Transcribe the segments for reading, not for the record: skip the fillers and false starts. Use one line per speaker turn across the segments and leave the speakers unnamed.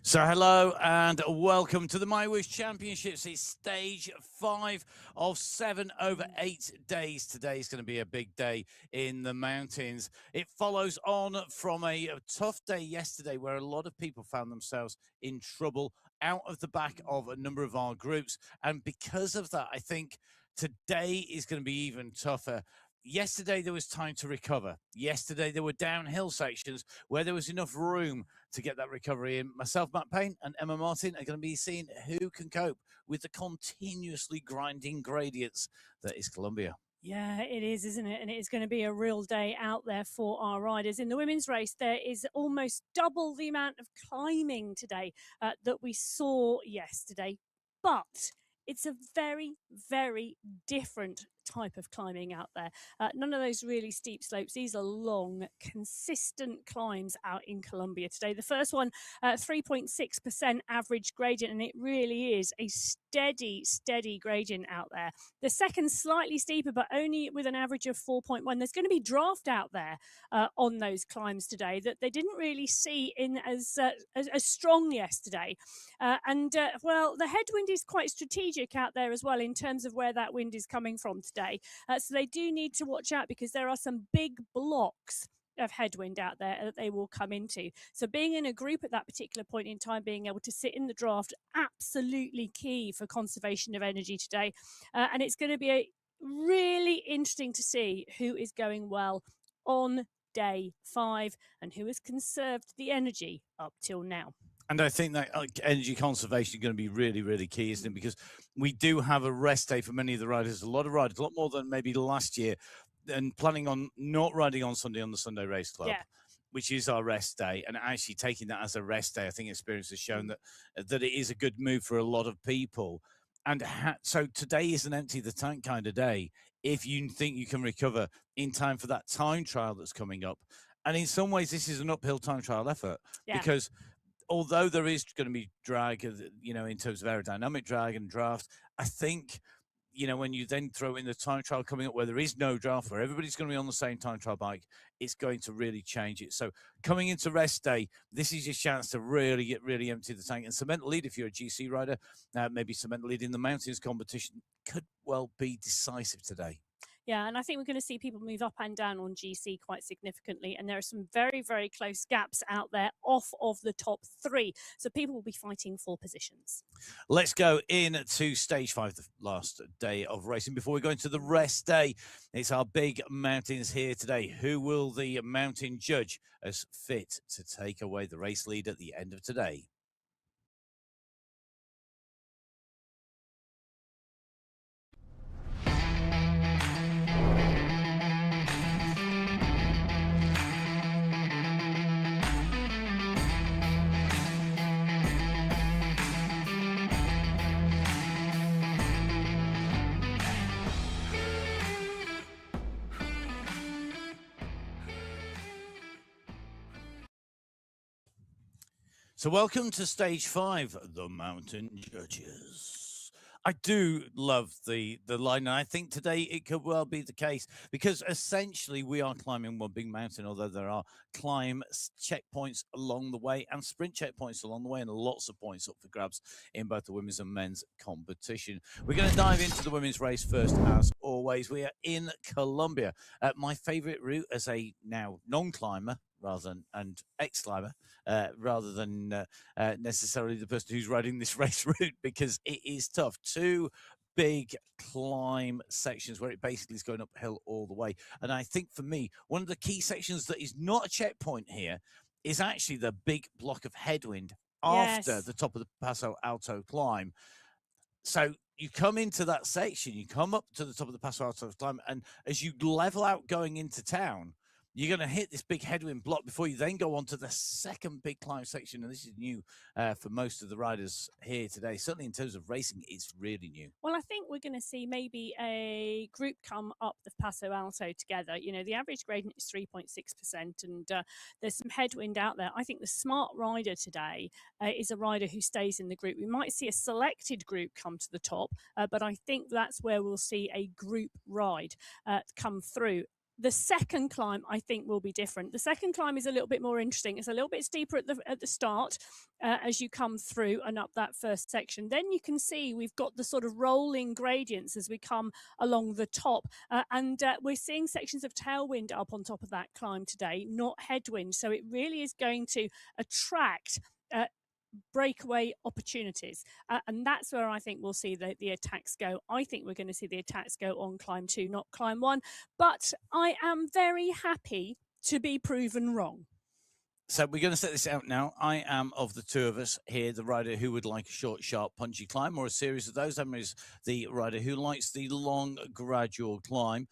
So hello and welcome to the MyWhoosh Championships. It's stage 5 of 7 over 8 days. Today is going to be a big day in the mountains. It follows on from a tough day yesterday where a lot of people found themselves in trouble out of the back of a number of our groups. And because of that, I think today is going to be even tougher. Yesterday, there was time to recover. Yesterday, there were downhill sections where there was enough room to get that recovery in. Myself, Matt Payne, and Emma Martin are going to be seeing who can cope with the continuously grinding gradients that is Colombia.
Yeah, it is, isn't it? And it is going to be a real day out there for our riders. In the women's race, there is almost double the amount of climbing today that we saw yesterday. But it's a very, very different type of climbing out there. None of those really steep slopes. These are long, consistent climbs out in Colombia today. The first one, 3.6% average gradient, and it really is a steady gradient out there. The second, slightly steeper, but only with an average of 4.1. There's going to be draft out there on those climbs today that they didn't really see in as strong yesterday. Well, the headwind is quite strategic out there as well in terms of where that wind is coming from today. So they do need to watch out because there are some big blocks of headwind out there that they will come into. So being in a group at that particular point in time, being able to sit in the draft, absolutely key for conservation of energy today. And it's going to be really interesting to see who is going well on day 5 and who has conserved the energy up till now.
And I think that energy conservation is going to be really, really key, isn't it? Because we do have a rest day for many of the riders. A lot of riders, a lot more than maybe last year, and planning on not riding on Sunday on the Sunday Race Club, which is our rest day, and actually taking that as a rest day. I think experience has shown that it is a good move for a lot of people. And so today is an empty the tank kind of day if you think you can recover in time for that time trial that's coming up. And in some ways, this is an uphill time trial effort because although there is going to be drag, in terms of aerodynamic drag and draft, I think, when you then throw in the time trial coming up where there is no draft, where everybody's going to be on the same time trial bike, it's going to really change it. So coming into rest day, this is your chance to really empty the tank and cement the lead. If you're a GC rider, maybe cement the lead in the mountains competition could well be decisive today.
Yeah, and I think we're going to see people move up and down on GC quite significantly. And there are some very, very close gaps out there off of the top 3. So people will be fighting for positions.
Let's go into stage 5, the last day of racing. Before we go into the rest day, it's our big mountains here today. Who will the mountain judge as fit to take away the race lead at the end of today? So welcome to stage 5, the mountain judges. I do love the line, and I think today it could well be the case because essentially we are climbing one big mountain, although there are climb checkpoints along the way and sprint checkpoints along the way and lots of points up for grabs in both the women's and men's competition. We're going to dive into the women's race first, as always. We are in Colombia. My favorite route as a now non-climber and ex-climber, rather than necessarily the person who's riding this race route, because it is tough. 2 big climb sections where it basically is going uphill all the way. And I think for me, one of the key sections that is not a checkpoint here is actually the big block of headwind after the top of the Paso Alto climb. So you come into that section, you come up to the top of the Paso Alto climb, and as you level out going into town, you're going to hit this big headwind block before you then go on to the second big climb section. And this is new for most of the riders here today. Certainly in terms of racing, it's really new.
Well, I think we're going to see maybe a group come up the Paso Alto together. The average gradient is 3.6%, and there's some headwind out there. I think the smart rider today is a rider who stays in the group. We might see a selected group come to the top, but I think that's where we'll see a group ride come through. The second climb, I think, will be different. The second climb is a little bit more interesting. It's a little bit steeper at the start as you come through and up that first section. Then you can see we've got the sort of rolling gradients as we come along the top. And we're seeing sections of tailwind up on top of that climb today, not headwind. So it really is going to attract breakaway opportunities, and that's where I think we'll see the attacks go. I think we're going to see the attacks go on climb 2, not climb 1, but I am very happy to be proven wrong.
So we're going to set this out now. I am, of the two of us here, the rider who would like a short, sharp, punchy climb, or a series of those. Emma is the rider who likes the long, gradual climb.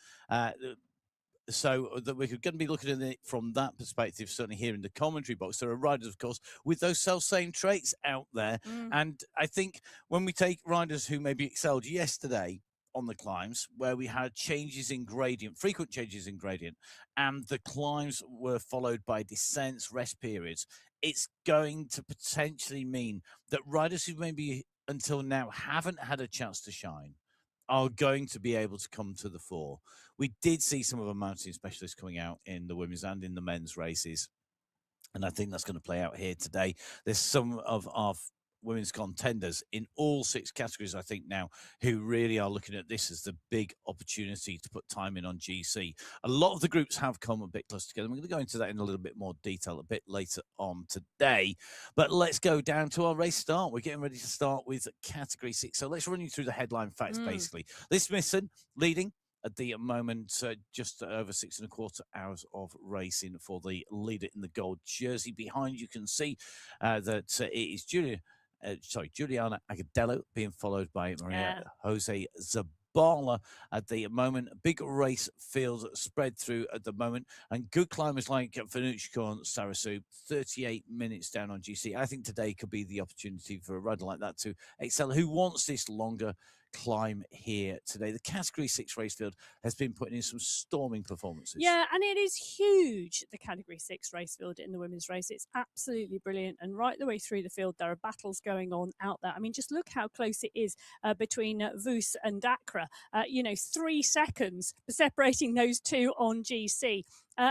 So that we're going to be looking at it from that perspective, certainly here in the commentary box. There are riders, of course, with those self-same traits out there. And I think when we take riders who maybe excelled yesterday on the climbs, where we had changes in gradient, frequent changes in gradient, and the climbs were followed by descents, rest periods, it's going to potentially mean that riders who maybe until now haven't had a chance to shine are going to be able to come to the fore. We did see some of our mountain specialists coming out in the women's and in the men's races, and I think that's going to play out here today. There's some of our women's contenders in all 6 categories, I think, now, who really are looking at this as the big opportunity to put time in on GC. A lot of the groups have come a bit close together. I'm going to go into that in a little bit more detail a bit later on today. But let's go down to our race start. We're getting ready to start with category 6. So let's run you through the headline facts, basically. Liz Smithson leading at the moment, just over 6.25 hours of racing for the leader in the gold jersey. Behind you can see that it is Juliana Agadello being followed by Maria Jose Zabala at the moment. Big race field spread through at the moment, and good climbers like Venuccio and Sarasu, 38 minutes down on GC. I think today could be the opportunity for a rider like that to excel, who wants this longer climb here today. The category 6 race field has been putting in some storming performances.
Yeah, and it is huge, the category 6 race field in the women's race. It's absolutely brilliant, and right the way through the field there are battles going on out there. I mean, just look how close it is between MyWhoosh and Dakra. 3 seconds separating those two on GC.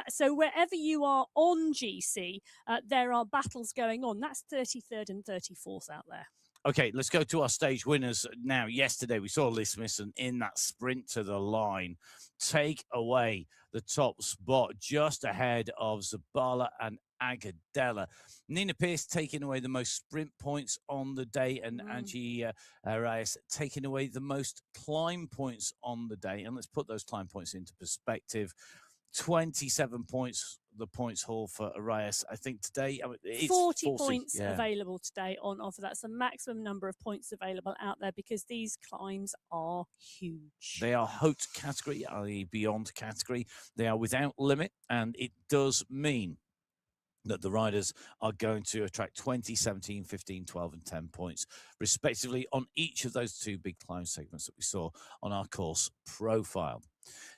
So wherever you are on GC, there are battles going on. That's 33rd and 34th out there.
Okay, let's go to our stage winners now. Yesterday, we saw Liz Smithson in that sprint to the line take away the top spot just ahead of Zabala and Agadella. Nina Pierce taking away the most sprint points on the day, and Angie Reyes taking away the most climb points on the day. And let's put those climb points into perspective. 27 points, the points haul for Arias. I think today it's
40 points available today on offer. That's the maximum number of points available out there because these climbs are huge.
They are haute category, i.e. beyond category. They are without limit, and it does mean that the riders are going to attract 20, 17, 15, 12 and 10 points respectively on each of those 2 big climb segments that we saw on our course profile.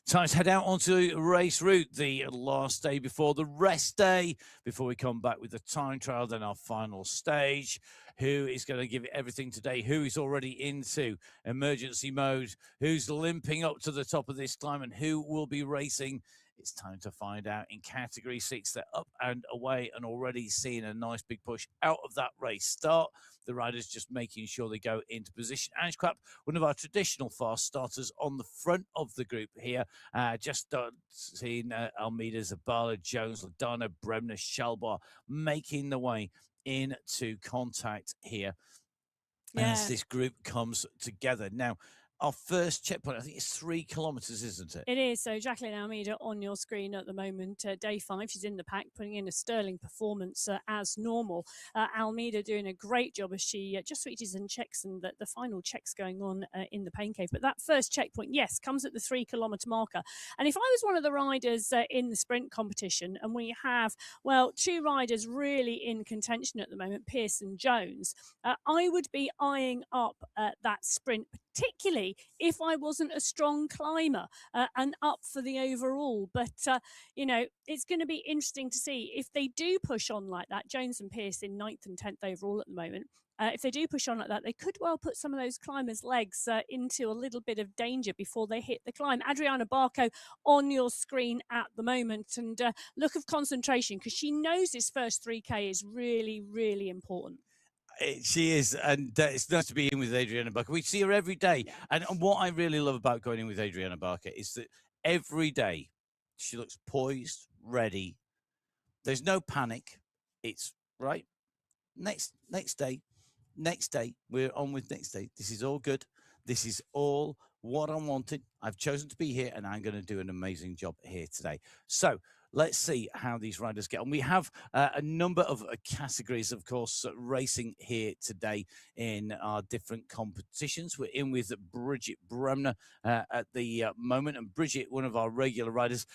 Time to head out onto race route, the last day before the rest day, before we come back with the time trial, then our final stage. Who is going to give it everything today? Who is already into emergency mode? Who's limping up to the top of this climb? And who will be racing? It's time to find out. In category 6, they're up and away and already seeing a nice big push out of that race start. The riders just making sure they go into position. Ange Krapp, one of our traditional fast starters on the front of the group here. Just seeing Almeida, Zabala, Jones, Ladana, Bremner, Shalbar making the way into contact here as this group comes together. Now, our first checkpoint, I think it's 3 kilometers, isn't it?
It is. So Jacqueline Almeida on your screen at the moment. Day 5, she's in the pack, putting in a sterling performance as normal. Almeida doing a great job as she just reaches and checks, and the final checks going on in the pain cave. But that first checkpoint, yes, comes at the 3 kilometer marker. And if I was one of the riders in the sprint competition, and we have, 2 riders really in contention at the moment, Pierce and Jones, I would be eyeing up that sprint, particularly if I wasn't a strong climber and up for the overall. But, it's going to be interesting to see if they do push on like that. Jones and Pearce in 9th and 10th overall at the moment. If they do push on like that, they could well put some of those climbers' legs into a little bit of danger before they hit the climb. Adriana Barco on your screen at the moment, and look of concentration, because she knows this first 3K is really, really important.
She is, and it's nice to be in with Adriana Barker. We see her every day, and what I really love about going in with Adriana Barker is that every day she looks poised, ready. There's no panic. It's right. Next day, we're on with next day. This is all good. This is all what I wanted. I've chosen to be here, and I'm going to do an amazing job here today. So let's see how these riders get on. We have a number of categories, of course, racing here today in our different competitions. We're in with Bridget Bremner at the moment, and Bridget, one of our regular riders.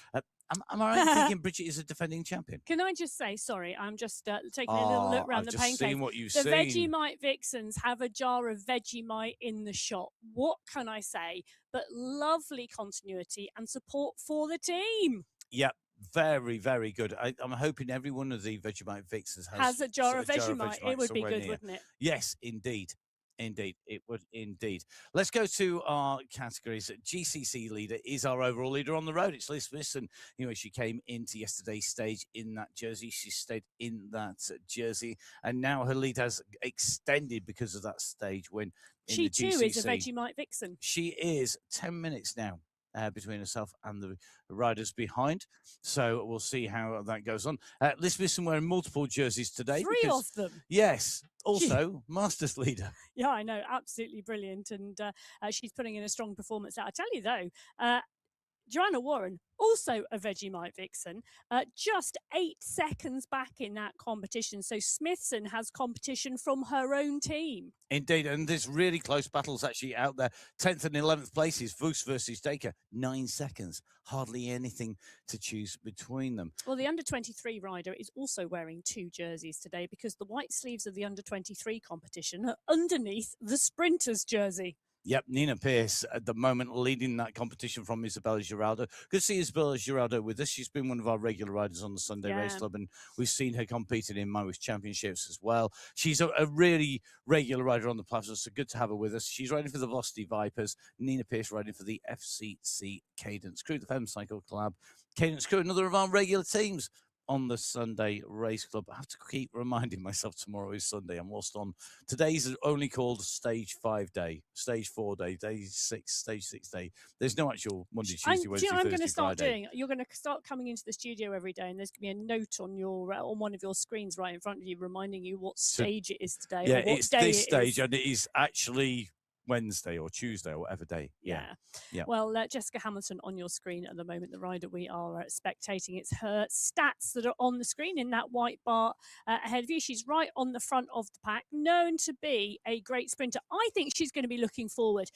Am I right in thinking Bridget is a defending champion?
Can I just say, sorry, I'm just taking a little look around the pancakes.
Seen what you've
the
seen.
Vegemite Vixens have a jar of Vegemite in the shop. What can I say? But lovely continuity and support for the team.
Yep. Very, very good. I'm hoping every one of the Vegemite Vixens
has a jar of Vegemite. It would be good, wouldn't it?
Yes, indeed. Indeed, it would indeed. Let's go to our categories. GCC leader is our overall leader on the road. It's Liz Smith, and she came into yesterday's stage in that jersey. She stayed in that jersey, and now her lead has extended because of that stage win.
She too is a Vegemite Vixen.
She is 10 minutes now. Between herself and the riders behind. So we'll see how that goes on. Liz Smithson wearing multiple jerseys today.
Three of them.
Yes. Also, Masters leader.
Yeah, I know. Absolutely brilliant. And she's putting in a strong performance. I tell you, though, Joanna Warren, also a Vegemite Vixen, just 8 seconds back in that competition. So Smithson has competition from her own team.
Indeed, and there's really close battles actually out there. 10th and 11th places, MyWhoosh versus Dacre, 9 seconds. Hardly anything to choose between them.
Well, the under-23 rider is also wearing 2 jerseys today because the white sleeves of the under-23 competition are underneath the sprinter's jersey.
Yep, Nina Pearce at the moment leading that competition from Isabella Giraldo. Good to see Isabella Giraldo with us. She's been one of our regular riders on the Sunday Race Club, and we've seen her competing in MyWhoosh Championships as well. She's a really regular rider on the platform, so good to have her with us. She's riding for the Velocity Vipers. Nina Pearce riding for the FCC Cadence Crew, the Fem Cycle Club. Cadence Crew, another of our regular teams on the Sunday Race Club. I have to keep reminding myself tomorrow is Sunday. I'm lost on. Today's only called Stage 5 day, Stage 4 day, Day 6, Stage 6 day. There's no actual Monday, Tuesday, Wednesday, Thursday,
I'm going to start
Friday.
doing. You're going to start coming into the studio every day, and there's going to be a note on your on one of your screens right in front of you, reminding you what stage it is today.
Yeah,
or what
it's
day
this stage,
is.
and it is actually Wednesday or Tuesday or whatever day. Yeah.
Well, Jessica Hamilton on your screen at the moment, the rider we are spectating. It's her stats that are on the screen in that white bar ahead of you. She's right on the front of the pack, known to be a great sprinter. I think she's going to be looking forward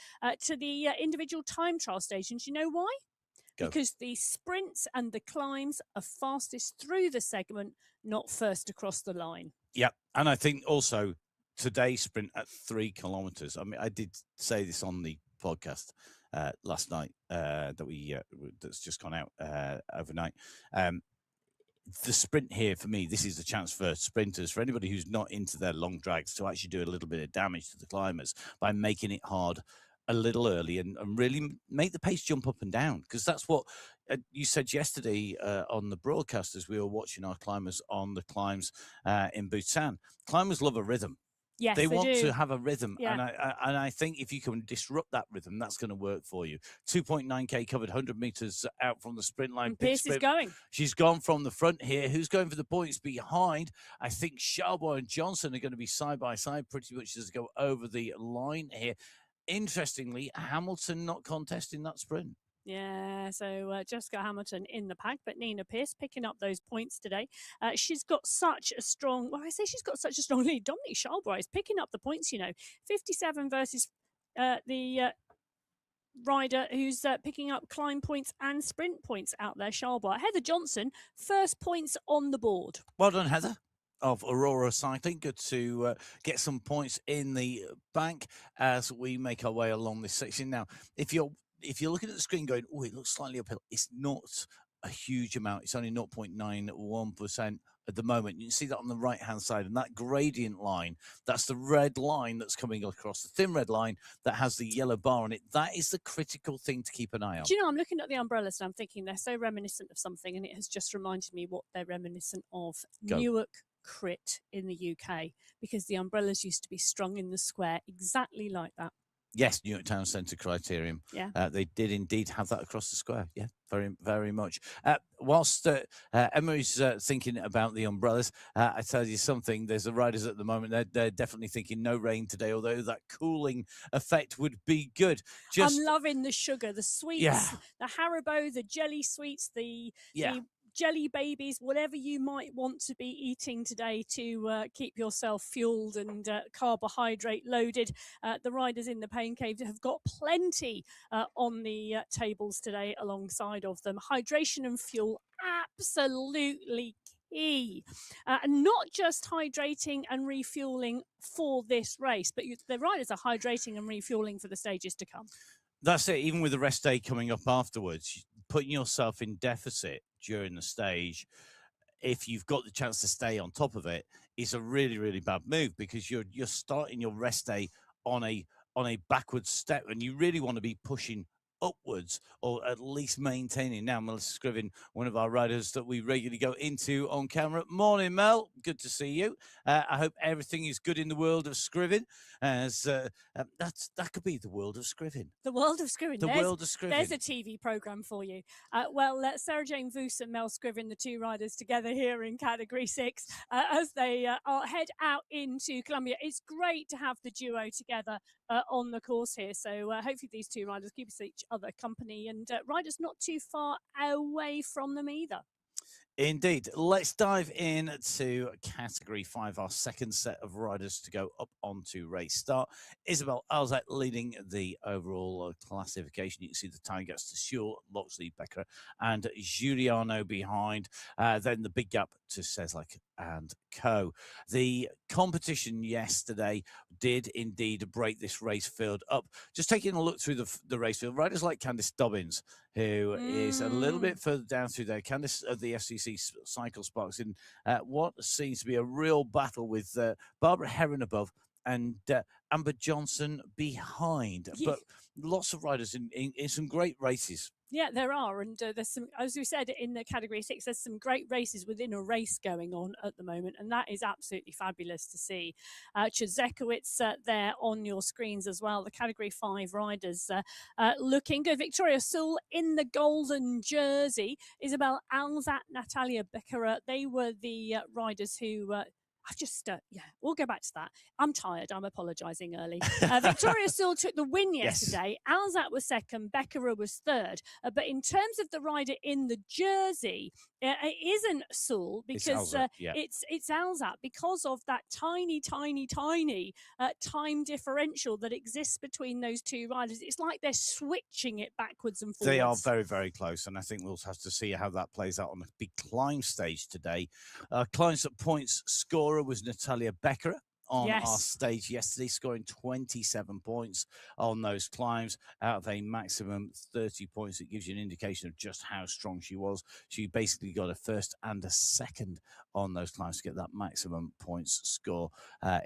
to the individual time trial stage. And do you know why?
Go.
Because the sprints and the climbs are fastest through the segment, not first across the line.
Yeah, and I think also today's sprint at 3 kilometers. I mean, I did say this on the podcast last night that we that's just gone out overnight. The sprint here for me, this is the chance for sprinters, for anybody who's not into their long drags, to actually do a little bit of damage to the climbers by making it hard a little early and really make the pace jump up and down, because that's what you said yesterday on the broadcast as we were watching our climbers on the climbs in Bhutan. Climbers love a rhythm.
Yes,
they want
do.
to have a rhythm,
yeah.
and I think if you can disrupt that rhythm, that's going to work for you. 2.9k covered, 100 meters out from the sprint line.
And Pearce is going.
She's gone from the front here. Who's going for the points behind? I think Sharboy and Johnson are going to be side by side pretty much as they go over the line here. Interestingly, Hamilton not contesting that sprint.
Yeah, so Jessica Hamilton in the pack, but Nina Pearce picking up those points today. She's got such a strong, she's got such a strong lead. Dominique Shalbroy is picking up the points, 57 versus the rider who's picking up climb points and sprint points out there, Shalbroy. Heather Johnson, first points on the board.
Well done, Heather. of Aurora Cycling. Good to get some points in the bank as we make our way along this section. Now, if you're looking at the screen going, oh, it looks slightly uphill, it's not a huge amount. It's only 0.91% at the moment. You can see that on the right hand side, and that gradient line, that's the red line that's coming across, the thin red line that has the yellow bar on it. That is the critical thing to keep an eye on.
Do you know, I'm looking at the umbrellas and I'm thinking they're so reminiscent of something, and it has just reminded me what they're reminiscent of.
Go.
Newark Crit in the UK, because the umbrellas used to be strung in the square exactly like that.
Yes, New York Town Centre Criterium.
Yeah.
They did indeed have that across the square. Yeah, very, very much. Whilst Emery's thinking about the umbrellas, I tell you something, there's the riders at the moment, they're definitely thinking no rain today, although that cooling effect would be good.
I'm loving the sugar, the sweets, the Haribo, the jelly sweets, the jelly babies, whatever you might want to be eating today to keep yourself fueled and carbohydrate loaded. The riders in the Pain Cave have got plenty on the tables today alongside of them. Hydration and fuel, absolutely key. And not just hydrating and refueling for this race, but the riders are hydrating and refueling for the stages to come.
That's it. Even with the rest day coming up afterwards, putting yourself in deficit during the stage, if you've got the chance to stay on top of it, is a really, really bad move, because you're starting your rest day on a backward step, and you really want to be pushing upwards, or at least maintaining. Now, Melissa Scriven, one of our riders that we regularly go into on camera. Morning, Mel. Good to see you. I hope everything is good in the world of Scriven, as that could be the world of Scriven.
The world of Scriven.
The world of Scriven.
There's a TV programme for you. Sarah Jane Voos and Mel Scriven, the two riders together here in Category 6, as they head out into Colombia. It's great to have the duo together on the course here. So hopefully these two riders keep each other company, and riders not too far away from them either.
Indeed. Let's dive into Category 5, our second set of riders to go up onto race start. Isabel Alzette leading the overall classification. You can see the time gets to Schul, Loxley, Becker, and Giuliano behind. Then the big gap to Seslak and Co. The competition yesterday did indeed break this race field up. Just taking a look through the race field, riders like Candice Dobbins, who is a little bit further down through there. Candice of the FCC Cycle Sparks in what seems to be a real battle with Barbara Heron above and Amber Johnson behind. But lots of riders in some great races. Yeah,
there are. And there's some, as we said, in the Category 6, there's some great races within a race going on at the moment. And that is absolutely fabulous to see. Chizekowicz there on your screens as well. The Category 5 riders looking good. Victoria Sewell in the golden jersey. Isabel Alzette, Natalia Becker. They were the riders who... I've just, we'll go back to that. I'm tired. I'm apologising early. Victoria Sewell took the win yesterday. Yes. Alzette was second. Beckerer was third. But in terms of the rider in the jersey, it isn't Sewell, because it's Alzette, because of that tiny time differential that exists between those two riders. It's like they're switching it backwards and forwards.
They are very, very close, and I think we'll have to see how that plays out on the big climb stage today. Climbs at points scorer was Natalia Becker on our stage yesterday, scoring 27 points on those climbs out of a maximum 30 points. It gives you an indication of just how strong she was. She basically got a first and a second on those climbs to get that maximum points score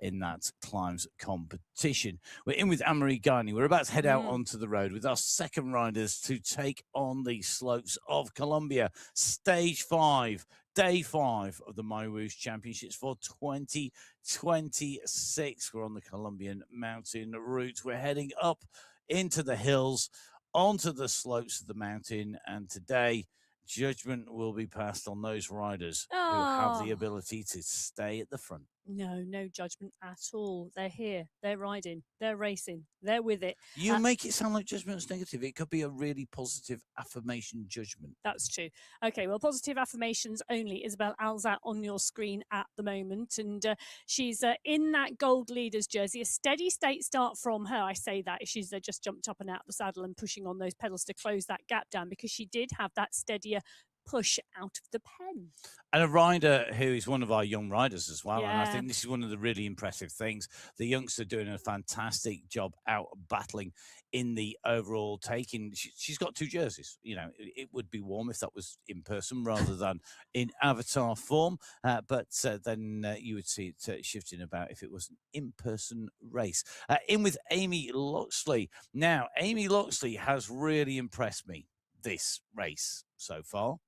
in that climbs competition. We're in with Anne-Marie Garney. We're about to head out onto the road with our second riders to take on the slopes of Colombia. Stage 5. Day 5 of the MyWhoosh Championships for 2026. We're on the Colombian mountain route. We're heading up into the hills, onto the slopes of the mountain, and today judgment will be passed on those riders who have the ability to stay at the front.
No judgment at all. They're here. They're riding. They're racing. They're with it.
You make it sound like judgment's negative. It could be a really positive affirmation judgment.
That's true. Okay, well, positive affirmations only. Isabel Alzette on your screen at the moment. And she's in that gold leaders jersey. A steady state start from her. I say that. She's just jumped up and out of the saddle and pushing on those pedals to close that gap down, because she did have that steadier push out of the pen.
And a rider who is one of our young riders as well. And I
Yeah.
think this is one of the really impressive things. The youngster doing a fantastic job out battling in the overall taking. She's got 2 jerseys. You know, it would be warm if that was in person rather than in avatar form. But then you would see it shifting about if it was an in-person race. In with Amy Loxley. Now, Amy Loxley has really impressed me this race so far.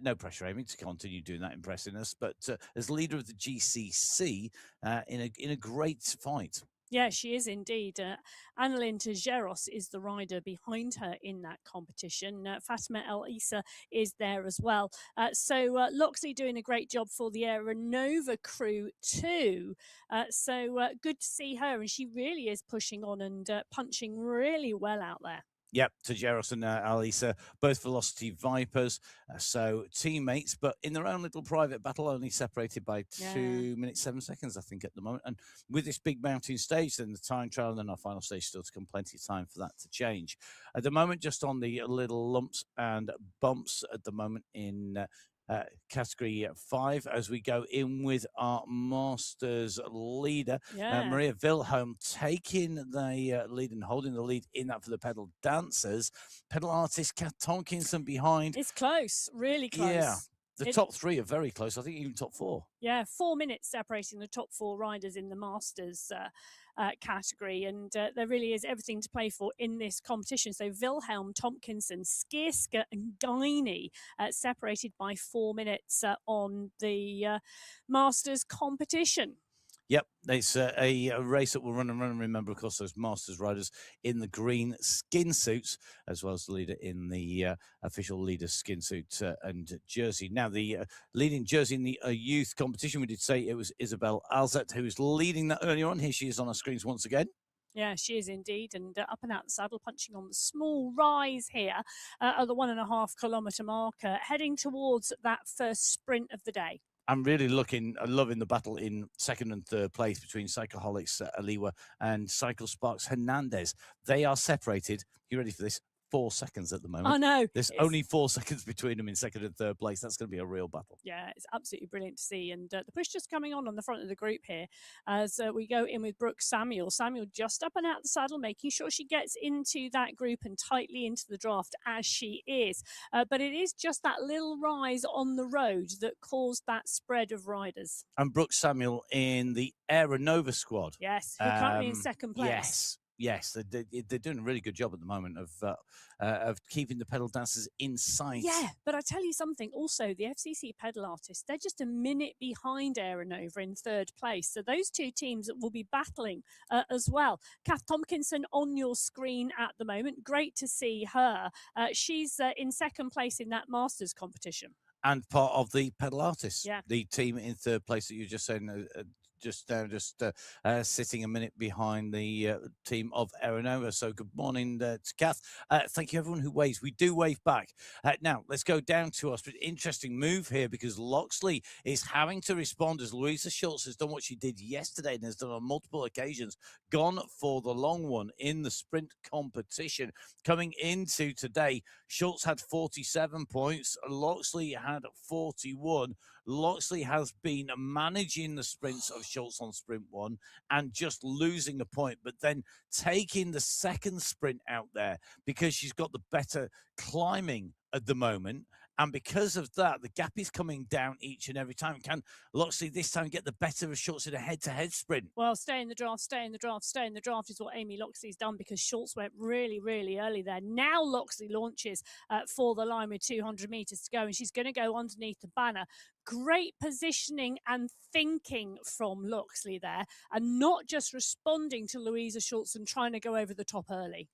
No pressure, Amy, to continue doing that impressiveness, but as leader of the GCC, in a great fight.
Yeah, she is indeed. Annalyn Tejeros is the rider behind her in that competition. Fatima El Issa is there as well. So Loxley doing a great job for the Aeronova crew too. So good to see her, and she really is pushing on and punching really well out there.
Yep, Tajeros and Alisa, both Velocity Vipers, so teammates, but in their own little private battle, only separated by 2 minutes, 7 seconds, I think, at the moment. And with this big mountain stage, then the time trial, and then our final stage still to come, plenty of time for that to change. At the moment, just on the little lumps and bumps at the moment in category 5 as we go in with our Masters leader, Maria Wilhelm, taking the lead and holding the lead in that for the pedal dancers. Pedal artist Kath Tomkinson behind.
It's close, really close.
Yeah. The top 3 are very close. I think even top 4.
Yeah, 4 minutes separating the top 4 riders in the Masters category. And there really is everything to play for in this competition. So Wilhelm, Tomkinson, Skierska and Guiney separated by 4 minutes on the Masters competition.
Yep, it's a race that will run and run. And remember, of course, those Masters riders in the green skin suits, as well as the leader in the official leader skin suit and jersey. Now, the leading jersey in the youth competition, we did say it was Isabel Alzet, who was leading that earlier on. Here she is on our screens once again.
Yeah, she is indeed. And up and out the saddle, punching on the small rise here at the 1.5 kilometre marker, heading towards that first sprint of the day.
I'm really loving the battle in 2nd and 3rd place between Cycloholics Aliwa and Cycle Sparks Hernandez. They are separated. You ready for this? 4 seconds at the moment.
I know.
There's only 4 seconds between them in 2nd and 3rd place. That's going to be a real battle.
Yeah, it's absolutely brilliant to see. And the push just coming on the front of the group here as we go in with Brooke Samuel. Samuel just up and out the saddle, making sure she gets into that group and tightly into the draft as she is. But it is just that little rise on the road that caused that spread of riders.
And Brooke Samuel in the Aeronova squad.
Yes, who currently in 2nd place.
Yes, they're doing a really good job at the moment of keeping the pedal dancers in sight.
Yeah, but I tell you something. Also, the FCC pedal artists, they're just a minute behind Aeronova in 3rd place. So those 2 teams will be battling as well. Kath Tomkinson on your screen at the moment. Great to see her. She's in 2nd place in that Masters competition.
And part of the pedal artists.
Yeah.
The team in 3rd place that you just said. Just sitting a minute behind the team of Aeronova. So good morning to Kath. Thank you, everyone who waves. We do wave back. Now, let's go down to us. But interesting move here because Loxley is having to respond as Louisa Schultz has done what she did yesterday and has done on multiple occasions, gone for the long one in the sprint competition. Coming into today, Schultz had 47 points. Loxley had 41. Loxley has been managing the sprints of Schultz on sprint 1 and just losing a point, but then taking the 2nd sprint out there because she's got the better climbing at the moment. And because of that, the gap is coming down each and every time. Can Loxley this time get the better of Schultz in a head-to-head sprint?
Well, stay in the draft, stay in the draft, stay in the draft is what Amy Loxley's done because Schultz went really, really early there. Now Loxley launches for the line with 200 metres to go, and she's going to go underneath the banner. Great positioning and thinking from Loxley there, and not just responding to Louisa Schultz and trying to go over the top early.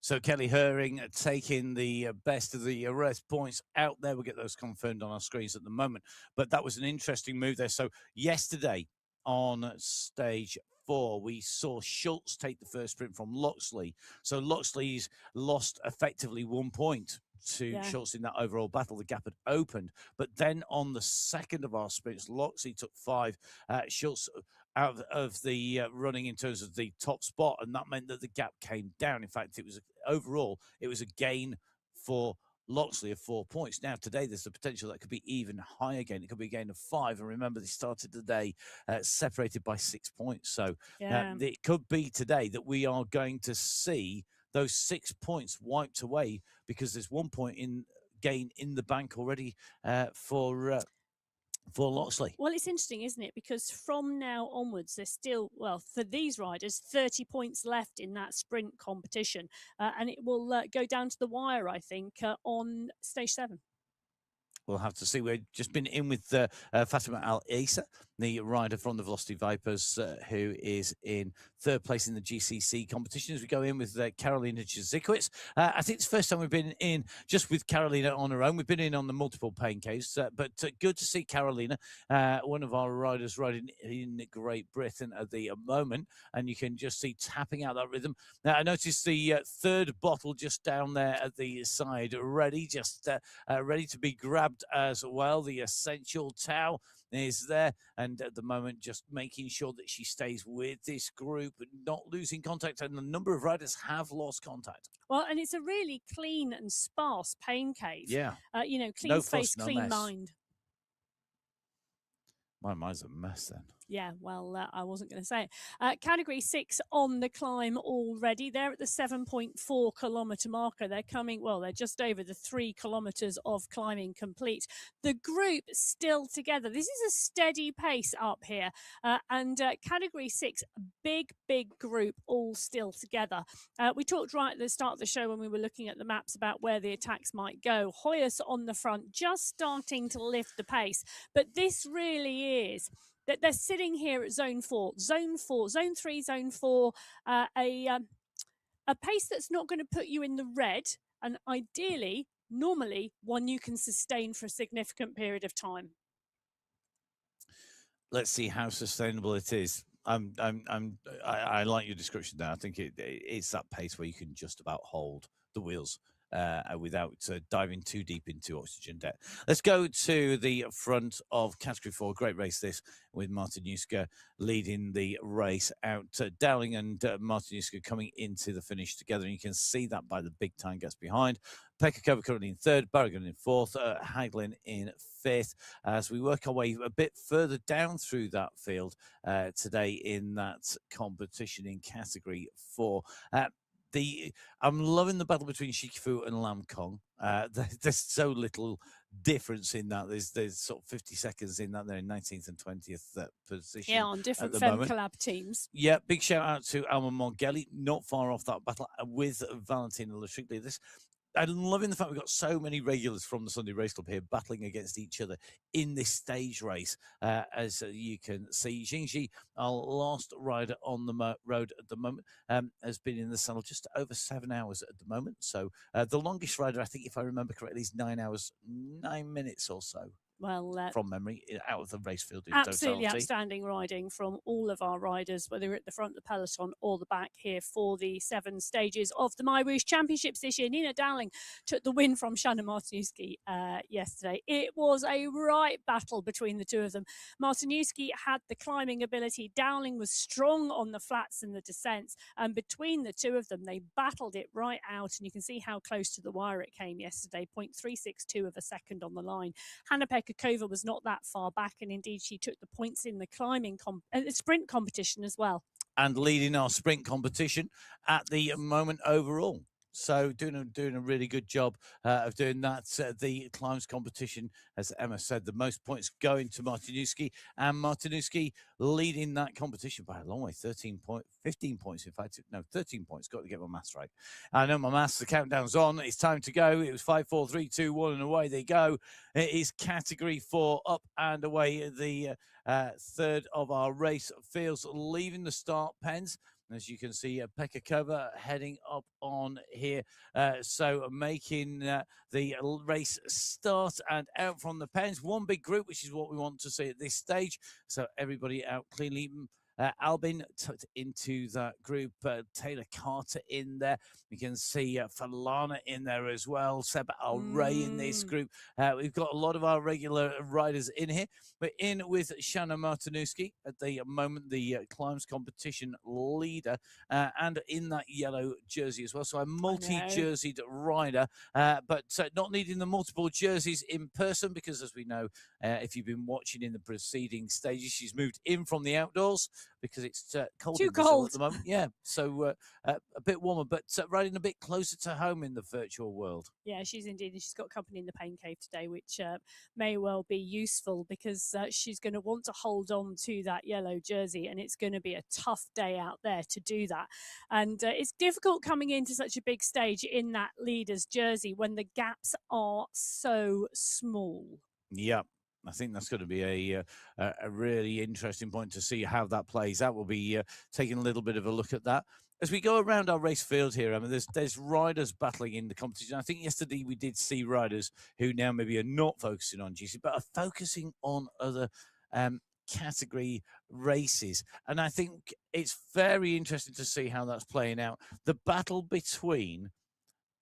So Kelly Herring taking the best of the rest points out there. We'll get those confirmed on our screens at the moment. But that was an interesting move there. So yesterday on stage 4, we saw Schultz take the first sprint from Loxley. So Loxley's lost effectively 1 point to Schultz in that overall battle. The gap had opened. But then on the second of our sprints, Loxley took 5. Schultz out of the running in terms of the top spot, and that meant that the gap came down. In fact, it was overall, it was a gain for Loxley of 4 points. Now, today, there's the potential that could be even higher again. It could be a gain of 5. And remember, they started today separated by 6 points. So
Yeah.
it could be today that we are going to see those 6 points wiped away because there's 1 point in gain in the bank already for Loxley.
Well, it's interesting, isn't it? Because from now onwards, there's still, well, for these riders, 30 points left in that sprint competition. And it will go down to the wire, I think, on stage 7.
We'll have to see. We've just been in with Fatima Al Isa, the rider from the Velocity Vipers, who is in 3rd place in the GCC competition. As we go in with Karolina Jezikowicz. I think it's the first time we've been in just with Karolina on her own. We've been in on the multiple pain caves, but good to see Karolina, one of our riders riding in Great Britain at the moment, and you can just see tapping out that rhythm. Now, I noticed the 3rd bottle just down there at the side, ready to be grabbed as well. The Essential Towel is there, and at the moment just making sure that she stays with this group, not losing contact, and a number of riders have lost contact.
Well, and it's a really clean and sparse pain cave.
Yeah.
Clean
No
space,
fuss, no
clean
mess.
mind.
My mind's a mess then.
Yeah, well, I wasn't going to say it. Category 6 on the climb already. They're at the 7.4 kilometre marker. They're coming, well, they're just over the 3 kilometres of climbing complete. The group still together. This is a steady pace up here. And Category 6, big group all still together. We talked right at the start of the show when we were looking at the maps about where the attacks might go. Hoyas on the front, just starting to lift the pace. But this really is that they're sitting here at zone 4, zone 3, zone 4, a pace that's not going to put you in the red, and ideally, normally, one you can sustain for a significant period of time.
Let's see how sustainable it is. I like your description there. I think it's that pace where you can just about hold the wheels without diving too deep into oxygen debt. Let's go to the front of Category 4. Great race this, with Martinuska leading the race out. Dowling and Martinuska coming into the finish together, and you can see that by the big time gaps behind. Pekka Kova currently in 3rd, Barragan in 4th, Haglin in 5th. As we work our way a bit further down through that field today in that competition in Category 4. I'm loving the battle between Shikifu and Lam Kong. There's so little difference in that. There's sort of 50 seconds in that. They're in 19th and 20th position.
Yeah, on different
Fem
collab teams.
Yeah, big shout out to Alma Mongelli, not far off that battle with Valentina Latriglia. I'm loving the fact we've got so many regulars from the Sunday Race Club here battling against each other in this stage race. As you can see, Jingji, our last rider on the road at the moment, has been in the saddle just over 7 hours at the moment. So the longest rider, I think, if I remember correctly, is 9 hours, 9 minutes or so.
Well,
from memory, out of the race field in
absolutely
totality.
outstanding riding from all of our riders, whether you're at the front of the peloton or the back here for the 7 stages of the MyWhoosh Championships this year. Nina Dowling took the win from Shannon Martinuski yesterday. It was a right battle between the two of them. Martinuski had the climbing ability. Dowling was strong on the flats and the descents. And between the two of them, they battled it right out. And you can see how close to the wire it came yesterday, 0.362 of a second on the line. Hannah-Pekka Kova was not that far back, and indeed she took the points in the climbing sprint competition as well.
And leading our sprint competition at the moment overall. So doing a really good job of doing that. The climbs competition, as Emma said, the most points going to Martinuski, and Martinuski leading that competition by a long way, 15 points, in fact. No, 13 points. Got to get my maths right. I know my maths. The countdown's on. It's time to go. It was 5, 4, 3, 2, 1, and away they go. It is Category 4 up and away. The 3rd of our race fields leaving the start pens. As you can see, Pekka Kova heading up on here. So making the race start and out from the pens. One big group, which is what we want to see at this stage. So everybody out cleanly. Albin tucked into that group. Taylor Carter in there. We can see Falana in there as well. Seba Al Ray in this group. We've got a lot of our regular riders in here. We're in with Shanna Martinuski at the moment, the climbs competition leader, and in that yellow jersey as well. So a multi-jerseyed rider, but not needing the multiple jerseys in person because, as we know, if you've been watching in the preceding stages, she's moved in from the outdoors because it's cold
Too
in Brazil
cold
at the moment. Yeah, so a bit warmer, but riding a bit closer to home in the virtual world.
Yeah, she's indeed. And she's got company in the Pain Cave today, which may well be useful because she's going to want to hold on to that yellow jersey, and it's going to be a tough day out there to do that. And it's difficult coming into such a big stage in that leader's jersey when the gaps are so small.
Yeah. I think that's going to be a really interesting point to see how that plays out. We'll be taking a little bit of a look at that. As we go around our race field here, I mean, there's riders battling in the competition. I think yesterday we did see riders who now maybe are not focusing on GC, but are focusing on other category races. And I think it's very interesting to see how that's playing out. The battle between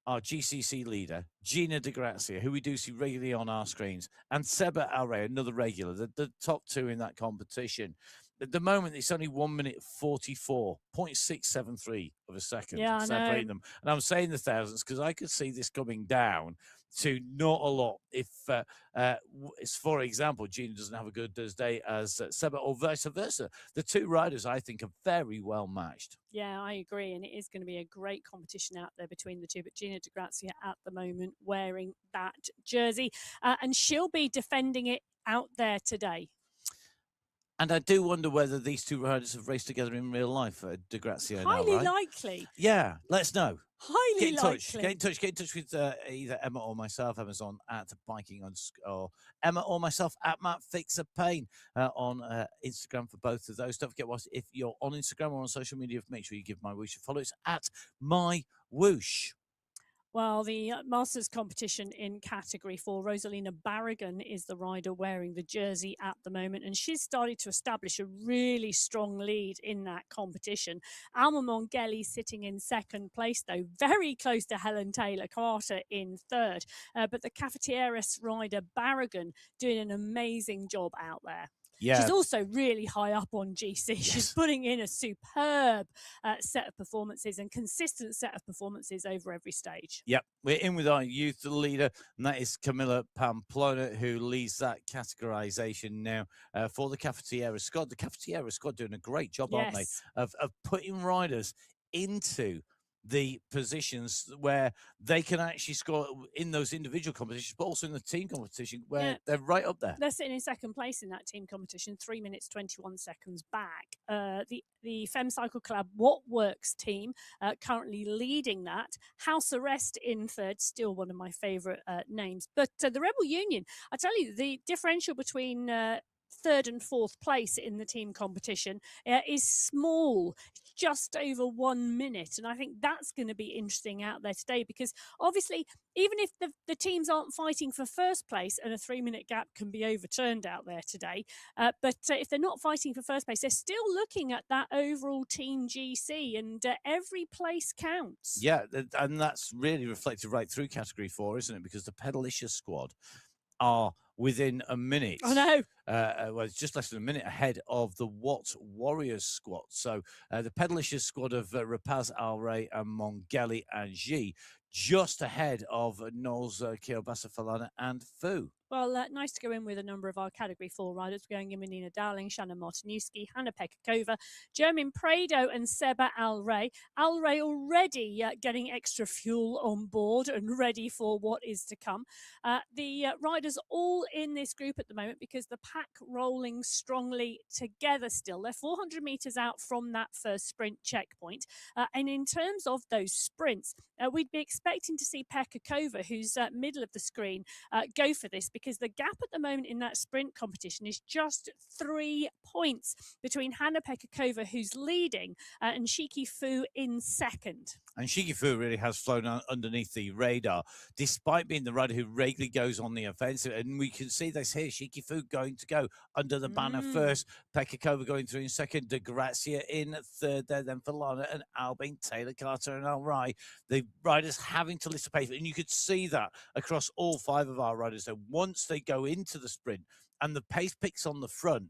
our GCC leader, Gina Di Grazia, who we do see regularly on our screens, and Seba Al Ray, another regular, the top two in that competition. At the moment, it's only 1 minute 44.673 of a second separating them. And I'm saying the thousands because I could see this coming down to not a lot if, for example, Gina doesn't have a good day as Seba, or vice versa. The two riders, I think, are very well matched.
Yeah, I agree. And it is going to be a great competition out there between the two. But Gina Di Grazia at the moment wearing that jersey, and she'll be defending it out there today.
And I do wonder whether these two riders have raced together in real life, Di Grazia and Al Ray.
Highly likely.
Yeah, let's know.
Highly
likely. Get in touch with either Emma or myself. Emma's on at Biking or Emma or myself at Matt Fixer Pain on Instagram for both of those. Don't forget, if you're on Instagram or on social media, make sure you give MyWhoosh a follow. It's at MyWhoosh.
Well, the Masters competition in Category 4, Rosalina Barragan is the rider wearing the jersey at the moment, and she's started to establish a really strong lead in that competition. Alma Mongeli sitting in second place, though, very close to Helen Taylor Carter in third. But the Cafetieres rider Barragan doing an amazing job out there. Yeah. She's also really high up on GC. Yes. She's putting in a superb set of performances and consistent set of performances over every stage.
Yep, we're in with our youth leader, and that is Camilla Pamplona, who leads that categorization now for the Cafetiera squad. The Cafetiera squad doing a great job, yes, aren't they, of putting riders into the positions where they can actually score in those individual competitions, but also in the team competition where they're right up there.
They're sitting in second place in that team competition, 3 minutes 21 seconds back. The Fem Cycle Club What Works team currently leading that. House Arrest in third, still one of my favourite names. But the Rebel Union, I tell you, the differential between third and fourth place in the team competition is small, just over 1 minute. And I think that's going to be interesting out there today, because obviously, even if the teams aren't fighting for first place, and a 3 minute gap can be overturned out there today, but if they're not fighting for first place, they're still looking at that overall team GC, and every place counts.
Yeah, and that's really reflected right through Category 4, isn't it? Because the Pedalicious squad are within a minute.
I know.
Well, it's just less than a minute ahead of the Watt Warriors squad. So the Pedalicious squad of Rapaz, Al Ray, and Mongeli and G, just ahead of Knowles, Kielbasa, Falana, and Fu.
Well, nice to go in with a number of our Category 4 riders. We're going in with Nina Dowling, Shannon Martinuski, Hannah Pekakova, Jermaine Prado, and Seba Al Ray. Al Ray already getting extra fuel on board and ready for what is to come. The riders all in this group at the moment because the pack rolling strongly together still. They're 400 metres out from that first sprint checkpoint. And in terms of those sprints, we'd be expecting to see Pekakova, who's middle of the screen, go for this, because the gap at the moment in that sprint competition is just 3 points between Hannah Pekakova, who's leading, and Shiki Fu in second.
And Shikifu really has flown underneath the radar, despite being the rider who regularly goes on the offensive. And we can see this here, Shikifu going to go under the banner first, Pekakova going through in second, De Grazia in third there, then Falana and Albin, Taylor Carter and Al Rai. The riders having to lift the pace. And you could see that across all 5 of our riders. So once they go into the sprint and the pace picks on the front,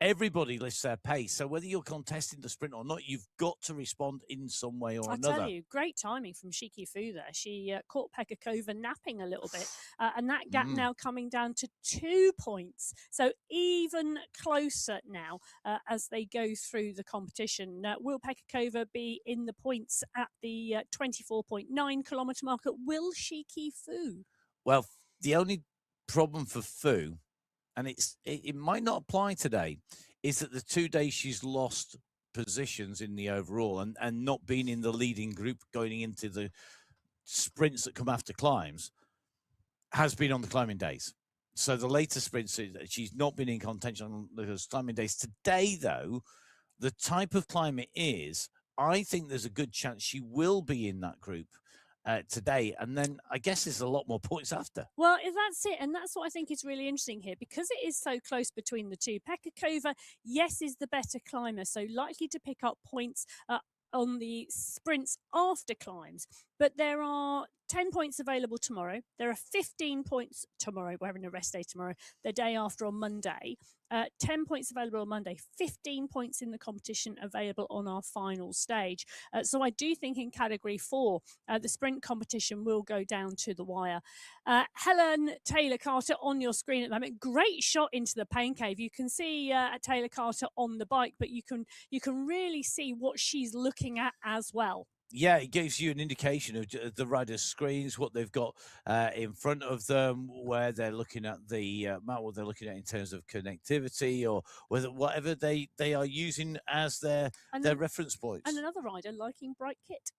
everybody lifts their pace. So whether you're contesting the sprint or not, you've got to respond in some way or another.
I tell you, great timing from Shiki Fu there. She caught Pekakova napping a little bit, and that gap now coming down to 2 points. So even closer now as they go through the competition. Will Pekakova be in the points at the 24.9 kilometre marker? Will Shiki Fu?
Well, the only problem for Fu, and it might not apply today, is that the 2 days she's lost positions in the overall and not being in the leading group going into the sprints that come after climbs has been on the climbing days. So the later sprints, she's not been in contention on those climbing days. Today, though, the type of climb it is, I think there's a good chance she will be in that group today, and then I guess there's a lot more points after.
Well, that's it, and that's what I think is really interesting here, because it is so close between the two. Pekakova, yes, is the better climber, so likely to pick up points on the sprints after climbs, but there are 10 points available tomorrow. There are 15 points tomorrow. We're having a rest day tomorrow, the day after on Monday. 10 points available on Monday, 15 points in the competition available on our final stage. So I do think in category 4, the sprint competition will go down to the wire. Helen Taylor Carter on your screen at the moment. Great shot into the pain cave. You can see Taylor Carter on the bike, but you can really see what she's looking at as well.
Yeah, it gives you an indication of the rider's screens, what they've got in front of them, where they're looking at the map, what they're looking at in terms of connectivity, or whatever they are using as their reference points.
And another rider liking bright kit.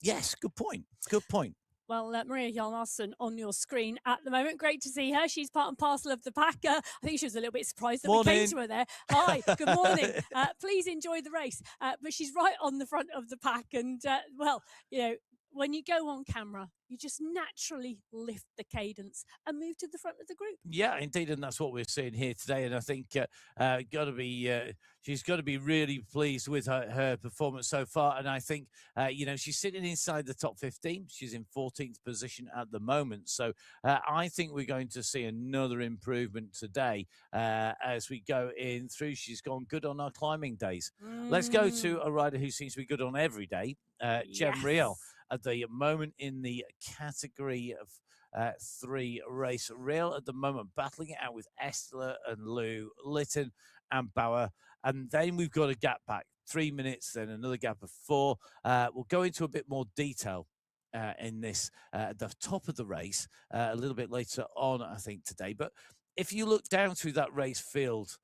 Yes, good point. Good point.
Well, Maria Hjalmarsson on your screen at the moment. Great to see her. She's part and parcel of the pack. I think she was a little bit surprised that we came to her there. Hi, good morning. Please enjoy the race. But she's right on the front of the pack. And, well, you know, when you go on camera, you just naturally lift the cadence and move to the front of the group.
Yeah, indeed, and that's what we're seeing here today. And I think she's got to be really pleased with her performance so far. And I think she's sitting inside the top 15. She's in 14th position at the moment. So I think we're going to see another improvement today as we go in through. She's gone good on our climbing days. Let's go to a rider who seems to be good on every day, Jem Riel. At the moment in the category of 3 race. Riel at the moment battling it out with Estler and Lou, Litton and Bauer. And then we've got a gap back, 3 minutes, then another gap of 4. We'll go into a bit more detail in this at the top of the race a little bit later on, I think, today. But if you look down through that race field,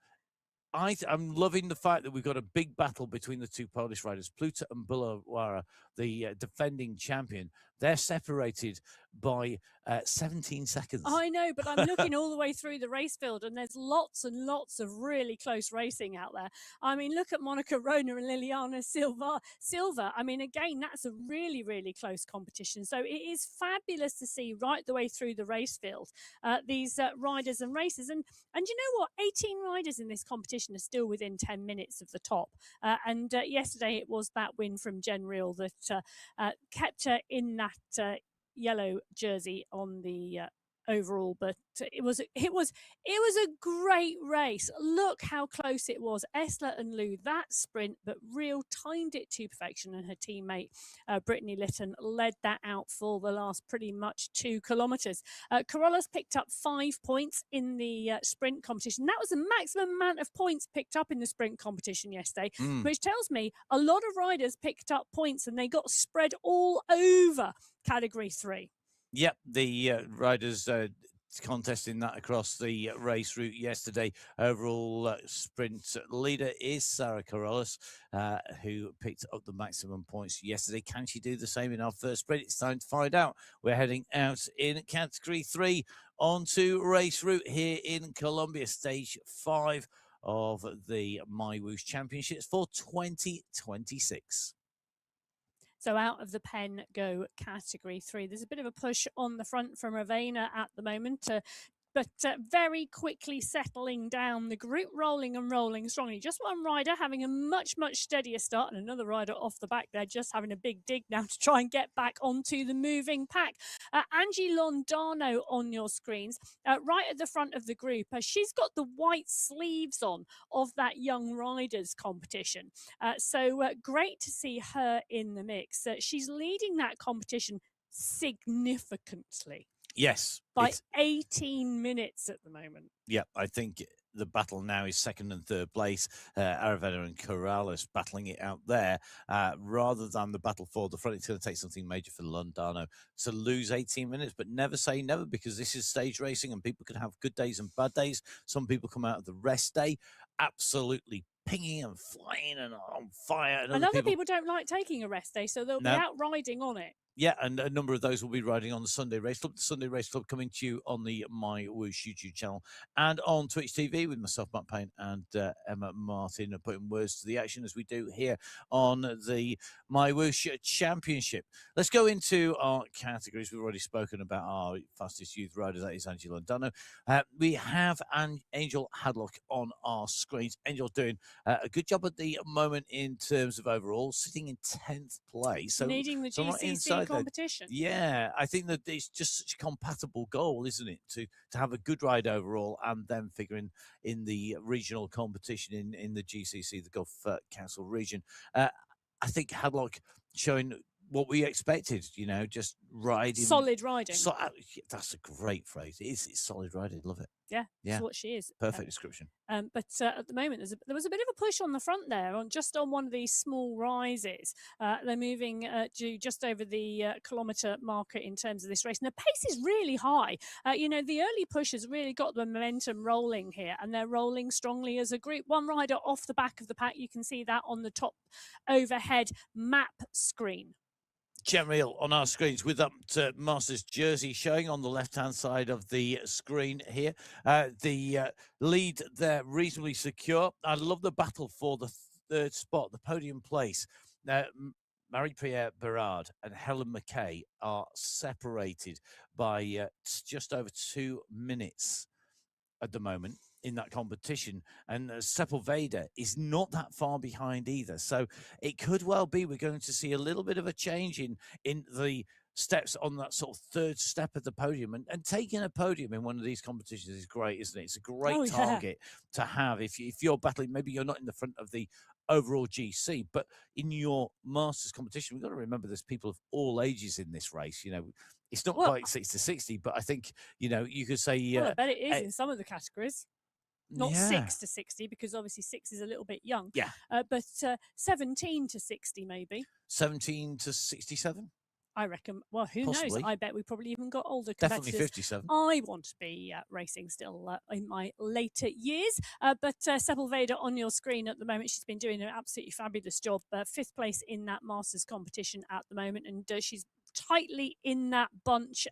I'm loving the fact that we've got a big battle between the 2 Polish riders, Pluta and Bulawara, the defending champion. They're separated by 17 seconds.
I know, but I'm looking all the way through the race field, and there's lots and lots of really close racing out there. I mean, look at Monica Rona and Liliana Silva. I mean, again, that's a really, really close competition. So it is fabulous to see right the way through the race field these riders and racers. And you know what? 18 riders in this competition are still within 10 minutes of the top. And yesterday it was that win from Jen Riel that kept her in that yellow jersey on the overall, but it was a great race. Look how close it was. Esler and Lou, that sprint, but Riel timed it to perfection, and her teammate Brittany Litton led that out for the last pretty much 2 kilometers. Carolus picked up 5 points in the sprint competition. That was the maximum amount of points picked up in the sprint competition yesterday, which tells me a lot of riders picked up points and they got spread all over category 3.
Yep, the riders contesting that across the race route yesterday. Overall sprint leader is Sarah Carolus, who picked up the maximum points yesterday. Can she do the same in our first sprint? It's time to find out. We're heading out in category 3 onto race route here in Colombia, stage 5 of the MyWhoosh Championships for 2026.
So out of the pen go category 3. There's a bit of a push on the front from Ravena at the moment. But very quickly settling down, the group rolling and rolling strongly. Just one rider having a much steadier start, and another rider off the back there just having a big dig now to try and get back onto the moving pack. Angie Londano on your screens, right at the front of the group. She's got the white sleeves on of that young riders competition. So great to see her in the mix. She's leading that competition significantly.
Yes.
By 18 minutes at the moment.
Yeah, I think the battle now is second and third place. Aravena and Corrales battling it out there rather than the battle for the front. It's going to take something major for Londano to lose 18 minutes, but never say never, because this is stage racing and people can have good days and bad days. Some people come out of the rest day absolutely pinging and flying and on fire.
And other people don't like taking a rest day, so they'll be out riding on it.
Yeah, and a number of those will be riding on the Sunday Race Club. The Sunday Race Club coming to you on the MyWhoosh YouTube channel and on Twitch TV with myself, Matt Payne, and Emma Martin, putting words to the action as we do here on the MyWhoosh Championship. Let's go into our categories. We've already spoken about our fastest youth rider. That is Angela Londano. We have Angel Hadlock on our screens. Angel doing a good job at the moment in terms of overall, sitting in 10th place. So
needing the GCC competition.
Yeah, I think that it's just such a compatible goal, isn't it, to have a good ride overall and then figuring in the regional competition in the GCC, the Gulf Council region. I think Hadlock showing what we expected, just riding.
Solid riding.
That's a great phrase. It's solid riding. Love it.
Yeah, that's what she is.
Perfect description.
But at the moment, there was a bit of a push on the front there, on one of these small rises. They're moving just over the kilometre marker in terms of this race, and the pace is really high. The early push has really got the momentum rolling here, and they're rolling strongly as a group. One rider off the back of the pack, you can see that on the top overhead map screen.
General on our screens with that Masters jersey showing on the left-hand side of the screen here. The lead there reasonably secure. I love the battle for the third spot, the podium place. Marie-Pierre Berard and Helen McKay are separated by just over 2 minutes at the moment in that competition, and Sepulveda is not that far behind either. So it could well be we're going to see a little bit of a change in the steps on that sort of third step of the podium, and taking a podium in one of these competitions is great, isn't it? It's a great target to have if you're battling. Maybe you're not in the front of the overall GC, but in your Masters competition, we've got to remember there's people of all ages in this race. It's not quite 6 to 60, but I think you could say
I bet it is in some of the categories. Not 6 to 60, because obviously 6 is a little bit young.
Yeah.
But 17 to 60, maybe.
17 to 67?
I reckon. Well, who
Possibly.
knows? I bet we probably even got older competitors.
Definitely 57.
I want to be racing still in my later years. But Sepulveda on your screen at the moment, she's been doing an absolutely fabulous job. 5th place in that Masters competition at the moment, and she's tightly in that bunch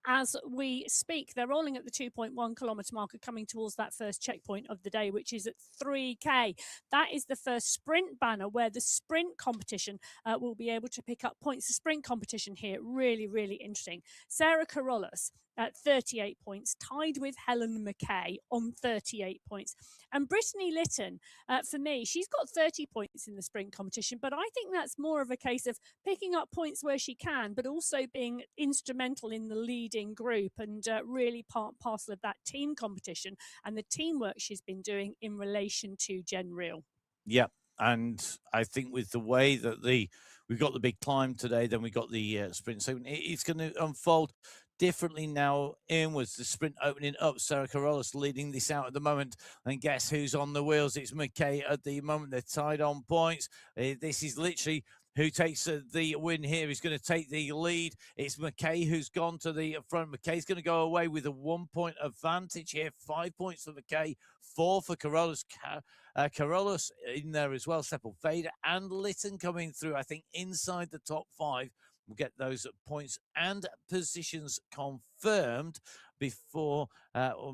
as we speak. They're rolling at the 2.1 kilometre marker, coming towards that first checkpoint of the day, which is at 3K. That is the first sprint banner where the sprint competition will be able to pick up points. The sprint competition here, really, really interesting. Sarah Carolus at 38 points, tied with Helen McKay on 38 points. And Brittany Litton, for me, she's got 30 points in the sprint competition, but I think that's more of a case of picking up points where she can, but also being instrumental in the leading group, and really part and parcel of that team competition and the teamwork she's been doing in relation to Gen Real.
Yeah, and I think with the way that we've got the big climb today, then we got the sprint, so it's going to unfold differently now inwards. The sprint opening up, Sarah Carolus leading this out at the moment, and guess who's on the wheels? It's McKay at the moment. They're tied on points. This is literally who takes the win here. He's going to take the lead. It's McKay who's gone to the front. McKay's going to go away with a 1-point advantage here. 5 points for McKay, 4 for Carolus. Carolus in there as well. Sepulveda and Litton coming through, I think, inside the top 5 We'll get those points and positions confirmed before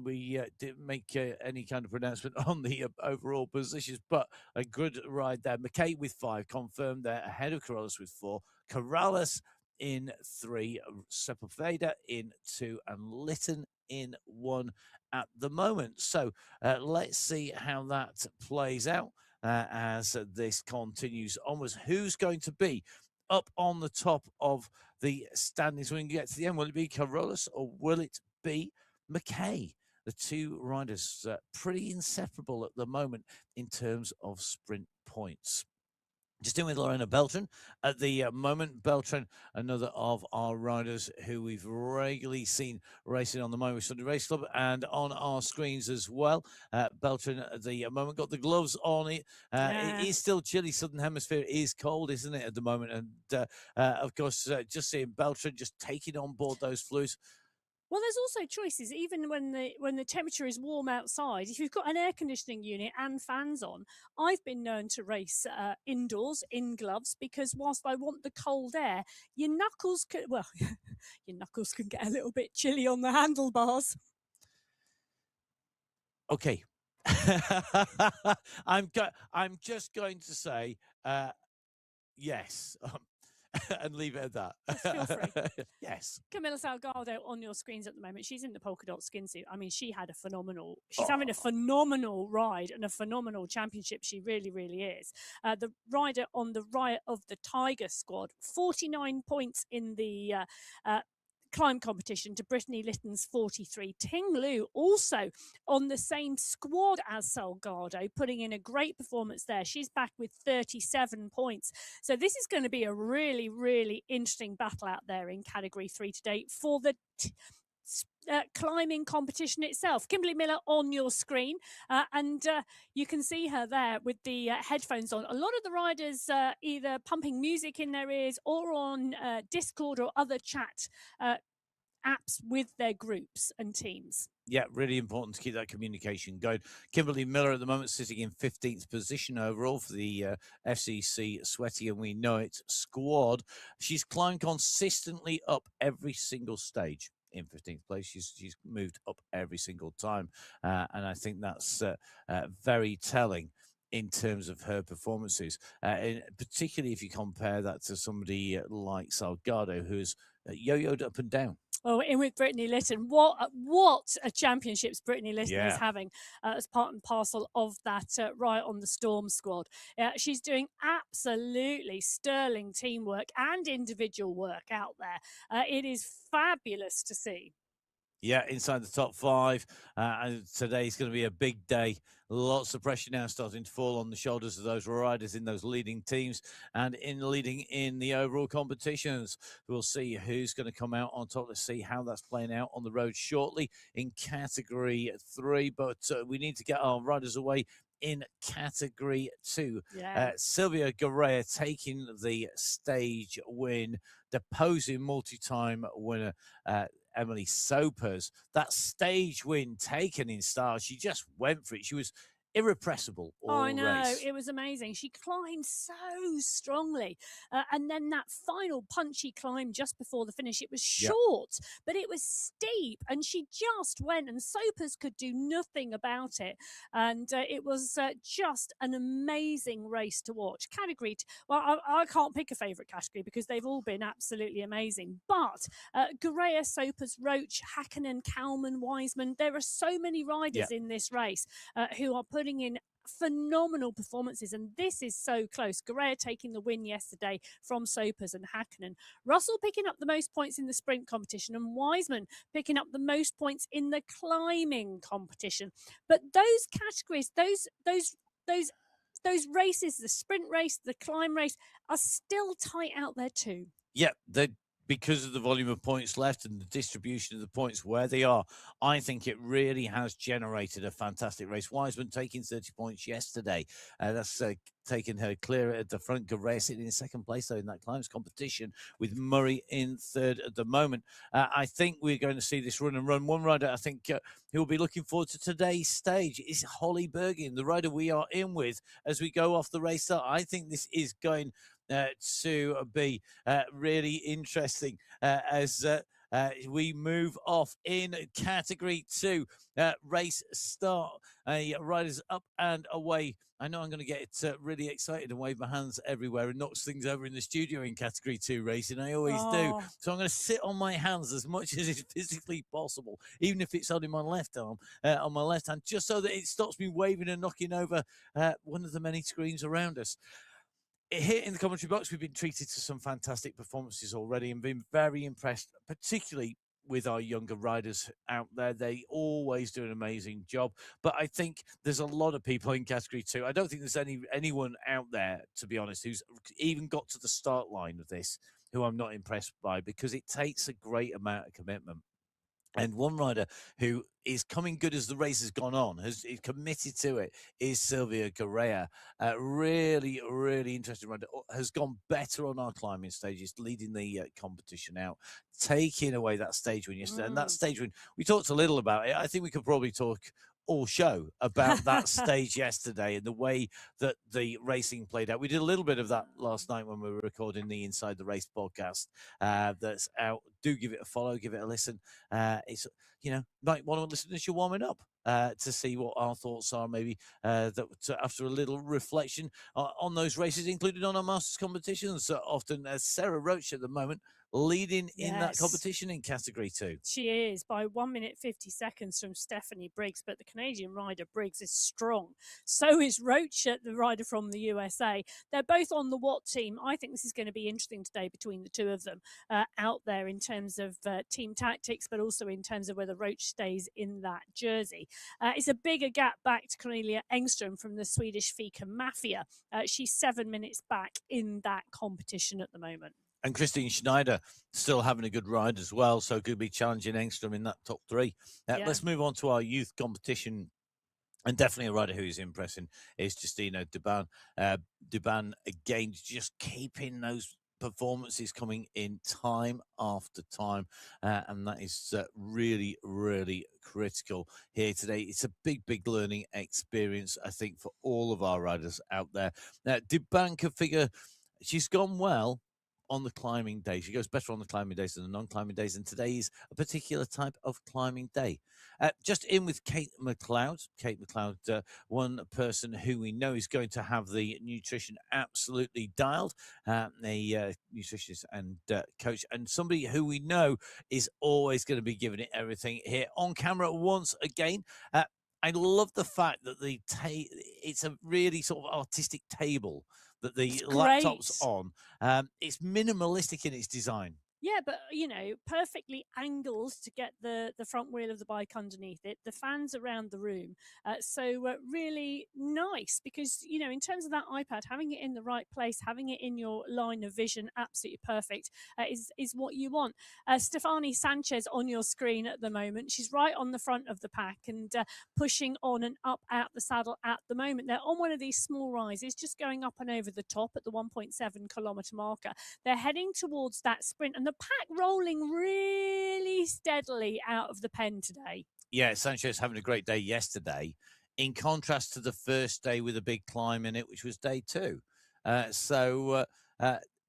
we make any kind of pronouncement on the overall positions. But a good ride there. McKay with 5 confirmed there, ahead of Corrales with 4. Corrales in 3, Sepulveda in 2, and Lytton in 1 at the moment. So let's see how that plays out as this continues onwards. Who's going to be up on the top of the standings when we get to the end? Will it be Corrales or will it be McKay? The two riders pretty inseparable at the moment in terms of sprint points. Just in with Lorena Beltran at the moment. Beltran, another of our riders who we've regularly seen racing on the MyWhoosh Sunday Race Club and on our screens as well. Beltran at the moment got the gloves on. It is still chilly. Southern Hemisphere is cold, isn't it, at the moment? And of course, just seeing Beltran just taking on board those fluids.
Well, there's also choices. Even when the temperature is warm outside, if you've got an air conditioning unit and fans on, I've been known to race indoors in gloves because whilst I want the cold air, your knuckles can your knuckles can get a little bit chilly on the handlebars.
Okay, I'm just going to say yes. And leave it at that.
Feel free.
Yes.
Camila Salgado on your screens at the moment. She's in the polka dot skin suit. I mean, she's having a phenomenal ride and a phenomenal championship. She really, really is. The rider on the right of the Tiger squad, 49 points in the climb competition to Brittany Lytton's 43. Ting Lu also on the same squad as Salgado, putting in a great performance there. She's back with 37 points. So this is going to be a really, really interesting battle out there in Category 3 today for the climbing competition itself. Kimberly Miller on your screen, and you can see her there with the headphones on. A lot of the riders either pumping music in their ears or on Discord or other chat apps with their groups and teams.
Yeah, really important to keep that communication going. Kimberly Miller at the moment sitting in 15th position overall for the FCC Sweaty and We Know It squad. She's climbed consistently up every single stage. In 15th place, she's moved up every single time, and I think that's very telling in terms of her performances, particularly if you compare that to somebody like Salgado, who's yo-yoed up and down.
Oh, in with Brittany Lytton. What a championships Brittany Lytton is having as part and parcel of that Riot on the Storm squad. She's doing absolutely sterling teamwork and individual work out there. It is fabulous to see.
Yeah, inside the top 5. And today's going to be a big day. Lots of pressure now starting to fall on the shoulders of those riders in those leading teams and leading in the overall competitions. We'll see who's going to come out on top. Let's see how that's playing out on the road shortly in Category 3. But we need to get our riders away in Category 2. Sylvia Garea taking the stage win, deposing multi-time winner Emily Sopers. That stage win taken in style. She just went for it. She was irrepressible all
I know,
race.
it was amazing. She climbed so strongly. And then that final punchy climb just before the finish, it was short, but it was steep. And she just went and Sopers could do nothing about it. And it was just an amazing race to watch. Category, well, I can't pick a favourite category because they've all been absolutely amazing. But Garea, Sopers, Roach, Hakkinen, Kalman, Wiseman, there are so many riders in this race who are putting in phenomenal performances, and this is so close. Garea taking the win yesterday from Sopers and Hakkinen. Russell picking up the most points in the sprint competition, and Wiseman picking up the most points in the climbing competition. But those categories, those races, the sprint race, the climb race, are still tight out there too.
Yeah, because of the volume of points left and the distribution of the points where they are, I think it really has generated a fantastic race. Wiseman taking 30 points yesterday. That's taken her clear at the front. Garea sitting in second place, though, in that climbs competition with Murray in third at the moment. I think we're going to see this run and run. One rider I think who will be looking forward to today's stage is Holly Bergin, the rider we are in with as we go off the race start. I think this is going to be really interesting as we move off in category 2. Race start. Riders up and away. I know I'm going to get really excited and wave my hands everywhere and knock things over in the studio in category 2 racing. I always do. So I'm going to sit on my hands as much as is physically possible, even if it's only my left arm, on my left hand, just so that it stops me waving and knocking over one of the many screens around us. Here in the commentary box, we've been treated to some fantastic performances already and been very impressed, particularly with our younger riders out there. They always do an amazing job. But I think there's a lot of people in category 2. I don't think there's anyone out there, to be honest, who's even got to the start line of this who I'm not impressed by, because it takes a great amount of commitment. And one rider who is coming good as the race has gone on, is committed to it, is Silvia Correa. Really, really interesting rider. Has gone better on our climbing stages, leading the competition out, taking away that stage win yesterday. And that stage win, we talked a little about it. I think we could probably talk all show about that stage yesterday and the way that the racing played out. We did a little bit of that last night when we were recording the Inside the Race podcast that's out. Do give it a follow, give it a listen. It's, might want to listen as you're warming up to see what our thoughts are, maybe after a little reflection on those races included on our Masters competitions. Often Sarah Roach at the moment leading in that competition in category 2.
She is by 1 minute 50 seconds from Stephanie Briggs, but the Canadian rider Briggs is strong. So is Roach, the rider from the USA. They're both on the Watt team. I think this is going to be interesting today between the two of them out there in terms of team tactics, but also in terms of whether Roach stays in that jersey. It's a bigger gap back to Cornelia Engström from the Swedish Fika Mafia. She's 7 minutes back in that competition at the moment.
And Christine Schneider still having a good ride as well, so could be challenging Engström in that top 3. Let's move on to our youth competition. And definitely a rider who is impressing is Justina Duban. Duban, again, just keeping those performances coming in time after time. And that is really, really critical here today. It's a big, big learning experience, I think, for all of our riders out there. Duban could figure she's gone well on the climbing day. She goes better on the climbing days than the non-climbing days, and today is a particular type of climbing day. Just in with Kate McLeod. Kate McLeod, one person who we know is going to have the nutrition absolutely dialed, a nutritionist and coach, and somebody who we know is always going to be giving it everything here on camera once again. I love the fact that it's a really sort of artistic table that the laptop's on. It's minimalistic in its design.
Yeah, but, perfectly angled to get the front wheel of the bike underneath it, the fans around the room. So really nice because, in terms of that iPad, having it in the right place, having it in your line of vision, absolutely perfect, is what you want. Stefani Sanchez on your screen at the moment. She's right on the front of the pack and pushing on and up out the saddle at the moment. They're on one of these small rises, just going up and over the top at the 1.7 kilometre marker. They're heading towards that sprint, and the pack rolling really steadily out of the pen today.
Yeah, Sanchez having a great day yesterday, in contrast to the first day with a big climb in it, which was day 2.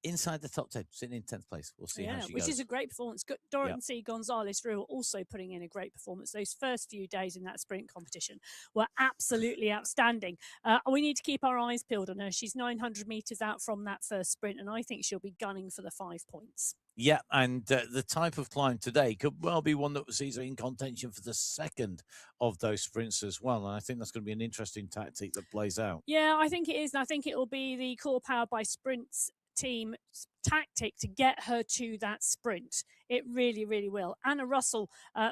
Inside the top 10, sitting in 10th place. We'll see how she goes.
Which is a great performance. Dorothy Gonzalez-Rue also putting in a great performance. Those first few days in that sprint competition were absolutely outstanding. We need to keep our eyes peeled on her. She's 900 metres out from that first sprint, and I think she'll be gunning for the 5 points.
Yeah, and the type of climb today could well be one that sees her in contention for the second of those sprints as well. And I think that's going to be an interesting tactic that plays out.
Yeah, I think it is. And I think it will be the Core Powered by Sprints team tactic to get her to that sprint. It really, really will. Anna Russell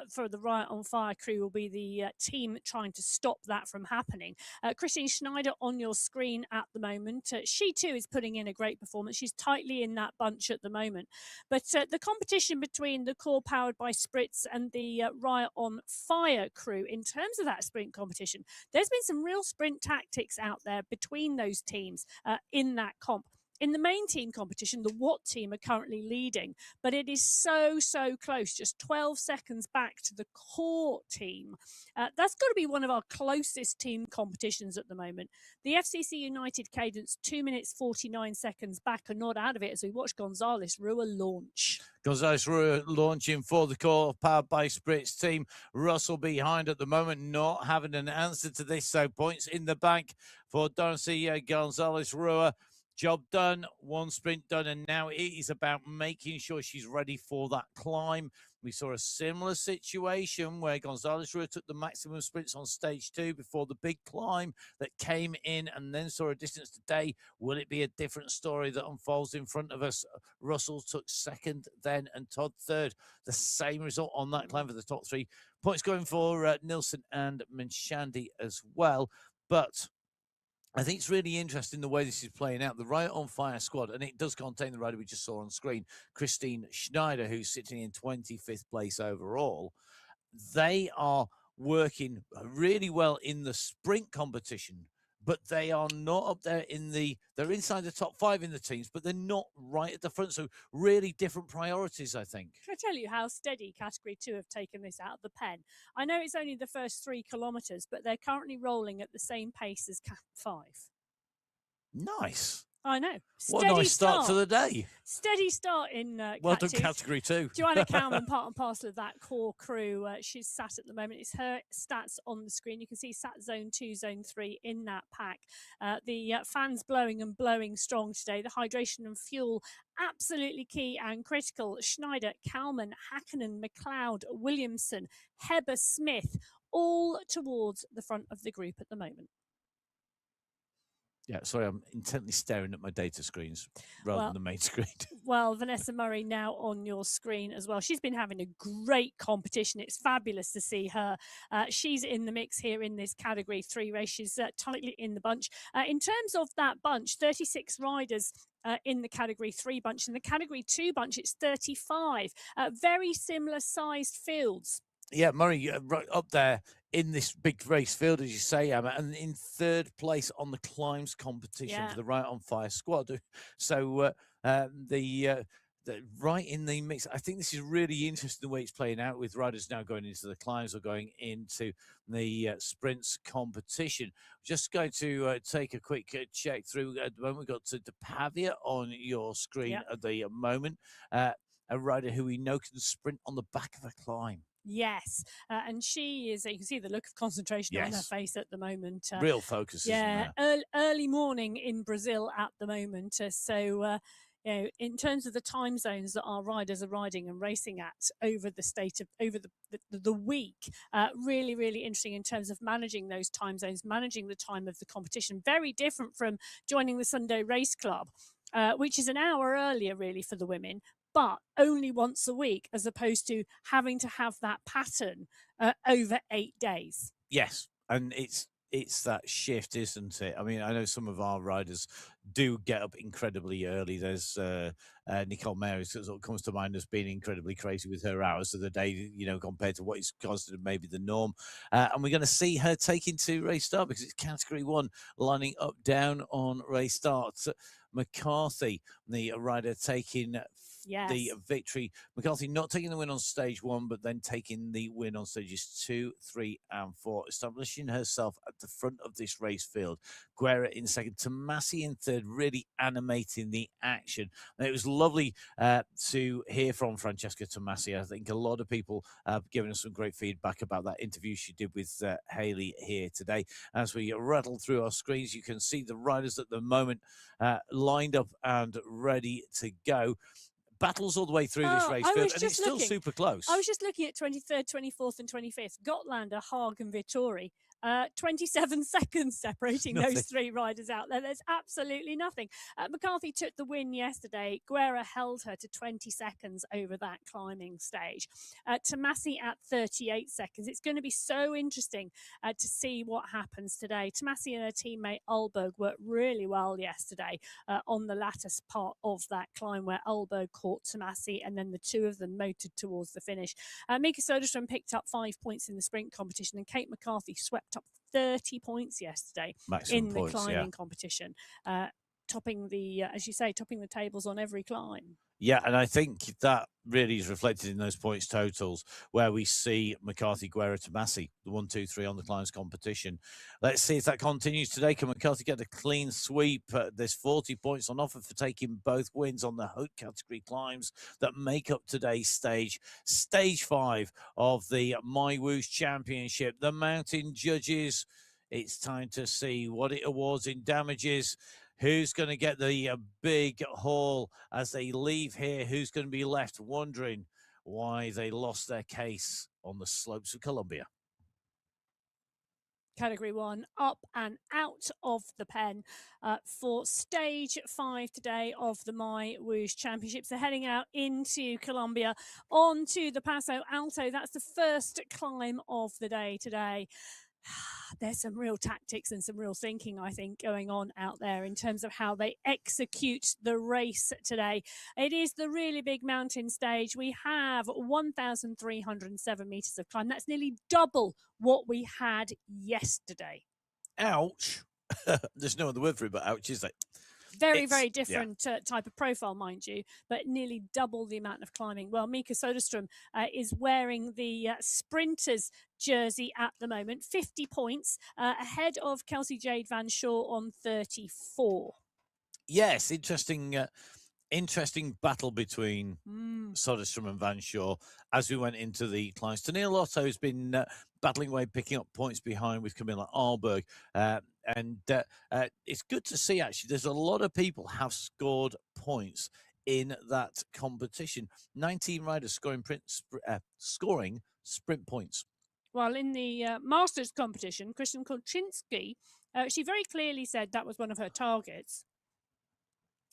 for the Riot on Fire crew will be the team trying to stop that from happening. Christine Schneider on your screen at the moment. She too is putting in a great performance. She's tightly in that bunch at the moment. But the competition between the Core Powered by Spritz and the Riot on Fire crew, in terms of that sprint competition, there's been some real sprint tactics out there between those teams in that comp. In the main team competition, the Watt team are currently leading, but it is so close, just 12 seconds back to the core team. That's got to be one of our closest team competitions at the moment. The FCC United cadence, 2 minutes 49 seconds back, and not out of it as we watch Gonzalez Rua launch.
Gonzalez Rua launching for the core, powered by Spritz team. Russell behind at the moment, not having an answer to this, so points in the bank for Dorothy Gonzalez Rua. Job done, one sprint done, and now it is about making sure she's ready for that climb. We saw a similar situation where Gonzalez Rua took the maximum sprints on stage 2 before the big climb that came in, and then saw a distance today. Will it be a different story that unfolds in front of us? Russell took second then, and Todd third. The same result on that climb for the top 3. Points going for Nilsson and Menshandi as well. But I think it's really interesting the way this is playing out. The Riot on Fire squad, and it does contain the rider we just saw on screen, Christine Schneider, who's sitting in 25th place overall. They are working really well in the sprint competition, but they are not up there they're inside the top 5 in the teams, but they're not right at the front. So really different priorities, I think.
Can I tell you how steady Category 2 have taken this out of the pen? I know it's only the first 3 kilometres, but they're currently rolling at the same pace as Cat 5.
Nice.
I know.
What a nice start to the day.
Steady start in
well done, Category 2.
Joanna Cowman, part and parcel of that core crew. She's sat at the moment. It's her stats on the screen. You can see sat zone 2, zone 3 in that pack. The fans blowing and blowing strong today. The hydration and fuel absolutely key and critical. Schneider, Cowman, Hakkinen, McLeod, Williamson, Heber, Smith, all towards the front of the group at the moment.
Yeah, sorry, I'm intently staring at my data screens rather than the main screen.
Well, Vanessa Murray now on your screen as well. She's been having a great competition. It's fabulous to see her. She's in the mix here in this Category 3 race. She's tightly in the bunch. In terms of that bunch, 36 riders in the Category 3 bunch. In the Category 2 bunch, it's 35. Very similar sized fields.
Yeah, Murray right up there in this big race field, as you say, Emma, and in 3rd place on the climbs competition for the Right on Fire squad. So the right in the mix. I think this is really interesting the way it's playing out, with riders now going into the climbs or going into the sprints competition. Just going to take a quick check through. At the moment, we've got DePavia on your screen at the moment. A rider who we know can sprint on the back of a climb.
Yes, and she is, you can see the look of concentration on her face at the moment.
Real focus,
yeah, early morning in Brazil at the moment. So, you know, in terms of the time zones that our riders are riding and racing at over the week, really interesting in terms of managing those time zones, managing the time of the competition. Very different from joining the Sunday Race Club, which is an hour earlier really for the women, but only once a week, as opposed to having to have that pattern over 8 days.
Yes, and it's that shift, isn't it? I mean, I know some of our riders do get up incredibly early. There's Nicole Mary sort of comes to mind as being incredibly crazy with her hours of the day, you know, compared to what is considered maybe the norm. And we're going to see her taking to race start, because it's Category 1 lining up down on race start. McCarthy, the rider taking the victory. McCarthy not taking the win on stage 1, but then taking the win on stages 2, 3, and 4, establishing herself at the front of this race field. Guerra in second, Tomasi in third, really animating the action. And it was lovely to hear from Francesca Tomasi. I think a lot of people have given us some great feedback about that interview she did with Hayley here today. As we rattle through our screens, you can see the riders at the moment lined up and ready to go. Battles all the way through this race field, and it's still super close.
I was just looking at 23rd, 24th, and 25th. Gotlander, Haag, and Vittori. 27 seconds separating those 3 riders out there. There's absolutely nothing. McCarthy took the win yesterday. Guerra held her to 20 seconds over that climbing stage. Tomasi at 38 seconds. It's going to be so interesting to see what happens today. Tomasi and her teammate Ulberg worked really well yesterday on the latter part of that climb, where Ulberg caught Tomasi, and then the 2 of them motored towards the finish. Mika Soderstrom picked up 5 points in the sprint competition, and Kate McCarthy swept up 30 points yesterday in the climbing competition. topping the, as you say, topping the tables on every climb.
Yeah, and I think that really is reflected in those points totals, where we see McCarthy, Guerra, Tomasi, the 1, 2, 3 on the climbs competition. Let's see if that continues today. Can McCarthy get a clean sweep? There's 40 points on offer for taking both wins on the Haute category climbs that make up today's stage. Stage 5 of the MyWhoosh Championship. The mountain judges, it's time to see what it awards in damages. Who's going to get the big haul as they leave here? Who's going to be left wondering why they lost their case on the slopes of Colombia?
Category 1 up and out of the pen for stage 5 today of the MyWhoosh Championships. They're heading out into Colombia onto the Paso Alto. That's the first climb of the day today. There's some real tactics and some real thinking, I think, going on out there in terms of how they execute the race today. It is the really big mountain stage. We have 1,307 meters of climb. That's nearly double what we had yesterday.
Ouch. There's no other word for it but ouch, is there?
Very different type of profile, mind you, but nearly double the amount of climbing. Well, Mika Soderstrom is wearing the sprinters jersey at the moment, 50 points ahead of Kelsey Jade Van Shaw on 34.
Yes, interesting battle between Soderstrom and Van Shaw as we went into the climbs. Tennille Lotto has been battling away, picking up points behind with Camilla Arlberg. And it's good to see, actually, there's a lot of people have scored points in that competition. 19 riders scoring sprint points.
Well, in the Masters competition, Kristen Kolczynski, she very clearly said that was one of her targets.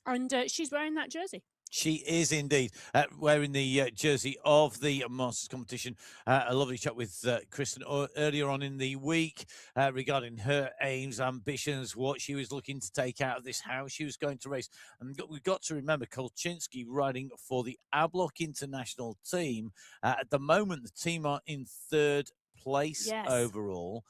And she's wearing that jersey.
She is indeed wearing the jersey of the Masters competition. A lovely chat with Kristen earlier on in the week regarding her aims, ambitions, what she was looking to take out of this, how she was going to race. And we've got to remember Kolczynski riding for the Ablock International team. At the moment, the team are in third place overall.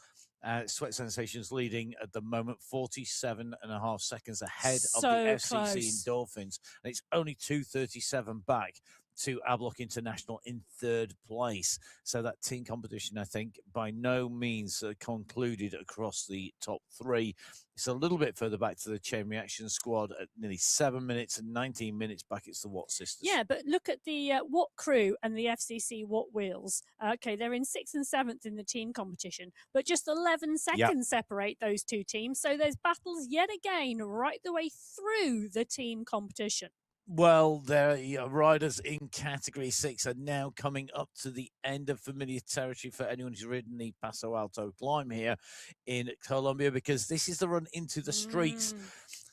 Sweat Sensations leading at the moment, 47.5 seconds ahead of the FCC Endorphins. And it's only 2:37 back to Ablock International in third place. So that team competition, I think, by no means concluded across the top three. It's a little bit further back to the Chain Reaction squad at nearly 7 minutes and 19 minutes back. It's the Watt sisters.
Yeah, but look at the Watt crew and the FCC Watt wheels. Okay, they're in 6th and 7th in the team competition, but just 11 seconds separate those two teams. So there's battles yet again right the way through the team competition.
Well, the riders in Category 6 are now coming up to the end of familiar territory for anyone who's ridden the Paso Alto climb here in Colombia, because this is the run into the streets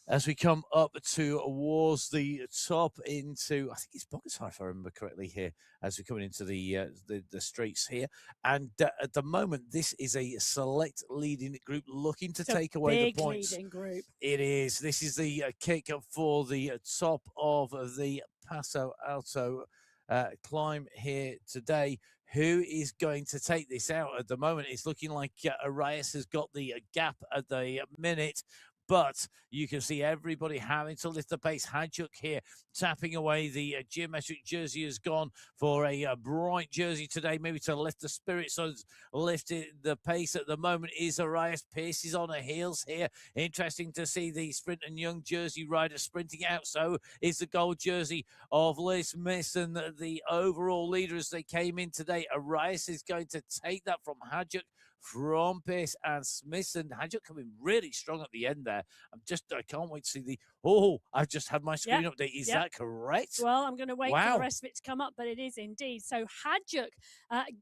as we come up towards the top into, I think it's Bogota, if I remember correctly, here as we're coming into the streets here. And at the moment, this is a select leading group looking to take away the points.
Leading group.
It is. This is the kick for the top of the Paso Alto climb here today. Who is going to take this out at the moment? It's looking like Arias has got the gap at the minute. But you can see everybody having to lift the pace. Hadjuk here tapping away. The geometric jersey has gone for a bright jersey today, maybe to lift the spirits. So lifting the pace at the moment is Arias. Pierce is on her heels here. Interesting to see the Sprint and Young jersey rider sprinting out. So is the gold jersey of Liz Smith, and the overall leader as they came in today. Arias is going to take that from Hadjuk, from Pierce and Smith, and Hadjuk coming really strong at the end there. I can't wait to see the, I've just had my screen update. Is that correct?
Well, I'm going to wait for the rest of it to come up, but it is indeed. So Hadjuk,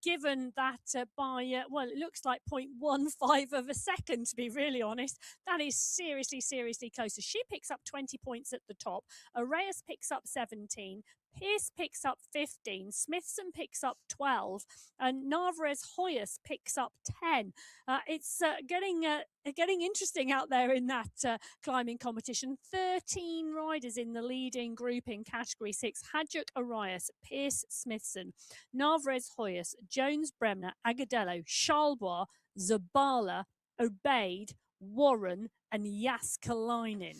given that by, it looks like 0.15 of a second, to be really honest, that is seriously close. So she picks up 20 points at the top. Arias picks up 17. Pierce picks up 15, Smithson picks up 12, and Narvaez Hoyas picks up 10. It's getting interesting out there in that climbing competition. 13 riders in the leading group in Category 6. Hadjuk, Arias, Pierce, Smithson, Narvaez Hoyas, Jones, Bremner, Agadello, Charlebois, Zabala, Obeid, Warren, and Jaskalainen.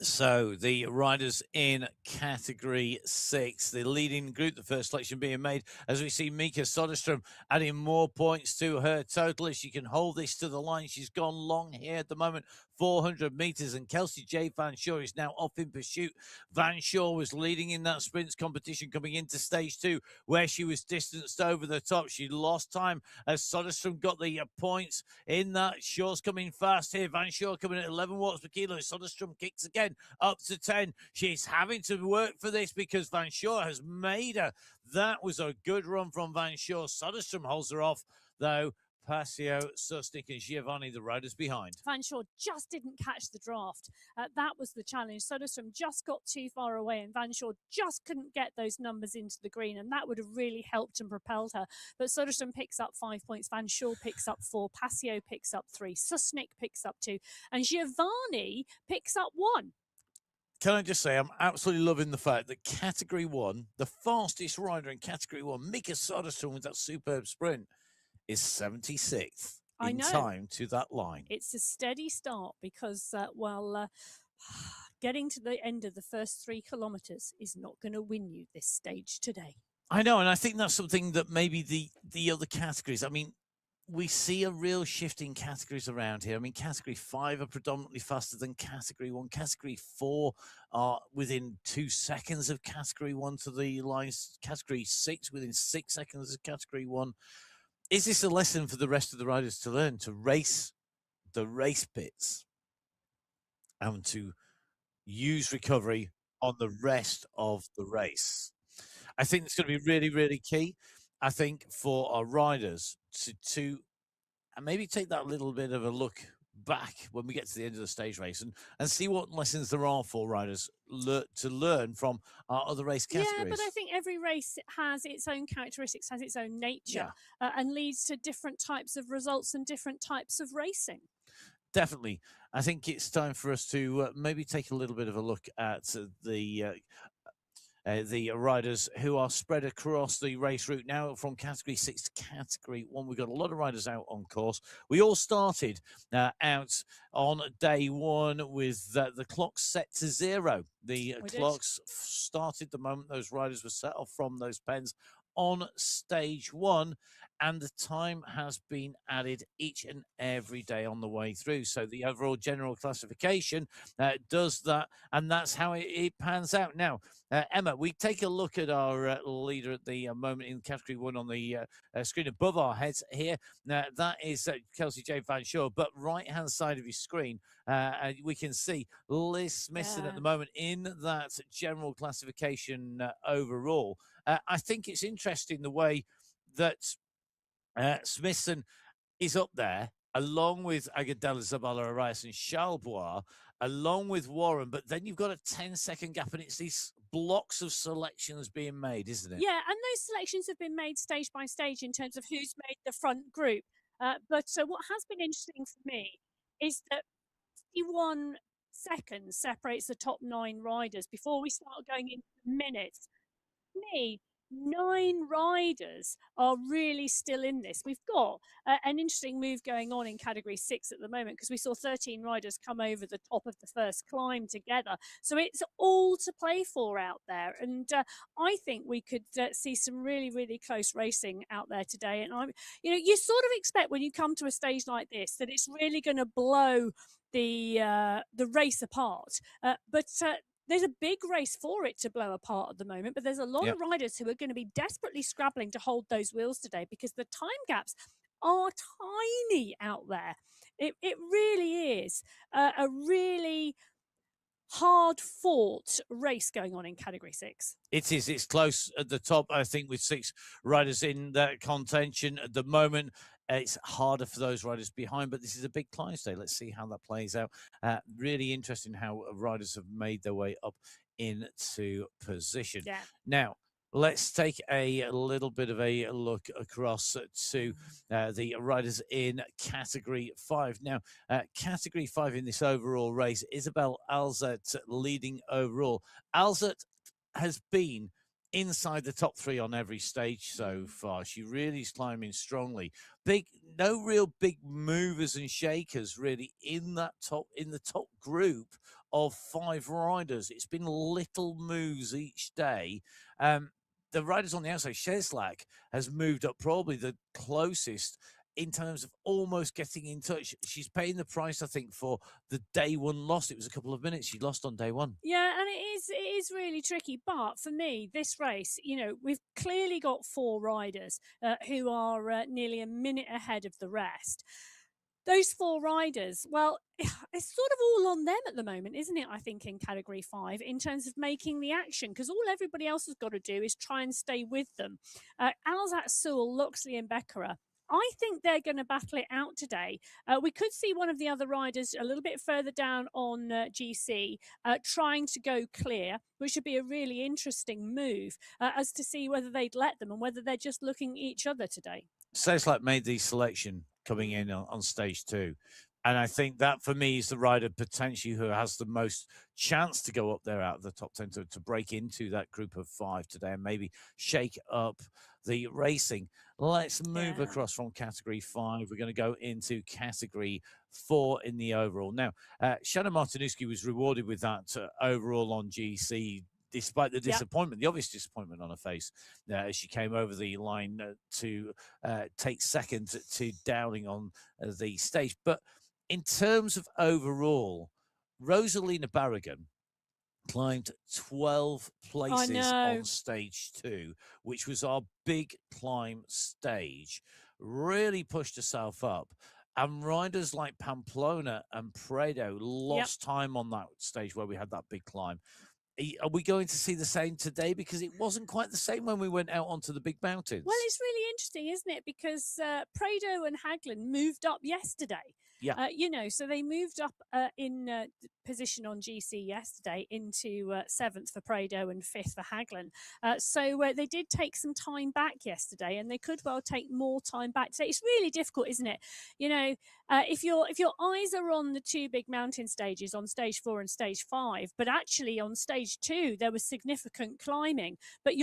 So the riders in category 6, the leading group, the first selection being made, as we see Mika Soderstrom adding more points to her total. If she can hold this to the line, she's gone long here at the moment, 400 meters, and Kelsey J. Van Shaw is now off in pursuit. Van Shaw was leading in that sprints competition coming into stage 2, where she was distanced over the top. She lost time as Soderstrom got the points in that. Shaw's coming fast here. Van Shaw coming at 11 watts per kilo. Soderstrom kicks again up to 10. She's having to work for this because Van Shaw has made her. That was a good run from Van Shaw. Soderstrom holds her off, though. Pasio, Susnik, and Giovanni, the riders behind.
Van Shaw just didn't catch the draft. That was the challenge. Soderstrom just got too far away, and Van Shaw just couldn't get those numbers into the green, and that would have really helped and propelled her. But Soderstrom picks up 5 points. Van Shaw picks up 4. Pasio picks up 3. Susnik picks up 2. And Giovanni picks up 1.
Can I just say, I'm absolutely loving the fact that Category 1, the fastest rider in Category 1, Mika Soderstrom with that superb sprint, is 76th in time to that line.
It's a steady start because, getting to the end of the first 3 kilometers is not going to win you this stage today.
I know, and I think that's something that maybe the other categories, I mean, we see a real shift in categories around here. I mean, Category 5 are predominantly faster than Category 1. Category 4 are within 2 seconds of Category 1 to the lines. Category 6 within 6 seconds of Category 1. Is this a lesson for the rest of the riders to learn, to race the race pits and to use recovery on the rest of the race? I think it's going to be really, really key. I think for our riders to and maybe take that little bit of a look back when we get to the end of the stage race and see what lessons there are for riders to learn from our other race categories.
Yeah, but I think every race has its own characteristics, has its own nature, and leads to different types of results and different types of racing.
Definitely. I think it's time for us to maybe take a little bit of a look at the riders who are spread across the race route now from Category 6 to Category 1. We've got a lot of riders out on course. We all started out on day 1 with the clocks set to 0. The clocks started the moment those riders were set off from those pens on stage 1, and the time has been added each and every day on the way through. So the overall general classification does that, and that's how it pans out. Now, Emma, we take a look at our leader at the moment in Category 1 on the screen above our heads here. That is Kelsey J. Van Shaw, but right-hand side of your screen, we can see Liz Smithson at the moment in that general classification overall. I think it's interesting the way that Smithson is up there, along with Agadella, Zabala, Arias, and Charlebois, along with Warren. But then you've got a 10-second gap, and it's these blocks of selections being made, isn't it?
Yeah, and those selections have been made stage by stage in terms of who's made the front group. But what has been interesting for me is that 51 seconds separates the top 9 riders before we start going into minutes. For me, 9 riders are really still in this. We've got an interesting move going on in Category 6 at the moment because we saw 13 riders come over the top of the first climb together. So it's all to play for out there. And I think we could see some really, really close racing out there today. And you sort of expect when you come to a stage like this that it's really going to blow the race apart. But there's a big race for it to blow apart at the moment, but there's a lot of riders who are going to be desperately scrabbling to hold those wheels today because the time gaps are tiny out there. It really is a really hard-fought race going on in Category 6.
It is. It's close at the top, I think, with 6 riders in that contention at the moment. It's harder for those riders behind, but this is a big climb today. Let's see how that plays out. Really interesting how riders have made their way up into position.
Yeah.
Now, let's take a little bit of a look across to the riders in Category 5. Now, Category 5 in this overall race, Isabel Alzat leading overall. Alzat has been inside the top three on every stage so
Mm.
far. She really is climbing strongly. Big, no real big movers and shakers really in the top group of 5 riders. It's been little moves each day. Um, the riders on the outside, Sheslak has moved up probably the closest in terms of almost getting in touch. She's paying the price, I think, for the day one loss. It was a couple of minutes she lost on day one.
Yeah, and it is really tricky. But for me, this race, we've clearly got 4 riders who are nearly a minute ahead of the rest. Those 4 riders, well, it's sort of all on them at the moment, isn't it? I think in category 5 in terms of making the action, because all everybody else has got to do is try and stay with them. Alzat Sewell, Loxley, and Beckera. I think they're going to battle it out today. We could see one of the other riders a little bit further down on GC trying to go clear, which would be a really interesting move as to see whether they'd let them and whether they're just looking at each other today.
Like made the selection coming in on stage 2. And I think that for me is the rider potentially who has the most chance to go up there out of the top 10 to break into that group of 5 today and maybe shake up the racing. Let's move across from category 5. We're going to go into category 4 in the overall. Now, Shannon Martinuski was rewarded with that overall on GC despite the disappointment, the obvious disappointment on her face as she came over the line to take second to Downing on the stage. But in terms of overall, Rosalina Barragan climbed 12 places on stage 2, which was our big climb stage, really pushed herself up. And riders like Pamplona and Prado lost time on that stage where we had that big climb. Are we going to see the same today? Because it wasn't quite the same when we went out onto the big mountains.
Well, it's really interesting, isn't it? Because Prado and Hagland moved up yesterday.
Yeah.
So they moved up in position on GC yesterday into 7th for Prado and 5th for Hagland. So they did take some time back yesterday, and they could well take more time back today. It's really difficult, isn't it? If your eyes are on the 2 big mountain stages on stage 4 and stage 5, but actually on stage 2 there was significant climbing, but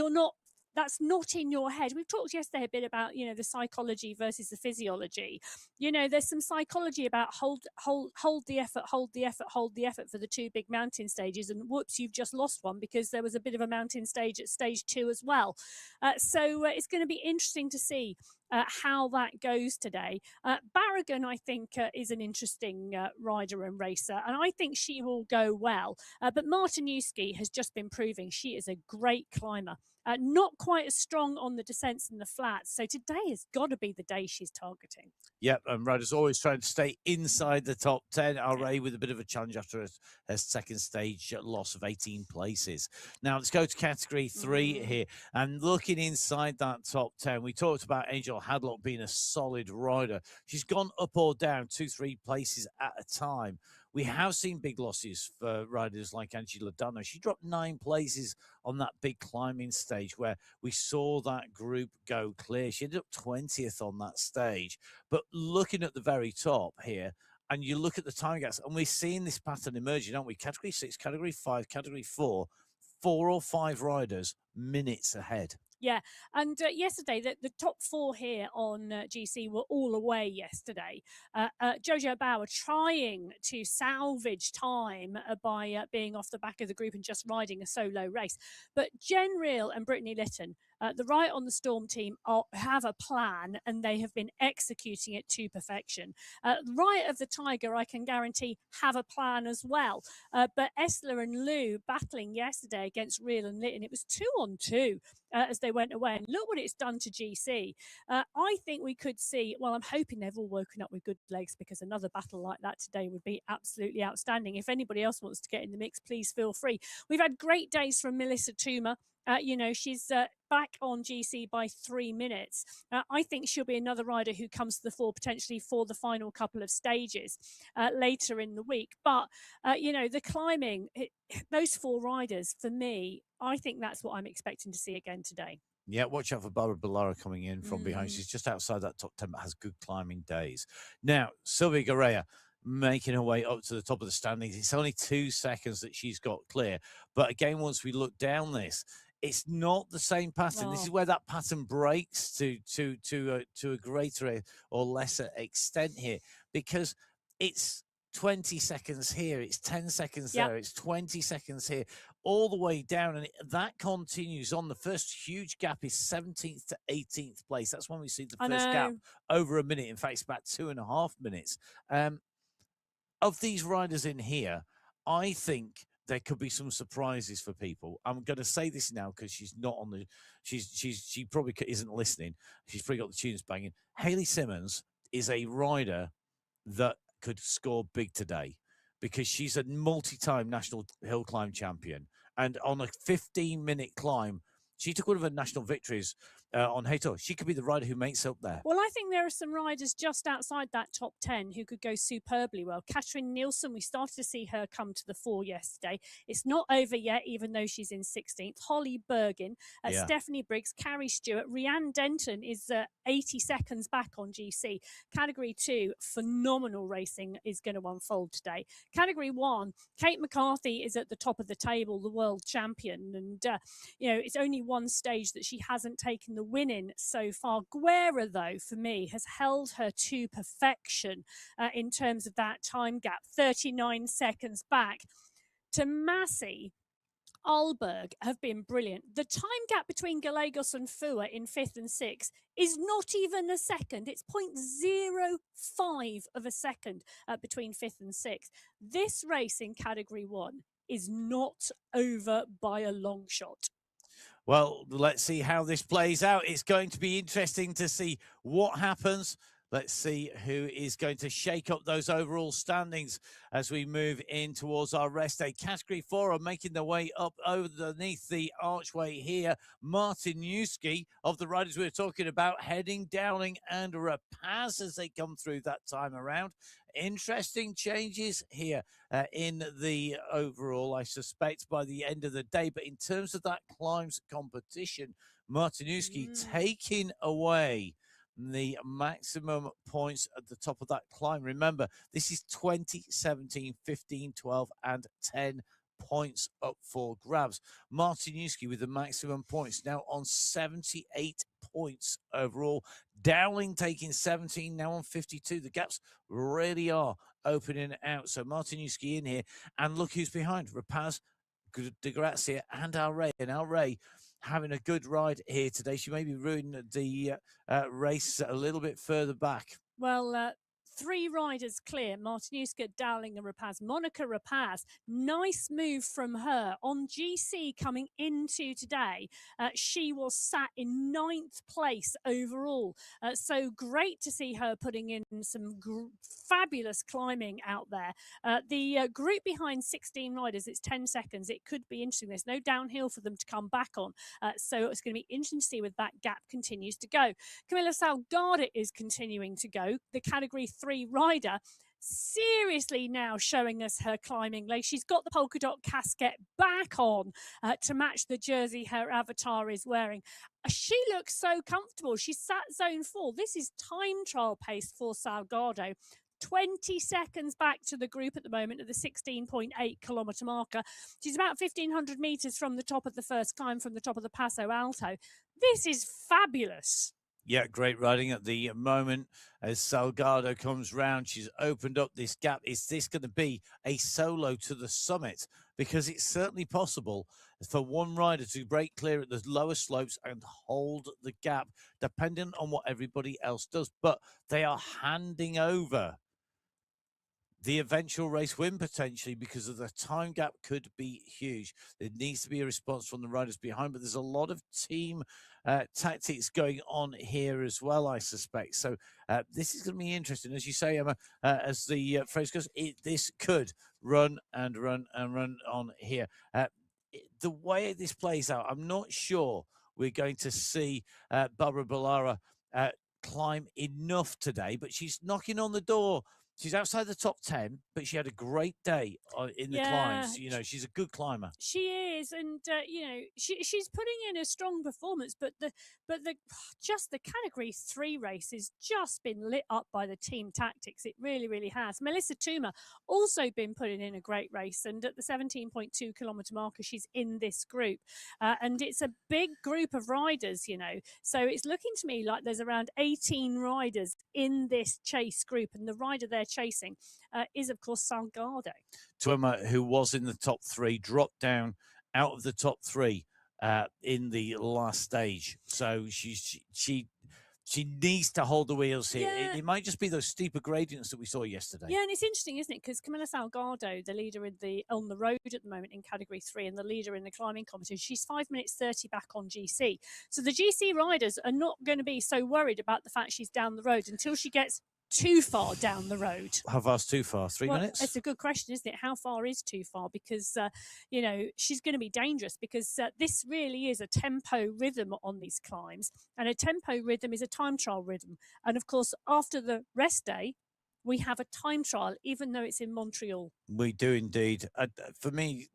that's not in your head. We've talked yesterday a bit about, the psychology versus the physiology. There's some psychology about hold the effort for the 2 big mountain stages, and whoops, you've just lost one because there was a bit of a mountain stage at stage 2 as well. So it's going to be interesting to see how that goes today. Barragan, I think, is an interesting rider and racer, and I think she will go well. But Martinuski has just been proving she is a great climber. Not quite as strong on the descents and the flats. So today has got to be the day she's targeting.
Yep, and riders always trying to stay inside the top 10. RA with a bit of a challenge after her second stage loss of 18 places. Now let's go to category 3 here. And looking inside that top 10, we talked about Angel Hadlock being a solid rider. She's gone up or down 2-3 places at a time. We have seen big losses for riders like Angela Dunno. She dropped 9 places on that big climbing stage where we saw that group go clear. She ended up 20th on that stage. But looking at the very top here, and you look at the time gaps, and we're seeing this pattern emerging, aren't we? Category 6, category 5, category 4, 4 or 5 riders minutes ahead.
Yeah, and yesterday the top 4 here on GC were all away yesterday. Jojo Bauer trying to salvage time by being off the back of the group and just riding a solo race. But Jen Reel and Brittany Litton, the Right on the Storm team, have a plan, and they have been executing it to perfection. Right of the Tiger, I can guarantee, have a plan as well. But Esler and Lou battling yesterday against Reel and Litton, it was 2-on-2 as they went away. And look what it's done to GC. I think we could see, well, I'm hoping they've all woken up with good legs, because another battle like that today would be absolutely outstanding. If anybody else wants to get in the mix, please feel free. We've had great days from Melissa Toomer. She's back on GC by 3 minutes. I think she'll be another rider who comes to the fore potentially for the final couple of stages later in the week. But, the climbing, those 4 riders, for me, I think that's what I'm expecting to see again today.
Yeah, watch out for Barbara Ballara coming in from behind. She's just outside that top 10, but has good climbing days. Now, Sylvia Garea making her way up to the top of the standings. It's only 2 seconds that she's got clear. But again, once we look down this, it's not the same pattern. This is
Oh.
where that pattern breaks to a greater or lesser extent here, because it's 20 seconds here, it's 10 seconds
Yep.
there, it's 20 seconds here, all the way down, and that continues on. The first huge gap is 17th to 18th place. That's when we see the
I
first gap
know.
over a minute. In fact, it's about 2.5 minutes. Of these riders in here, I think there could be some surprises for people. I'm going to say this now because she's not on the. She probably isn't listening. She's probably got the tunes banging. Hayley Simmons is a rider that could score big today because she's a multi-time national hill climb champion, and on a 15-minute climb, she took one of her national victories on Hato. She could be the rider who makes up there.
Well, I think there are some riders just outside that top 10 who could go superbly well. Katrin Nielsen, we started to see her come to the fore yesterday. It's not over yet, even though she's in 16th. Holly Bergin, Stephanie Briggs, Carrie Stewart, Rhiannon Denton is 80 seconds back on GC. Category 2, phenomenal racing is going to unfold today. Category 1, Kate McCarthy is at the top of the table, the world champion. And, it's only one stage that she hasn't taken the win in so far. Guerra, though, for me, has held her to perfection in terms of that time gap, 39 seconds back. To Massey, Alberg have been brilliant. The time gap between Gallegos and Fua in 5th and 6th is not even a second. It's 0.05 of a second between 5th and 6th. This race in Category 1 is not over by a long shot.
Well, let's see how this plays out. It's going to be interesting to see what happens. Let's see who is going to shake up those overall standings as we move in towards our rest day. Category 4 are making their way up underneath the archway here. Martin Newski of the riders we were talking about heading Dowling and Rapaz as they come through that time around. Interesting changes here in the overall, I suspect, by the end of the day. But in terms of that climbs competition, Martinuski taking away the maximum points at the top of that climb. Remember, this is 20, 17, 15, 12, and 10 points up for grabs. Martinuski with the maximum points now on 78 points overall. Dowling taking 17, now on 52. The gaps really are opening out. So Martinuski in here, and look who's behind. Rapaz, De Grazia, and Al Ray. And Al Ray having a good ride here today. She may be ruining the race a little bit further back.
Well, 3 riders clear, Martinuska, Dowling and Rapaz. Monica Rapaz, nice move from her. On GC coming into today, she was sat in 9th place overall. So great to see her putting in some fabulous climbing out there. The group behind 16 riders, it's 10 seconds. It could be interesting. There's no downhill for them to come back on. So it's going to be interesting to see where that gap continues to go. Camilla Salgado is continuing to go. The Category 3 rider, seriously now showing us her climbing leg. She's got the polka dot casket back on to match the jersey her avatar is wearing. She looks so comfortable. She's sat zone 4. This is time trial pace for Salgado. 20 seconds back to the group at the moment at the 16.8 kilometre marker. She's about 1,500 metres from the top of the first climb, from the top of the Paso Alto. This is fabulous.
Yeah, great riding at the moment as Salgado comes round. She's opened up this gap. Is this going to be a solo to the summit? Because it's certainly possible for one rider to break clear at the lower slopes and hold the gap, depending on what everybody else does. But they are handing over the eventual race win potentially, because of the time gap could be huge. There needs to be a response from the riders behind, but there's a lot of team tactics going on here as well, I suspect. So this is going to be interesting. As you say, Emma, as the phrase goes, this could run and run and run on here. The way this plays out, I'm not sure we're going to see Barbara Ballara climb enough today, but she's knocking on the door she's outside the top 10, but she had a great day in the
Yeah,
climbs. You know, she's a good climber.
she is, and she's putting in a strong performance, but the just the category 3 race has just been lit up by the team tactics. It really has. Melissa Toomer also been putting in a great race, and at the 17.2 kilometer marker, she's in this group, and it's a big group of riders. So it's looking to me like there's around 18 riders in this chase group, and the rider they're chasing is of course Salgado.
Twimmer, who was in the top 3, dropped down out of the top 3 in the last stage. So she needs to hold the wheels here.
Yeah.
It might just be those steeper gradients that we saw yesterday.
Yeah, and it's interesting, isn't it? Because Camila Salgado, the leader on the road at the moment in category 3 and the leader in the climbing competition, she's 5 minutes 30 back on GC. So the GC riders are not going to be so worried about the fact she's down the road until she gets too far down the road.
How far's too far? 3 minutes?
It's a good question, isn't it? How far is too far? Because, she's going to be dangerous because this really is a tempo rhythm on these climbs. And a tempo rhythm is a time trial rhythm. And of course, after the rest day, we have a time trial, even though it's in Montreal.
We do indeed. For me,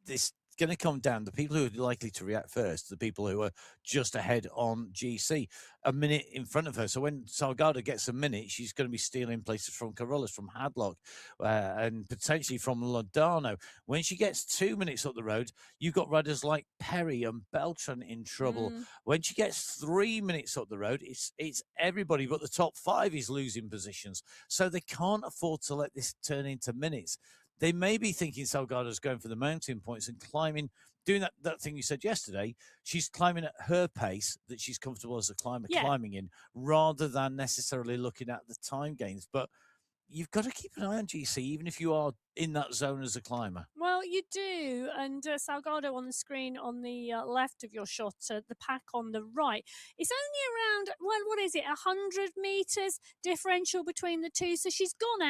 this going to come down. The people who are likely to react first, the people who are just ahead on GC, a minute in front of her. So when Salgado gets a minute, she's going to be stealing places from Carolus, from Hadlock, and potentially from Lodano. When she gets 2 minutes up the road, you've got riders like Perry and Beltran in trouble. When she gets 3 minutes up the road, it's everybody but the top 5 is losing positions. So they can't afford to let this turn into minutes. They may be thinking Salgado's going for the mountain points and climbing, doing that thing you said yesterday. She's climbing at her pace that she's comfortable as a climber climbing in, rather than necessarily looking at the time gains. But you've got to keep an eye on GC, even if you are in that zone as a climber.
Well, you do. And Salgado on the screen on the left of your shot, the pack on the right. It's only around, what is it, 100 metres differential between the two. So she's gone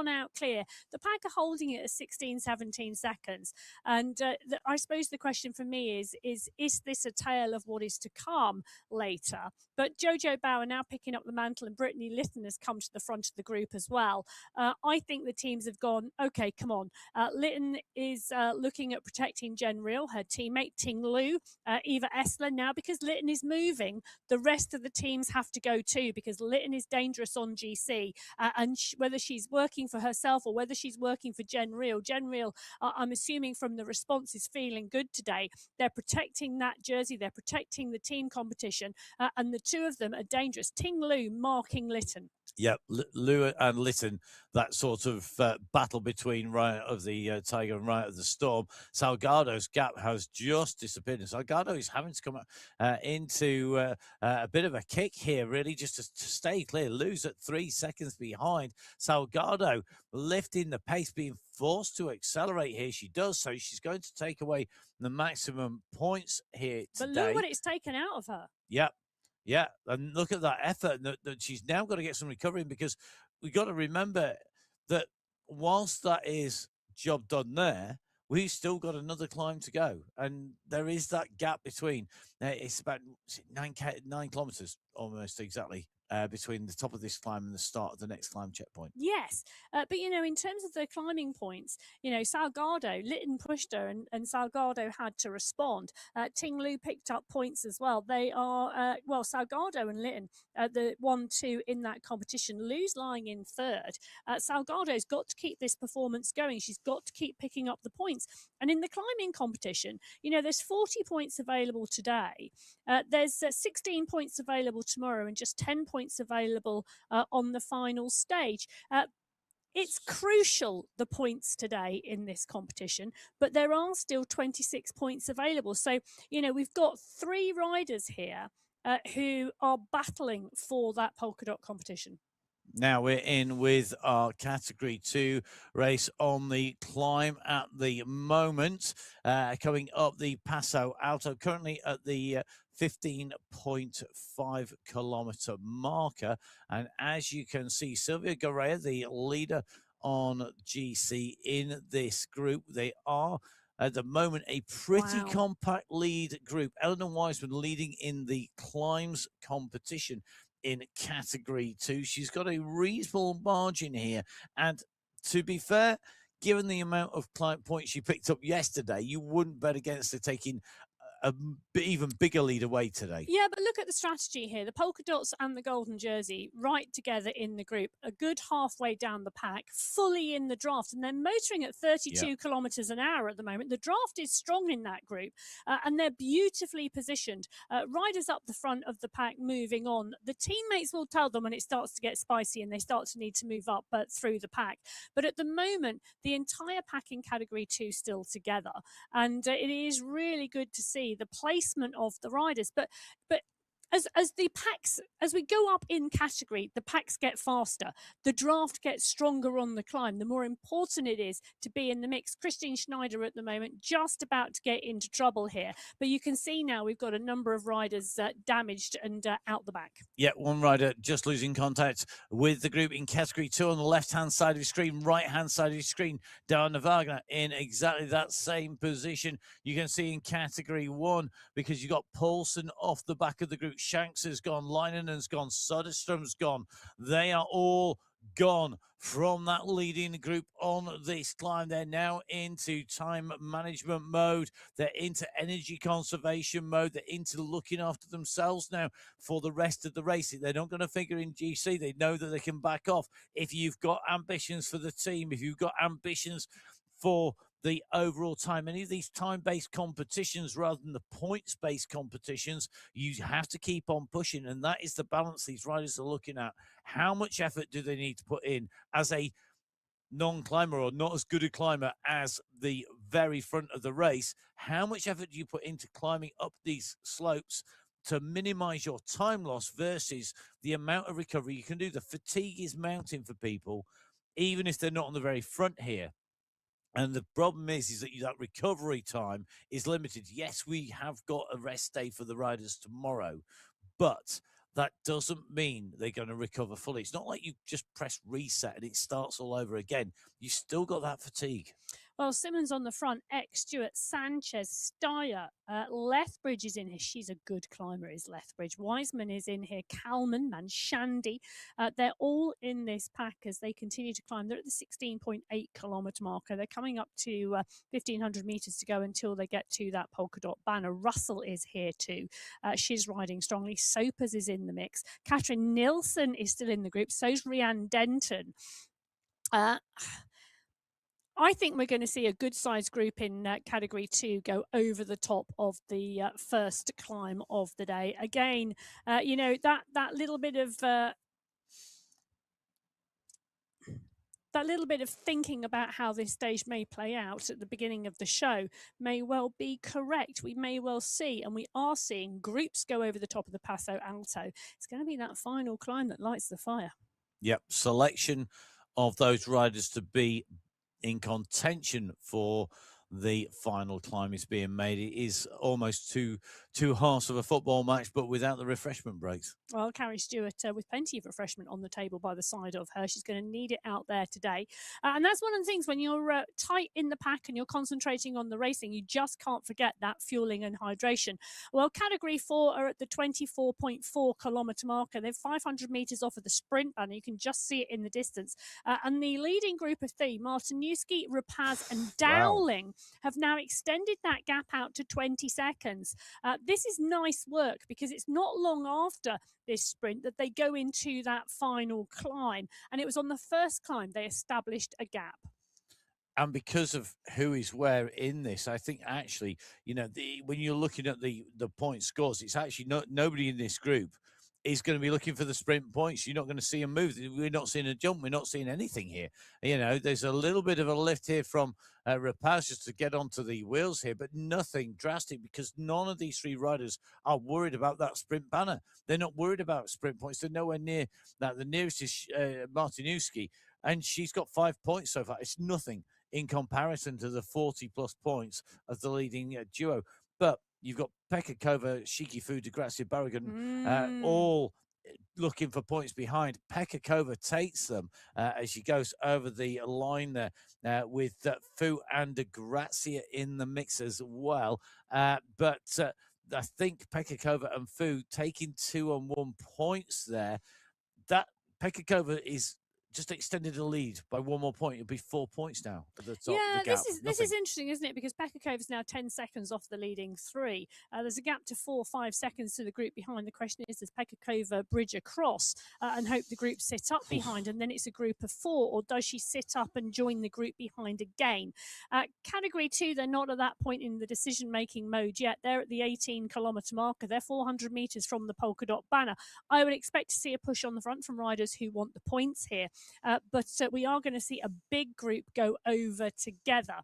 out clear. The pack are holding it at 16, 17 seconds. And I suppose the question for me is this a tale of what is to come later? But Jojo Bauer now picking up the mantle, and Brittany Lytton has come to the front of the group as well. I think the teams have gone, okay, come on. Lytton is looking at protecting Jen Real, her teammate Ting Lu, Eva Essler. Now, because Lytton is moving, the rest of the teams have to go too, because Lytton is dangerous on GC. And whether she's working for herself or whether she's working for Jen Real, I'm assuming from the response, is feeling good today. They're protecting that jersey, they're protecting the team competition, and the two of them are dangerous. Ting Lu marking Lytton.
Yeah, Lua and Lytton, that sort of battle between Riot of the Tiger and Riot of the Storm. Salgado's gap has just disappeared. And Salgado is having to come into a bit of a kick here, really, just to stay clear. Lu's at 3 seconds behind. Salgado lifting the pace, being forced to accelerate here. She does, so she's going to take away the maximum points here today.
But look what it's taken out of her.
Yep. Yeah, and look at that effort that she's now got to get some recovery in, because we've got to remember that whilst that is job done there, we've still got another climb to go. And there is that gap between, it's about 9 kilometers almost exactly, between the top of this climb and the start of the next climb checkpoint.
Yes, but in terms of the climbing points, Salgado, Lytton pushed her, and Salgado had to respond. Ting Lu picked up points as well. They are, Salgado and Lytton, the 1-2 in that competition. Lu's lying in third. Salgado's got to keep this performance going. She's got to keep picking up the points. And in the climbing competition, there's 40 points available today. There's 16 points available tomorrow, and just 10 points available on the final stage. It's crucial, the points today in this competition, but there are still 26 points available. So, we've got 3 riders here who are battling for that polka dot competition.
Now we're in with our category 2 race on the climb at the moment, coming up the Paso Alto, currently at the 15.5 kilometer marker. And as you can see, Silvia Garea, the leader on GC in this group, they are at the moment a pretty compact lead group. Eleanor Wiseman leading in the climbs competition in category 2. She's got a reasonable margin here. And to be fair, given the amount of client points she picked up yesterday, you wouldn't bet against her taking a even bigger lead away today.
Yeah, but look at the strategy here. The polka dots and the golden jersey right together in the group, a good halfway down the pack, fully in the draft, and they're motoring at 32 kilometres an hour at the moment. The draft is strong in that group, and they're beautifully positioned. Riders up the front of the pack moving on. The teammates will tell them when it starts to get spicy and they start to need to move up through the pack. But at the moment, the entire pack in category 2 still together, and it is really good to see the placement of the riders. But as the packs, as we go up in category, the packs get faster. The draft gets stronger on the climb. The more important it is to be in the mix. Christine Schneider at the moment just about to get into trouble here. But you can see now we've got a number of riders damaged and out the back.
Yeah, one rider just losing contact with the group in category 2 on the left-hand side of your screen, right-hand side of your screen. Dana Wagner in exactly that same position. You can see in category 1 because you got Paulson off the back of the group. Shanks has gone, Leinenen's gone, Soderstrom's gone. They are all gone from that leading group on this climb. They're now into time management mode. They're into energy conservation mode. They're into looking after themselves now for the rest of the race. They're not going to figure in GC. They know that they can back off. If you've got ambitions for the team, if you've got ambitions for the overall time, any of these time-based competitions rather than the points-based competitions, you have to keep on pushing, and that is the balance these riders are looking at. How much effort do they need to put in as a non-climber or not as good a climber as the very front of the race? How much effort do you put into climbing up these slopes to minimize your time loss versus the amount of recovery you can do? The fatigue is mounting for people, even if they're not on the very front here. And the problem is that that recovery time is limited. Yes, we have got a rest day for the riders tomorrow, but that doesn't mean they're going to recover fully. It's not like you just press reset and it starts all over again. You still got that fatigue.
Well, Simmons on the front, X, Stewart, Sanchez, Steyer, Lethbridge is in here. She's a good climber, is Lethbridge. Wiseman is in here. Kalman, Manshandy. They're all in this pack as they continue to climb. They're at the 16.8 kilometre marker. They're coming up to 1,500 metres to go until they get to that polka dot banner. Russell is here too. She's riding strongly. Sopers is in the mix. Catherine Nilsson is still in the group. So's Rhiannon Denton. I think we're going to see a good-sized group in category 2 go over the top of the first climb of the day. Again, you know, that little bit of thinking about how this stage may play out at the beginning of the show may well be correct. We may well see, and we are seeing, groups go over the top of the Passo Alto. It's going to be that final climb that lights the fire.
Yep, selection of those riders to be in contention for the final climb is being made. It is almost too harsh of a football match, but without the refreshment breaks.
Well, Carrie Stewart with plenty of refreshment on the table by the side of her. She's going to need it out there today. And that's one of the things when you're tight in the pack and you're concentrating on the racing, you just can't forget that fueling and hydration. Well, category 4 are at the 24.4 kilometre marker. They're 500 metres off of the sprint banner. You can just see it in the distance. And the leading group of 3, Martinuski, Rapaz and Dowling, have now extended that gap out to 20 seconds. This is nice work because it's not long after this sprint that they go into that final climb. And it was on the first climb they established a gap.
And because of who is where in this, I think actually, you know, when you're looking at the point scores, it's actually nobody in this group is going to be looking for the sprint points. You're not going to see them move. We're not seeing a jump. We're not seeing anything here. You know, there's a little bit of a lift here from Rapaz just to get onto the wheels here, but nothing drastic because none of these 3 riders are worried about that sprint banner. They're not worried about sprint points. They're nowhere near that. The nearest is Martinuski, and she's got 5 points so far. It's nothing in comparison to the 40-plus points of the leading duo. But you've got Pekka Kova, Shikifu, DeGrazia, Barragan, all looking for points behind. Pekka Kova takes them as she goes over the line there with Fu and DeGrazia in the mix as well. But I think Pekakova and Fu taking 2-on-1 points there. That Pekakova is just extended the lead by one more point. It'll be 4 points now at the top of the
Yeah,
gap.
this is interesting, isn't it? Because Pekakova is now 10 seconds off the leading three. There's a gap to 4 or 5 seconds to the group behind. The question is, does Pekakova bridge across and hope the group sit up behind, and then it's a group of 4, or does she sit up and join the group behind again? Category 2, they're not at that point in the decision-making mode yet. They're at the 18-kilometre marker. They're 400 metres from the polka dot banner. I would expect to see a push on the front from riders who want the points here, but we are going to see a big group go over together.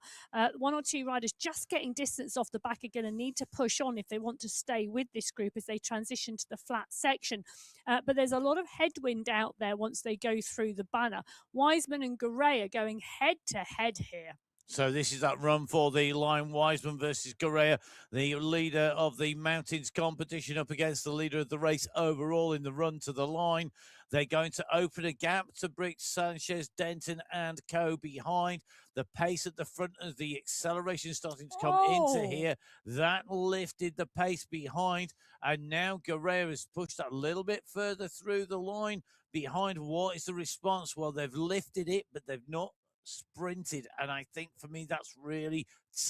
1 or 2 riders just getting distance off the back are going to need to push on if they want to stay with this group as they transition to the flat section. But there's a lot of headwind out there once they go through the banner. Wiseman and Garay are going head to head here.
So this is that run for the line. Wiseman versus Correa, the leader of the mountains competition, up against the leader of the race overall in the run to the line. They're going to open a gap to Briggs, Sanchez, Denton and Co behind. The pace at the front of the acceleration starting to come into here. That lifted the pace behind. And now Guerrero has pushed that a little bit further through the line behind. What is the response? Well, they've lifted it, but they've not sprinted, and I think for me that's really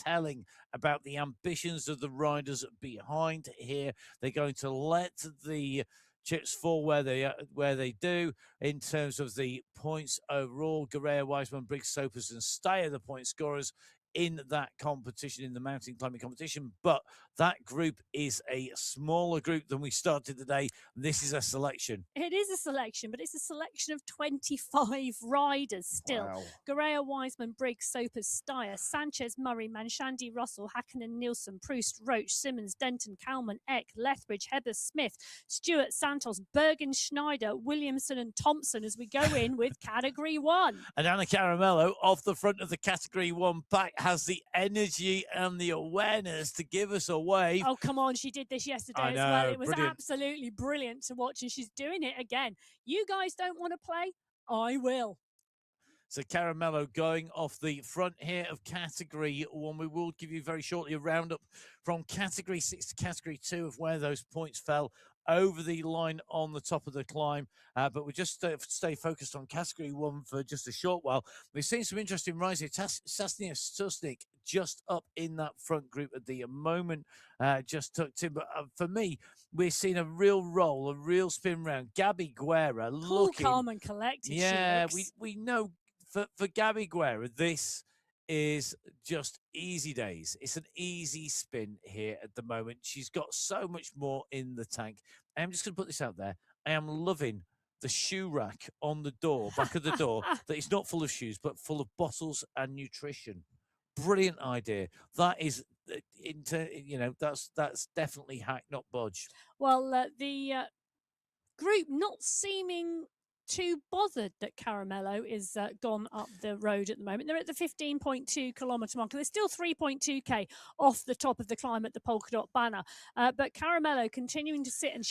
telling about the ambitions of the riders behind here. They're going to let the chips fall where they do in terms of the points overall. Guerrero, Wiseman, Briggs, Sopers and Stay are the point scorers in that competition, in the mountain climbing competition, but that group is a smaller group than we started today. This is a selection.
It is a selection, but it's a selection of 25 riders still.
Wow.
Guerrero, Wiseman, Briggs, Sopers, Steyer, Sanchez, Murray, Manshandi, Russell, Hakkinen, Nielsen, Proust, Roach, Simmons, Denton, Kalman, Eck, Lethbridge, Heather, Smith, Stewart, Santos, Bergen, Schneider, Williamson and Thompson as we go in with Category 1.
And Anna Caramello, off the front of the Category 1 pack, has the energy and the awareness to give us a wave.
Oh, come on. She did this yesterday as well. It was absolutely brilliant to watch, and she's doing it again. You guys don't want to play? I will.
So Caramello going off the front here of Category 1. We will give you very shortly a roundup from Category 6 to Category 2 of where those points fell over the line on the top of the climb. But we just stay focused on Category 1 for just a short while. We've seen some interesting rides here. Sasnia Susnik just up in that front group at the moment, just tucked in. But for me, we're seeing a real roll, a real spin round. Gabby Guerra looking
calm and collected.
Yeah, we know for Gabby Guerra, this is just easy days. It's an easy spin here at the moment. She's got so much more in the tank. I'm just going to put this out there. I am loving the shoe rack on the door, back of the door, that is not full of shoes, but full of bottles and nutrition. Brilliant idea. That is, that's definitely hack, not budge.
Well, the group not seeming too bothered that Caramello is gone up the road at the moment. They're at the 15.2 kilometre marker. They're still 3.2k off the top of the climb at the polka dot banner. But Caramello continuing to sit, and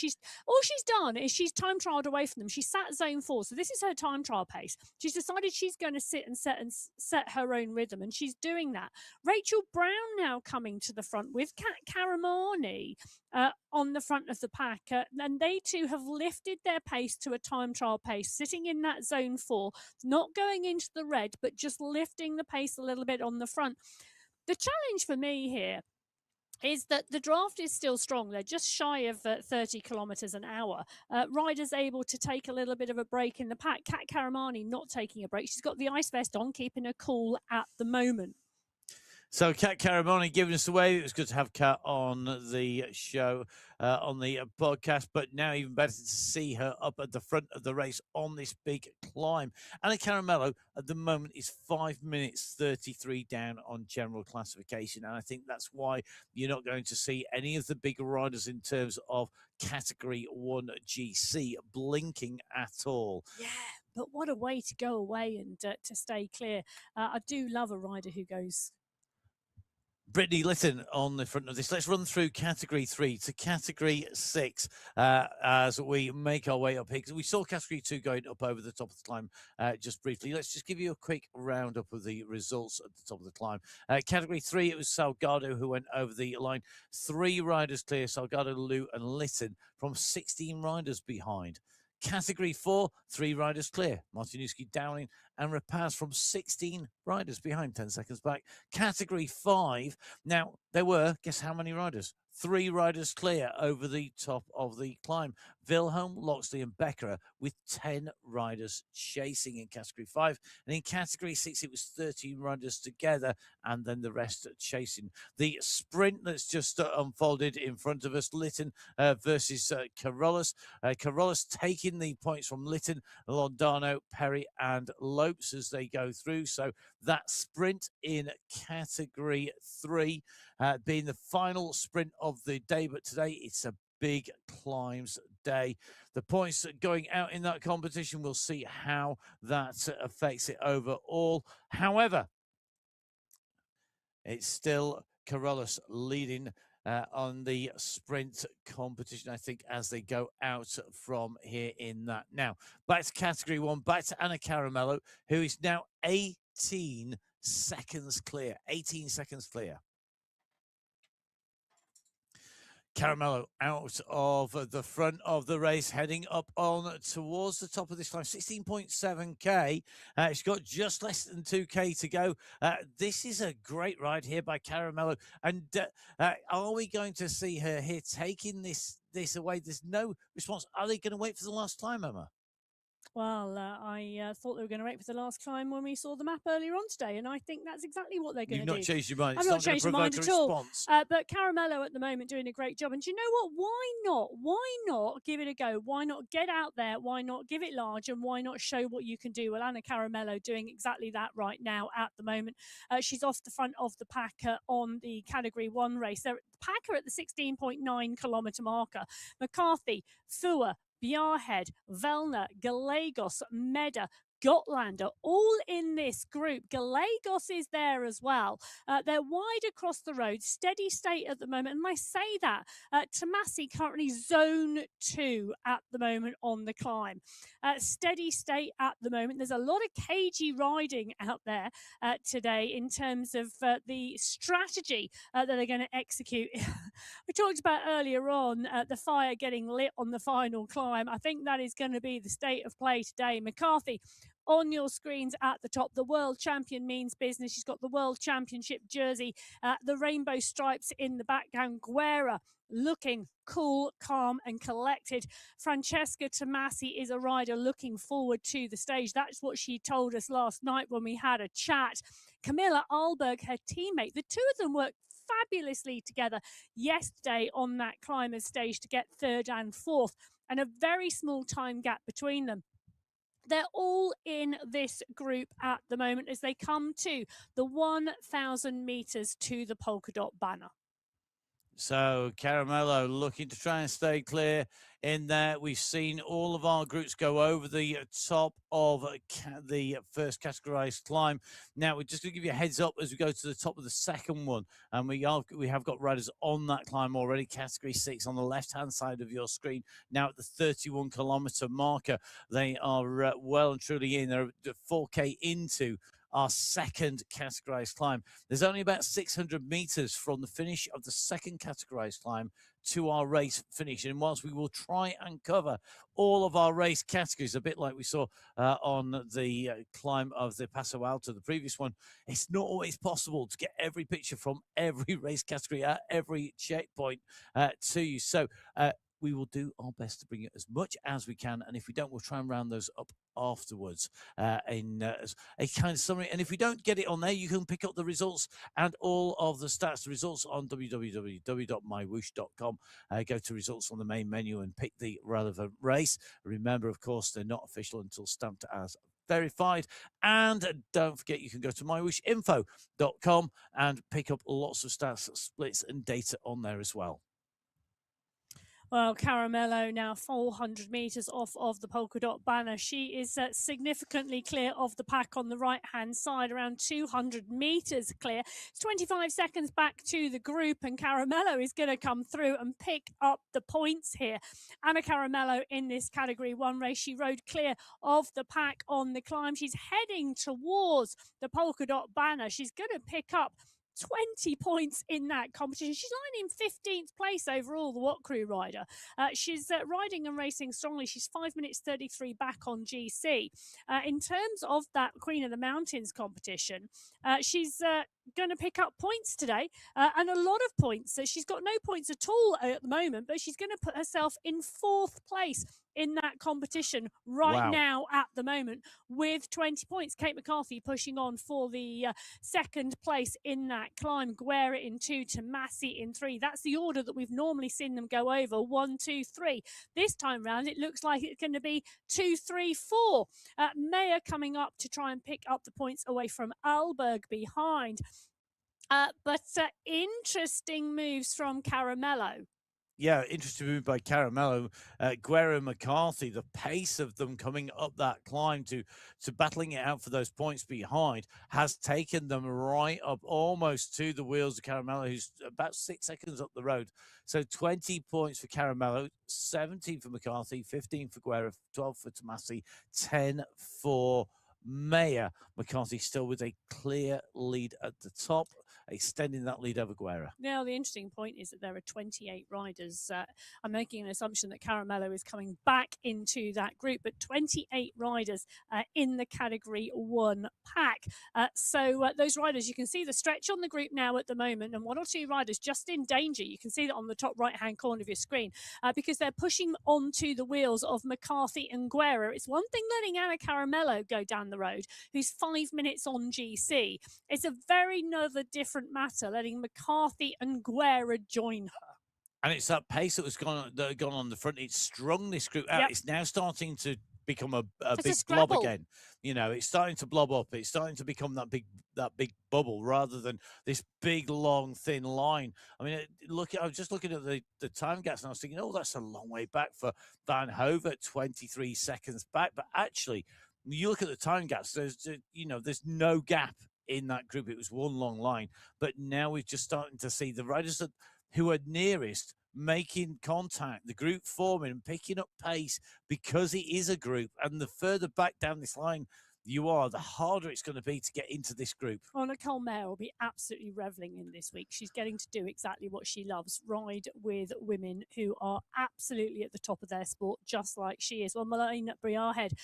all she's done is she's time trialled away from them. She sat zone 4, so this is her time trial pace. She's decided she's going to sit and set her own rhythm, and she's doing that. Rachel Brown now coming to the front with Kat Karamani on the front of the pack, and they too have lifted their pace to a time trial pace, sitting in that zone 4, not going into the red, but just lifting the pace a little bit on the front. The challenge for me here is that the draft is still strong. They're just shy of 30 kilometres an hour. Riders able to take a little bit of a break in the pack. Kat Karamani not taking a break. She's got the ice vest on, keeping her cool at the moment.
So Kat Karamani giving us away. It was good to have Kat on the show, on the podcast, but now even better to see her up at the front of the race on this big climb. Anna Caramello at the moment is 5 minutes 33 down on general classification, and I think that's why you're not going to see any of the bigger riders in terms of Category 1 GC blinking at all.
Yeah, but what a way to go away and to stay clear. I do love a rider who goes
Brittany Lytton on the front of this. Let's run through category 3 to category 6 as we make our way up here. We saw category 2 going up over the top of the climb just briefly. Let's just give you a quick roundup of the results at the top of the climb. Category 3, it was Salgado who went over the line. 3 riders clear, Salgado, Lou, and Lytton, from 16 riders behind. Category 4, 3 riders clear. Martinuski, Downing, and Rapaz from 16 riders behind, 10 seconds back. Category 5, now there were, guess how many riders? 3 riders clear over the top of the climb. Wilhelm, Loxley, and Becker with 10 riders chasing in category 5. And in category 6, it was 13 riders together and then the rest chasing. The sprint that's just unfolded in front of us, Lytton versus Carolus. Carolus taking the points from Lytton, Londano, Perry, and Lopes as they go through. So that sprint in category 3 being the final sprint of the day. But today it's a big climbs day. The points going out in that competition, we'll see how that affects it overall. However, it's still Carolus leading on the sprint competition, I think, as they go out from here in that. Now, back to category 1, back to Anna Caramello, who is now 18 seconds clear. 18 seconds clear. Caramello out of the front of the race, heading up on towards the top of this climb, 16.7k. She's got just less than 2k to go. This is a great ride here by Caramello. And are we going to see her here taking this away? There's no response. Are they going to wait for the last climb, Emma?
Well, I thought they were going to wait for the last climb when we saw the map earlier on today, and I think that's exactly what they're going to do.
You've not changed your mind.
I've not changed my mind at all. But Caramello at the moment doing a great job. And do you know what? Why not? Why not give it a go? Why not get out there? Why not give it large? And why not show what you can do? Well, Anna Caramello doing exactly that right now at the moment. She's off the front of the pack on the Category 1 race. The pack are at the 16.9 kilometre marker. McCarthy, Fua, Bjarhead, Velner, Gallegos, Meda, Gotlander, all in this group. Gallegos is there as well. They're wide across the road, steady state at the moment. And I say that, Tomasi currently zone 2 at the moment on the climb. Steady state at the moment. There's a lot of cagey riding out there today in terms of the strategy that they're going to execute. We talked about earlier on the fire getting lit on the final climb. I think that is going to be the state of play today. McCarthy on your screens at the top. The world champion means business. She's got the world championship jersey, the rainbow stripes in the background. Guerra looking cool, calm, and collected. Francesca Tomasi is a rider looking forward to the stage. That's what she told us last night when we had a chat. Camilla Alberg, her teammate, the two of them worked fabulously together yesterday on that climbers stage to get 3rd and 4th, and a very small time gap between them. They're all in this group at the moment as they come to the 1,000 meters to the polka dot banner.
So Caramello looking to try and stay clear in there. We've seen all of our groups go over the top of the first categorized climb. Now we're just going to give you a heads up as we go to the top of the second one, and we have got riders on that climb already. Category 6 on the left hand side of your screen now at the 31 kilometer marker. They are well and truly in. They're 4k into our second categorized climb. There's only about 600 meters from the finish of the second categorized climb to our race finish. And whilst we will try and cover all of our race categories, a bit like we saw on the climb of the Paso Alto, the previous one, it's not always possible to get every picture from every race category at every checkpoint to you. So we will do our best to bring you as much as we can. And if we don't, we'll try and round those up afterwards in a kind of summary. And if we don't get it on there, you can pick up the results and all of the stats, the results on www.mywhoosh.com. Go to results on the main menu and pick the relevant race. Remember, of course, they're not official until stamped as verified. And don't forget, you can go to mywhooshinfo.com and pick up lots of stats, splits, and data on there as well.
Well, Caramello now 400 metres off of the polka dot banner. She is significantly clear of the pack on the right hand side, around 200 metres clear. It's 25 seconds back to the group, and Caramello is going to come through and pick up the points here. Anna Caramello in this Category 1 race, she rode clear of the pack on the climb. She's heading towards the polka dot banner. She's going to pick up 20 points in that competition. She's lying in 15th place overall, the What Crew rider. She's riding and racing strongly. She's 5 minutes 33 back on GC. In terms of that Queen of the Mountains competition, she's going to pick up points today, and a lot of points. She's got no points at all at the moment, but she's going to put herself in 4th place in that competition right now at the moment with 20 points. Kate McCarthy pushing on for the 2nd place in that climb. Guerra in 2, Tomasi in 3. That's the order that we've normally seen them go over: 1, 2, 3. This time round, it looks like it's going to be 2, 3, 4. Maya coming up to try and pick up the points away from Alberg behind. But interesting moves from Caramello.
Yeah, interesting move by Caramello. Guerra and McCarthy, the pace of them coming up that climb to battling it out for those points behind has taken them right up almost to the wheels of Caramello, who's about 6 seconds up the road. So 20 points for Caramello, 17 for McCarthy, 15 for Guerra, 12 for Tomasi, 10 for Maya. McCarthy still with a clear lead at the top, extending that lead over Guerra.
Now, the interesting point is that there are 28 riders. I'm making an assumption that Caramello is coming back into that group, but 28 riders in the Category 1 pack. So those riders, you can see the stretch on the group now at the moment, and 1 or 2 riders just in danger. You can see that on the top right-hand corner of your screen because they're pushing onto the wheels of McCarthy and Guerra. It's one thing letting Anna Caramello go down the road, who's 5 minutes on GC. It's a very another different matter letting McCarthy and Guerra join her.
And it's that pace that was gone on the front. It's strung this group out. Yep. It's now starting to become a big blob again. You know, it's starting to blob up. It's starting to become that big bubble rather than this big, long, thin line. I mean, I was just looking at the time gaps and I was thinking, oh, that's a long way back for Van Hove at 23 seconds back. But actually, you look at the time gaps, there's no gap in that group. It was one long line, but now we're just starting to see the riders who are nearest making contact, the group forming and picking up pace because it is a group. And the further back down this line you are, the harder it's going to be to get into this group.
Well, Nicole Mayer will be absolutely reveling in this week. She's getting to do exactly what she loves, ride with women who are absolutely at the top of their sport, just like she is. Well, Malene Briarhead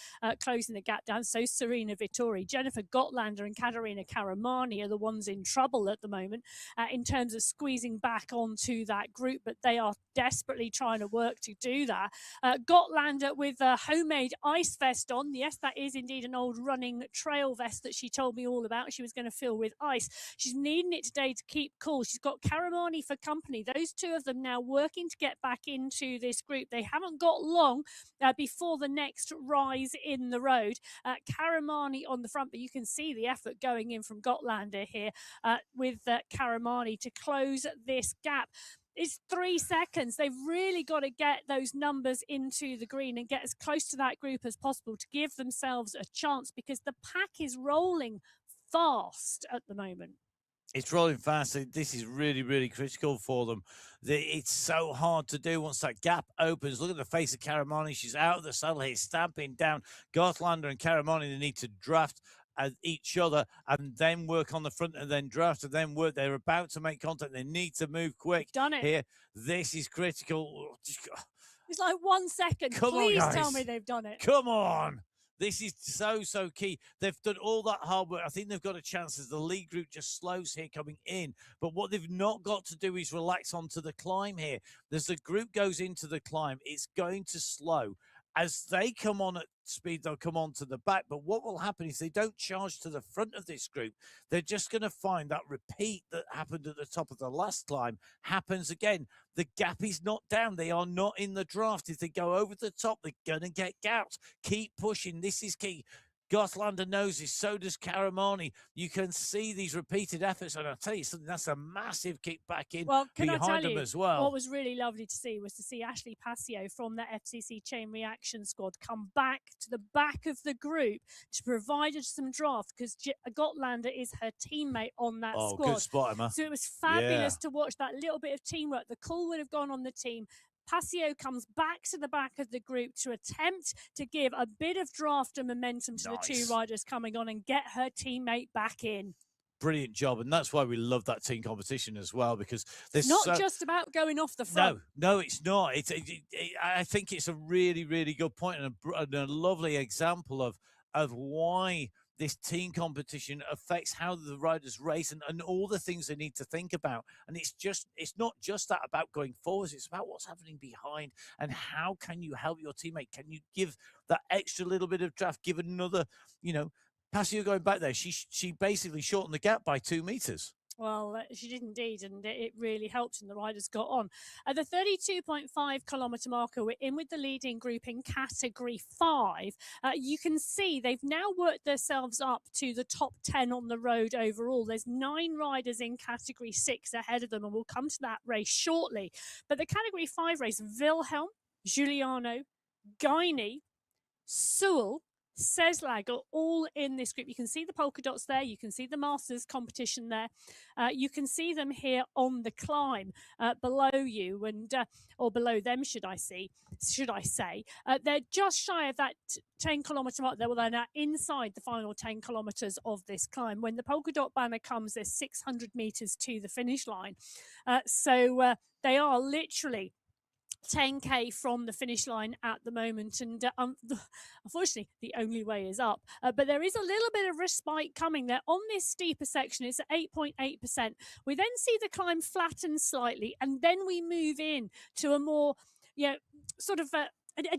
closing the gap down. So Serena Vittori, Jennifer Gottlander and Katarina Karamani are the ones in trouble at the moment in terms of squeezing back onto that group, but they are desperately trying to work to do that. Gottlander with a homemade ice vest on. Yes, that is indeed an old running trail vest that she told me all about. She was going to fill with ice. She's needing it today to keep cool. She's got Karamani for company. Those two of them now working to get back into this group. They haven't got long before the next rise in the road. Karamani on the front, but you can see the effort going in from Gottlander here with Karamani to close this gap. It's 3 seconds. They've really got to get those numbers into the green and get as close to that group as possible to give themselves a chance, because the pack is rolling fast at the moment.
It's rolling fast. This is really, really critical for them. It's so hard to do once that gap opens. Look at the face of Karamani. She's out of the saddle here, stamping down. Gottlander and Karamani, they need to draft at each other and then work on the front and then draft and then work. They're about to make contact. They need to move quick.
Done it.
Here. This is critical.
It's like 1 second. Please tell me they've done it.
Come on. This is so key. They've done all that hard work. I think they've got a chance as the lead group just slows here coming in. But what they've not got to do is relax onto the climb here. As the group goes into the climb, it's going to slow. As they come on at speed, they'll come on to the back. But what will happen is they don't charge to the front of this group. They're just going to find that repeat that happened at the top of the last climb happens again. The gap is not down. They are not in the draft. If they go over the top, they're going to get gapped. Keep pushing. This is key. Goslander knows this, so does Karamani. You can see these repeated efforts, and I'll tell you something, that's a massive kick back in behind them as well.
What was really lovely to see was to see Ashley Passio from the FCC Chain Reaction squad come back to the back of the group to provide us some draft, because Gotlander is her teammate on that squad.
Good spot, Emma.
So it was fabulous to watch that little bit of teamwork. The call would have gone on the team. Passio comes back to the back of the group to attempt to give a bit of draft and momentum to the two riders coming on and get her teammate back in.
Brilliant job, and that's why we love that team competition as well, because
it's not just about going off the front.
No, it's not. I think it's a really, really good point and a lovely example of why this team competition affects how the riders race and all the things they need to think about. And it's not just that about going forwards, it's about what's happening behind and how can you help your teammate? Can you give that extra little bit of draft, give another, Passio going back there, she basically shortened the gap by 2 meters.
Well, she did indeed, and it really helped, and the riders got on. At the 32.5 kilometre marker, we're in with the leading group in Category 5. You can see they've now worked themselves up to the top 10 on the road overall. There's 9 riders in Category 6 ahead of them, and we'll come to that race shortly. But the Category 5 race, Wilhelm, Giuliano, Guiney, Sewell, Seslag are all in this group. You can see the polka dots there. You can see the Masters competition there. You can see them here on the climb below you, and or below them, should I say? They're just shy of that 10 kilometre mark. They're now inside the final 10 kilometres of this climb. When the polka dot banner comes, there's 600 metres to the finish line. So they are literally 10k from the finish line at the moment, and unfortunately the only way is up, but there is a little bit of respite coming there on this steeper section. It's at 8.8%. We then see the climb flatten slightly, and then we move in to a more sort of a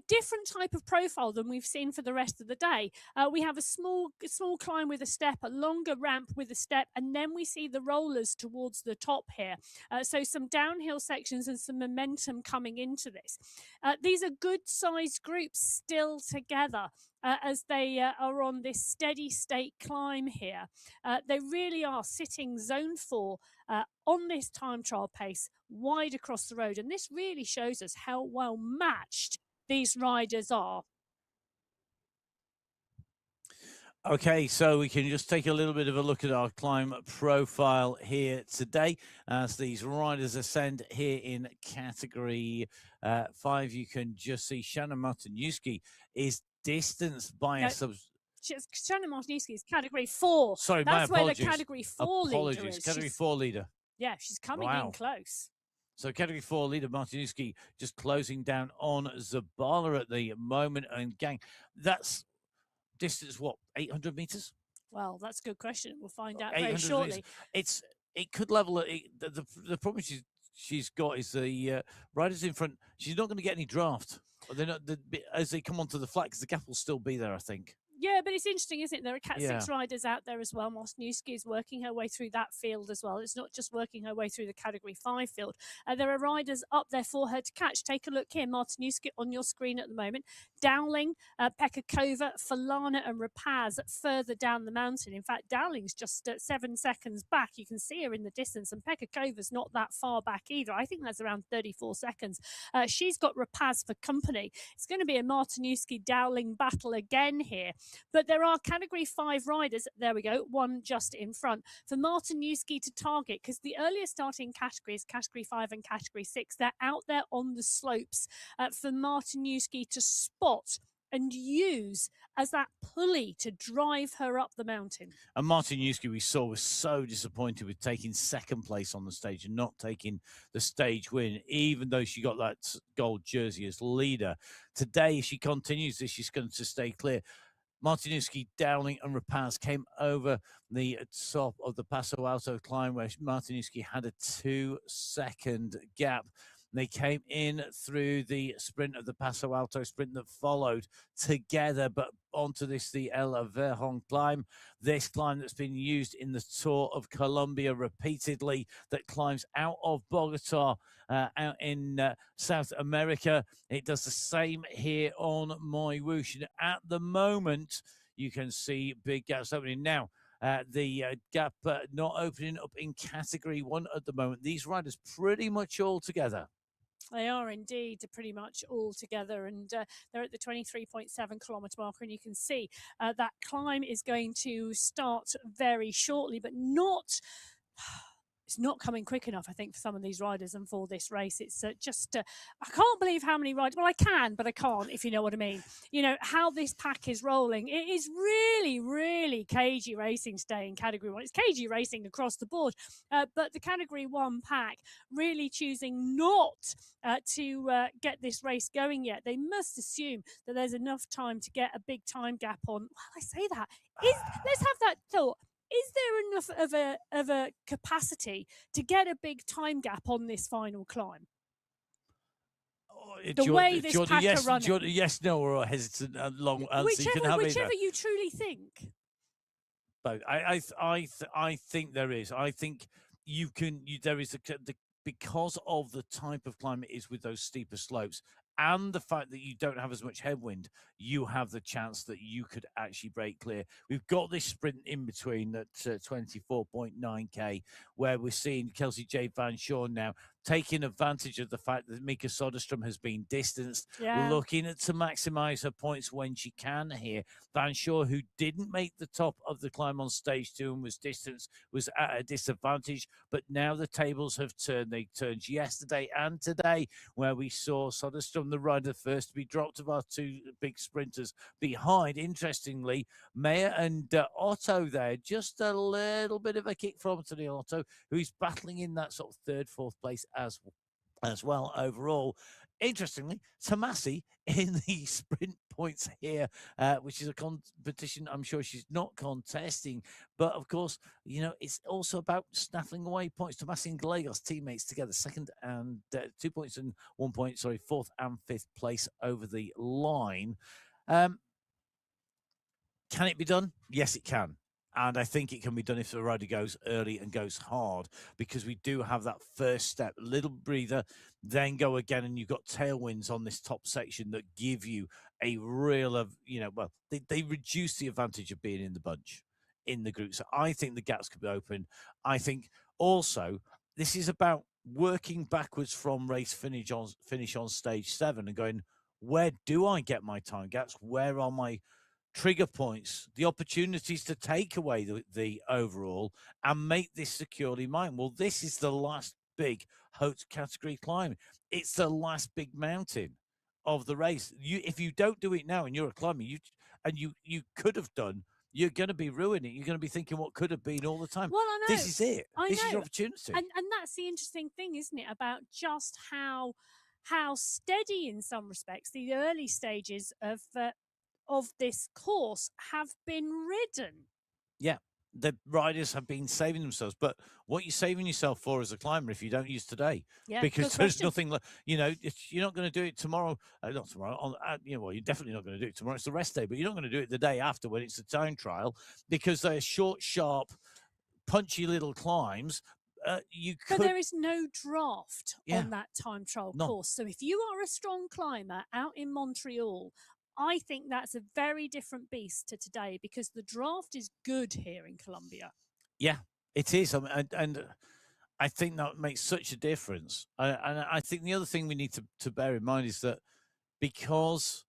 different type of profile than we've seen for the rest of the day. We have a small climb with a step, a longer ramp with a step, and then we see the rollers towards the top here. So some downhill sections and some momentum coming into this. These are good-sized groups still together as they are on this steady state climb here. They really are sitting zone 4 on this time trial pace wide across the road, and this really shows us how well matched these riders are.
Okay, so we can just take a little bit of a look at our climb profile here today as these riders ascend here in Category 5. You can just see Shannon Martinuski is distanced by a
Shannon Martinuski is Category 4.
Sorry,
that's
my
where the Category 4 leader is.
Category 4 leader.
Yeah, she's coming in close.
So Category 4 leader Martinuski just closing down on Zabala at the moment. And gang, that's distance, what, 800 meters?
Well, that's a good question. We'll find out very shortly.
It could level it. The problem she's got is the riders in front. She's not going to get any draft. They're not, as they come onto the flat, because the gap will still be there, I think.
Yeah, but it's interesting, isn't it? There are Cat 6 riders out there as well. Martinuski is working her way through that field as well. It's not just working her way through the Category 5 field. There are riders up there for her to catch. Take a look here. Martinuski on your screen at the moment. Dowling, Pekakova, Falana and Rapaz further down the mountain. In fact, Dowling's just 7 seconds back. You can see her in the distance, and Pekakova's not that far back either. I think that's around 34 seconds. She's got Rapaz for company. It's going to be a Martinuski-Dowling battle again here. But there are Category 5 riders, there we go, one just in front, for Martinuski to target, because the earlier starting categories, Category 5 and Category 6, they're out there on the slopes for Martinuski to spot and use as that pulley to drive her up the mountain.
And Martinuski, we saw, was so disappointed with taking second place on the stage and not taking the stage win, even though she got that gold jersey as leader. Today, if she continues this, she's going to stay clear. Martinuski, Dowling and Rapaz came over the top of the Paso Alto climb, where Martinuski had a 2-second gap. They came in through the sprint of the Paso Alto sprint that followed together, but onto the El Verjon climb, this climb that's been used in the Tour of Colombia repeatedly, that climbs out of Bogota, out in South America. It does the same here on MyWhoosh. And at the moment, you can see big gaps opening now. The gap not opening up in category 1 at the moment. These riders pretty much all together.
They are indeed pretty much all together, and they're at the 23.7 kilometre marker. And you can see that climb is going to start very shortly, but not. It's not coming quick enough, I think, for some of these riders and for this race. It's just, I can't believe how many riders, well, I can, but I can't, if you know what I mean. You know, how this pack is rolling. It is really, really cagey racing today in Category 1. It's cagey racing across the board, but the Category 1 pack really choosing not to get this race going yet. They must assume that there's enough time to get a big time gap on. Well, I say that. Let's have that thought. Is there enough of a capacity to get a big time gap on this final climb? The way this pack are running.
Yes, no, or a hesitant, long answer.
Whichever you truly think.
But I think there is. I think there is because of the type of climb it is with those steeper slopes, and the fact that you don't have as much headwind, you have the chance that you could actually break clear. We've got this sprint in between at 24.9k, where we're seeing Kelsey J. Van Shorn now taking advantage of the fact that Mika Soderstrom has been distanced, looking to maximize her points when she can here. Van Shore, who didn't make the top of the climb on stage 2 and was distanced, was at a disadvantage, but now the tables have turned. They turned yesterday and today, where we saw Soderstrom, the rider, first to be dropped of our 2 big sprinters behind. Interestingly, Meyer and Otto there, just a little bit of a kick from Anthony Otto, who's battling in that sort of 3rd, 4th place as well overall. Interestingly, Tomasi in the sprint points here, which is a competition I'm sure she's not contesting. But of course, you know, it's also about snaffling away points. Tomasi and Gallegos, teammates together, 2nd and 2 points and 1 point, 4th and 5th place over the line. Can it be done? Yes, it can. And I think it can be done if the rider goes early and goes hard, because we do have that first step, little breather, then go again, and you've got tailwinds on this top section that give you a real they reduce the advantage of being in the bunch, in the group. So I think the gaps could be open. I think also this is about working backwards from race finish on stage 7 and going, where do I get my time gaps? Where are my trigger points, the opportunities to take away the overall and make this securely mine? Well, this is the last big Haute category climb. It's the last big mountain of the race. If you don't do it now and you're a climber, you could have done, you're going to be ruining it. You're going to be thinking what could have been all the time.
Well, I know.
This is it. This is your opportunity.
And that's the interesting thing, isn't it, about just how steady in some respects the early stages of this course have been ridden. Yeah,
the riders have been saving themselves, but what are you saving yourself for as a climber if you don't use today?
Yeah,
because there's nothing, you're not going to do it tomorrow. Not tomorrow. Well, you're definitely not going to do it tomorrow. It's the rest day, but you're not going to do it the day after when it's the time trial, because they're short, sharp, punchy little climbs.
But there is no draft on that time trial course. So if you are a strong climber out in Montreal, I think that's a very different beast to today, because the draft is good here in Colombia.
Yeah, it is. And I think that makes such a difference. And I think the other thing we need to bear in mind is that because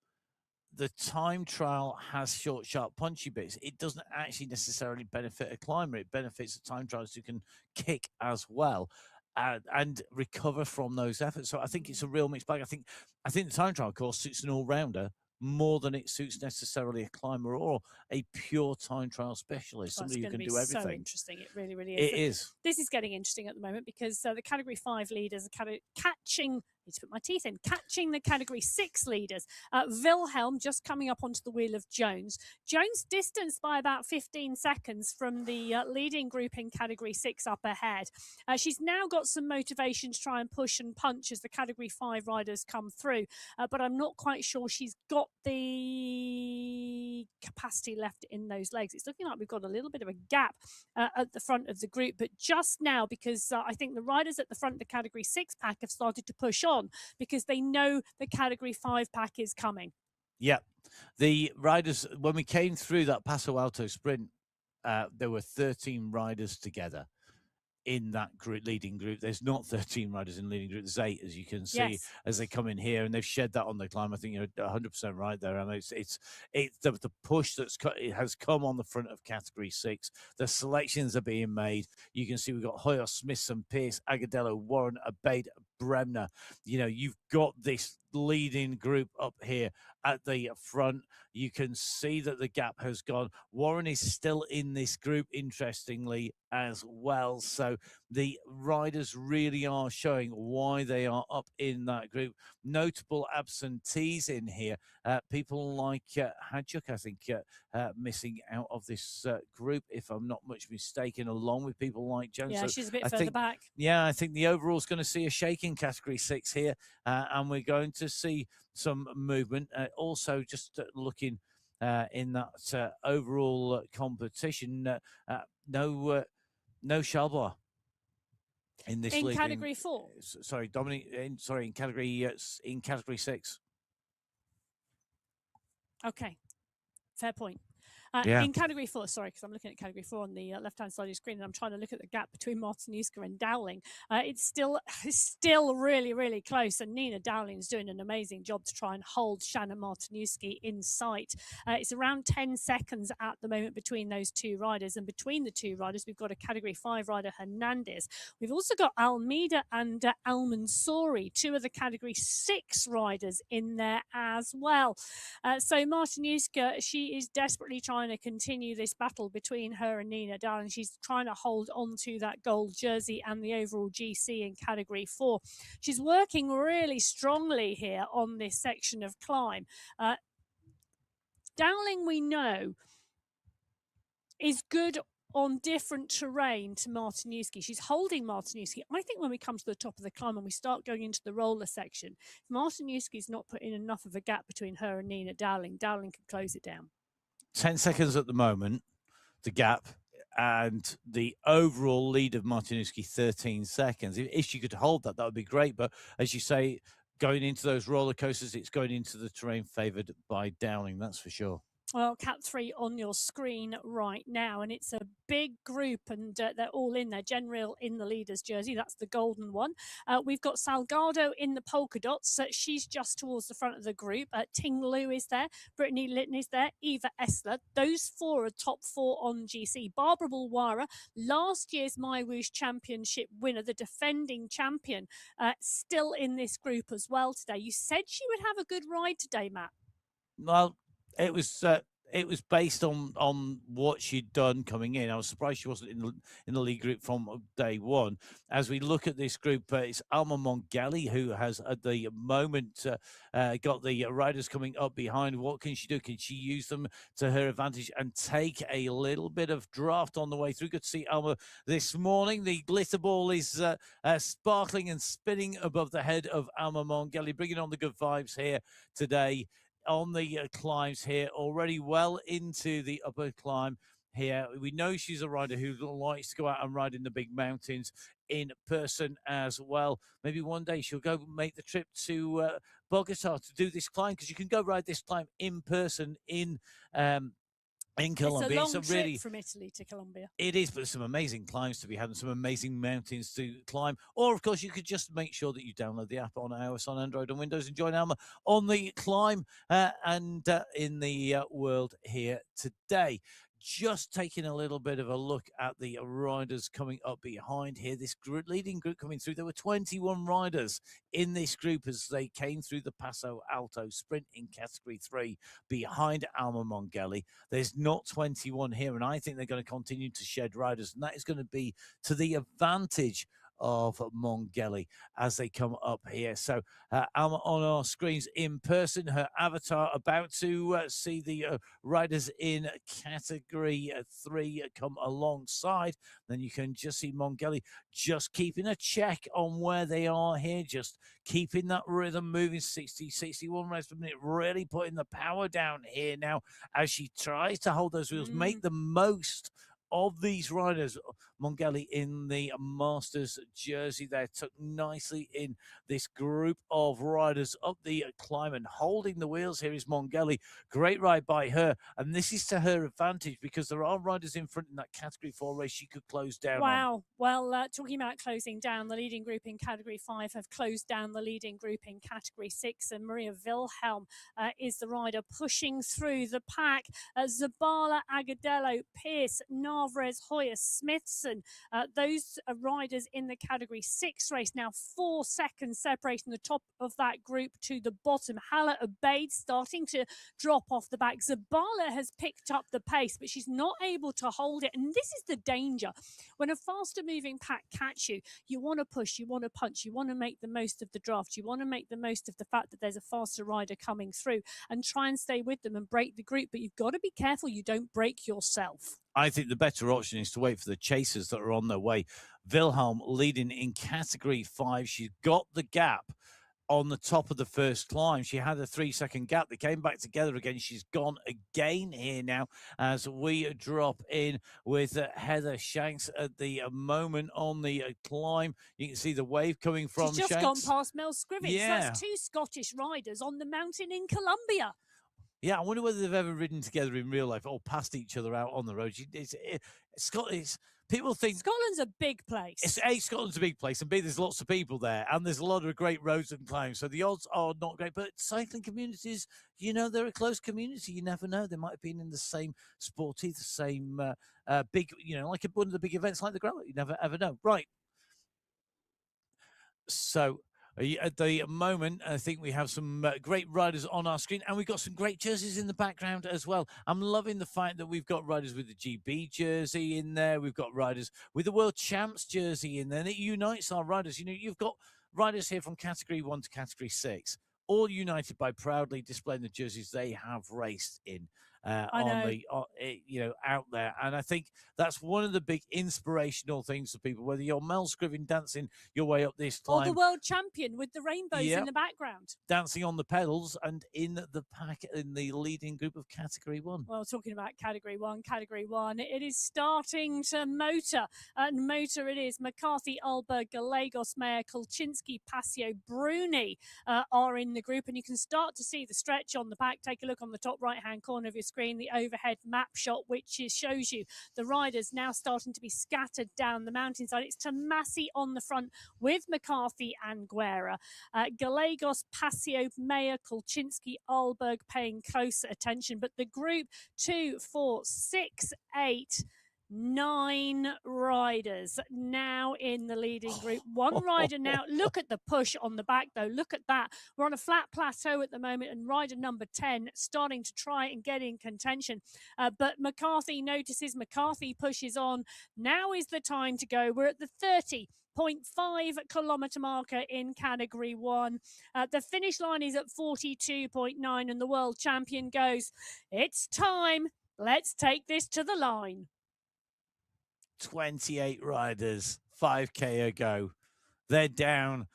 the time trial has short, sharp, punchy bits, it doesn't actually necessarily benefit a climber. It benefits the time trialist who can kick as well and recover from those efforts. So I think it's a real mixed bag. I think the time trial course suits an all-rounder more than it suits necessarily a climber or a pure time trial specialist, somebody who can do everything.
So interesting. It really, really is.
It is.
This is getting interesting at the moment, because the Category 5 leaders are catching the Category 6 leaders. Wilhelm just coming up onto the wheel of Jones. Jones distanced by about 15 seconds from the leading group in Category 6 up ahead. She's now got some motivation to try and push and punch as the Category 5 riders come through, but I'm not quite sure she's got the capacity left in those legs. It's looking like we've got a little bit of a gap at the front of the group, but just now, because I think the riders at the front of the Category 6 pack have started to push on, because they know the Category 5 pack is coming.
Yeah. The riders, when we came through that Paso Alto sprint, there were 13 riders together in that group, leading group. There's not 13 riders in the leading group. There's 8, as you can see,
Yes.
as they come in here, and they've shed that on the climb. I think you're 100% right there. I mean, it's the push it has come on the front of Category 6. The selections are being made. You can see we've got Hoyle, Smithson, Pierce, Agadello, Warren, Abade, Bremner. You know, you've got this leading group up here at the front. You can see that the gap has gone. Warren is still in this group, interestingly, as well. So the riders really are showing why they are up in that group. Notable absentees in here. People like Hadjuk, I think, missing out of this group, if I'm not much mistaken, along with people like Jones.
Yeah,
so
she's a bit
I
further
think,
back.
Yeah, I think the overall is going to see a shake in Category 6 here, and we're going to see some movement. Also, just looking in that overall competition, no Chalbois in this
In
league.
Category 4.
Sorry, Dominic. In Category 6.
Okay, fair point.
Yeah.
In Category 4, sorry, because I'm looking at Category 4 on the left-hand side of the screen, and I'm trying to look at the gap between Martinuska and Dowling. It's still really, really close, and Nina Dowling's doing an amazing job to try and hold Shannon Martinuski in sight. It's around 10 seconds at the moment between those two riders, and between the two riders, we've got a Category 5 rider, Hernandez. We've also got Almeida and Al-Mansouri, 2 of the Category 6 riders in there as well. So Martinuska, she is desperately trying to continue this battle between her and Nina Dowling. She's trying to hold on to that gold jersey and the overall GC in Category 4. She's working really strongly here on this section of climb. Dowling, we know, is good on different terrain to Martinuski. She's holding Martinuski. I think when we come to the top of the climb and we start going into the roller section, if Martinuski's not putting enough of a gap between her and Nina Dowling, Dowling can close it down.
10 seconds at the moment, the gap, and the overall lead of Martinuski 13 seconds. If she could hold that, that would be great. But as you say, going into those roller coasters, it's going into the terrain favoured by Dowling, that's for sure.
Well, Cat 3 on your screen right now, and it's a big group, and they're all in there. Genreal in the leader's jersey, that's the golden one. We've got Salgado in the polka dots. She's just towards the front of the group. Ting Lu is there. Brittany Litton is there. Eva Essler. Those 4 are top 4 on GC. Barbara Bulwara, last year's MyWhoosh championship winner, the defending champion, still in this group as well today. You said she would have a good ride today, Matt.
Well, it was based on what she'd done coming in. I was surprised she wasn't in the league group from day one. As we look at this group, it's Alma Mongeli who has at the moment got the riders coming up behind. What can she do? Can she use them to her advantage and take a little bit of draft on the way through? Good to see Alma this morning. The glitter ball is sparkling and spinning above the head of Alma Mongeli, bringing on the good vibes here today on the climbs here, already well into the upper climb here. We know she's a rider who likes to go out and ride in the big mountains in person as well. Maybe one day she'll go make the trip to Bogota to do this climb, because you can go ride this climb in person in Colombia.
It's a long trip from Italy to Colombia.
It is, but there's some amazing climbs to be had and some amazing mountains to climb. Or, of course, you could just make sure that you download the app on iOS, on Android, and Windows, and join Alma on the climb and in the world here today. Just taking a little bit of a look at the riders coming up behind here. This leading group coming through. There were 21 riders in this group as they came through the Paso Alto sprint in Category 3 behind Alma Mongeli. There's not 21 here, and I think they're going to continue to shed riders, and that is going to be to the advantage of Mongeli as they come up here. So Alma on our screens in person, her avatar about to see the riders in Category 3 come alongside. Then you can just see Mongeli just keeping a check on where they are here, just keeping that rhythm moving. 61 reps per minute, really putting the power down here now as she tries to hold those wheels, make the most of these riders. Mongeli in the Masters jersey there, took nicely in this group of riders up the climb and holding the wheels. Here is Mongeli. Great ride by her, and this is to her advantage because there are riders in front in that Category 4 race she could close down on.
Wow. Well, talking about closing down, the leading group in Category 5 have closed down the leading group in Category 6, and Maria Wilhelm is the rider pushing through the pack. Zabala, Agadello, Pierce, Narvaez, Hoyer, Smithson, those riders in the Category 6 race. Now 4 seconds separating the top of that group to the bottom. Hala Obeid starting to drop off the back. Zabala has picked up the pace, but she's not able to hold it. And this is the danger. When a faster moving pack catch you, you want to push, you want to punch, you want to make the most of the draft, you want to make the most of the fact that there's a faster rider coming through and try and stay with them and break the group. But you've got to be careful you don't break yourself.
I think the better option is to wait for the chasers that are on their way. Wilhelm leading in Category 5. She's got the gap on the top of the first climb. She had a 3-second gap. They came back together again. She's gone again here now as we drop in with Heather Shanks at the moment on the climb. You can see the wave coming from
She's just
Shanks.
gone past Mel Scrivens.
Yeah.
That's 2 Scottish riders on the mountain in Colombia.
Yeah, I wonder whether they've ever ridden together in real life or passed each other out on the road. People think
Scotland's a big place.
Scotland's a big place, and B, there's lots of people there, and there's a lot of great roads and climbs. So the odds are not great. But cycling communities, they're a close community. You never know. They might have been in the same sporty, the same big, like one of the big events like the Granite. You never ever know. Right. So at the moment, I think we have some great riders on our screen, and we've got some great jerseys in the background as well. I'm loving the fact that we've got riders with the GB jersey in there. We've got riders with the World Champs jersey in there, and it unites our riders. You've got riders here from Category 1 to Category 6, all united by proudly displaying the jerseys they have raced in. Out there. And I think that's one of the big inspirational things for people, whether you're Mel Scriven dancing your way up this climb,
or the world champion with the rainbows in the background,
dancing on the pedals and in the pack in the leading group of Category 1.
Well, talking about Category 1, it is starting to motor. And motor it is. McCarthy, Alberg, Gallegos, Mayer, Kulczynski, Passio, Bruni are in the group. And you can start to see the stretch on the back. Take a look on the top right-hand corner of your screen, the overhead map shot, which shows you the riders now starting to be scattered down the mountainside. It's Tomasi on the front with McCarthy and Guerra. Gallegos, Passio, Mayer, Kulczynski, Alberg paying close attention. But the group 2, 4, 6, 8, 9 riders now in the leading group. 1 rider now. Look at the push on the back, though. Look at that. We're on a flat plateau at the moment, and rider number 10 starting to try and get in contention. But McCarthy notices. McCarthy pushes on. Now is the time to go. We're at the 30.5 kilometre marker in Category 1. The finish line is at 42.9, and the world champion goes, "It's time. Let's take this to the line."
28 riders, 5K ago. They're down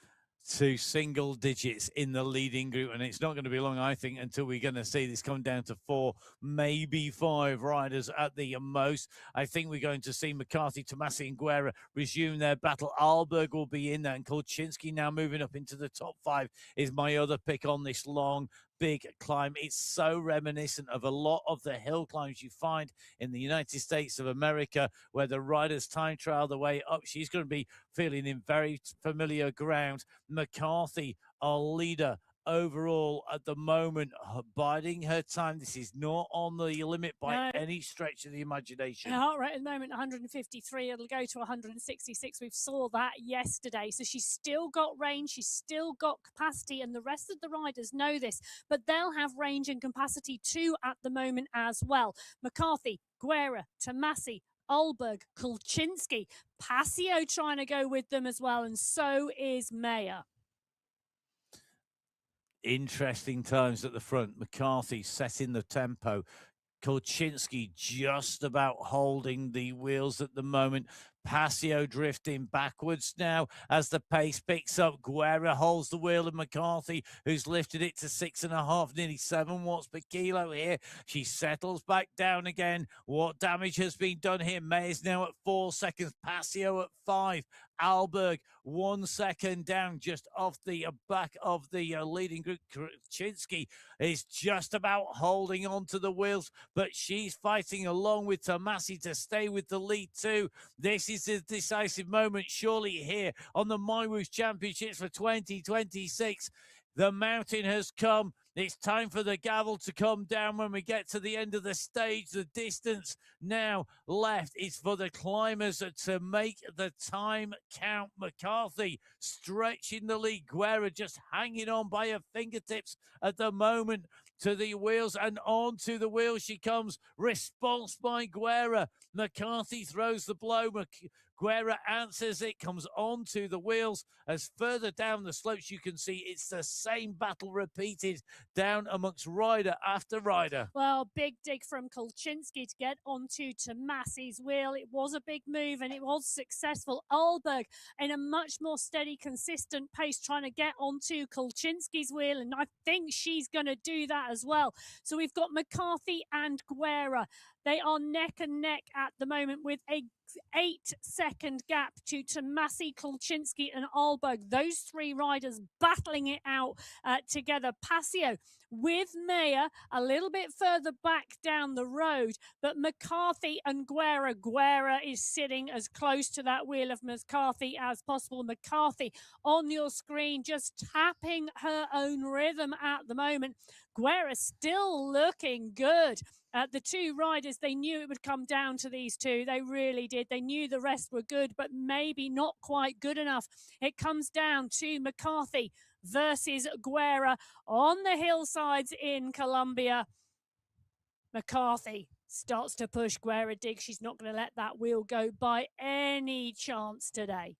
to single digits in the leading group, and it's not going to be long, I think, until we're going to see this come down to 4, maybe 5 riders at the most. I think we're going to see McCarthy, Tomasi, and Guerra resume their battle. Alberg will be in there, and Kulczynski now moving up into the top 5 is my other pick on this long, big climb. It's so reminiscent of a lot of the hill climbs you find in the United States of America, where the riders time trial the way up. She's going to be feeling in very familiar ground. McCarthy, our leader overall at the moment, biding her time. This is not on the limit by any stretch of the imagination.
Her heart rate at the moment, 153. It'll go to 166. We saw that yesterday. So she's still got range. She's still got capacity. And the rest of the riders know this. But they'll have range and capacity too at the moment as well. McCarthy, Guerra, Tomasi, Alberg, Kulczynski, Passio trying to go with them as well. And so is Mayer.
Interesting times at the front. McCarthy setting the tempo. Kulczynski just about holding the wheels at the moment. Passio drifting backwards now as the pace picks up. Guerra holds the wheel of McCarthy, who's lifted it to 6.5, nearly 7 watts per kilo here. She settles back down again. What damage has been done here? May is now at 4 seconds. Passio at 5. Alberg 1 second down, just off the back of the leading group. Krasinski is just about holding on to the wheels, but she's fighting along with Tomasi to stay with the lead too. This is a decisive moment, surely, here on the MyWhoosh Championships for 2026. The mountain has come. It's time for the gavel to come down when we get to the end of the stage. The distance now left is for the climbers to make the time count. McCarthy stretching the lead. Guerra just hanging on by her fingertips at the moment to the wheels, and onto the wheels she comes. Response by Guerra. McCarthy throws the blow. Guerra answers it, comes onto the wheels. As further down the slopes, you can see it's the same battle repeated down amongst rider after rider.
Well, big dig from Kolchinsky to get onto Tomasi's wheel. It was a big move and it was successful. Alberg in a much more steady, consistent pace trying to get onto Kolchinsky's wheel, and I think she's going to do that as well. So we've got McCarthy and Guerra. They are neck and neck at the moment with a 8-second gap to Tomasi, Kolchinsky and Alberg. Those three riders battling it out together. Passio with Meyer a little bit further back down the road, but McCarthy and Guerra. Guerra is sitting as close to that wheel of McCarthy as possible. McCarthy on your screen just tapping her own rhythm at the moment. Guerra still looking good. The two riders, they knew it would come down to these two. They really did. They knew the rest were good, but maybe not quite good enough. It comes down to McCarthy versus Guerra on the hillsides in Colombia. McCarthy starts to push Guerra dig. She's not going to let that wheel go by any chance today.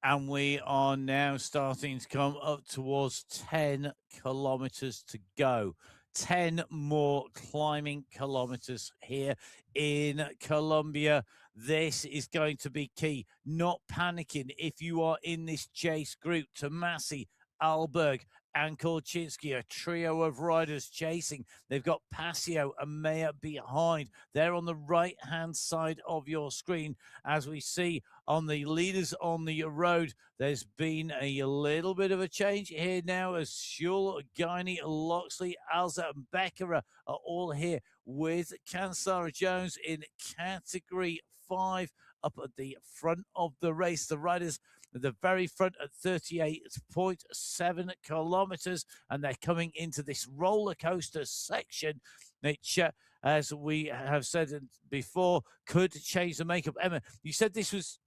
And we are now starting to come up towards 10 kilometers to go. 10 more climbing kilometers here in Colombia. This is going to be key. Not panicking if you are in this chase group. Tomasi, Alberg, and Kolchinsky, a trio of riders chasing. They've got Passio and Meyer behind. They're on the right-hand side of your screen. As we see on the leaders on the road, there's been a little bit of a change here now as Schul, Guiney, Loxley, Alza, and Becker are all here with Kansara Jones in category 5 up at the front of the race. The riders at the very front at 38.7 kilometers, and they're coming into this roller coaster section, which, as we have said before, could change the makeup. Emma, you said this was,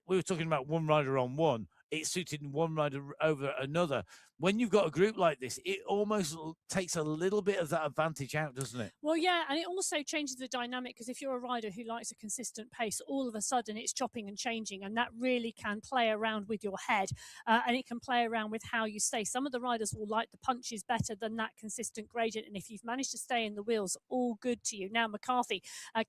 we were talking about one rider on one. It suited one rider over another. When you've got a group like this, it almost takes a little bit of that advantage out, doesn't it?
Well, yeah, and it also changes the dynamic, because if you're a rider who likes a consistent pace, all of a sudden it's chopping and changing, and that really can play around with your head, and it can play around with how you stay. Some of the riders will like the punches better than that consistent gradient, and if you've managed to stay in the wheels, all good to you. Now, McCarthy,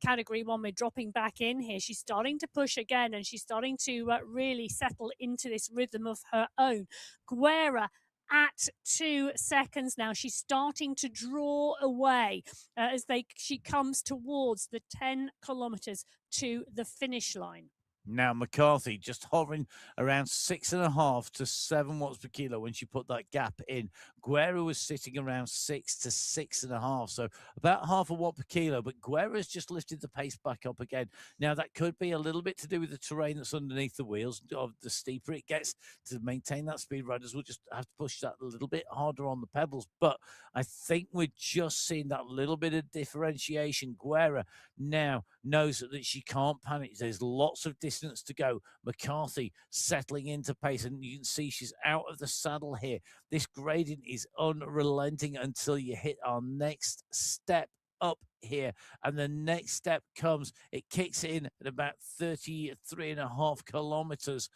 category 1, we're dropping back in here. She's starting to push again, and she's starting to really settle into this rhythm of her own. Guerra at 2 seconds now. She's starting to draw away as she comes towards the 10 kilometers to the finish line.
Now, McCarthy just hovering around 6.5 to 7 watts per kilo when she put that gap in. Guerra was sitting around 6 to 6.5, so about half a watt per kilo, but Guerra's just lifted the pace back up again. Now, that could be a little bit to do with the terrain that's underneath the wheels. The steeper it gets, to maintain that speed, riders will just have to push that a little bit harder on the pebbles, but I think we're just seeing that little bit of differentiation. Guerra now knows that she can't panic. There's lots of distance to go. McCarthy settling into pace, and you can see she's out of the saddle here. This gradient is unrelenting until you hit our next step up here. And the next step comes, it kicks in at about 33.5 kilometers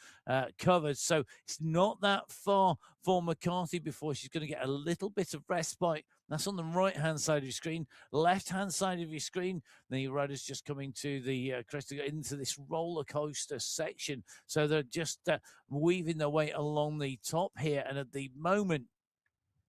covered. So it's not that far for McCarthy before she's going to get a little bit of respite. That's on the right-hand side of your screen. Left-hand side of your screen, the rider's just coming to the crest into this roller coaster section. So they're just weaving their way along the top here. And at the moment,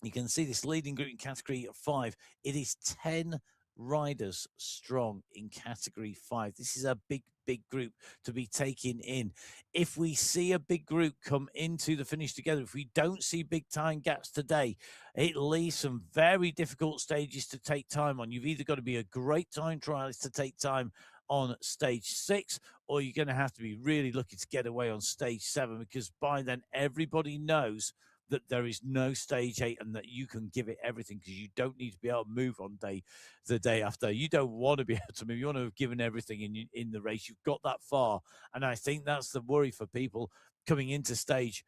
you can see this leading group in category 5. It is 10 riders strong in category 5. This is a big group to be taken in. If we see a big group come into the finish together, if we don't see big time gaps today, it leaves some very difficult stages to take time on. You've either got to be a great time trialist to take time on stage 6, or you're going to have to be really lucky to get away on stage 7, because by then everybody knows that there is no stage 8 and that you can give it everything, because you don't need to be able to move on the day after. You don't want to be able to move. You want to have given everything in the race. You've got that far. And I think that's the worry for people coming into stage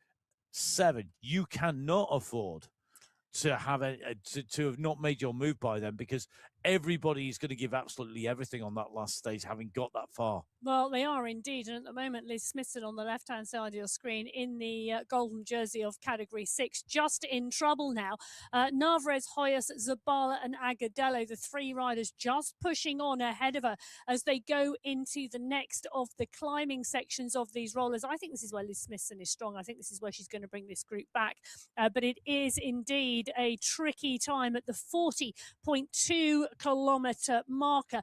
7. You cannot afford to have to have not made your move by then, because everybody is going to give absolutely everything on that last stage, having got that far.
Well, they are indeed. And at the moment, Liz Smithson on the left-hand side of your screen in the golden jersey of Category 6, just in trouble now. Narvaez, Hoyas, Zabala and Agadello, the 3 riders just pushing on ahead of her as they go into the next of the climbing sections of these rollers. I think this is where Liz Smithson is strong. I think this is where she's going to bring this group back. But it is indeed a tricky time at the 40.2 kilometre marker.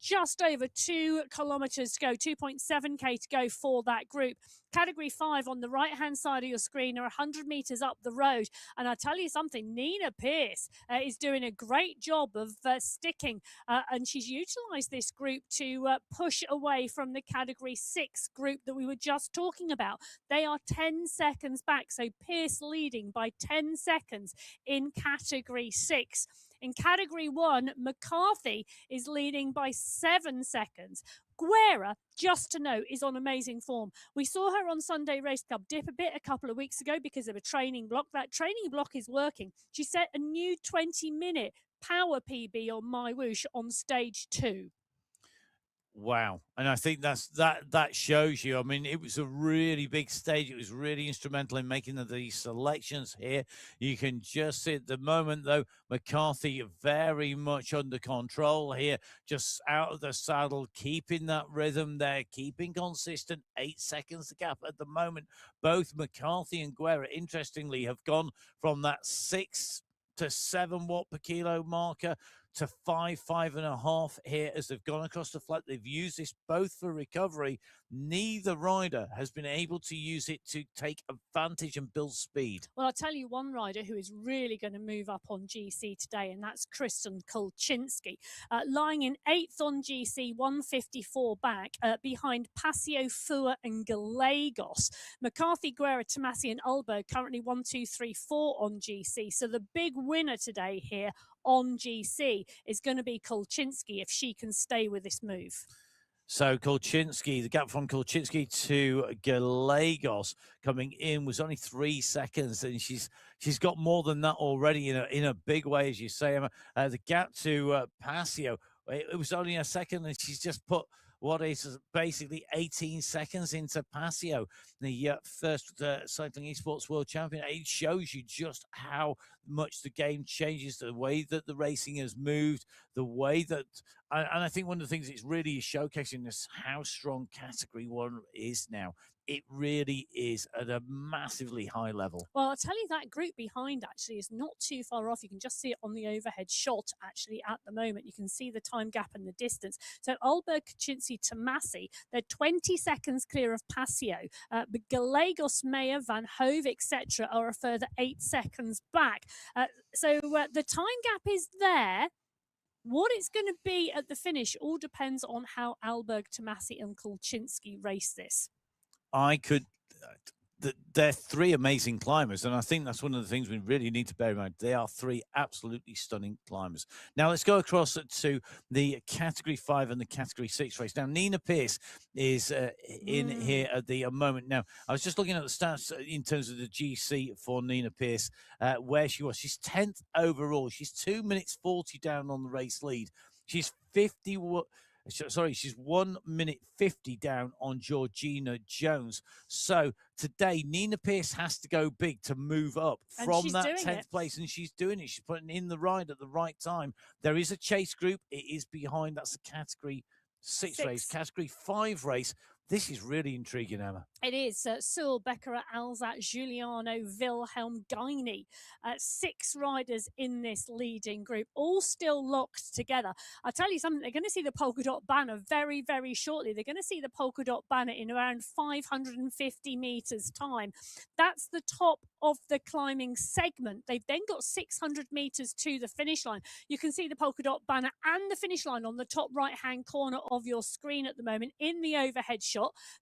Just over 2 kilometres to go, 2.7k to go for that group. Category 5 on the right-hand side of your screen are 100 metres up the road. And I tell you something, Nina Pierce is doing a great job of sticking. And she's utilised this group to push away from the Category 6 group that we were just talking about. They are 10 seconds back. So Pierce leading by 10 seconds in Category 6. In Category 1, McCarthy is leading by 7 seconds. Guerra, just to note, is on amazing form. We saw her on Sunday Race Club dip a bit a couple of weeks ago because of a training block. That training block is working. She set a new 20-minute power PB on MyWhoosh on stage 2.
Wow. And I think that shows you. I mean, it was a really big stage. It was really instrumental in making these selections here. You can just see at the moment, though, McCarthy very much under control here, just out of the saddle, keeping that rhythm there, keeping consistent. 8 seconds the gap at the moment. Both McCarthy and Guerra, interestingly, have gone from that 6 to 7 watt per kilo marker to 5.5 here as they've gone across the flat. They've used this both for recovery. Neither rider has been able to use it to take advantage and build speed.
Well, I'll tell you one rider who is really going to move up on GC today, and that's Kristen Kolczynski, lying in 8th on GC, 154 back, behind Passio, Fua and Gallegos. McCarthy, Guerra, Tomasi and Ulberg currently 1, 2, 3, 4 on GC. So the big winner today here on GC is going to be Kolczynski if she can stay with this move.
So Kolczynski, the gap from Kolczynski to Gallegos coming in was only 3 seconds, and she's got more than that already in a big way, as you say. The gap to Passio, it was only a second, and she's just put what is basically 18 seconds into Passio, the first cycling esports world champion. It shows you just how much the game changes, the way that the racing has moved, the way that, and I think one of the things it's really showcasing is how strong Category 1 is now. It really is at a massively high level.
Well, I'll tell you, that group behind actually is not too far off. You can just see it on the overhead shot actually at the moment. You can see the time gap and the distance. So Ulberg, Kaczynski, Tomasi, they're 20 seconds clear of Passio. But Gallegos, Meyer, Van Hove, etc. are a further 8 seconds back. So the time gap is there. What it's going to be at the finish all depends on how Ulberg, Tomasi and Kolczynski race this.
They're 3 amazing climbers, and I think that's one of the things we really need to bear in mind. They are 3 absolutely stunning climbers. Now let's go across to the Category 5 and the Category 6 race. Now Nina Pierce is in here at the moment. Now I was just looking at the stats in terms of the GC for Nina Pierce, where she was. She's 10th overall. She's 2 minutes 40 down on the race lead. She's she's 1 minute 50 down on Georgina Jones. So today, Nina Pierce has to go big to move up from that 10th place, and she's doing it. She's putting in the ride at the right time. There is a chase group. It is behind. That's a category 6 race, category 5 race. This is really intriguing, Emma.
It is. Sul, Becker, Alzat, Giuliano, Wilhelm, Gaini. 6 riders in this leading group, all still locked together. I'll tell you something, they're going to see the polka dot banner very, very shortly. They're going to see the polka dot banner in around 550 metres time. That's the top of the climbing segment. They've then got 600 metres to the finish line. You can see the polka dot banner and the finish line on the top right-hand corner of your screen at the moment in the overhead shot.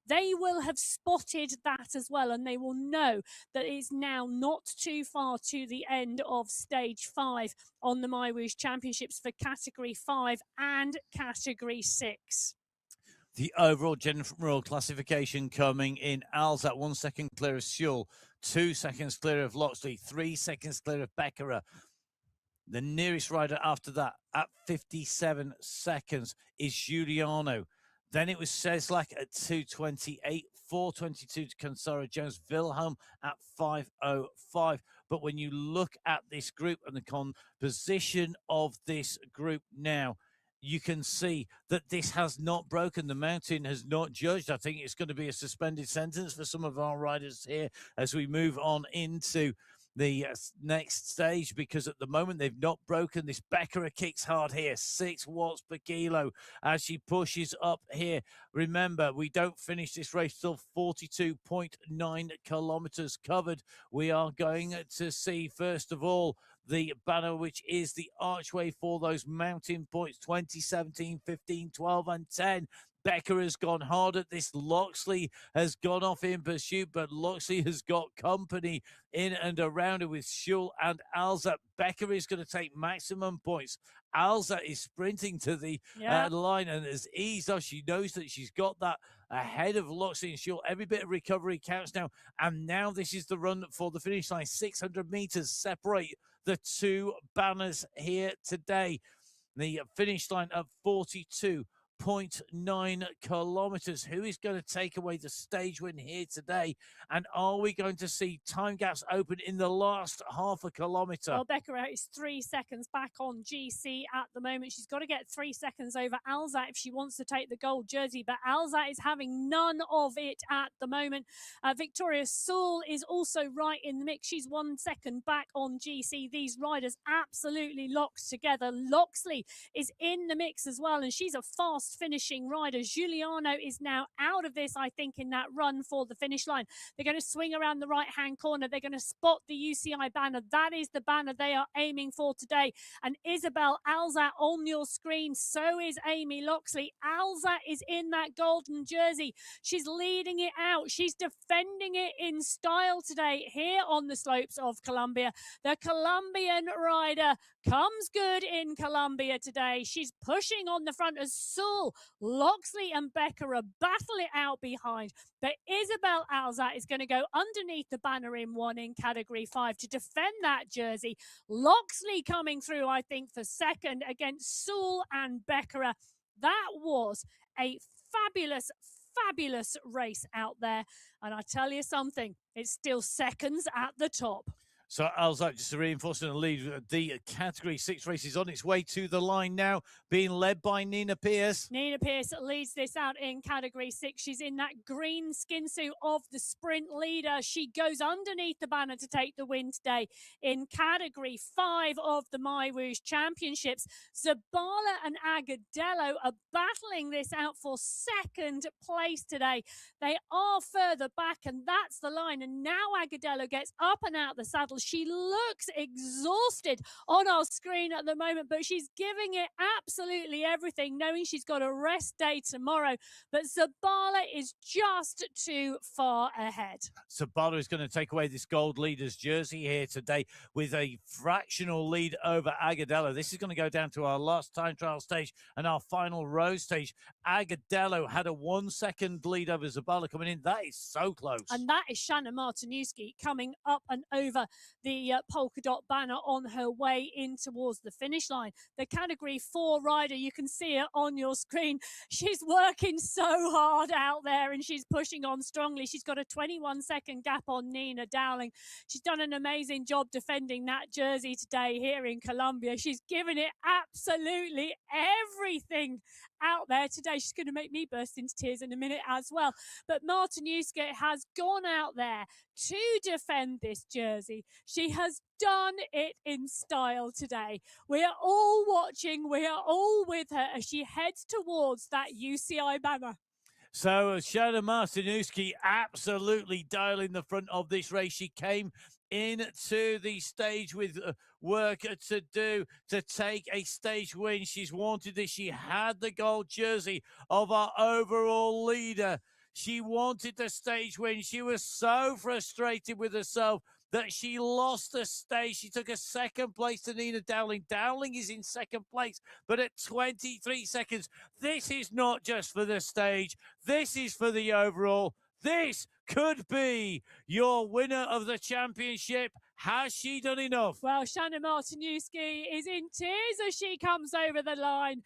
They will have spotted that as well, and they will know that it's now not too far to the end of stage 5 on the MyWhoosh Championships for category 5 and category 6.
The overall general classification coming in: Alzat 1 second clear of Sewell, 2 seconds clear of Loxley, 3 seconds clear of Becker. The nearest rider after that at 57 seconds is Giuliano. Then it was Seslak at 2:28, 4:22 to Kansara Jones, Wilhelm at 5:05. But when you look at this group and the composition of this group now, you can see that this has not broken. The mountain has not judged. I think it's going to be a suspended sentence for some of our riders here as we move on into the next stage, because at the moment they've not broken. This Becker kicks hard here, 6 watts per kilo as she pushes up here. Remember, we don't finish this race till 42.9 kilometers covered. We are going to see, first of all, the banner, which is the archway for those mountain points: 20, 17, 15, 12, and 10. Becker has gone hard at this. Loxley has gone off in pursuit, but Loxley has got company in and around her with Schull and Alzat. Becker is going to take maximum points. Alzat is sprinting to the line and has eased off. She knows that she's got that ahead of Loxley and Schull. Every bit of recovery counts now. And now this is the run for the finish line. 600 meters separate the two banners here today. The finish line of 42.9 kilometers. Who is going to take away the stage win here today? And are we going to see time gaps open in the last half a kilometer?
Well, Becker is 3 seconds back on GC at the moment. She's got to get 3 seconds over Alzat if she wants to take the gold jersey, but Alzat is having none of it at the moment. Victoria Sewell is also right in the mix. She's 1 second back on GC. These riders absolutely locked together. Loxley is in the mix as well, and she's a fast finishing rider. Giuliano is now out of this, I think, in that run for the finish line. They're going to swing around the right hand corner. They're going to spot the UCI banner. That is the banner they are aiming for today. And Isabel Alzat on your screen. So is Amy Loxley. Alzat is in that golden jersey. She's leading it out. She's defending it in style today here on the slopes of Colombia. The Colombian rider comes good in Colombia today. She's pushing on the front as Sewell, Loxley and Becker battle it out behind. But Isabel Alzat is going to go underneath the banner in 1 in category 5 to defend that jersey. Loxley coming through, I think, for second against Sewell and Becker. That was a fabulous race out there. And I tell you something, it's still seconds at the top.
So Alzat just reinforcing the lead. The category 6 race is on its way to the line now, being led by Nina Pierce.
Nina Pierce leads this out in category 6. She's in that green skin suit of the sprint leader. She goes underneath the banner to take the win today in category 5 of the MyWhoosh Championships. Zabala and Agadello are battling this out for second place today. They are further back, and that's the line. And now Agadello gets up and out the saddle. She looks exhausted on our screen at the moment, but she's giving it absolutely everything, knowing she's got a rest day tomorrow. But Zabala is just too far ahead.
Zabala is going to take away this gold leader's jersey here today with a fractional lead over Agadello. This is going to go down to our last time trial stage and our final row stage. Agadello had a 1 second lead over Zabala coming in. That is so close.
And that is Shanna Martinuski coming up and over the polka dot banner on her way in towards the finish line. The Category 4 rider, you can see her on your screen. She's working so hard out there and she's pushing on strongly. She's got a 21-second gap on Nina Dowling. She's done an amazing job defending that jersey today here in Colombia. She's given it absolutely everything out there today. She's going to make me burst into tears in a minute as well. But Martinuska has gone out there to defend this jersey. She has done it in style today. We are all watching. We are all with her as she heads towards that UCI banner.
So Shana Martinuski absolutely dialing the front of this race. She came into the stage with work to do to take a stage win. She's wanted this. She had the gold jersey of our overall leader. She wanted the stage win. She was so frustrated with herself that she lost the stage. She took a second place to Nina Dowling. Dowling is in second place, but at 23 seconds. This is not just for the stage. This is for the overall. This could be your winner of the championship. Has she done enough?
Well, Shanna Martinuski is in tears as she comes over the line.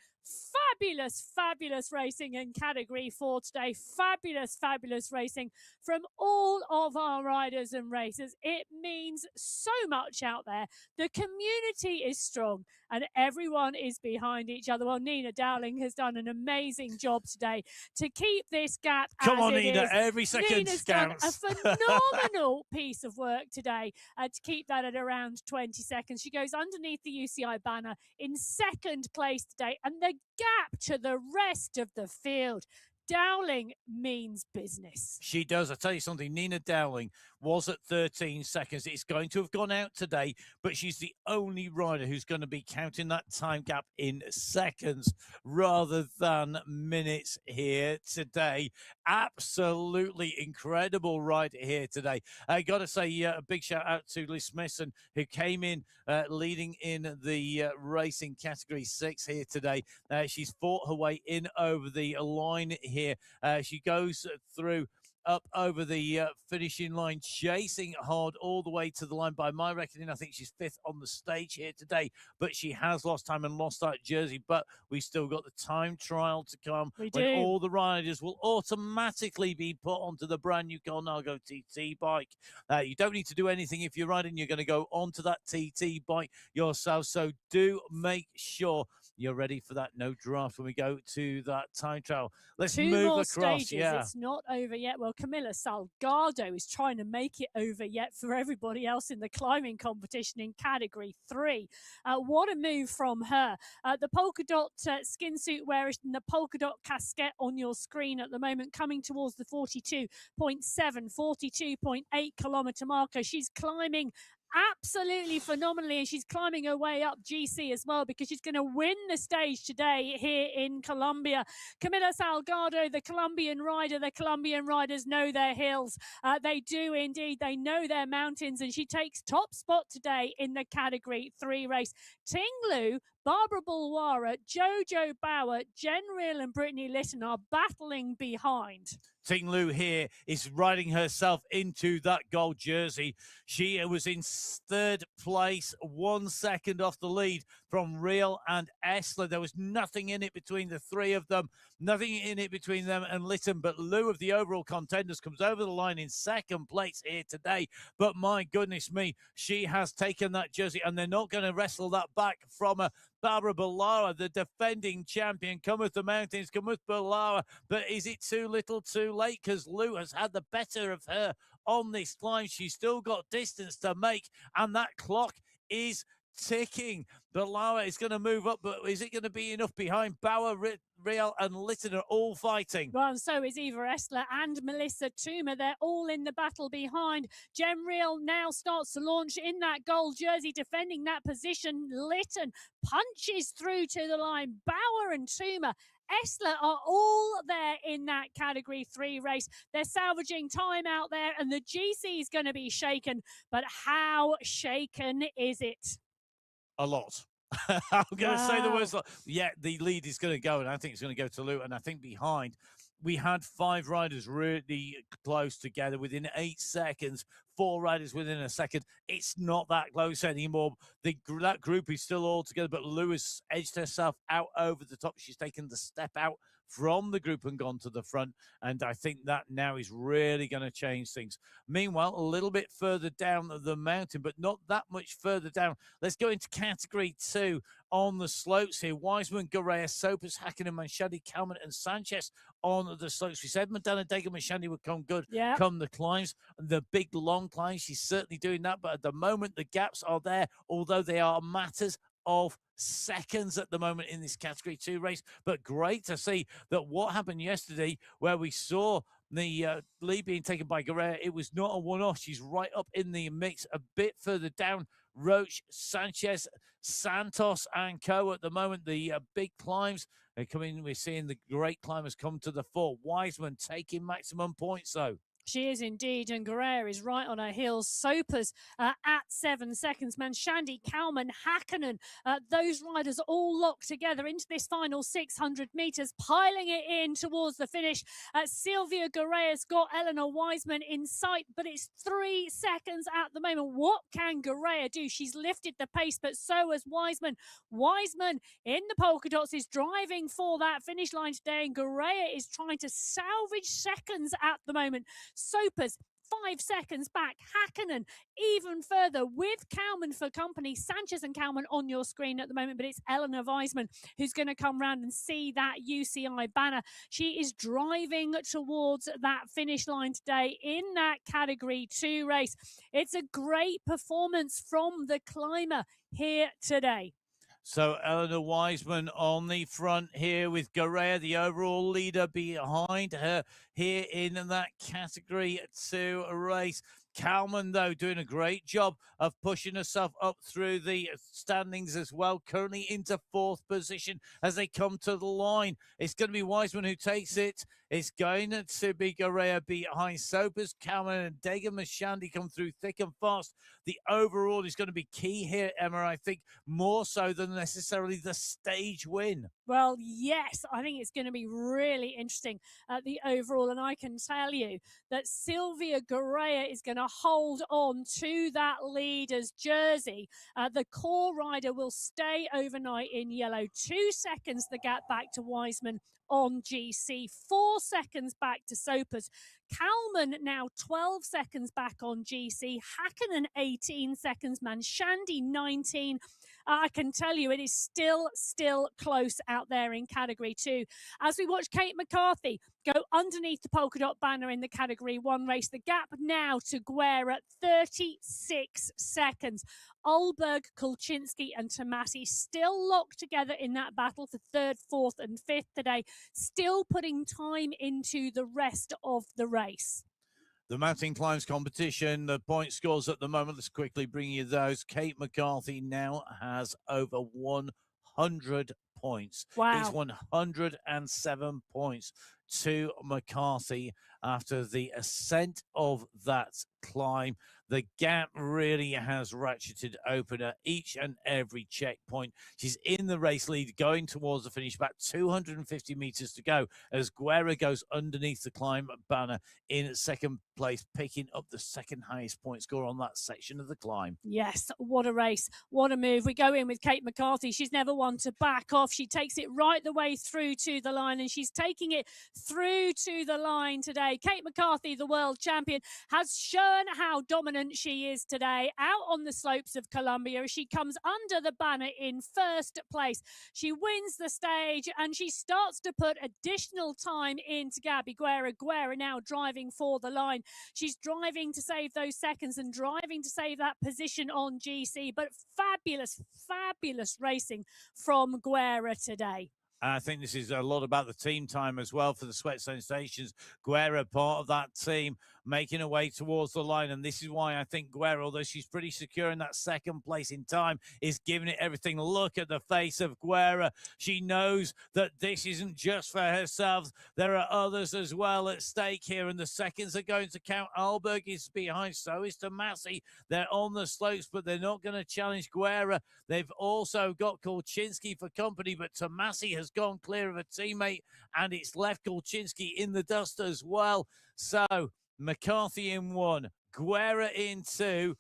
Fabulous racing in Category 4 today. Fabulous racing from all of our riders and racers. It means so much out there. The community is strong and everyone is behind each other. Well, Nina Dowling has done an amazing job today to keep this gap.
Come on,
as it
Nina,
is.
every second
Nina's
counts.
done a phenomenal piece of work today to keep that at around 20 seconds. She goes underneath the UCI banner in second place today, and the gap to the rest of the field. Dowling means business.
She does. I'll tell you something. Nina Dowling was at 13 seconds. It's going to have gone out today, but she's the only rider who's going to be counting that time gap in seconds rather than minutes here today. Absolutely incredible ride here today. I got to say a big shout out to Liz Smithson, who came in leading in the racing Category 6 here today. She's fought her way in over the line here. She goes through up over the finishing line, chasing hard all the way to the line. By my reckoning, I think she's fifth on the stage here today, but she has lost time and lost that jersey. But we still got the time trial to come when all the riders will automatically be put onto the brand new Colnago TT bike. You don't need to do anything if you're riding. You're going to go onto that TT bike yourself. So do make sure you're ready for that no draft when we go to that time trial. Let's move
more
across.
Stages. It's not over yet. Well, Camilla Salgado is trying to make it over yet for everybody else in the climbing competition in Category 3. What a move from her. The polka dot skin suit wearer and the polka dot casquette on your screen at the moment, coming towards the 42.7, 42.8 kilometer marker. She's climbing absolutely phenomenally, and she's climbing her way up GC as well, because she's going to win the stage today here in Colombia. Camila Salgado, the Colombian rider. The Colombian riders know their hills. They do indeed. They know their mountains, and she takes top spot today in the Category 3 race. Ting Lu, Barbara Bulwara, Jojo Bauer, Jen Reel and Brittany Litton are battling behind.
Ting Lu here is riding herself into that gold jersey. She was in third place, 1 second off the lead from Reel and Essler. There was nothing in it between the three of them, nothing in it between them and Litton, but Lu of the overall contenders comes over the line in second place here today. But my goodness me, she has taken that jersey, and they're not going to wrestle that back from her. Barbara Ballara, the defending champion, cometh the mountains, cometh Ballara. But is it too little too late? Because Lu has had the better of her on this climb. She's still got distance to make, and that clock is ticking. Ballara is going to move up, but is it going to be enough behind? Bauer, Reel and Litton are all fighting.
Well, and so is Eva Essler and Melissa Toomer. They're all in the battle behind. Jem Reel now starts to launch in that gold jersey, defending that position. Litton punches through to the line. Bauer and Toomer, Essler are all there in that Category 3 race. They're salvaging time out there, and the GC is going to be shaken. But how shaken is it?
A lot. I'm going to say the words. Yeah, the lead is going to go, and I think it's going to go to Lu. And I think behind, we had 5 riders really close together within 8 seconds. 4 riders within a second. It's not that close anymore. That group is still all together, but Lewis edged herself out over the top. She's taken the step out from the group and gone to the front. And I think that now is really going to change things. Meanwhile, a little bit further down the mountain, but not that much further down. Let's go into category 2 on the slopes here. Wiseman, Garea, Sopers, Hakkinen, Manshadi, Kalman, and Sanchez on the slopes. We said Madonna Dega Manshadi would come good come the climbs, the big long climbs. She's certainly doing that, but at the moment, the gaps are there, although they are matters of seconds at the moment in this category 2 race. But great to see that what happened yesterday, where we saw the lead being taken by Guerrero, it was not a one-off. She's right up in the mix. A bit further down, Roche, Sanchez, Santos, and Co. At the moment, the big climbs are coming. We're seeing the great climbers come to the fore. Wiseman taking maximum points, though.
She is indeed, and Guerrero is right on her heels. Sopers at 7 seconds. Manshandi, Kalman, Hakkinen, those riders all locked together into this final 600 metres, piling it in towards the finish. Sylvia Guerrero's got Eleanor Wiseman in sight, but it's 3 seconds at the moment. What can Guerrero do? She's lifted the pace, but so has Wiseman. Wiseman in the polka dots is driving for that finish line today, and Guerrero is trying to salvage seconds at the moment. Sopers 5 seconds back. Hakkinen even further with Kalman for company. Sanchez and Kalman on your screen at the moment, but it's Eleanor Wiseman who's going to come round and see that UCI banner. She is driving towards that finish line today in that category 2 race. It's a great performance from the climber here today.
So Eleanor Wiseman on the front here with Guerrero, the overall leader, behind her here in that category 2 race. Kalman, though, doing a great job of pushing herself up through the standings as well, currently into 4th position as they come to the line. It's going to be Wiseman who takes it. It's going to be Guerrero behind Sopers, Kalman, and Dega Manshadi come through thick and fast. The overall is going to be key here, Emma, I think, more so than necessarily the stage win.
Well, yes, I think it's going to be really interesting at the overall. And I can tell you that Sylvia Guerrero is going to hold on to that leader's jersey. The core rider will stay overnight in yellow. 2 seconds the gap back to Wiseman on GC, 4 seconds back to Sopers. Kalman now 12 seconds back on GC. Hakkinen 18 seconds. Manshadi 19. I can tell you it is still close out there in category 2. As we watch Kate McCarthy go underneath the polka dot banner in the category 1 race, the gap now to Guerra at 36 seconds. Olberg, Kulczynski and Tomasi still locked together in that battle for 3rd, 4th and 5th today, still putting time into the rest of the race.
The mountain climbs competition, the point scores at the moment, let's quickly bring you those. Kate McCarthy now has over 100 points.
Wow.
It's 107 points to McCarthy after the ascent of that climb. The gap really has ratcheted open at each and every checkpoint. She's in the race lead going towards the finish, about 250 meters to go as Guerra goes underneath the climb banner in 2nd place, picking up the 2nd highest point score on that section of the climb.
Yes, what a race, what a move. We go in with Kate McCarthy. She's never one to back off. She takes it right the way through to the line, and she's taking it through to the line today. Kate McCarthy, the world champion, has shown how dominant she is today out on the slopes of Colombia as she comes under the banner in 1st place. She wins the stage and she starts to put additional time into Gabby Guerra. Guerra now driving for the line. She's driving to save those seconds and driving to save that position on GC, but fabulous racing from Guerra today.
I think this is a lot about the team time as well for the Sweat Sensations. Guerra, part of that team. making her way towards the line. And this is why I think Guerra, although she's pretty secure in that second place in time, is giving it everything. Look at the face of Guerra. She knows that this isn't just for herself. There are others as well at stake here, and the seconds are going to count. Alberg is behind, so is Tomasi. They're on the slopes, but they're not going to challenge Guerra. They've also got Kolchinsky for company, but Tomasi has gone clear of a teammate, and it's left Kolchinsky in the dust as well. So McCarthy in 1, Guerra in 2.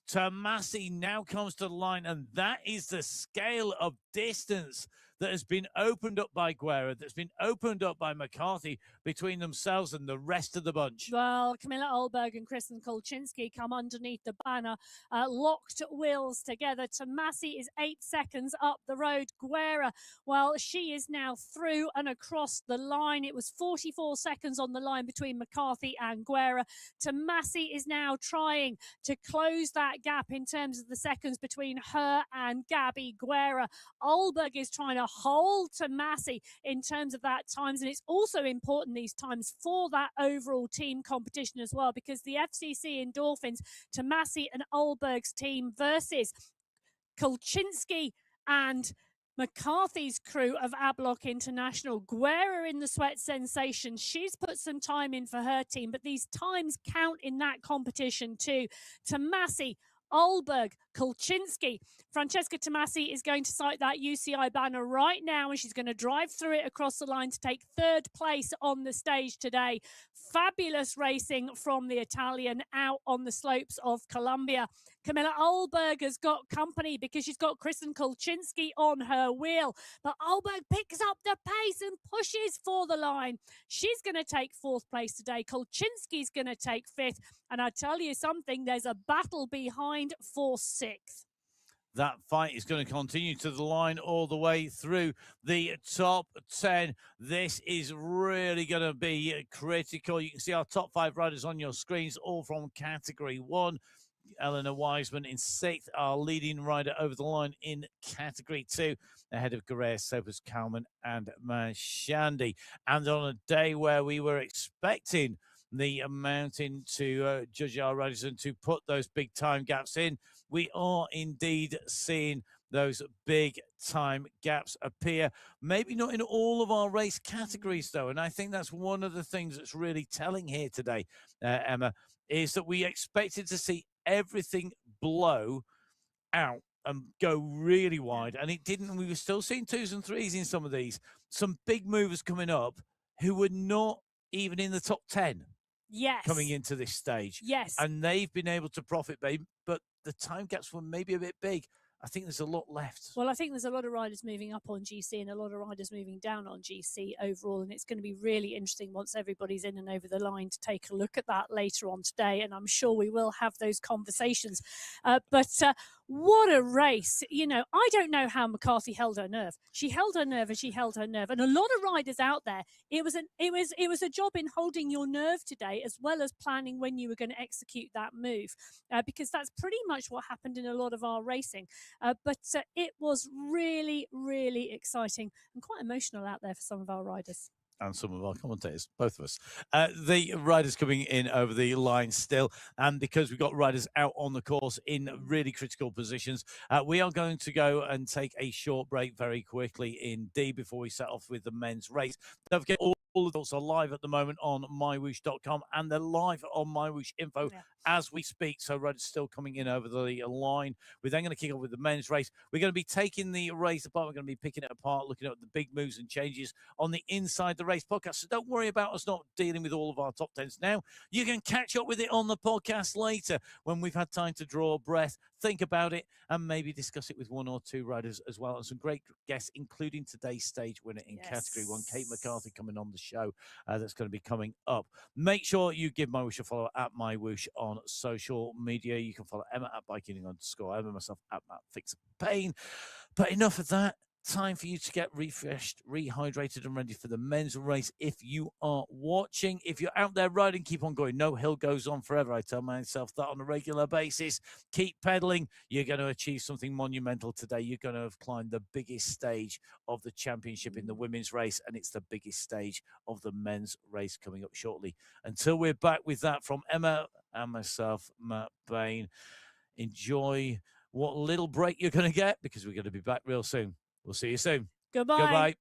Tomasi now comes to the line, and that is the scale of distance that has been opened up by Guerra, that's been opened up by McCarthy between themselves and the rest of the bunch.
Well, Camilla Olberg and Kristen Kolchinsky come underneath the banner, locked wheels together. Tomasi is 8 seconds up the road. Guerra, well, she is now through and across the line. It was 44 seconds on the line between McCarthy and Guerra. Tomasi is now trying to close that gap in terms of the seconds between her and Gabby Guerra. Olberg is trying to hold Tomasi in terms of that times, and it's also important these times for that overall team competition as well, because the FCC Endorphins, Tomasi and Olberg's team versus Kolchinsky and McCarthy's crew of Ablock International. Guerra in the sweat sensation. She's put some time in for her team, but these times count in that competition too. Tomasi, Olberg, Kolchinsky. Francesca Tomasi is going to sight that UCI banner right now, and she's going to drive through it across the line to take 3rd place on the stage today. Fabulous racing from the Italian out on the slopes of Colombia. Camilla Olberg has got company because she's got Kristen Kolchinsky on her wheel. But Olberg picks up the pace and pushes for the line. She's going to take 4th place today. Kolchinsky's going to take 5th. And I tell you something, there's a battle behind for 6th.
That fight is going to continue to the line all the way through the top 10. This is really going to be critical. You can see our top 5 riders on your screens, all from Category 1. Eleanor Wiseman in 6th, our leading rider over the line in Category 2, ahead of Guerrero, Sopas, Kalman, and Manshandi. And on a day where we were expecting the mountain to judge our riders and to put those big time gaps in, we are indeed seeing those big time gaps appear. Maybe not in all of our race categories, though. And I think that's one of the things that's really telling here today, Emma, is that we expected to see everything blow out and go really wide, and it didn't. We were still seeing 2s and 3s in some of these. Some big movers coming up who were not even in the top 10.
Yes.
Coming into this stage.
Yes.
And they've been able to profit, babe, but the time gaps were maybe a bit big. I think there's a lot left.
Well, I think there's a lot of riders moving up on GC and a lot of riders moving down on GC overall, and it's going to be really interesting once everybody's in and over the line to take a look at that later on today, and I'm sure we will have those conversations. But what a race. You know, I don't know how McCarthy held her nerve. She held her nerve and she held her nerve. And a lot of riders out there, it was a job in holding your nerve today, as well as planning when you were going to execute that move, because that's pretty much what happened in a lot of our racing. But it was really, really exciting and quite emotional out there for some of our riders.
And some of our commentators, both of us. The riders coming in over the line still. And because we've got riders out on the course in really critical positions, we are going to go and take a short break very quickly indeed before we set off with the men's race. Don't forget, all the results are live at the moment on MyWhoosh.com, and they're live on MyWhoosh info as we speak. So riders still coming in over the line. We're then going to kick off with the men's race. We're going to be taking the race apart. We're going to be picking it apart, looking at the big moves and changes on the Inside the Race podcast. So don't worry about us not dealing with all of our top 10s now. You can catch up with it on the podcast later when we've had time to draw breath, think about it, and maybe discuss it with 1 or 2 riders as well. And some great guests, including today's stage winner in Category 1, Kate McCarthy, coming on the show. That's going to be coming up. Make sure you give MyWhoosh a follow at MyWhoosh on social media. You can follow Emma at biking_Emma, myself at Matt Fix Pain. But enough of that. time for you to get refreshed, rehydrated, and ready for the men's race. If you are watching, if you're out there riding, keep on going. No hill goes on forever. I tell myself that on a regular basis. Keep pedaling. You're going to achieve something monumental today. You're going to have climbed the biggest stage of the championship in the women's race, and it's the biggest stage of the men's race coming up shortly. Until we're back with that from Emma and myself, Matt Bain, enjoy what little break you're going to get, because we're going to be back real soon. We'll see you soon.
Goodbye.
Goodbye.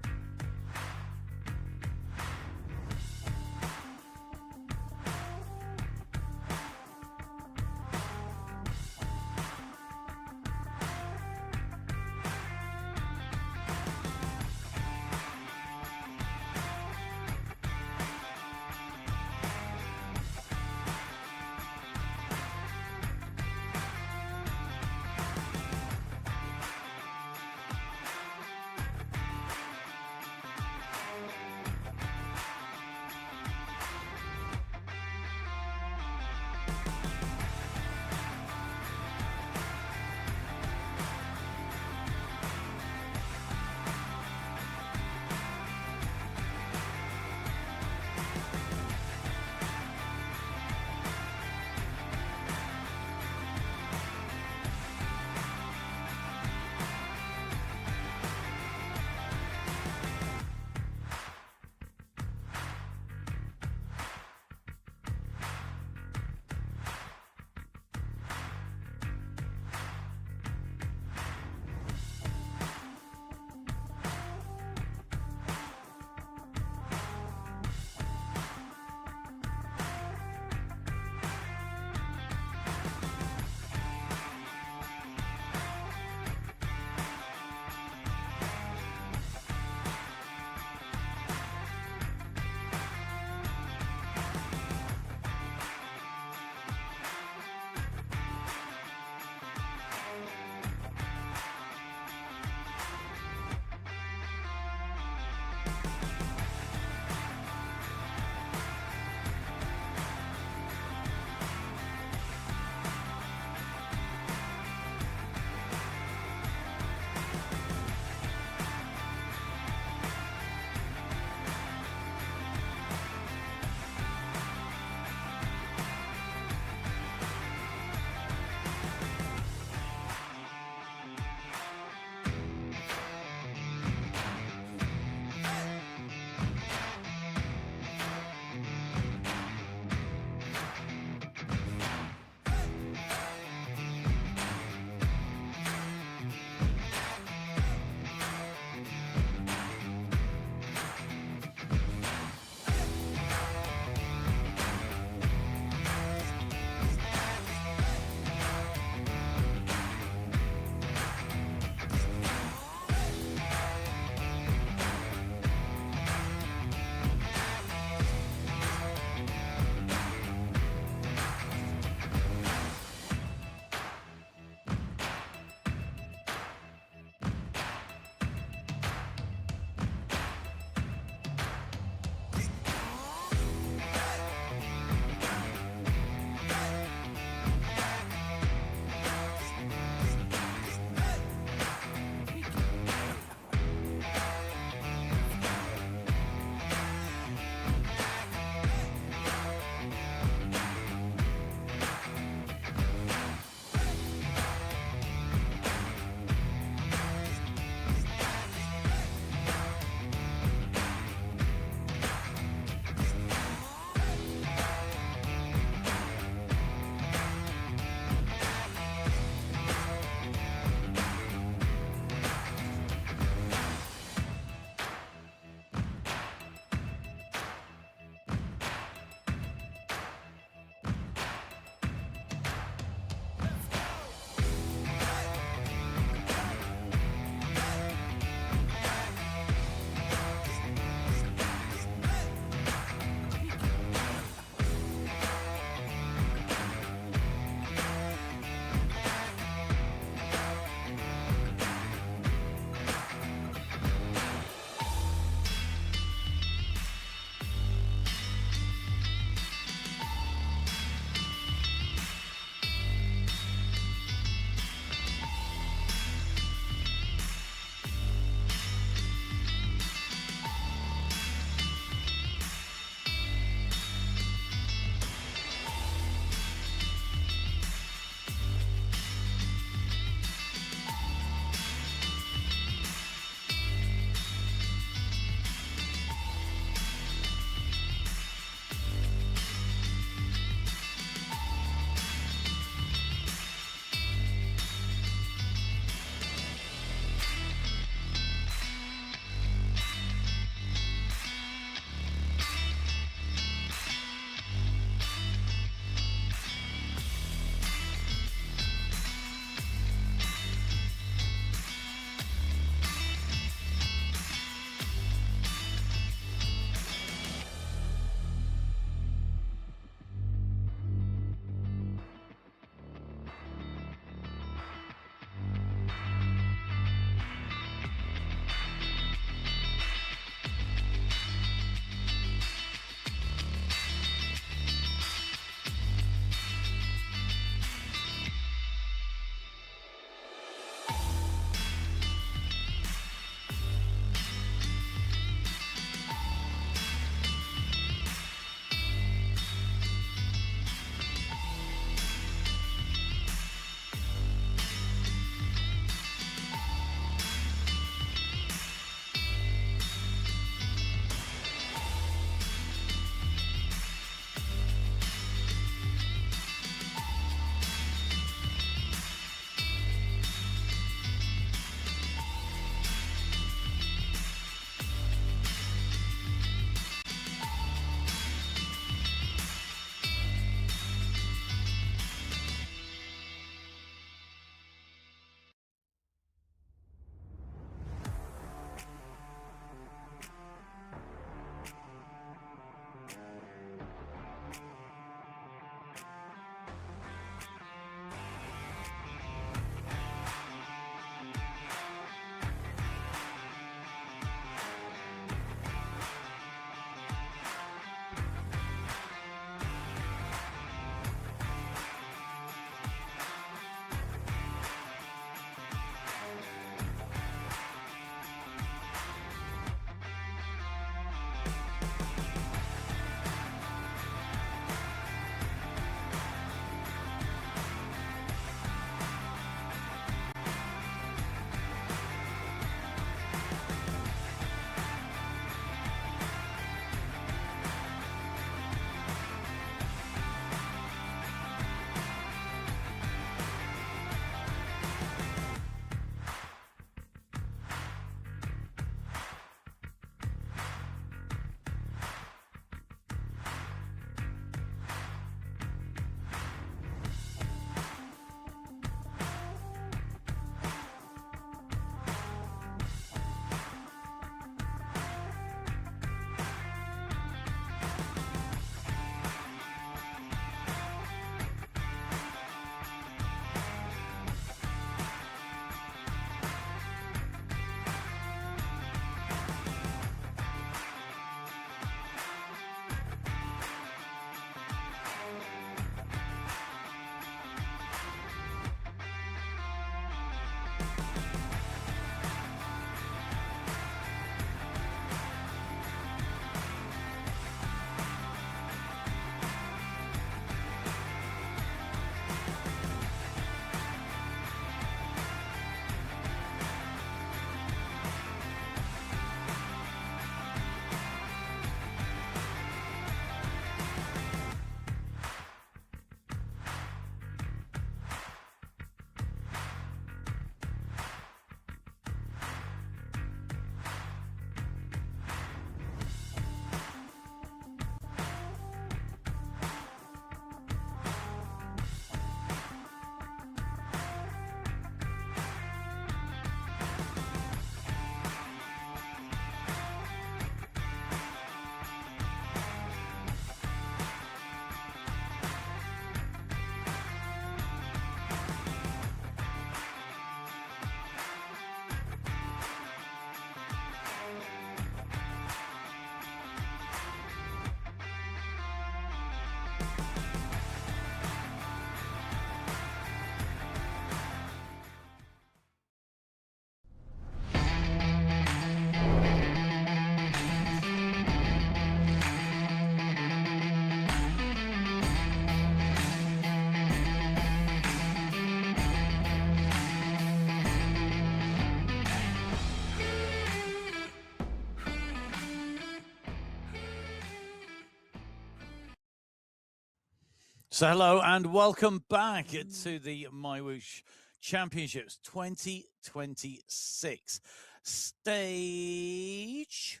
So hello and welcome back to the MyWhoosh Championships 2026 stage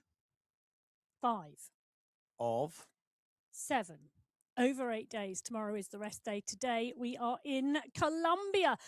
5,
of
7. Over 8 days. Tomorrow is the rest day. Today we are in Colombia.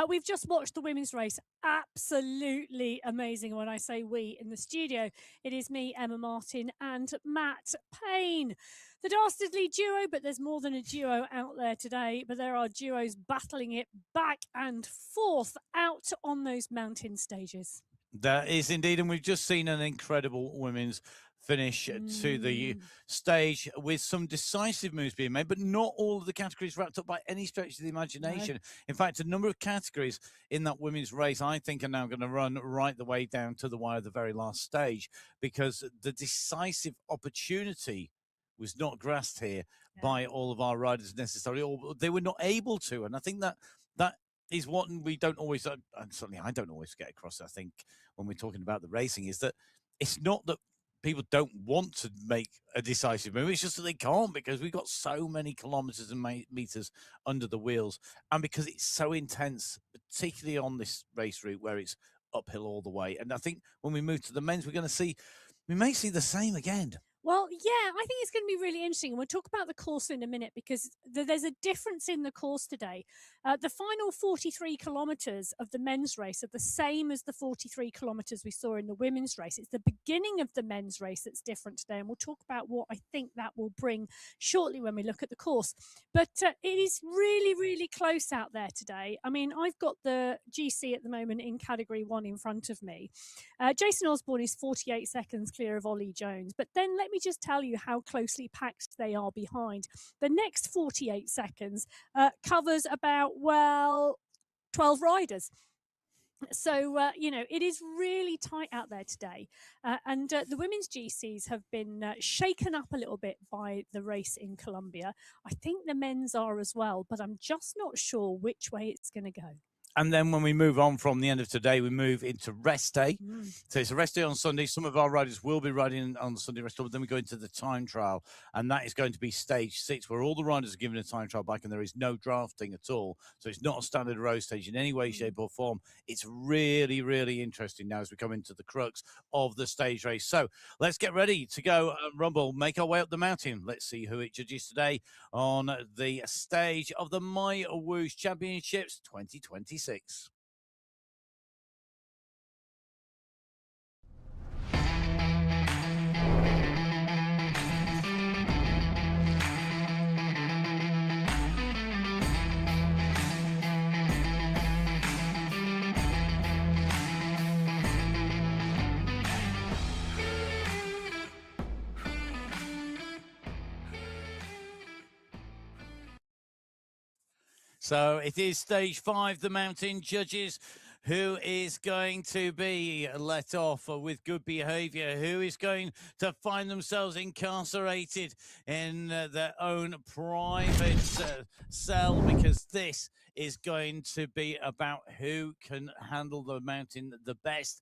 We've just watched the women's race. Absolutely amazing. When I say we in the studio, it is me, Emma Martin, and Matt Payne. The dastardly duo, but there's more than a duo out there today. But there are duos battling it back and forth out on those mountain stages.
that is indeed, and we've just seen an incredible women's finish to the stage with some decisive moves being made, but not all of the categories wrapped up by any stretch of the imagination. No. In fact, a number of categories in that women's race, I think, are now going to run right the way down to the wire, the very last stage, because the decisive opportunity was not grasped here by all of our riders necessarily, or they were not able to. And I think that is what we don't always, and certainly I don't always get across, I think, when we're talking about the racing, is that it's not that people don't want to make a decisive move. It's just that they can't, because we've got so many kilometers and meters under the wheels. And because it's so intense, particularly on this race route where it's uphill all the way. And I think when we move to the men's, we may see the same again.
Well, yeah, I think it's going to be really interesting. And we'll talk about the course in a minute, because there's a difference in the course today. The final 43 kilometres of the men's race are the same as the 43 kilometres we saw in the women's race. It's the beginning of the men's race that's different today. And we'll talk about what I think that will bring shortly when we look at the course. But it is really, really close out there today. I mean, I've got the GC at the moment in category 1 in front of me. Jason Osborne is 48 seconds clear of Ollie Jones. But then let me just tell you how closely packed they are behind. The next 48 seconds covers about, 12 riders. So, it is really tight out there today. And the women's GCs have been shaken up a little bit by the race in Colombia. I think the men's are as well, but I'm just not sure which way it's going to go.
And then when we move on from the end of today, we move into rest day. So it's a rest day on Sunday. Some of our riders will be riding on Sunday rest day, but then we go into the time trial. And that is going to be stage 6, where all the riders are given a time trial bike and there is no drafting at all. So it's not a standard road stage in any way, shape or form. It's really, really interesting now as we come into the crux of the stage race. So let's get ready to go rumble, make our way up the mountain. Let's see who it judges today on the stage of the MyWhoosh Championships 2026. So it is stage 5, the mountain judges. Who is going to be let off with good behavior? Who is going to find themselves incarcerated in their own private cell? Because this is going to be about who can handle the mountain the best.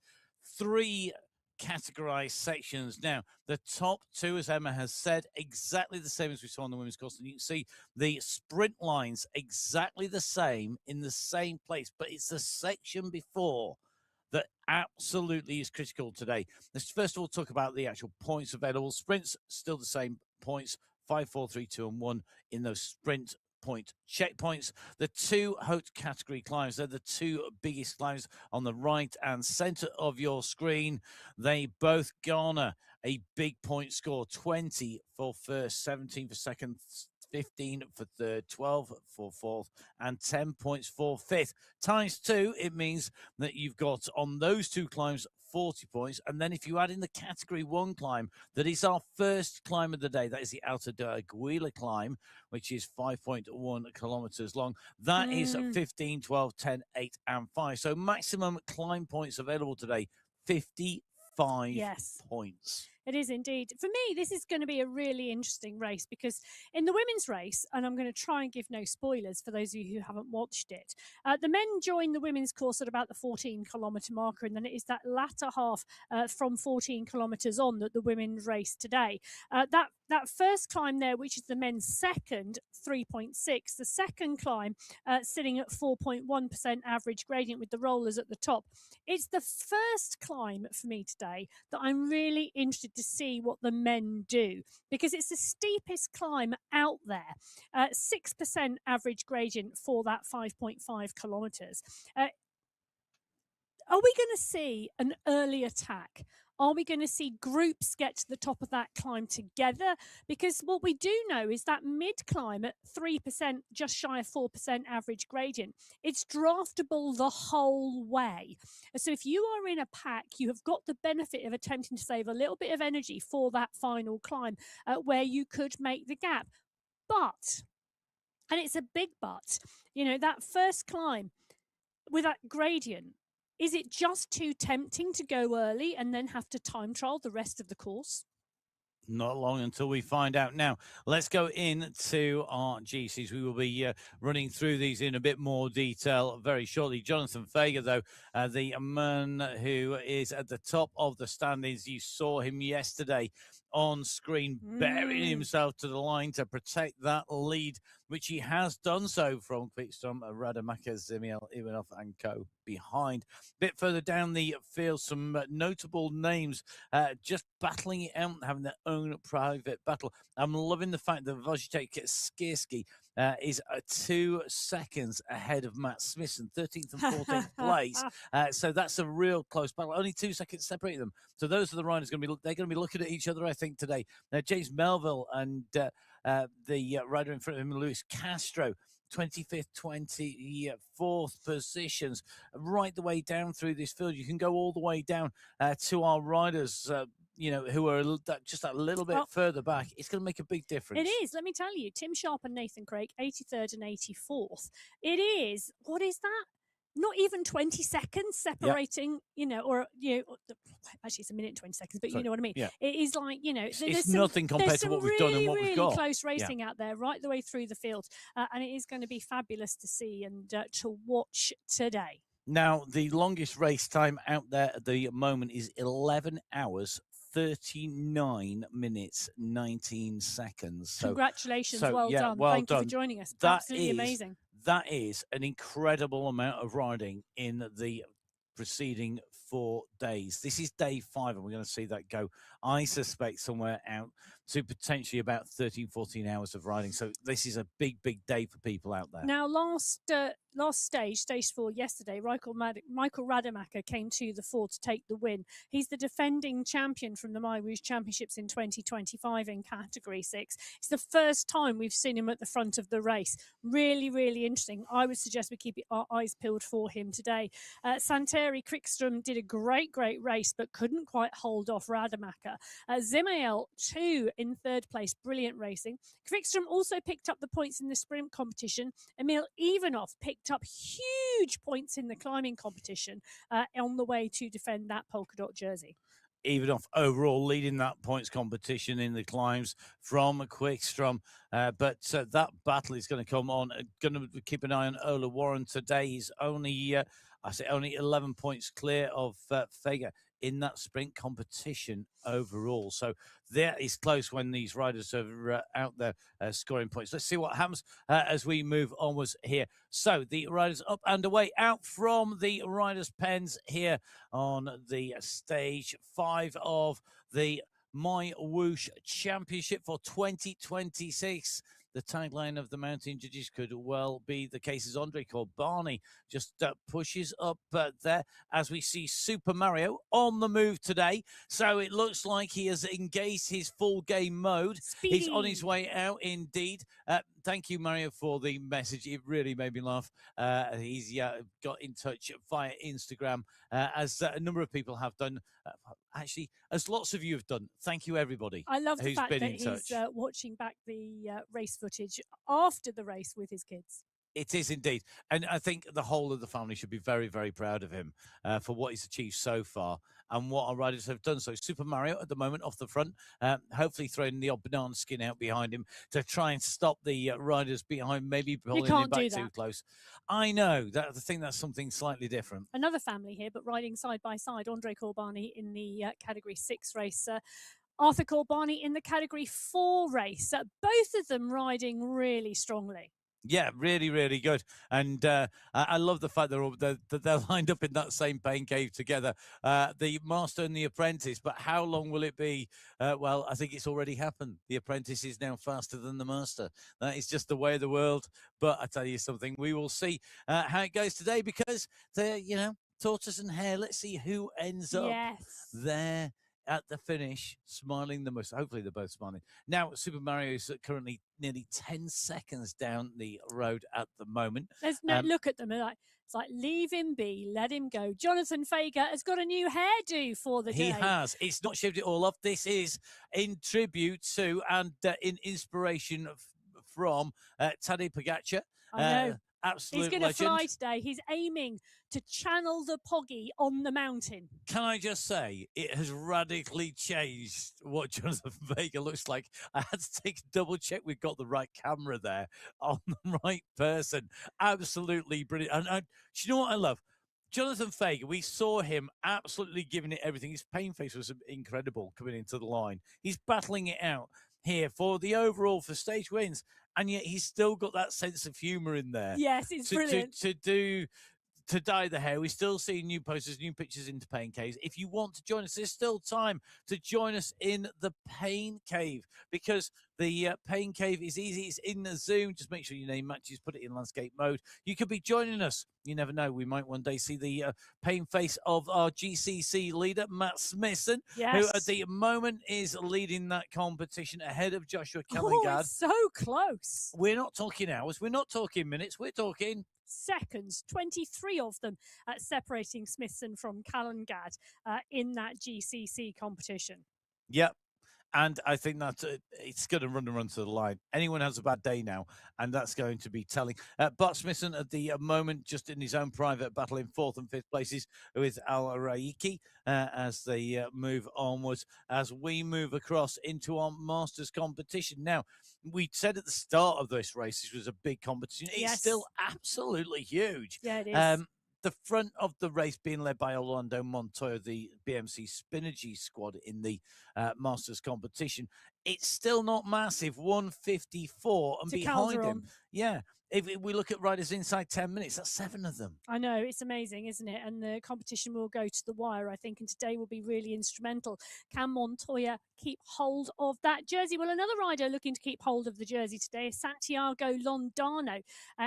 3 categorized sections. Now, the top 2, as Emma has said, exactly the same as we saw on the women's course. And you can see the sprint lines exactly the same in the same place, but it's the section before that absolutely is critical today. Let's first of all talk about the actual points available. Sprints, still the same points, 5, 4, 3, 2, and 1 in those sprint point checkpoints. The 2 haute category climbs, they're the 2 biggest climbs on the right and center of your screen. They both garner a big point score: 20 for first, 17 for second, 15 for third, 12 for fourth, and 10 points for fifth. Times 2, it means that you've got on those 2 climbs 40 points. And then if you add in the category 1 climb, that is our first climb of the day, that is the Alta de Aguila climb, which is 5.1 kilometers long. That is 15, 12, 10, 8, and 5. So maximum climb points available today, 55 points.
It is indeed. For me, this is going to be a really interesting race because in the women's race, and I'm going to try and give no spoilers for those of you who haven't watched it, the men join the women's course at about the 14-kilometre marker, and then it is that latter half from 14 kilometres on that the women race today. That first climb there, which is the men's second, 3.6, the second climb sitting at 4.1% average gradient with the rollers at the top. It's the first climb for me today that I'm really interested to see what the men do because it's the steepest climb out there. 6% average gradient for that 5.5 kilometres. Are we going to see an early attack? Are we going to see groups get to the top of that climb together? Because what we do know is that mid climb at 3%, just shy of 4% average gradient, it's draftable the whole way. So if you are in a pack, you have got the benefit of attempting to save a little bit of energy for that final climb where you could make the gap. But, and it's a big but, that first climb with that gradient, is it just too tempting to go early and then have to time trial the rest of the course?
Not long until we find out. Now, let's go into our GCs. We will be running through these in a bit more detail very shortly. Jonathan Fager, though, the man who is at the top of the standings, you saw him yesterday on screen, burying himself to the line to protect that lead, which he has done so from Quickstrom, Rademacher, Zimiel, Ivanov and co behind. A bit further down the field, some notable names just battling it out, having their own private battle. I'm loving the fact that Wojciech Skierski is 2 seconds ahead of Matt Smithson, 13th and 14th place. So that's a real close battle. Only 2 seconds separating them. So those are the riders they're going to be looking at each other, I think, today. James Melville and the rider in front of him, Luis Castro, 25th, 24th positions, right the way down through this field. You can go all the way down to our riders, who are just a little bit further back. It's going to make a big difference.
It is. Let me tell you, Tim Sharp and Nathan Craig, 83rd and 84th. It is. What is that? Not even 20 seconds separating, actually it's a minute and 20 seconds, but you know what I mean?
Yeah.
It is like,
it's nothing compared to what we've done and what we've got.
Really close racing out there, right the way through the field. And it is going to be fabulous to see and to watch today.
Now, the longest race time out there at the moment is 11 hours, 39 minutes, 19 seconds. So,
congratulations. Well done. Thank you for joining us. Absolutely amazing.
That is an incredible amount of riding in the preceding 4 days. This is day 5, and we're going to see that go, I suspect, somewhere out to potentially about 13, 14 hours of riding. So this is a big, big day for people out there.
Now, last stage 4 yesterday, Michael Rademacher came to the fore to take the win. He's the defending champion from the MyWhoosh Championships in 2025 in Category 6. It's the first time we've seen him at the front of the race. Really, really interesting. I would suggest we keep our eyes peeled for him today. Santeri Quickstrom did a great race, but couldn't quite hold off Rademacher. Zimiel, 2 in 3rd place. Brilliant racing. Quickstrom also picked up the points in the sprint competition. Emil Ivanov picked up huge points in the climbing competition on the way to defend that polka dot jersey.
Ivanov overall leading that points competition in the climbs from Quickstrom. But that battle is going to come on. Going to keep an eye on Ola Warren today. He's only 11 points clear of Fager in that sprint competition overall. So that is close when these riders are out there scoring points. Let's see what happens as we move onwards here. So the riders up and away, out from the riders' pens here on the stage 5 of the MyWhoosh Championship for 2026. The tagline of the mountain judges could well be the case as Andre Corbani just pushes up there as we see Super Mario on the move today. So it looks like he has engaged his full game mode.
Speedy.
He's on his way out indeed. Thank you, Mario, for the message. It really made me laugh. He's got in touch via Instagram, as a number of people have done. Actually, as lots of you have done. Thank you, everybody.
I love the fact that he's watching back the race footage after the race with his kids.
It is indeed. And I think the whole of the family should be very, very proud of him for what he's achieved so far and what our riders have done. So Super Mario at the moment off the front, hopefully throwing the odd banana skin out behind him to try and stop the riders behind, maybe
You
pulling him
can't do
back too
that.
close. I know. I think that's something slightly different.
Another family here, but riding side by side. Andre Corbani in the Category 6 race. Arthur Corbani in the Category 4 race. Both of them riding really strongly.
Yeah, really, really good. And I love the fact that they're lined up in that same pain cave together, the master and the apprentice. But how long will it be? Well, I think it's already happened. The apprentice is now faster than the master. That is just the way of the world. But I tell you something, we will see how it goes today because they're, tortoise and hare. Let's see who ends up there at the finish, smiling the most. Hopefully, they're both smiling. Now, Super Mario is currently nearly 10 seconds down the road at the moment.
There's no look at them. It's like, leave him be, let him go. Jonathan Fager has got a new hairdo for the day.
He has. It's not shaved it all off. This is in tribute to and in inspiration from Tadej Pogacar.
I know.
Absolute
He's going
legend.
to fly today. He's aiming to channel the Poggy on the mountain.
Can I just say, it has radically changed what Jonathan Vega looks like. I had to take a double check we've got the right camera there on the right person. Absolutely brilliant. And do you know what I love? Jonathan Fager, we saw him absolutely giving it everything. His pain face was incredible coming into the line. He's battling it out here for the overall for stage wins, and yet he's still got that sense of humor in there.
Yes, it's brilliant.
To dye the hair. We still see new posters, new pictures into Pain Caves. If you want to join us, there's still time to join us in the Pain Cave because the Pain Cave is easy. It's in the Zoom. Just make sure your name matches. Put it in landscape mode. You could be joining us. You never know. We might one day see the pain face of our GCC leader, Matt Smithson, who at the moment is leading that competition ahead of Joshua Kellingard.
Oh, it's so close.
We're not talking hours. We're not talking minutes. We're talking
seconds, 23 of them, separating Smithson from Callangad in that GCC competition.
Yep. And I think that it's going to run to the line. Anyone has a bad day now, and that's going to be telling. Bart Smithson at the moment, just in his own private battle in 4th and 5th places with Al Raiki as they move onwards, as we move across into our Masters competition. Now, we said at the start of this race, this was a big competition. It's still absolutely huge.
Yeah, it is.
The front of the race being led by Orlando Montoya, the BMC Spinergy squad in the Masters competition. It's still not massive, 154. And behind him, if we look at riders inside 10 minutes, that's 7 of them.
I know, it's amazing, isn't it? And the competition will go to the wire, I think, and today will be really instrumental. Can Montoya keep hold of that jersey? Well, another rider looking to keep hold of the jersey today is Santiago Londano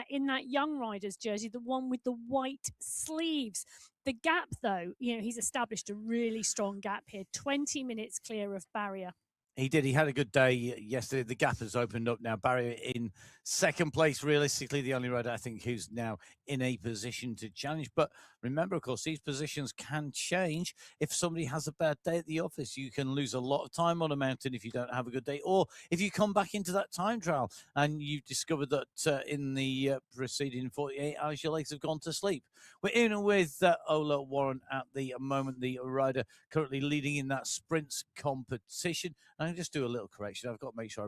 in that young rider's jersey, the one with the white sleeves. The gap, though, he's established a really strong gap here, 20 minutes clear of barrier.
He did. He had a good day yesterday. The gap has opened up now. Barrier in 2nd place, realistically, the only rider I think who's now in a position to challenge. But remember, of course, these positions can change. If somebody has a bad day at the office, you can lose a lot of time on a mountain if you don't have a good day. Or if you come back into that time trial and you've discovered that in the preceding 48 hours, your legs have gone to sleep. We're in with Ola Warren at the moment, the rider currently leading in that sprints competition. And I'll just do a little correction. I've got to make sure I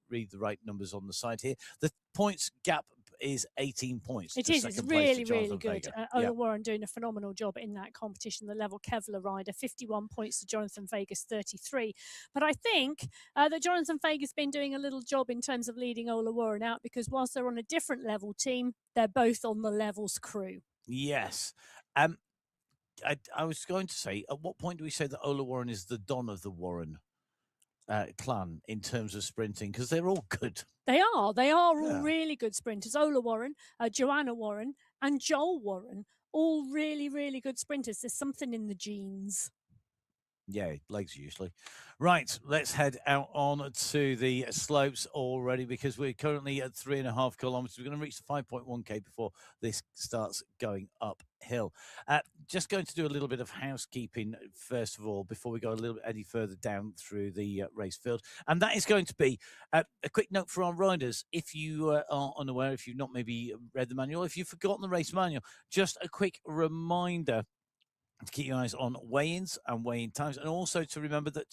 read the right numbers on the side here. The points gap is 18 points.
It is. It's really, really good. Ola Warren doing a phenomenal job in that competition. The level Kevlar rider, 51 points to Jonathan Fager's 33. But I think that Jonathan Fager's been doing a little job in terms of leading Ola Warren out because whilst they're on a different level team, they're both on the levels crew.
Yes. I was going to say, at what point do we say that Ola Warren is the Don of the Warren clan in terms of sprinting? Because they're all good.
They are all really good sprinters. Ola Warren, Joanna Warren and Joel Warren, all really, really good sprinters. There's something in the genes.
Yeah, legs usually. Right, let's head out on to the slopes already because we're currently at 3.5 kilometers. We're going to reach the 5.1k before this starts going uphill. Just going to do a little bit of housekeeping first of all before we go a little bit any further down through the race field, and that is going to be a quick note for our riders. If you are unaware, if you've not maybe read the manual, if you've forgotten the race manual, just a quick reminder to keep your eyes on weigh-ins and weigh-in times, and also to remember that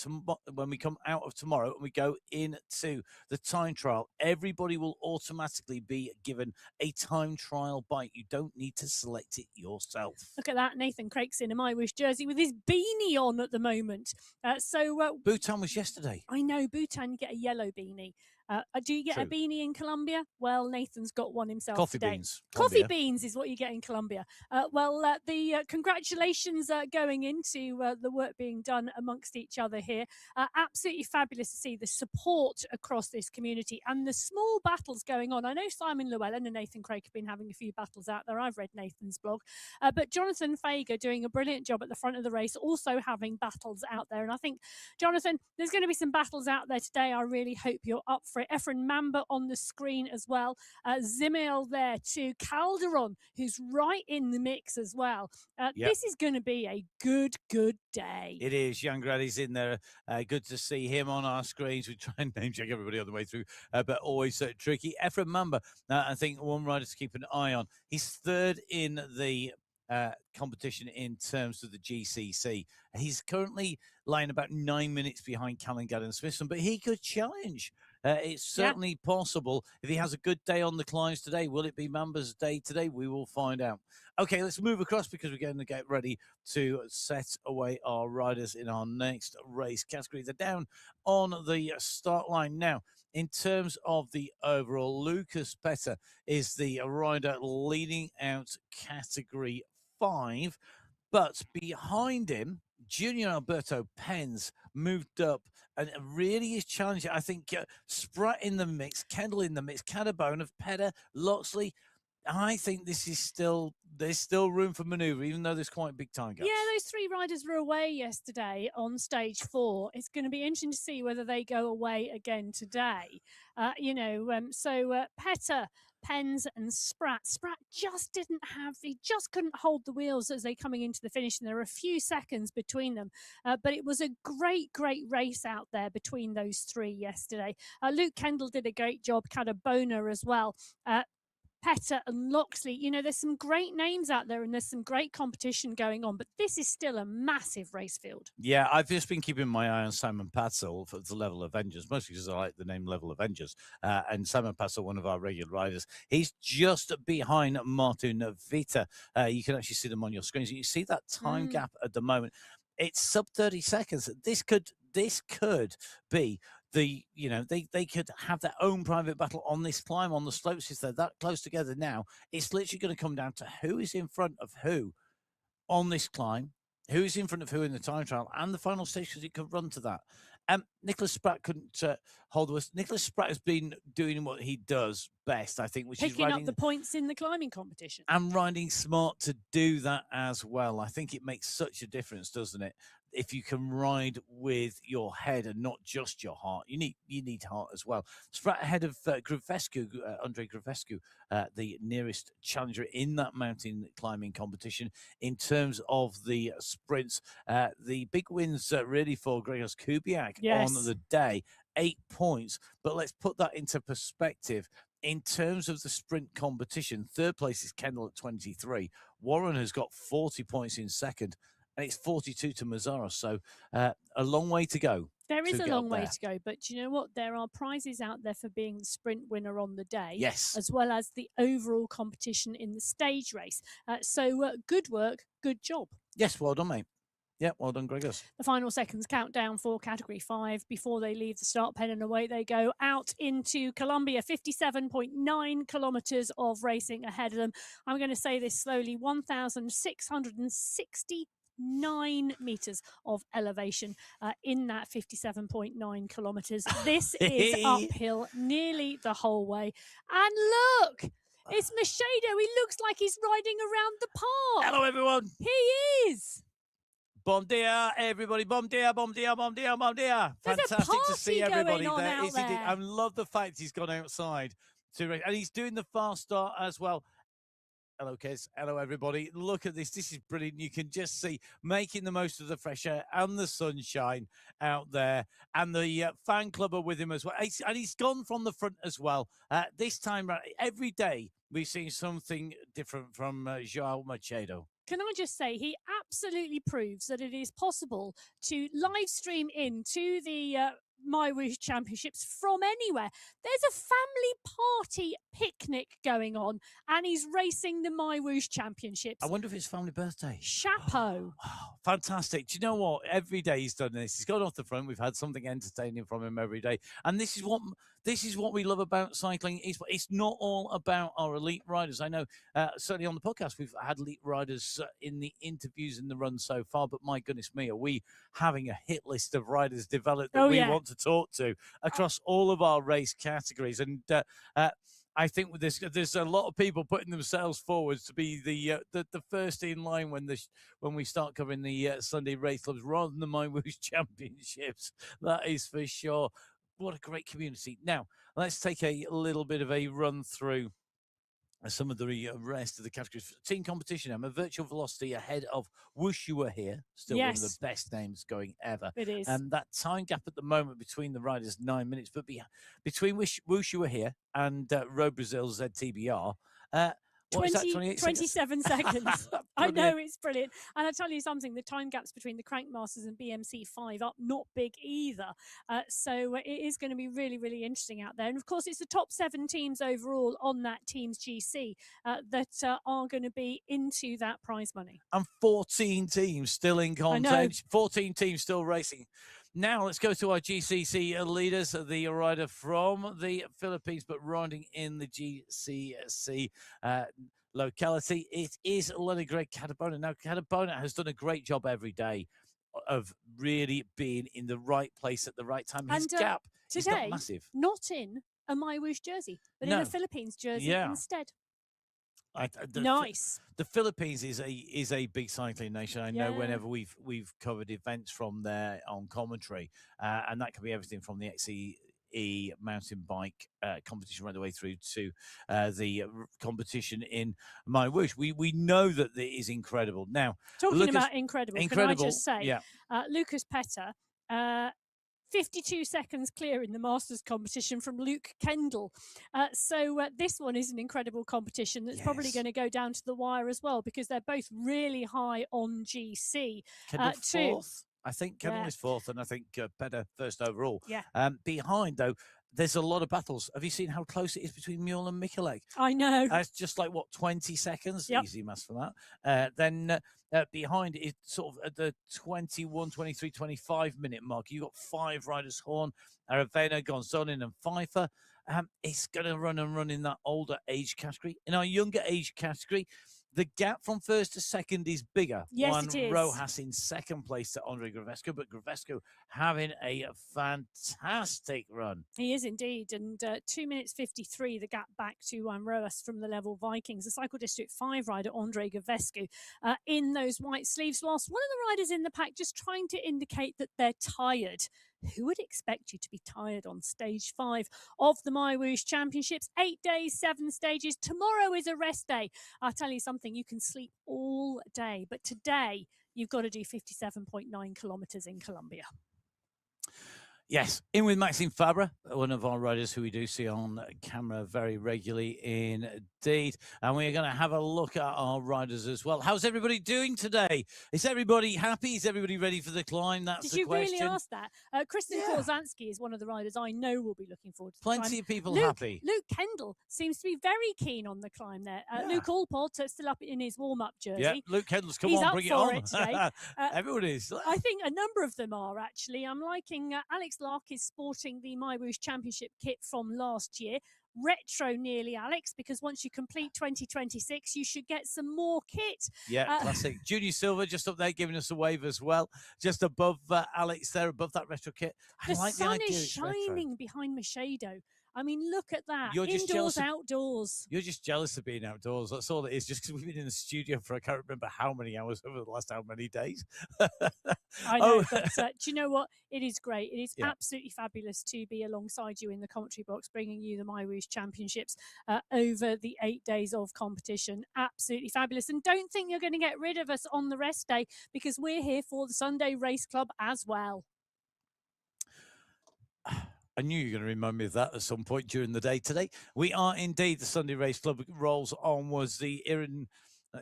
when we come out of tomorrow and we go into the time trial, everybody will automatically be given a time trial bike. You don't need to select it yourself.
Look at that, Nathan Crake's in a MyWhoosh jersey with his beanie on at the moment.
Bhutan was yesterday.
I know, Bhutan, you get a yellow beanie. Do you get
True.
a beanie in Colombia? Well, Nathan's got one himself
Coffee
today.
beans.
Coffee beans is what you get in Colombia. The congratulations going into the work being done amongst each other here. Absolutely fabulous to see the support across this community and the small battles going on. I know Simon Llewellyn and Nathan Craig have been having a few battles out there. I've read Nathan's blog. But Jonathan Fager doing a brilliant job at the front of the race, also having battles out there. And I think, Jonathan, there's going to be some battles out there today. I really hope you're up for it. Efren Mamba on the screen as well. Zimil there too. Calderon, who's right in the mix as well. Yep. This is going to be a good day.
It is. Jan Grady's in there. Good to see him on our screens. We try and name check everybody on the way through, but always tricky. Efren Mamba, I think one rider to keep an eye on. He's third in the competition in terms of the GCC. He's currently lying about 9 minutes behind Callum and Smithson, but he could challenge. It's certainly possible if he has a good day on the climbs today. Will it be Mamba's day today? We will find out. Okay, let's move across because we're going to get ready to set away our riders in our next race category. They're down on the start line now. In terms of the overall, Lucas Petter is the rider leading out category 5, but behind him, Junior Alberto Pens moved up and really is challenging. I think Spratt in the mix, Kendall in the mix, Cadabone, Pedder, Loxley. I think there's still room for manoeuvre, even though there's quite big time gaps.
Yeah, those 3 riders were away yesterday on stage 4. It's going to be interesting to see whether they go away again today. Petter, Pens and Spratt. Spratt he just couldn't hold the wheels as they coming into the finish, and there were a few seconds between them. But it was a great race out there between those 3 yesterday. Luke Kendall did a great job, Cadabona as well. Petter and Loxley, there's some great names out there and there's some great competition going on, but this is still a massive race field.
Yeah, I've just been keeping my eye on Simon Patzel for the Level Avengers, mostly because I like the name Level Avengers. And Simon Patzel, one of our regular riders, he's just behind Martin Vita. You can actually see them on your screens. You see that time gap at the moment. It's sub 30 seconds. This could be they could have their own private battle on this climb on the slopes. If they're that close together now, it's literally going to come down to who is in front of who on this climb, who is in front of who in the time trial, and the final stage, because it could run to that. Nicholas Spratt couldn't hold us. Nicholas Spratt has been doing what he does best, I think, which is
picking up the points in the climbing competition
and riding smart to do that as well. I think it makes such a difference, doesn't it? If you can ride with your head and not just your heart, you need heart as well. Spratt ahead of Andre Grevescu, the nearest challenger in that mountain climbing competition. In terms of the sprints, the big wins really for Gregos Kubiak on the day, 8 points. But let's put that into perspective. In terms of the sprint competition, third place is Kendall at 23. Warren has got 40 points in second, and it's 42 to Mazzara. So a long way to go.
There is a long way to go, but you know what? There are prizes out there for being the sprint winner on the day,
yes,
as well as the overall competition in the stage race. So good work, good job.
Yes, well done, mate. Yeah, well done, Gregors.
The final seconds countdown for category 5 before they leave the start pen, and away they go out into Colombia. 57.9 kilometers of racing ahead of them. I'm going to say this slowly: 1,669 meters of elevation in that 57.9 kilometers. This is uphill nearly the whole way. And look, it's Machedo. He looks like he's riding around the park.
Hello, everyone.
He is.
Bom dia, everybody. Bom dia, bom dia, bom dia, bom dia.
There's a
Fantastic to see
party going
everybody
on
there.
out
Is indeed.
there.
I love the fact he's gone outside and he's doing the fast start as well. Hello, Kez. Hello, everybody. Look at this. This is brilliant. You can just see making the most of the fresh air and the sunshine out there. And the fan club are with him as well. And he's gone from the front as well. This time, every day, we've seen something different from Joao Machado.
Can I just say, he absolutely proves that it is possible to live stream into the MyWhoosh Championships from anywhere. There's a family party picnic going on, and he's racing the MyWhoosh Championships.
I wonder if it's family birthday.
Chapeau.
Oh, fantastic. Do you know what? Every day he's done this. He's gone off the front. We've had something entertaining from him every day. And this is what we love about cycling. It's not all about our elite riders. I know certainly on the podcast we've had elite riders in the interviews in the run so far, but my goodness me, are we having a hit list of riders developed that we want to talk to across all of our race categories. And I think with this, there's a lot of people putting themselves forward to be the first in line when we start covering the Sunday race clubs rather than the MyWhoosh Championships. That is for sure. What a great community. Now, let's take a little bit of a run through some of the rest of the categories. Team competition, Emma, virtual velocity ahead of Whoosh You Were Here. Still one of the best names going ever.
It is.
And that time gap at the moment between the riders, 9 minutes. But between Whoosh You Were Here and Road Brazil's ZTBR,
27 seconds. I know, it's brilliant. And I tell you something, the time gaps between the Crankmasters and BMC5 up not big either. So it is going to be really, really interesting out there. And of course, it's the top 7 teams overall on that Teams GC that are going to be into that prize money.
And 14 teams still in contention. 14 teams still racing. Now let's go to our GCC leaders, the rider from the Philippines, but riding in the GCC locality. It is Leningrad Catabona. Now, Catabona has done a great job every day of really being in the right place at the right time. His gap is not massive.
Not in a MyWhoosh jersey, but in a Philippines jersey instead. Nice.
The Philippines is a big cycling nation. I know whenever we've covered events from there on commentary, and that can be everything from the XCE mountain bike competition right the way through to the competition in MyWhoosh. We know that it is incredible. Now,
talking about incredible, can I just say, Lucas Petter, 52 seconds clear in the Masters competition from Luke Kendall. So this one is an incredible competition that's probably going to go down to the wire as well, because they're both really high on GC.
Kendall fourth. I think Kendall is fourth, and I think Petter first overall.
Yeah.
Behind, though, there's a lot of battles. Have you seen how close it is between Mule and Mikulek?
I know.
It's just like, 20 seconds? Easy maths for that. Then behind it, sort of at the 21, 23, 25 minute mark, you've got 5 riders, Horn, Aravena, Gonzalez and Pfeiffer. It's going to run in that older age category. In our younger age category, the gap from first to second is bigger.
Yes, it is.
Rojas in second place to Andre Gravesco, but Gravesco having a fantastic run.
He is indeed. And 2 minutes 53, the gap back to Rojas from the Level Vikings. The Cycle District 5 rider, Andre Gravescu, in those white sleeves, whilst one of the riders in the pack just trying to indicate that they're tired. Who would expect you to be tired on stage 5 of the MyWhoosh Championships? 8 days, 7 stages. Tomorrow is a rest day. I'll tell you something, you can sleep all day, but today you've got to do 57.9 kilometers in Colombia.
Yes, in with Maxime Fabre, one of our riders who we do see on camera very regularly indeed. And we're going to have a look at our riders as well. How's everybody doing today? Is everybody happy? Is everybody ready for the climb? That's the question.
Did you really ask that? Kristen Korzanski is one of the riders I know will be looking forward to the
Plenty
climb.
of people happy.
Luke Kendall seems to be very keen on the climb there. Luke Allport still up in his warm-up jersey.
Yeah, Luke Kendall's come
He's
on,
up
bring it
for
on.
it today.
Everyone is.
I think a number of them are, actually. I'm liking Alex Lark is sporting the MyWhoosh Championship kit from last year. Retro nearly, Alex, because once you complete 2026, you should get some more kit.
Yeah, classic. Junior Silver just up there giving us a wave as well. Just above Alex there, above that retro kit.
The sun is shining behind Machado. I mean, look at that.
You're just
Indoors,
jealous of-
outdoors.
You're just jealous of being outdoors. That's all it is. Just because we've been in the studio for I can't remember how many hours over the last how many days.
I know, but do you know what? It is great. It is
Yeah.
absolutely fabulous to be alongside you in the commentary box, bringing you the MyWhoosh Championships over the 8 days of competition. Absolutely fabulous. And don't think you're going to get rid of us on the rest day, because we're here for the Sunday Race Club as well.
I knew you were going to remind me of that at some point during the day today. We are indeed the Sunday Race Club. Rolls onwards.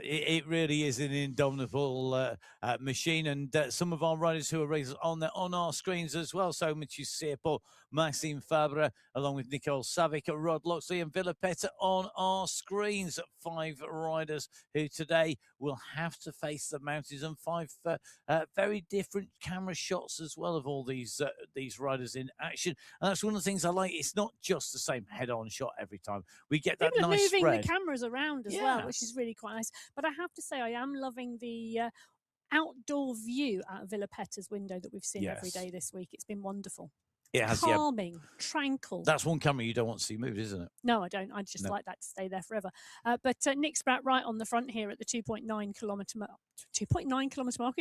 It really is an indomitable machine, and some of our riders who are racers on our screens as well. So Mathieu Sepo, Maxime Fabre, along with Nicole Savic, Rod Loxley, and Villa Petta on our screens. 5 riders who today will have to face the mountains, and 5 very different camera shots as well of all these riders in action. And that's one of the things I like. It's not just the same head-on shot every time. We get that
People are
nice
moving
spread.
the cameras around as well, which is really quite nice. But I have to say, I am loving the outdoor view out of Villa Petta's window that we've seen every day this week. It's been wonderful.
It has,
calming, tranquil.
That's one camera you don't want to see moved, isn't it?
No, I don't. I just like that to stay there forever. But Nick Spratt right on the front here at the 2.9 kilometre mark. He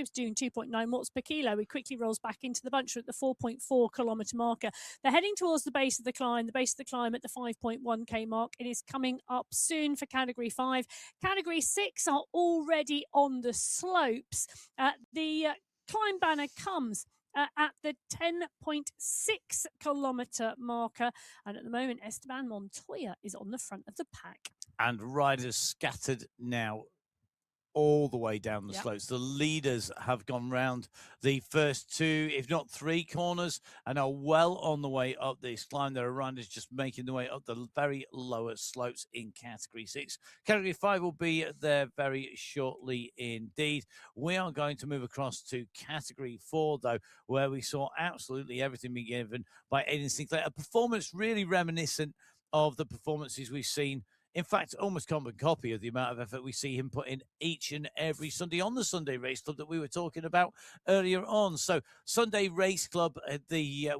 was doing 2.9 watts per kilo. He quickly rolls back into the bunch at the 4.4 kilometre marker. They're heading towards the base of the climb. The base of the climb at the 5.1k mark. It is coming up soon for Category 5. Category 6 are already on the slopes. The climb banner comes at the 10.6 kilometre marker. And at the moment, Esteban Montoya is on the front of the pack.
And riders scattered now all the way down the slopes. The leaders have gone round the first 2, if not 3 corners, and are well on the way up this climb. There are riders just making their way up the very lower slopes in Category 6. Category 5 will be there very shortly indeed. We are going to move across to Category 4, though, where we saw absolutely everything being given by Aidan Sinclair. A performance really reminiscent of the performances we've seen. In fact, almost carbon copy of the amount of effort we see him put in each and every Sunday on the Sunday Race Club that we were talking about earlier on. So Sunday Race Club,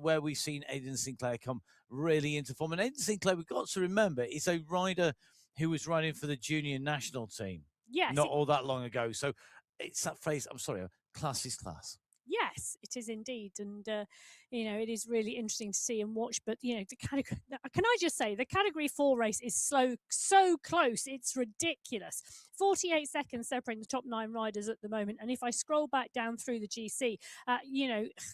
where we've seen Aidan Sinclair come really into form. And Aidan Sinclair, we've got to remember, is a rider who was riding for the junior national team not all that long ago. So it's that phrase, I'm sorry, class is class.
Yes, it is indeed. And, it is really interesting to see and watch. But, the category, can I just say, the Category 4 race is so close. It's ridiculous. 48 seconds separating the top 9 riders at the moment. And if I scroll back down through the GC,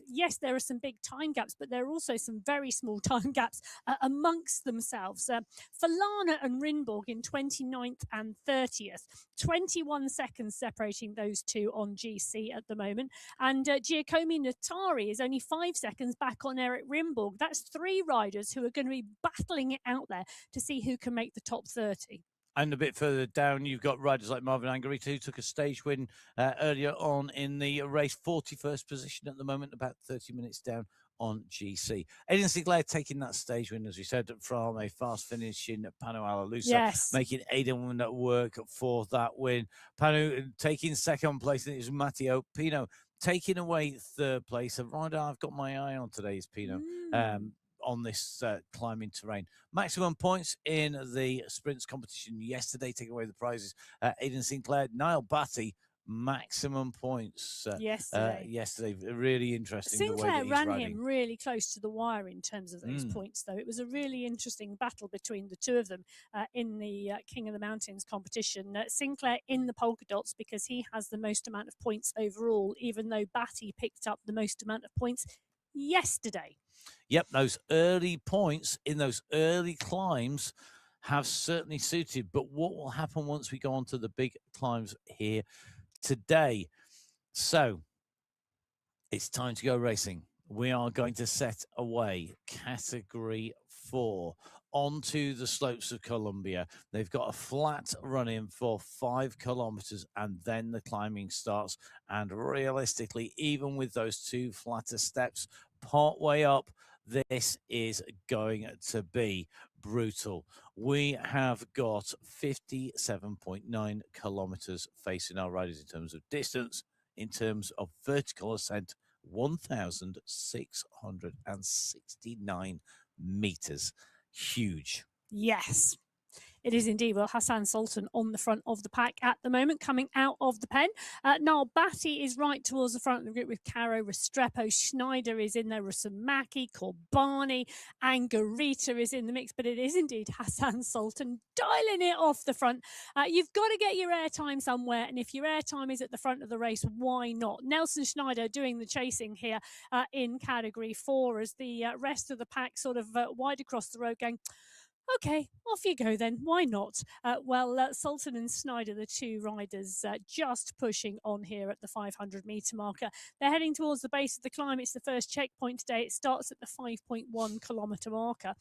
yes, there are some big time gaps, but there are also some very small time gaps amongst themselves. Falana and Rinborg in 29th and 30th, 21 seconds separating those two on GC at the moment. And Giacomo Natari is only 5 seconds back on Eric Rimborg. That's 3 riders who are going to be battling it out there to see who can make the top 30.
And a bit further down, you've got riders like Marvin Angarita, who took a stage win earlier on in the race, 41st position at the moment, about 30 minutes down on GC. Aidan Sinclair taking that stage win, as we said, from a fast finish in Pano Alalusa, making Aidan work for that win. Pano taking second place, and it was Matteo Pino taking away third place. A rider I've got my eye on today is Pino. On this climbing terrain. Maximum points in the sprints competition yesterday, taking away the prizes. Aidan Sinclair, Niall Batty, maximum points yesterday. Really interesting.
Sinclair ran him really close to the wire in terms of those points, though. It was a really interesting battle between the two of them in the King of the Mountains competition. Sinclair in the polka dots because he has the most amount of points overall, even though Batty picked up the most amount of points yesterday.
Yep, those early points in those early climbs have certainly suited. But what will happen once we go on to the big climbs here today? So it's time to go racing. We are going to set away Category 4 onto the slopes of Colombia. They've got a flat run-in for 5 kilometers, and then the climbing starts. And realistically, even with those 2 flatter steps part way up, this is going to be brutal. We have got 57.9 kilometers facing our riders in terms of distance. In terms of vertical ascent, 1,669 meters. huge.
Yes. It is indeed. Well, Hassan Sultan on the front of the pack at the moment, coming out of the pen. Niall Batty is right towards the front of the group with Caro Restrepo. Schneider is in there, Rusumaki, Corbani, and Garita is in the mix. But it is indeed Hassan Sultan dialing it off the front. You've got to get your airtime somewhere. And if your airtime is at the front of the race, why not? Nelson Schneider doing the chasing here in category 4 as the rest of the pack sort of wide across the road going, okay, off you go then. Why not? Sultan and Snyder, the two riders, just pushing on here at the 500 metre marker. They're heading towards the base of the climb. It's the first checkpoint today. It starts at the 5.1 kilometre marker.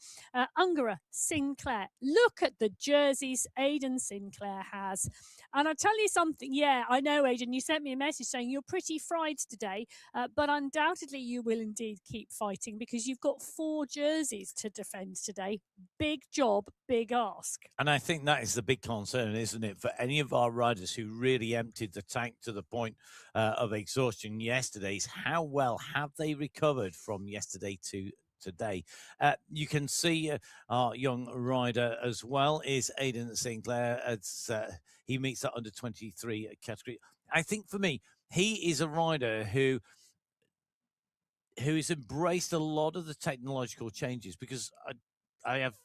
Ungara, Sinclair. Look at the jerseys Aidan Sinclair has. And I'll tell you something. Yeah, I know, Aidan, you sent me a message saying you're pretty fried today, but undoubtedly you will indeed keep fighting because you've got 4 jerseys to defend today. Big job, big ask.
And I think that is the big concern, isn't it, for any of our riders who really emptied the tank to the point of exhaustion yesterday, is how well have they recovered from yesterday to today. You can see our young rider as well is Aidan Sinclair as he meets that under 23 category. I think for me, he is a rider who has embraced a lot of the technological changes, because I have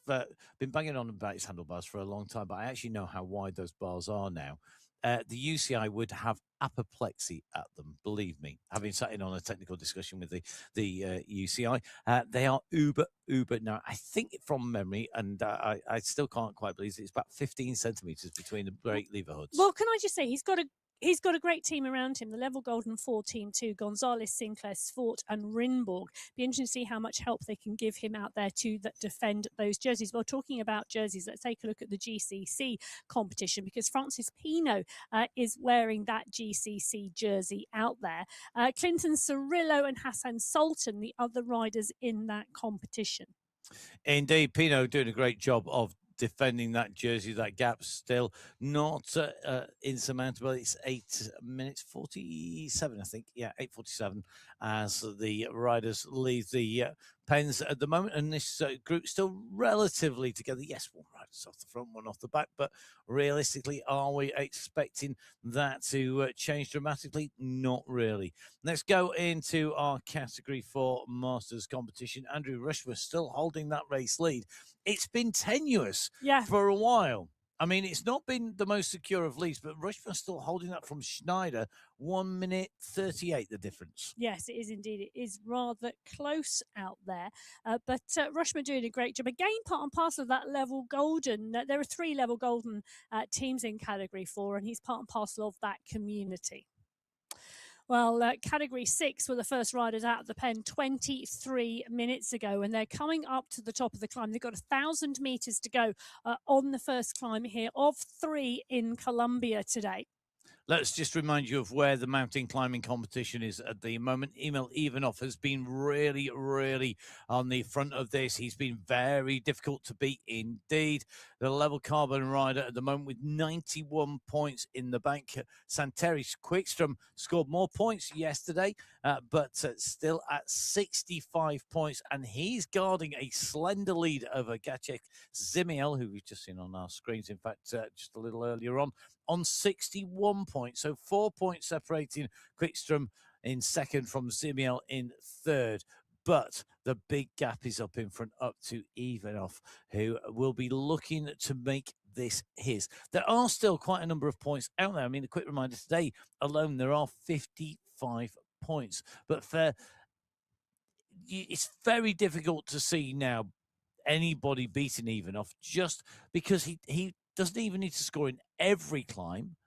been banging on about his handlebars for a long time, but I actually know how wide those bars are now. The UCI would have apoplexy at them, believe me, having sat in on a technical discussion with the UCI. They are uber now. I think from memory, and I still can't quite believe it, it's about 15 centimetres between the brake lever hoods.
Well, can I just say, he's got a great team around him. The Level Golden 4 team too. Gonzalez, Sinclair, Svort and Rinborg. Be interesting to see how much help they can give him out there to defend those jerseys. Well, talking about jerseys, let's take a look at the GCC competition, because Francis Pino is wearing that GCC jersey out there. Clinton Cirillo and Hassan Sultan, the other riders in that competition.
Indeed, Pino doing a great job of defending that jersey. That gap still not insurmountable. It's 8 minutes 47, I think. Yeah, 8:47 as the riders leave the pens at the moment, and this group still relatively together. Yes, one rider's off the front, one off the back, but realistically, are we expecting that to change dramatically? Not really. Let's go into our category 4 Masters competition. Andrew Rushworth still holding that race lead. It's been tenuous for a while. I mean, it's not been the most secure of leads, but Rushworth still holding that from Schneider. 1 minute 38, the difference.
Yes, it is indeed. It is rather close out there. But Rushworth doing a great job. Again, part and parcel of that Level Golden. There are 3 Level Golden teams in Category 4, and he's part and parcel of that community. Well, Category 6 were the first riders out of the pen 23 minutes ago, and they're coming up to the top of the climb. They've got 1,000 metres to go on the first climb here of 3 in Colombia today.
Let's just remind you of where the mountain climbing competition is at the moment. Emil Ivanov has been really on the front of this. He's been very difficult to beat indeed. The Level Carbon rider at the moment with 91 points in the bank. Santeri Quickstrom scored more points yesterday, but still at 65 points. And he's guarding a slender lead over Gacek Zimiel, who we've just seen on our screens, in fact, just a little earlier on 61 points. So 4 points separating Quickstrom in second from Zimiel in third. But the big gap is up in front, up to Ivanov, who will be looking to make this his. There are still quite a number of points out there. I mean, a quick reminder, today alone, there are 55 points. But it's very difficult to see now anybody beating Ivanov, just because he doesn't even need to score in every climb,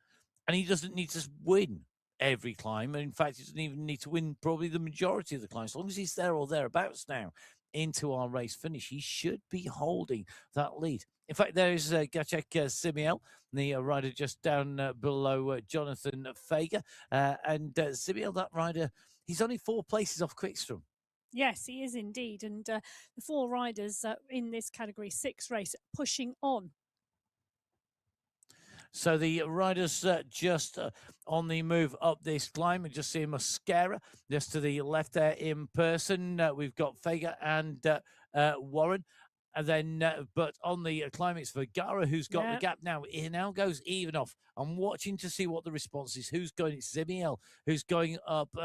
and he doesn't need to win every climb. And in fact, he doesn't even need to win probably the majority of the climbs. As long as he's there or thereabouts now into our race finish, he should be holding that lead. In fact, there's Gacek Zimiel, the rider just down below Jonathan Fager. And Zimiel, that rider, he's only 4 places off Quickstrom.
Yes, he is indeed. And the 4 riders in this Category 6 race pushing on.
So the riders just on the move up this climb. We just see Mascara just to the left there in person. We've got Fager and Warren. And then, but on the climb, it's Vergara who's got the gap now. He now goes even off. I'm watching to see what the response is. Who's going? It's Zimiel who's going up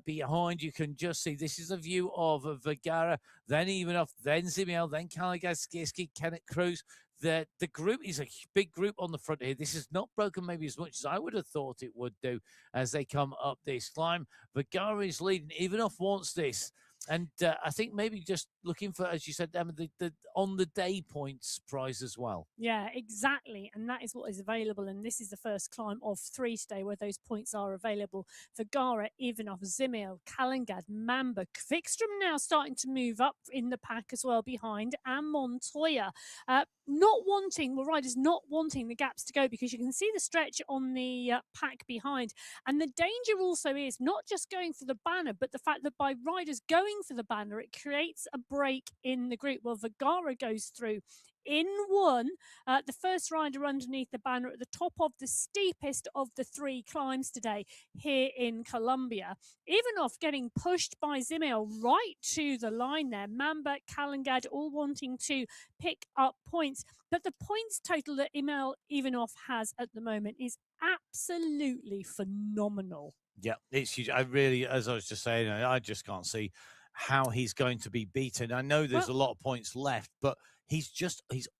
behind. You can just see this is a view of Vergara, then even off, then Zimiel, then Kaligaz, Kenneth Cruz. The group is a big group on the front here. This is not broken maybe as much as I would have thought it would do as they come up this climb. Vergara is leading. Ivanov wants this. And I think maybe just looking for, as you said, Emma, the on-the-day points prize as well.
Yeah, exactly. And that is what is available. And this is the first climb of 3 today where those points are available. Vergara, Ivanov, Zimiel, Kalangad, Mamba, Vikström now starting to move up in the pack as well behind, and Montoya. Riders not wanting the gaps to go, because you can see the stretch on the pack behind. And the danger also is not just going for the banner, but the fact that by riders going for the banner, it creates a break in the group. Well, Vergara goes through in one, the first rider underneath the banner at the top of the steepest of the 3 climbs today here in Colombia. Ivanov getting pushed by Zimiel right to the line there. Mamba, Kalangad all wanting to pick up points. But the points total that Ivanov has at the moment is absolutely phenomenal.
Yeah, it's huge. I really, as I was just saying, I just can't see how he's going to be beaten. I know there's a lot of points left, but he's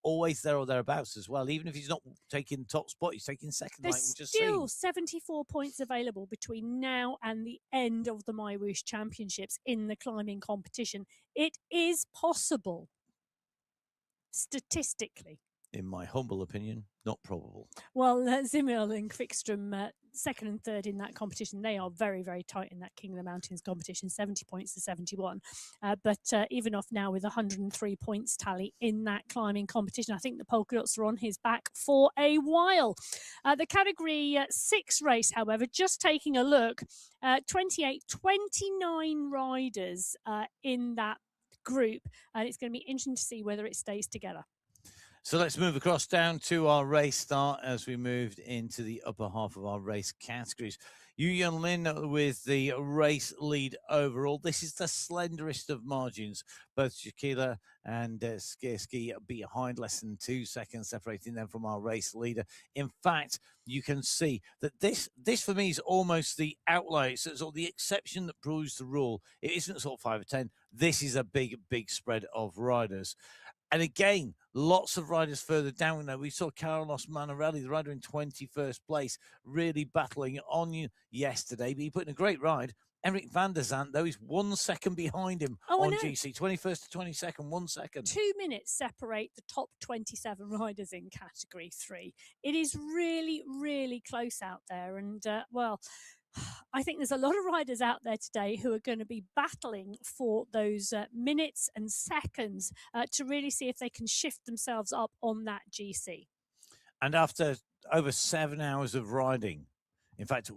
always there or thereabouts as well. Even if he's not taking top spot, he's taking second.
There's still 74 points available between now and the end of the MyWhoosh Championships in the climbing competition. It is possible, statistically.
In my humble opinion, not probable.
Well, Zimiel and Vikström, second and third in that competition, they are very, very tight in that King of the Mountains competition, 70 points to 71. But Ivanov now with 103 points tally in that climbing competition. I think the polka dots are on his back for a while. The category 6 race, however, just taking a look, 29 riders in that group, and it's going to be interesting to see whether it stays together.
So let's move across down to our race start as we moved into the upper half of our race categories. Yu Yun Lin with the race lead overall. This is the slenderest of margins. Both Shakila and Skierski behind, less than 2 seconds separating them from our race leader. In fact, you can see that this for me is almost the outlier. It's sort of the exception that proves the rule. It isn't sort of 5 or 10. This is a big spread of riders. And again, lots of riders further down. Now, we saw Carlos Manarelli, the rider in 21st place, really battling on you yesterday. But he put in a great ride. Eric van der Zandt, though, is 1 second behind him on GC. 21st to 22nd, 1 second.
2 minutes separate the top 27 riders in Category 3. It is really, really close out there. And, well, I think there's a lot of riders out there today who are going to be battling for those minutes and seconds to really see if they can shift themselves up on that GC.
And after over 7 hours of riding, in fact,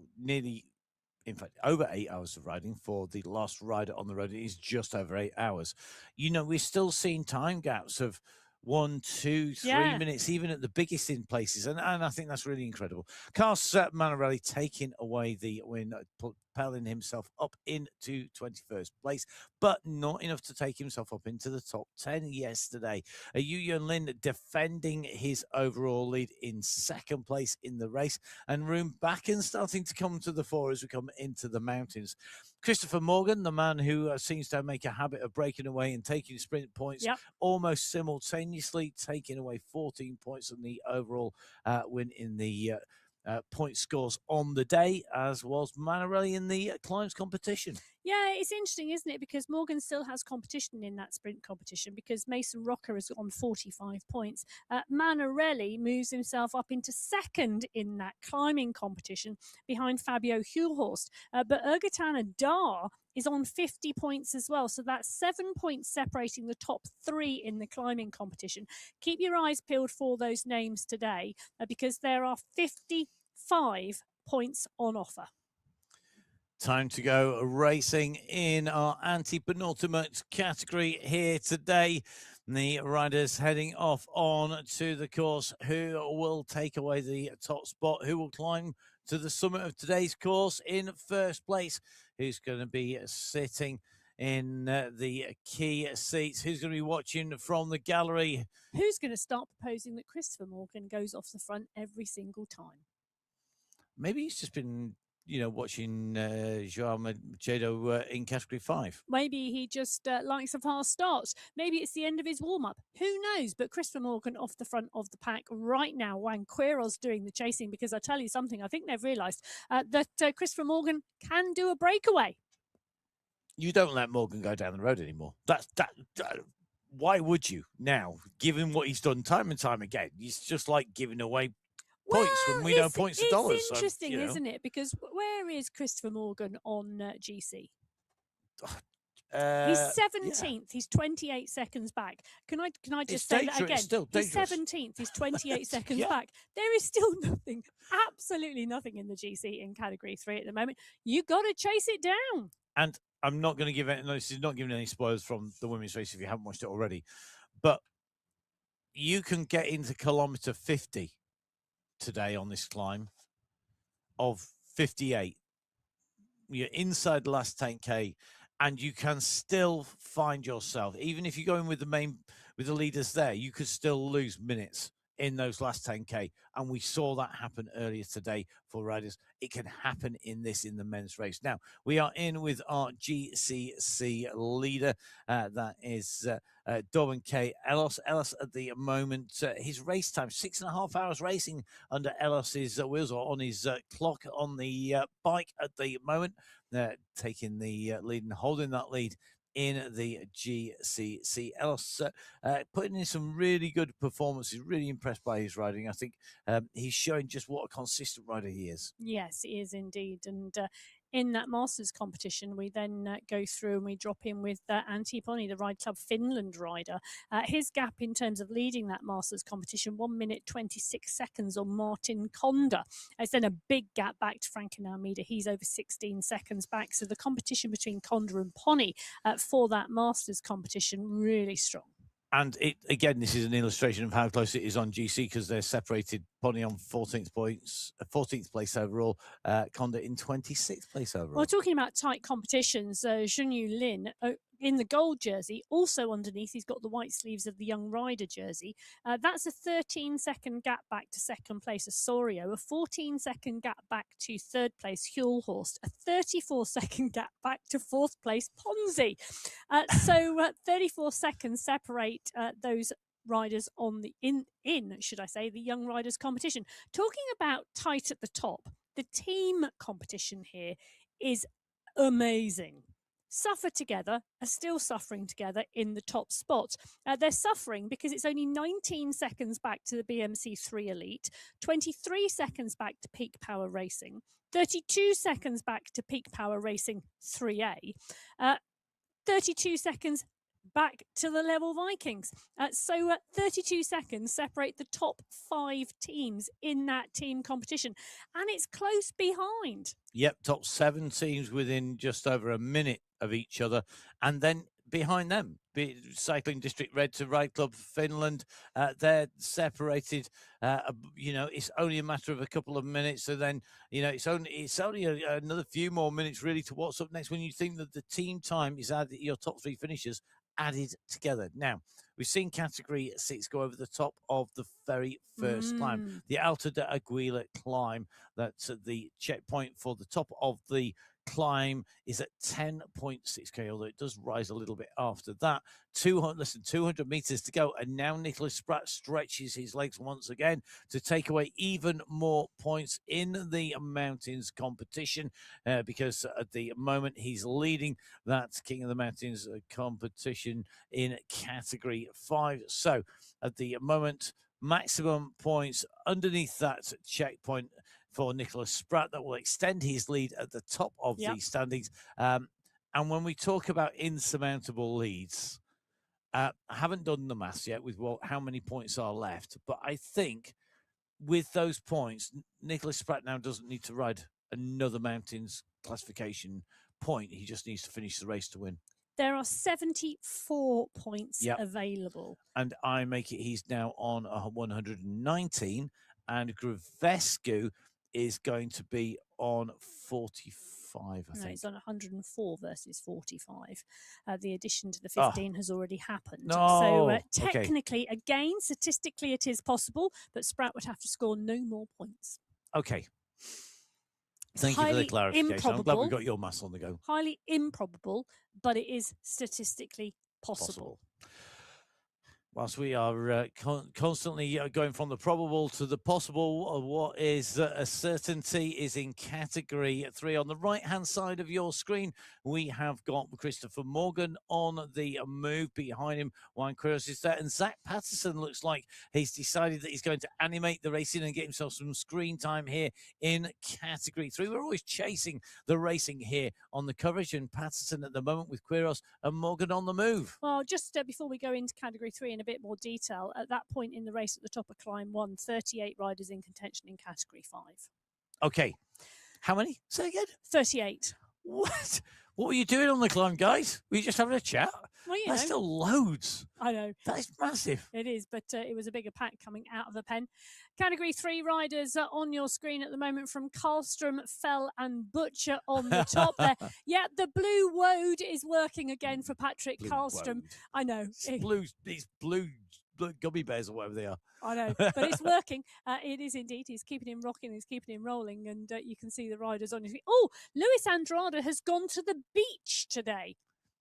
over 8 hours of riding for the last rider on the road, it is just over 8 hours. You know, we're still seeing time gaps of 1, 2, 3 minutes, even at the biggest in places. And I think that's really incredible. Carlos Manarelli taking away the win, propelling himself up into 21st place, but not enough to take himself up into the top 10 yesterday. Yu Yun Lin defending his overall lead in 2nd place in the race, and Room back and starting to come to the fore as we come into the mountains. Christopher Morgan, the man who seems to make a habit of breaking away and taking sprint points, almost simultaneously taking away 14 points on the overall win in the point scores on the day, as was Manarelli in the climbs competition.
Yeah, it's interesting, isn't it? Because Morgan still has competition in that sprint competition, because Mason Rocker has on 45 points. Manarelli moves himself up into 2nd in that climbing competition behind Fabio Hjulhorst. But Ergatan Dar is on 50 points as well. So that's 7 points separating the top 3 in the climbing competition. Keep your eyes peeled for those names today, because there are 55 points on offer.
Time to go racing in our anti-penultimate category here today. The riders heading off on to the course. Who will take away the top spot? Who will climb to the summit of today's course in 1st place? Who's going to be sitting in the key seats. Who's going to be watching from the gallery?
Who's going to start proposing that Christopher Morgan goes off the front every single time?
Maybe he's just been, watching Joao Machado in Category 5.
Maybe he just likes a fast start. Maybe it's the end of his warm-up. Who knows? But Christopher Morgan off the front of the pack right now. Juan Quiroz doing the chasing, because I tell you something, I think they've realised that Christopher Morgan can do a breakaway.
You don't let Morgan go down the road anymore. Why would you now, given what he's done time and time again? He's just like giving away points when we know points are dollars.
It's interesting, isn't it? Because where is Christopher Morgan on GC? He's 17th. Yeah. He's 28 seconds back. Can I just say that again? He's 17th. He's 28 seconds back. There is still nothing, absolutely nothing in the GC in Category 3 at the moment. You got to chase it down.
And I'm not going to give it. No, this is not giving any spoilers from the women's race if you haven't watched it already. But you can get into kilometer 50 today on this climb of 58. You're inside the last 10K, and you can still find yourself, even if you go in with the leaders there, you could still lose minutes in those last 10K. And we saw that happen earlier today for riders. It can happen in the men's race. Now, we are in with our GCC leader. That is Dorman K. Ellos. Ellos at the moment, his race time, 6.5 hours racing under Ellos's wheels, or on his clock on the bike at the moment, taking the lead and holding that lead in the GCC. Ellos putting in some really good performances, really impressed by his riding. I think he's showing just what a consistent rider he is.
Yes, he is indeed. And in that Masters competition, we then go through and we drop in with Antti Ponni, the Ride Club Finland rider. His gap in terms of leading that Masters competition, 1 minute 26 seconds on Martin Konda. It's then a big gap back to Franken Almeida. He's over 16 seconds back. So the competition between Konda and Ponni for that Masters competition, really strong.
And again, this is an illustration of how close it is on GC, because they're separated. Ponni on 14th place overall, Konda in 26th place overall.
Well, talking about tight competitions, Junyu Lin in the gold jersey, also underneath, he's got the white sleeves of the young rider jersey. That's a 13-second gap back to second place, Osorio, a 14-second gap back to third place, Hjulhorst, a 34-second gap back to fourth place, Ponzi. So 34 seconds separate those riders on the the young riders competition. Talking about tight at the top, the team competition here is amazing. Suffer Together are still suffering together in the top spot. They're suffering because it's only 19 seconds back to the BMC3 Elite, 23 seconds back to Peak Power Racing, 32 seconds back to Peak Power Racing 3A, 32 seconds back to the Level Vikings. So 32 seconds separate the top 5 teams in that team competition. And it's close behind.
Yep, top 7 teams within just over a minute of each other. And then behind them, Cycling District Red to Ride Club Finland, they're separated. It's only a matter of a couple of minutes. So then, it's only another few more minutes really to what's up next when you think that the team time is added, your top 3 finishers added together. Now, we've seen Category 6 go over the top of the very first climb, the Alta de Aguila climb. That's at the checkpoint for the top of the climb is at 10.6k, although it does rise a little bit after that. 200 meters to go, and now Nicholas Spratt stretches his legs once again to take away even more points in the mountains competition, because at the moment he's leading that King of the Mountains competition in Category 5. So at the moment, maximum points underneath that checkpoint for Nicholas Spratt that will extend his lead at the top of the standings. And when we talk about insurmountable leads, I haven't done the maths yet with how many points are left, but I think with those points, Nicholas Spratt now doesn't need to ride another mountains classification point. He just needs to finish the race to win.
There are 74 points available.
And I make it, he's now on 119, and Grevescu is going to be on 45, I
No,
think.
it's on 104 versus 45. The addition to the
Oh,
15 has already happened. So
no. Okay.
technically, again, statistically, it is possible, but Sprout would have to score no more points.
Okay.
It's
Thank you for the
highly
clarification. I'm glad we
improbable.
got your maths on the go.
Highly improbable, but it is statistically possible.
Whilst we are constantly going from the probable to the possible, what is a certainty is in category 3. On the right-hand side of your screen, we have got Christopher Morgan on the move. Behind him, Juan Quiros is there. And Zach Patterson looks like he's decided that he's going to animate the racing and get himself some screen time here in category 3. We're always chasing the racing here on the coverage, and Patterson at the moment with Quiros and Morgan on the move.
Well, just before we go into category 3 in a bit more detail, at that point in the race at the top of Climb 1, 38 riders in contention in category 5.
Okay. How many? Say again?
38.
What? What were you doing on the climb, guys? Were you just having a chat?
Well,
That's still loads.
I know.
That is massive.
It is, but it was a bigger pack coming out of the pen. Category 3 riders on your screen at the moment from Karlstrom, Fell and Butcher on the top there. Yeah, the blue woad is working again for Patrick Karlstrom. I know.
These blue gummy bears or whatever they are.
I know, but it's working. It is indeed. He's keeping him rocking. He's keeping him rolling. And you can see the riders on his feet. Oh, Luis Andrade has gone to the beach today.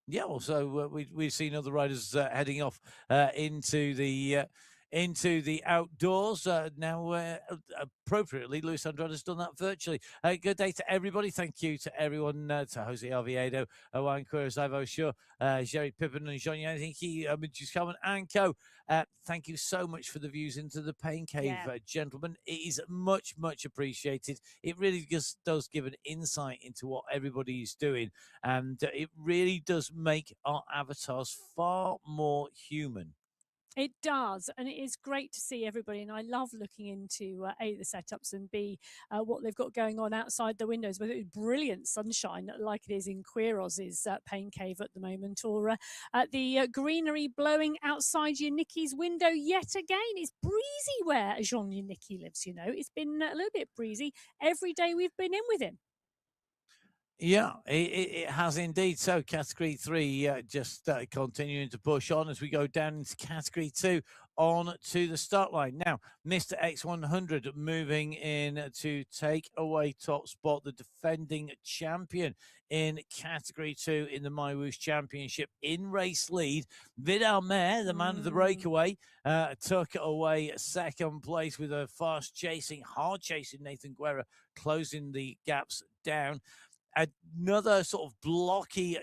Yeah, well, so we've seen other riders heading off into the outdoors. Now, appropriately, Luis Andrade has done that virtually. Good day to everybody. Thank you to everyone, to Jose Oviedo, Juan Quiros, Ivo Shaw, Jerry Pippin, and Jean-Yannick Carmen and co. Thank you so much for the views into the Pain Cave, gentlemen. It is much, much appreciated. It really just does give an insight into what everybody is doing, and it really does make our avatars far more human.
It does, and it is great to see everybody, and I love looking into A, the setups, and B, what they've got going on outside the windows, whether it's brilliant sunshine like it is in Quiros's Pain Cave at the moment, or the greenery blowing outside Yannicki's window yet again. It's breezy where Jean Yannicki lives, you know. It's been a little bit breezy every day we've been in with him.
Yeah, it has indeed. So category 3 just continuing to push on as we go down into category 2 on to the start line. Now, Mr. X100 moving in to take away top spot, the defending champion in category 2 in the MyWhoosh Championship in race lead. Vidal Mayer, the man of the breakaway, took away second place with a fast chasing, hard chasing Nathan Guerra, closing the gaps down. Another sort of blocky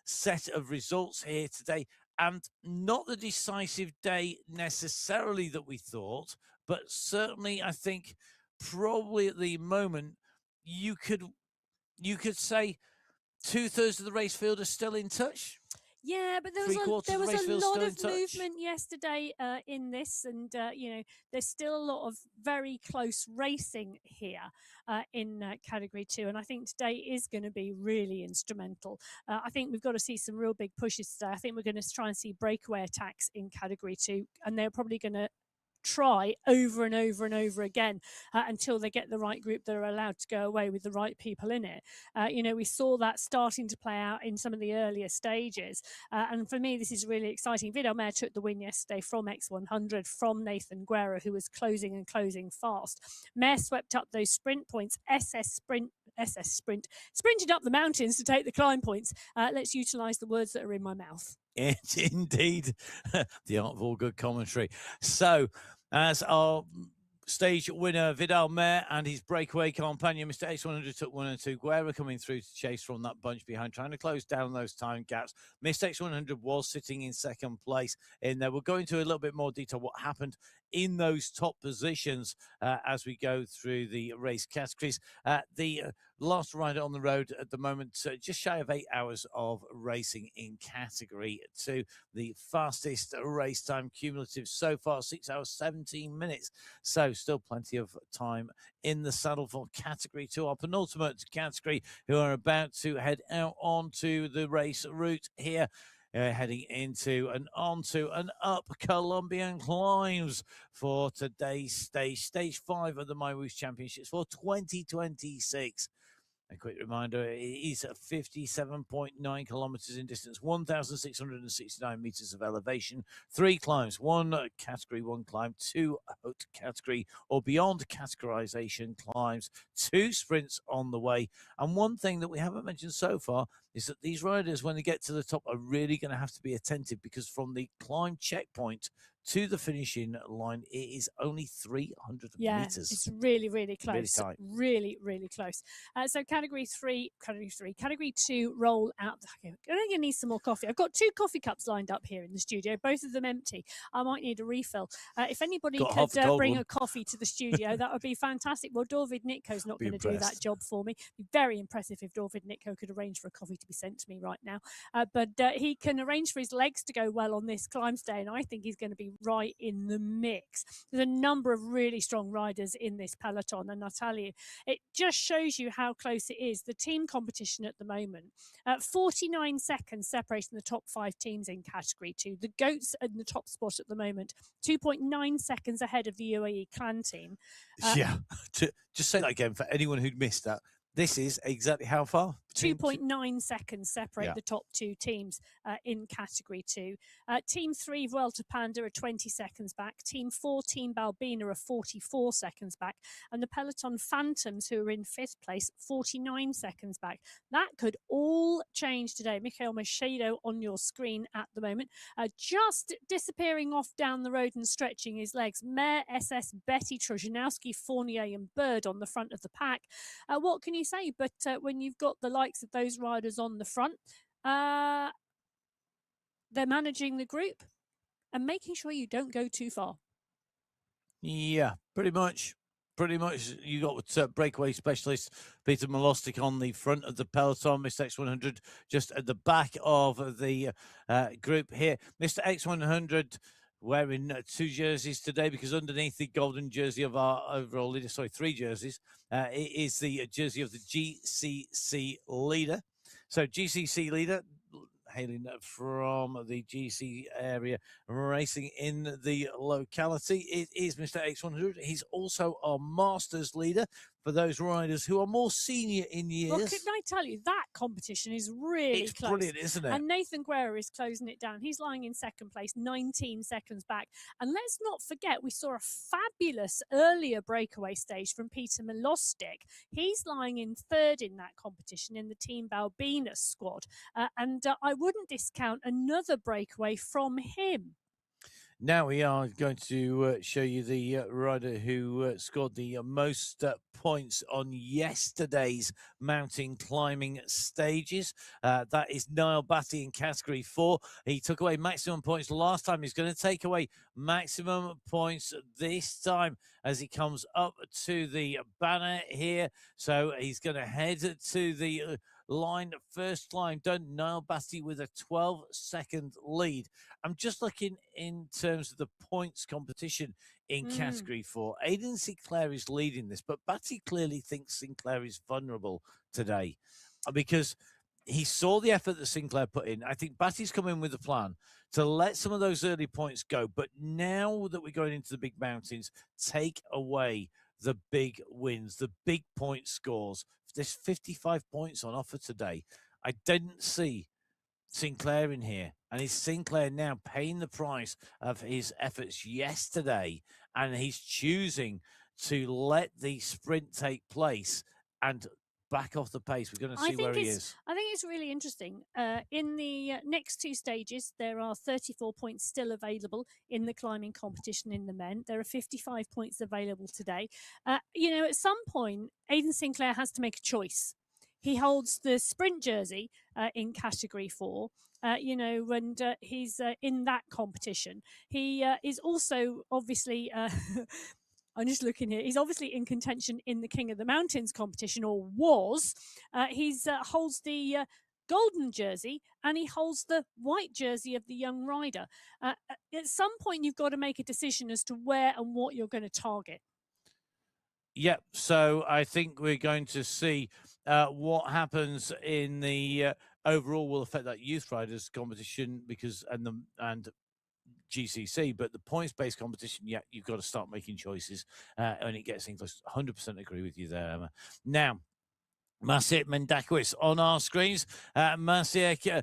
set of results here today, and not the decisive day necessarily that we thought, but certainly I think probably at the moment you could say 2/3 of the race field are still in touch.
Yeah, but there was a lot of movement yesterday in this, and you know, there's still a lot of very close racing here in category 2, and I think today is going to be really instrumental. I think we've got to see some real big pushes today. I think we're going to try and see breakaway attacks in category 2, and they're probably going to try over and over and over again until they get the right group that are allowed to go away with the right people in it. You know, we saw that starting to play out in some of the earlier stages. And for me, this is really exciting. Vidal Mayer took the win yesterday from X100, from Nathan Guerra, who was closing and closing fast. Mayer swept up those sprint points. SS sprinted up the mountains to take the climb points. Let's utilise the words that are in my mouth.
It's indeed the art of all good commentary. So, as our stage winner, Vidal Mayer, and his breakaway companion, Mr. X100, took 1 and 2. Guerra coming through to chase from that bunch behind, trying to close down those time gaps. Mr. X100 was sitting in second place in there. We'll go into a little bit more detail what happened in those top positions as we go through the race categories. The last rider on the road at the moment, just shy of 8 hours of racing in category 2. The fastest race time cumulative so far, 6 hours, 17 minutes. So still plenty of time in the saddle for category 2, our penultimate category, who are about to head out onto the race route here. heading into and onto and up Colombian climbs for today's stage 5 of the MyWhoosh Championships for 2026. A quick reminder, it is 57.9 kilometers in distance, 1,669 meters of elevation, 3 climbs, 1 category 1 climb, 2 haute category or beyond categorization climbs, 2 sprints on the way. And one thing that we haven't mentioned so far is that these riders, when they get to the top, are really going to have to be attentive, because from the climb checkpoint to the finishing line, it is only 300 meters.
It's really, really close.
Really tight.
Really, really close. So category 2 roll out. Okay, I'm going to need some more coffee. I've got 2 coffee cups lined up here in the studio, both of them empty. I might need a refill. If anybody could bring a coffee to the studio, that would be fantastic. Well, David Nitko's not going to do that job for me. It'd be very impressive if David Nitko could arrange for a coffee to be sent to me right now. But he can arrange for his legs to go well on this climb day, and I think he's going to be right in the mix. There's a number of really strong riders in this peloton, and I tell you, it just shows you how close it is. The team competition at the moment, 49 seconds separating the top 5 teams in category 2. The Goats are in the top spot at the moment, 2.9 seconds ahead of the UAE clan team.
Just say that again for anyone who'd missed that. This is exactly how far?
2.9 seconds separate the top 2 teams in category 2. Team 3, Vuelta Panda, are 20 seconds back. Team 4, Team Balbina, are 44 seconds back. And the Peloton Phantoms, who are in 5th place, 49 seconds back. That could all change today. Michael Macedo on your screen at the moment, just disappearing off down the road and stretching his legs. Mare, SS, Betty, Trojanowski, Fournier and Bird on the front of the pack. What can you say? But when you've got the likes of those riders on the front, they're managing the group and making sure you don't go too far.
Yeah, pretty much. You got breakaway specialist Peter Malostik on the front of the peloton. Mr. X100 just at the back of the group here. Mr. X100 wearing 2 jerseys today, because underneath the golden jersey of our overall leader, 3 jerseys, it is the jersey of the GCC leader. So GCC leader, hailing from the GC area, racing in the locality, it is Mr. X100. He's also our Masters leader for those riders who are more senior in years.
Well, can I tell you, that competition is really close.
Brilliant, isn't it?
And Nathan Guerra is closing it down. He's lying in 2nd place, 19 seconds back. And let's not forget, we saw a fabulous earlier breakaway stage from Peter Milostic. He's lying in 3rd in that competition in the Team Balbina squad. And I wouldn't discount another breakaway from him.
Now we are going to show you the rider who scored the most points on yesterday's mountain climbing stages. That is Niall Batty in category 4. He took away maximum points last time. He's going to take away maximum points this time as he comes up to the banner here. So he's going to head to the line. First climb done. Niall Batty with a 12-second lead. I'm just looking in terms of the points competition in category 4. Aidan Sinclair is leading this, but Batty clearly thinks Sinclair is vulnerable today because he saw the effort that Sinclair put in. I think Batty's come in with a plan to let some of those early points go, but now that we're going into the big mountains, take away the big wins, the big point scores. There's 55 points on offer today. I didn't see Sinclair in here, and is Sinclair now paying the price of his efforts yesterday, and he's choosing to let the sprint take place and back off the pace? We're going to see where he is.
I think it's really interesting. In the next 2 stages, there are 34 points still available in the climbing competition in the men. There are 55 points available today. At some point, Aidan Sinclair has to make a choice. He holds the sprint jersey in category 4. And he's in that competition. He is also obviously I'm just looking here. He's obviously in contention in the King of the Mountains competition, or was. He's holds the golden jersey, and he holds the white jersey of the young rider. At some point, you've got to make a decision as to where and what you're going to target.
Yep. So I think we're going to see what happens in the overall will affect that youth riders competition because and GCC, but the points-based competition, yeah, you've got to start making choices, and it gets things close. 100% agree with you there, Emma. Now, Maciej Mendakowicz on our screens. Maciej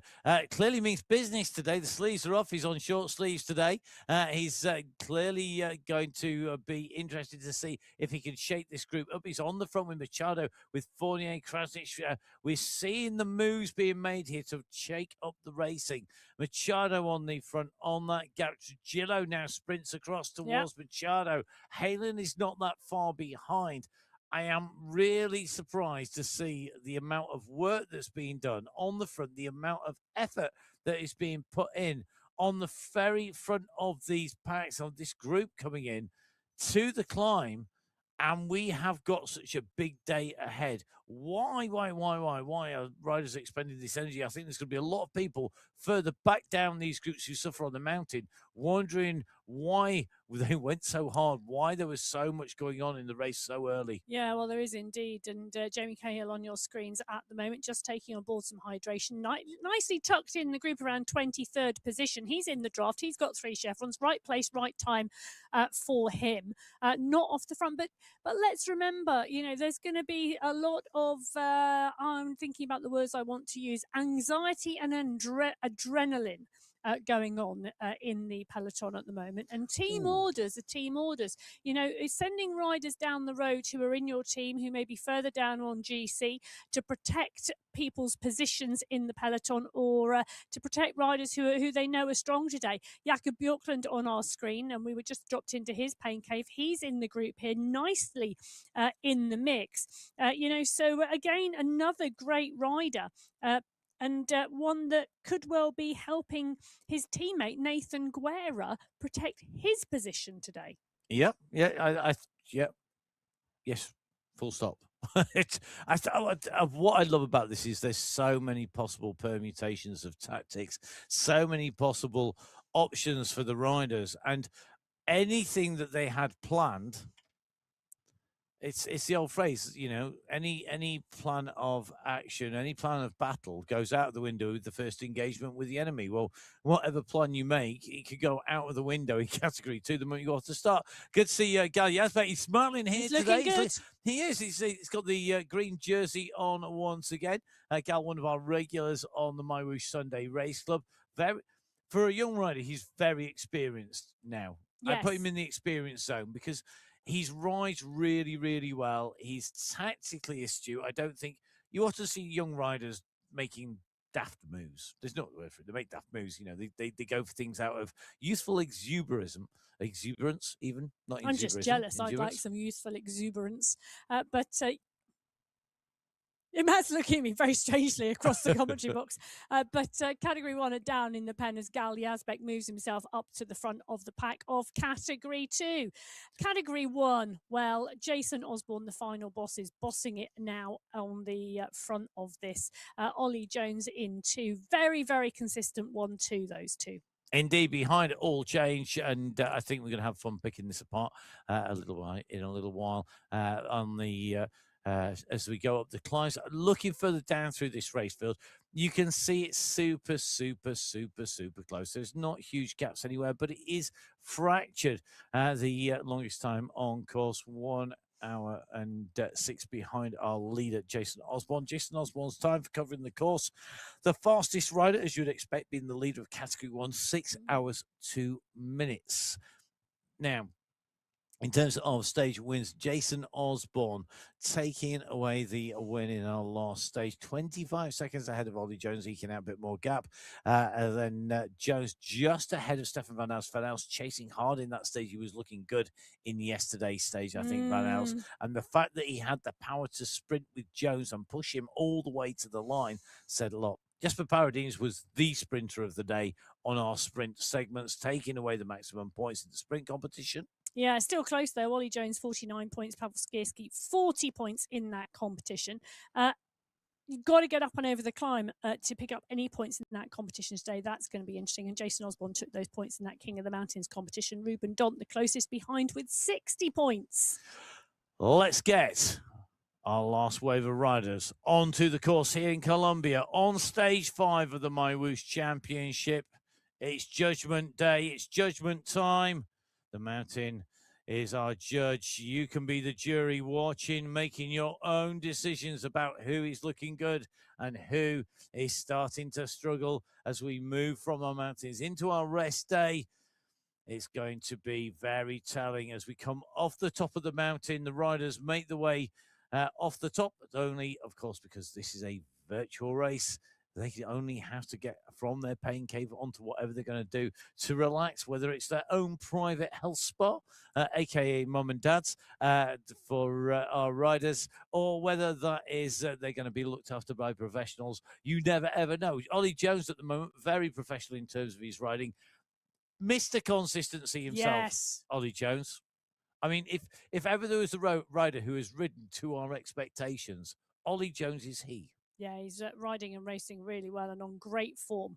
clearly means business today. The sleeves are off. He's on short sleeves today. He's clearly going to be interested to see if he can shake this group up. He's on the front with Machado, with Fournier, Krasnich. We're seeing the moves being made here to shake up the racing. Machado on the front on that gap. Gillo now sprints across towards Machado. Halen is not that far behind. I am really surprised to see the amount of work that's being done on the front, the amount of effort that is being put in on the very front of these packs, of this group coming in to the climb. And we have got such a big day ahead. Why are riders expending this energy? I think there's going to be a lot of people further back down these groups who suffer on the mountain, wondering why they went so hard, why there was so much going on in the race so early.
Yeah, well, there is indeed. And Jamie Cahill on your screens at the moment, just taking on board some hydration. Nicely tucked in the group around 23rd position. He's in the draft. He's got 3 chevrons. Right place, right time for him. Not off the front, but let's remember, there's going to be a lot of, I'm thinking about the words I want to use, anxiety and adrenaline going on in the peloton at the moment. And team orders are team orders. It's sending riders down the road who are in your team, who may be further down on GC, to protect people's positions in the peloton, or to protect riders who they know are strong today. Jakob Björklund on our screen, and we were just dropped into his pain cave. He's in the group here, nicely in the mix. So again, another great rider. And one that could well be helping his teammate Nathan Guerra protect his position today.
Yep. Yes. Full stop. What I love about this is there's so many possible permutations of tactics, so many possible options for the riders, and anything that they had planned. It's the old phrase, any plan of action, any plan of battle goes out of the window with the first engagement with the enemy. Well, whatever plan you make, it could go out of the window in category 2 the moment you go off to start. Good to see Gal Yazbek. He's smiling here today.
Good.
He is. He's got the green jersey on once again. Gal, one of our regulars on the MyWhoosh Sunday Race Club. For a young rider, he's very experienced now.
Yes.
I put him in the experience zone because he rides really, really well. He's tactically astute. I don't think you ought to see young riders making daft moves. There's no word for it. They make daft moves. They go for things out of youthful exuberance, even not.
I'm just jealous. I'd like some youthful exuberance, but. Matt's looking at me very strangely across the commentary box. But Category 1 are down in the pen as Gal Yazbek moves himself up to the front of the pack of Category 2. Category 1, well, Jason Osborne, the final boss, is bossing it now on the front of this. Ollie Jones in 2. Very, very consistent 1-2, those two.
Indeed, behind it all change, and I think we're going to have fun picking this apart a little while on the... as we go up the climbs. Looking further down through this race field, you can see it's super, super, super, super close. There's not huge gaps anywhere, but it is fractured. The longest time on course, 1 hour and 6 behind our leader, Jason Osborne. Jason Osborne's time for covering the course. The fastest rider, as you'd expect, being the leader of Category 1, 6 hours, 2 minutes. Now, in terms of stage wins, Jason Osborne taking away the win in our last stage, 25 seconds ahead of Ollie Jones, eking out a bit more gap. And then Jones just ahead of Stefan Van Els. Van Els chasing hard in that stage. He was looking good in yesterday's stage, I think, Van Els. And the fact that he had the power to sprint with Jones and push him all the way to the line said a lot. Jesper Paradines was the sprinter of the day on our sprint segments, taking away the maximum points in the sprint competition.
Yeah, still close though. Ollie Jones, 49 points. Pavel Skierski, 40 points in that competition. You've got to get up and over the climb to pick up any points in that competition today. That's going to be interesting. And Jason Osborne took those points in that King of the Mountains competition. Ruben Dont, the closest behind with 60 points.
Let's get Our last wave of riders onto the course here in Colombia on stage 5 of the MyWhoosh Championship. It's judgment day. It's judgment time. The mountain is our judge. You can be the jury watching, making your own decisions about who is looking good and who is starting to struggle as we move from our mountains into our rest day. It's going to be very telling as we come off the top of the mountain. The riders make the way off the top, but only, of course, because this is a virtual race. They only have to get from their pain cave onto whatever they're going to do to relax, whether it's their own private health spa, aka mum and dad's, for our riders, or whether that is they're going to be looked after by professionals. You never ever know. Ollie Jones at the moment, very professional in terms of his riding. Mr. Consistency himself,
Yes.
Ollie Jones. I mean, if ever there was a rider who has ridden to our expectations, Ollie Jones is he.
Yeah, he's riding and racing really well and on great form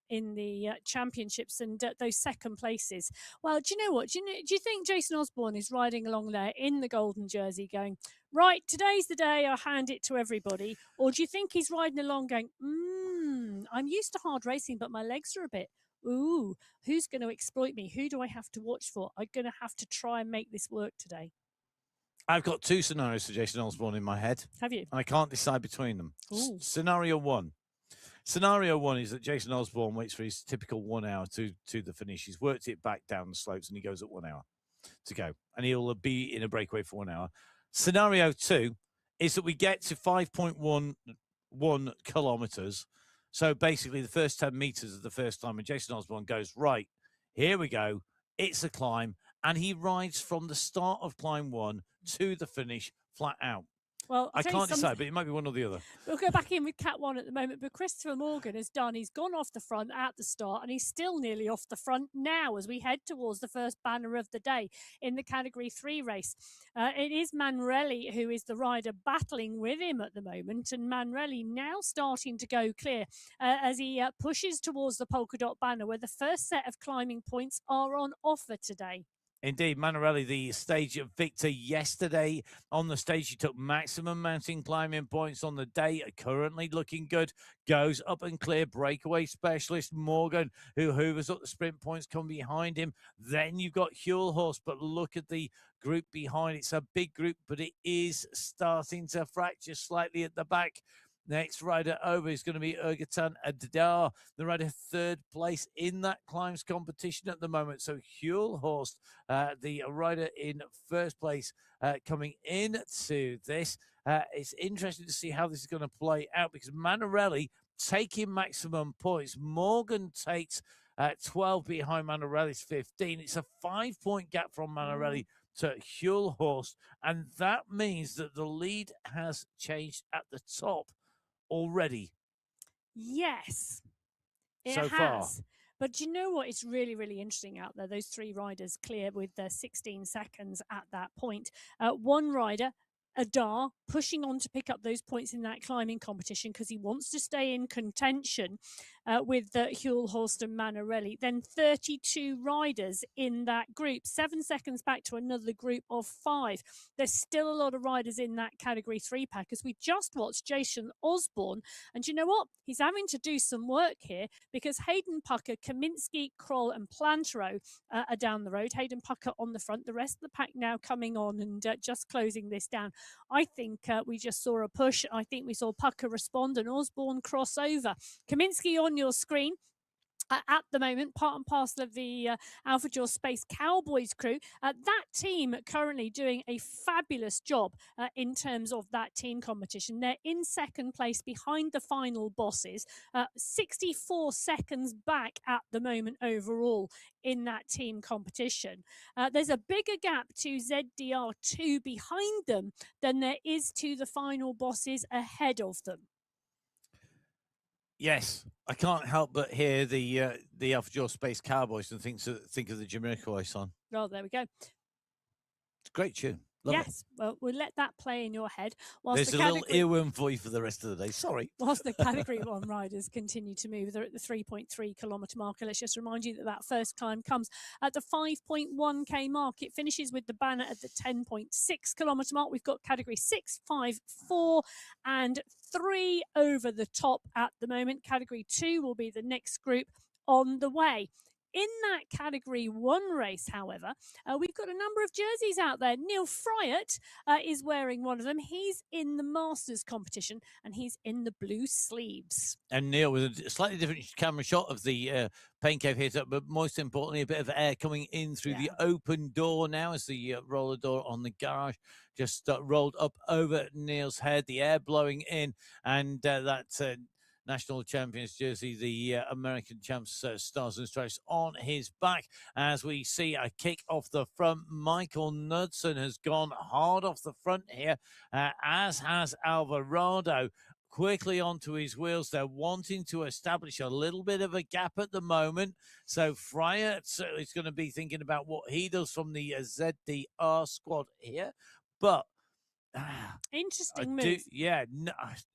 in the championships and those second places. Well, do you know what? Do you think Jason Osborne is riding along there in the golden jersey going, right, today's the day, I'll hand it to everybody? Or do you think he's riding along going, I'm used to hard racing, but my legs are a bit, ooh, who's going to exploit me? Who do I have to watch for? I'm going to have to try and make this work today.
I've got two scenarios for Jason Osborne in my head.
Have you?
And I can't decide between them. Scenario one. Scenario one is that Jason Osborne waits for his typical 1 hour to the finish. He's worked it back down the slopes and he goes at 1 hour to go. And he'll be in a breakaway for 1 hour. Scenario two is that we get to 5.11 kilometers. So basically the first 10 meters of the first time and Jason Osborne goes, right, here we go. It's a climb. And he rides from the start of climb 1 to the finish flat out.
Well,
I can't decide, but it might be one or the other.
We'll go back in with Cat 1 at the moment, but Christopher Morgan has done. He's gone off the front at the start, and he's still nearly off the front now as we head towards the first banner of the day in the Category 3 race. It is Manrelli who is the rider battling with him at the moment, and Manrelli now starting to go clear as he pushes towards the polka dot banner where the first set of climbing points are on offer today.
Indeed, Manarelli, the stage victor yesterday. On the stage, he took maximum mountain climbing points on the day. Currently looking good. Goes up and clear. Breakaway specialist Morgan, who hoovers up the sprint points, come behind him. Then you've got Hulhorst, but look at the group behind. It's a big group, but it is starting to fracture slightly at the back. Next rider over is going to be Ergatan Adar, the rider third place in that climbs competition at the moment. So Hulhorst, the rider in first place, coming into this. It's interesting to see how this is going to play out because Manarelli taking maximum points. Morgan takes 12 behind Manarelli's 15. It's a 5-point gap from Manarelli to Hulhorst, and that means that the lead has changed at the top already.
Yes, it
so
has.
Far.
But you know what? It's really, really interesting out there. Those three riders clear with 16 seconds at that point. One rider, Adar, pushing on to pick up those points in that climbing competition because he wants to stay in contention with Hulhorst and Manarelli. Then 32 riders in that group, 7 seconds back to another group of 5. There's still a lot of riders in that Category 3 pack as we just watched Jason Osborne. And you know what? He's having to do some work here because Hayden Pucker, Kaminsky, Kroll and Plantero are down the road. Hayden Pucker on the front. The rest of the pack now coming on and just closing this down. I think we just saw a push. I think we saw Pucker respond and Osborne cross over. Kaminsky on your screen. At the moment, part and parcel of the Alpha Jaw Space Cowboys crew. That team currently doing a fabulous job in terms of that team competition. They're in second place behind the final bosses, 64 seconds back at the moment overall in that team competition. There's a bigger gap to ZDR2 behind them than there is to the final bosses ahead of them.
Yes, I can't help but hear the Alpha Jaw Space Cowboys and think of the Jamiroquai song.
Oh, there we go.
It's a great tune. Love it.
Yes, well, we'll let that play in your head whilst
There's
the
a little
category
earworm for you for the rest of the day. Sorry.
whilst the category one riders continue to move. They're at the 3.3 kilometre marker. Let's just remind you that that first climb comes at the 5.1k mark. It finishes with the banner at the 10.6 kilometre mark. We've got category 6, 5, 4 and 3 over the top at the moment. Category 2 will be the next group on the way. In that category 1 race, however, we've got a number of jerseys out there. Neil Fryatt is wearing one of them. He's in the Masters competition and he's in the blue sleeves.
And Neil with a slightly different camera shot of the pain cave here, but most importantly, a bit of air coming in through the open door now as the roller door on the garage just rolled up over Neil's head, the air blowing in, and that national champions jersey, the American champs stars and stripes on his back. As we see a kick off the front, Michael Knudsen has gone hard off the front here, as has Alvarado. Quickly onto his wheels. They're wanting to establish a little bit of a gap at the moment. So Fryatt is going to be thinking about what he does from the ZDR squad here. But
interesting move.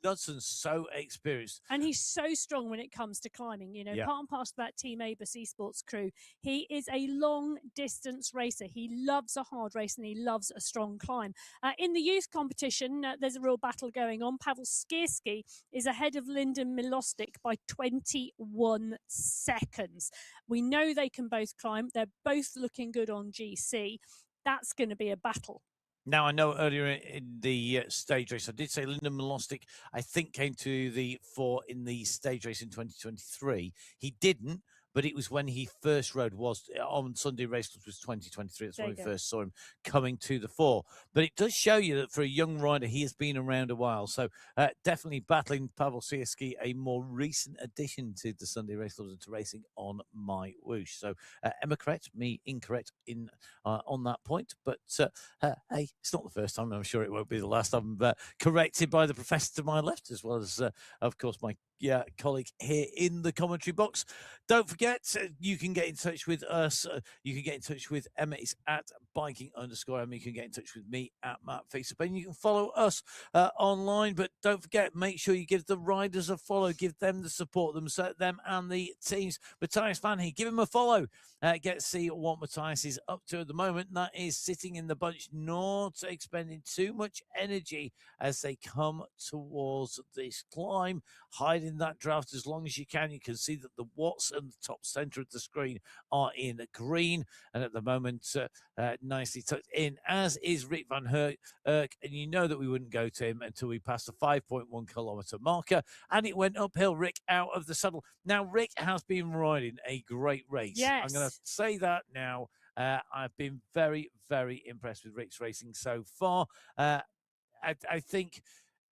Knudsen's so experienced.
And he's so strong when it comes to climbing. You know, part and parcel of that Team Abus Esports crew. He is a long distance racer. He loves a hard race and he loves a strong climb. In the youth competition, there's a real battle going on. Pavel Skierski is ahead of Lyndon Milostic by 21 seconds. We know they can both climb. They're both looking good on GC. That's going to be a battle.
Now, I know earlier in the stage race, I did say Lyndon Milostic, I think, came to the fore in the stage race in 2023. He didn't, but it was when he first rode, was on Sunday race, which was 2023. That's when we first saw him coming to the fore. But it does show you that for a young rider, he has been around a while. So definitely battling Pavel Sierski, a more recent addition to the Sunday race clubs and to racing on MyWhoosh. So Emma correct, me incorrect in on that point. But hey, it's not the first time. I'm sure it won't be the last time. Corrected by the professor to my left, as well as, of course, my colleague here in the commentary box. Don't forget, you can get in touch with us. You can get in touch with Emma. It's at biking_Emma. You can get in touch with me at Matt Facebook. And you can follow us online. But don't forget, make sure you give the riders a follow. Give them the support, them and the teams. Matthias Vanhey, give him a follow. Get to see what Matthias is up to at the moment. That is sitting in the bunch, not expending too much energy as they come towards this climb. Hiding that draft as long as you can. You can see that the watts and the top center of the screen are in green, and at the moment nicely tucked in, as is Rick van Herk. And you know that we wouldn't go to him until we passed the 5.1 kilometer marker, and it went uphill. Rick out of the saddle. Now Rick has been riding a great race.
Yes.
I'm going to say that now. I've been very, very impressed with Rick's racing so far. I think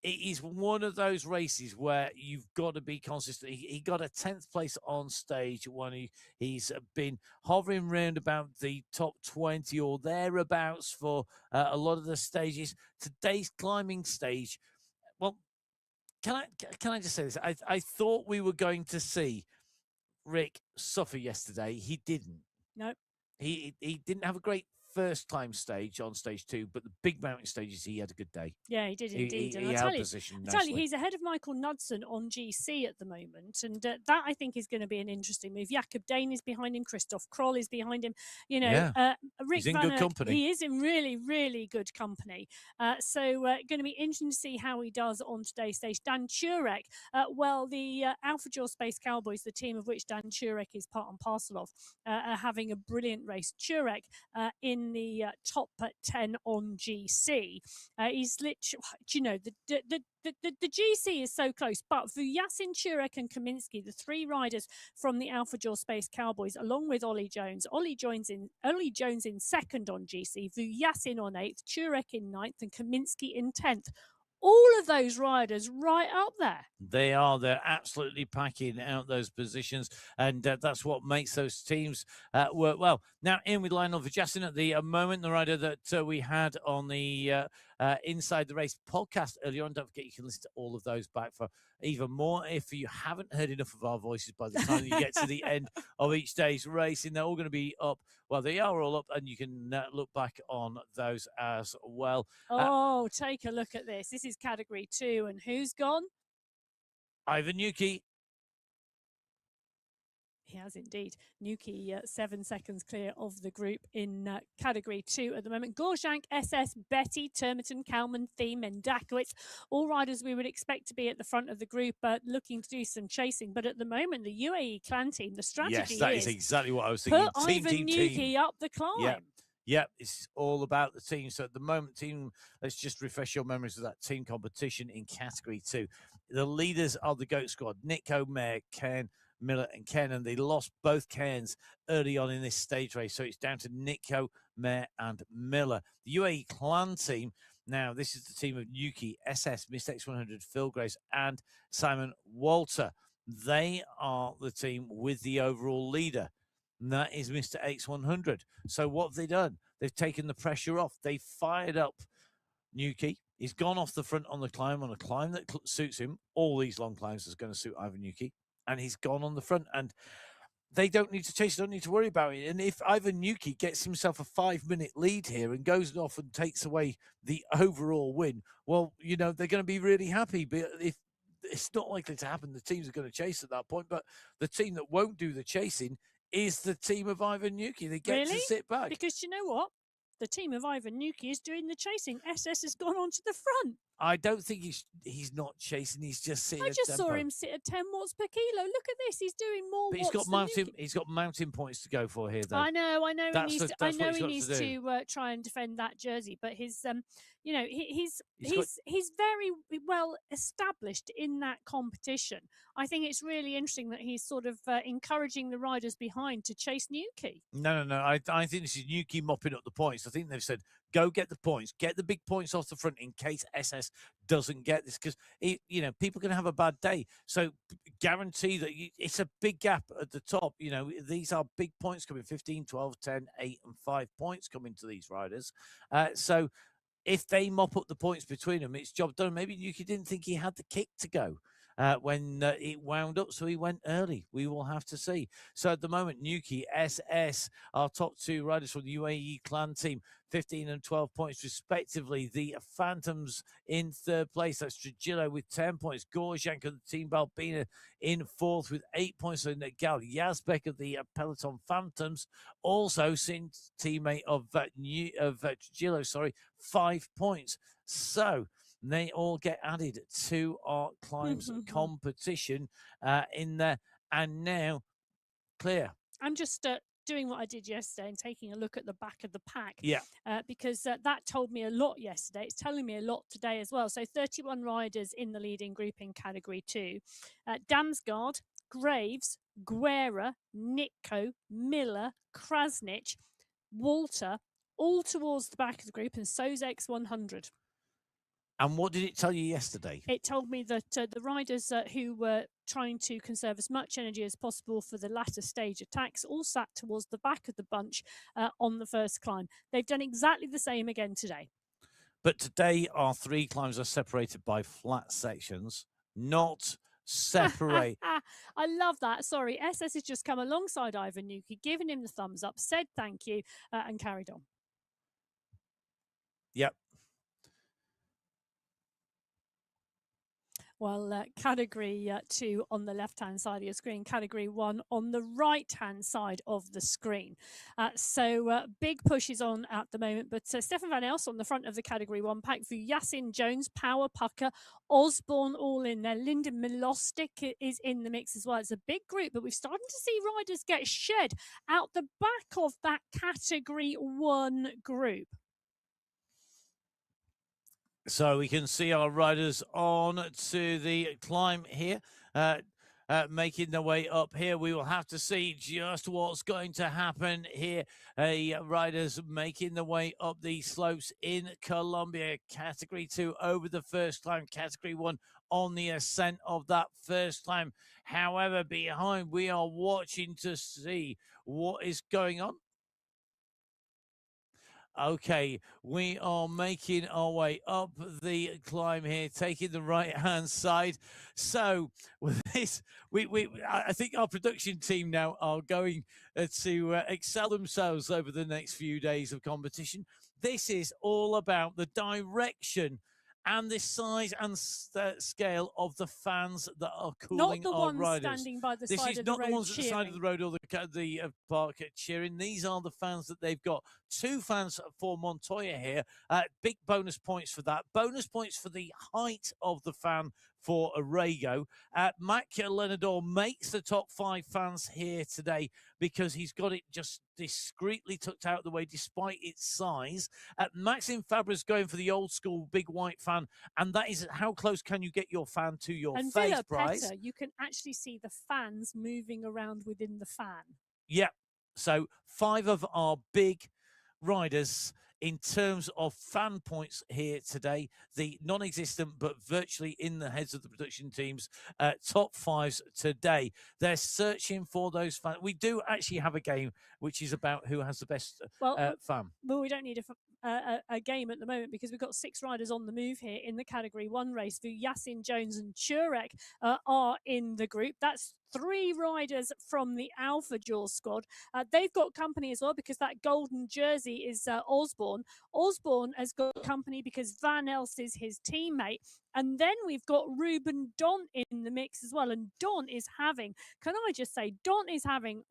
it is one of those races where you've got to be consistent. He got a 10th place on stage when he's been hovering around about the top 20 or thereabouts for a lot of the stages. Today's climbing stage, well, can I just say this? I thought we were going to see Rick suffer yesterday. He didn't.
No.
He didn't have a great first climb stage on stage 2, but the big mountain stages, he had a good day.
Yeah, he did indeed.
He held position nicely.
I tell you, he's ahead of Michael Knudsen on GC at the moment, and that I think is going to be an interesting move. Jakob Dane is behind him, Christoph Kroll is behind him. You know, Rick
he's in
Van
good company.
He is in really, really good company. So going to be interesting to see how he does on today's stage. Dan Turek, the Alpha Jaw Space Cowboys, the team of which Dan Turek is part and parcel of, are having a brilliant race. Turek in the top 10 on GC. He's literally, you know, the GC is so close, but Vujasin, Turek and Kaminsky, the three riders from the Alpha Jaw Space Cowboys, along with Ollie Jones. Ollie Jones in second on GC, Vujasin on 8th, Turek in 9th and Kaminsky in 10th. All of those riders right up there.
They are. They're absolutely packing out those positions, and that's what makes those teams work well. Now, in with Lionel Vujasin at the moment, the rider that we had on the Inside the Race podcast earlier on. Don't forget you can listen to all of those back for even more. If you haven't heard enough of our voices by the time you get to the end of each day's racing, they're all going to be up. Well, they are all up, and you can look back on those as well.
Oh, take a look at this. This is category 2, and who's gone?
Ivan Yuki.
He has indeed. Nuki 7 seconds clear of the group in category 2 at the moment. Gorjank, SS, Betty, Termerton, Kalman, Thiem, and Dakowitz. All riders we would expect to be at the front of the group, looking to do some chasing. But at the moment, the UAE clan team, the strategy
is exactly what I was thinking.
Put Ivan Nuki up the climb.
Yeah, it's all about the team. So at the moment, let's just refresh your memories of that team competition in category 2. The leaders are the GOAT squad, Nico, Mayer, Ken, Miller and Ken, and they lost both Kens early on in this stage race. So it's down to Nico, Mayer and Miller. The UAE clan team, now this is the team of Yuki, SS, Miss X100, Phil Grace and Simon Walter. They are the team with the overall leader, and that is Mr. X100. So what have they done? They've taken the pressure off. They fired up Nuki. He's gone off the front on a climb that suits him. All these long climbs is going to suit Ivan Nuki. And he's gone on the front, and they don't need to chase, don't need to worry about it. And if Ivan Nuki gets himself a 5-minute lead here and goes off and takes away the overall win, well, you know, they're going to be really happy. But if it's not likely to happen, the teams are going to chase at that point. But the team that won't do the chasing is the team of Ivan Nuki. They get to sit back.
Because you know what? The team of Ivan Nuki is doing the chasing. SS has gone onto the front.
I don't think he's not chasing. He's just sitting.
I just saw him sit at 10 watts per kilo. Look at this. He's doing more.
But he's got mountain points to go for here, though.
I know. He needs to try and defend that jersey. But his, he's very well established in that competition. I think it's really interesting that he's sort of encouraging the riders behind to chase Nuki.
No. I think this is Nuki mopping up the points. I think they've said, go get the points, get the big points off the front in case SS doesn't get this, because people can have a bad day. So guarantee that it's a big gap at the top. These are big points coming: 15, 12, 10, 8 and 5 points coming to these riders. So if they mop up the points between them, it's job done. Maybe Yuki didn't think he had the kick to go when it wound up, so he went early. We will have to see. So at the moment, Nuki, SS, our top 2 riders from the UAE clan team, 15 and 12 points respectively. The Phantoms in 3rd place. That's Trujillo with 10 points. Gorjank of the Team Balbina in 4th with 8 points. And Gal Yazbek of the Peloton Phantoms, also since teammate of Trujillo, 5 points. So they all get added to our climbs competition in there. And now, Claire.
I'm just doing what I did yesterday and taking a look at the back of the pack.
Yeah.
Because that told me a lot yesterday. It's telling me a lot today as well. So 31 riders in the leading group in category 2. Damsgaard, Graves, Guerra, Nitko, Miller, Krasnich, Walter, all towards the back of the group, and so's X100.
And what did it tell you yesterday?
It told me that the riders who were trying to conserve as much energy as possible for the latter stage attacks all sat towards the back of the bunch on the first climb. They've done exactly the same again today.
But today our 3 climbs are separated by flat sections, not separate.
I love that. Sorry, SS has just come alongside Ivan Nuki, given him the thumbs up, said thank you, and carried on.
Yep.
Well, category 2 on the left-hand side of your screen, category 1 on the right-hand side of the screen. So big pushes on at the moment, but Stefan Van Els on the front of the category 1 pack for Yasin Jones, Power Pucker, Osborne all in there. Lyndon Milostic is in the mix as well. It's a big group, but we've started to see riders get shed out the back of that category 1 group.
So we can see our riders on to the climb here, making their way up here. We will have to see just what's going to happen here. Riders making their way up these slopes in Colombia. Category 2 over the first climb. Category 1 on the ascent of that first climb. However, behind, we are watching to see what is going on. Okay, we are making our way up the climb here, taking the right hand side. So with this, I think our production team now are going to excel themselves over the next few days of competition. This is all about the direction and the size and scale of the fans that are
Not
cooling
the
our
ones
riders.
standing by the
This
side
is
of the
not the
road
ones at the side of the
cheering.
road or the park cheering. These are the fans that they've got. Two fans for Montoya here. Big bonus points for that. Bonus points for the height of the fan for Arago. Mac Lenador makes the top 5 fans here today because he's got it just discreetly tucked out of the way despite its size. Maxim Fabra's going for the old school big white fan, and that is how close can you get your fan to your
And
face,
Villa
Bryce?
Petta, you can actually see the fans moving around within the fan.
Yeah. So 5 of our big riders in terms of fan points here today, the non-existent but virtually in the heads of the production teams, top 5s today. They're searching for those fans. We do actually have a game which is about who has the best fan.
Well, we don't need a game at the moment because we've got 6 riders on the move here in the Category 1 race. Yasin, Jones and Churek are in the group. That's 3 riders from the Alpha Jaw squad. They've got company as well because that golden jersey is Osborne. Osborne has got company because Van Els is his teammate. And then we've got Ruben Don in the mix as well. And Don is having, can I just say, Don is having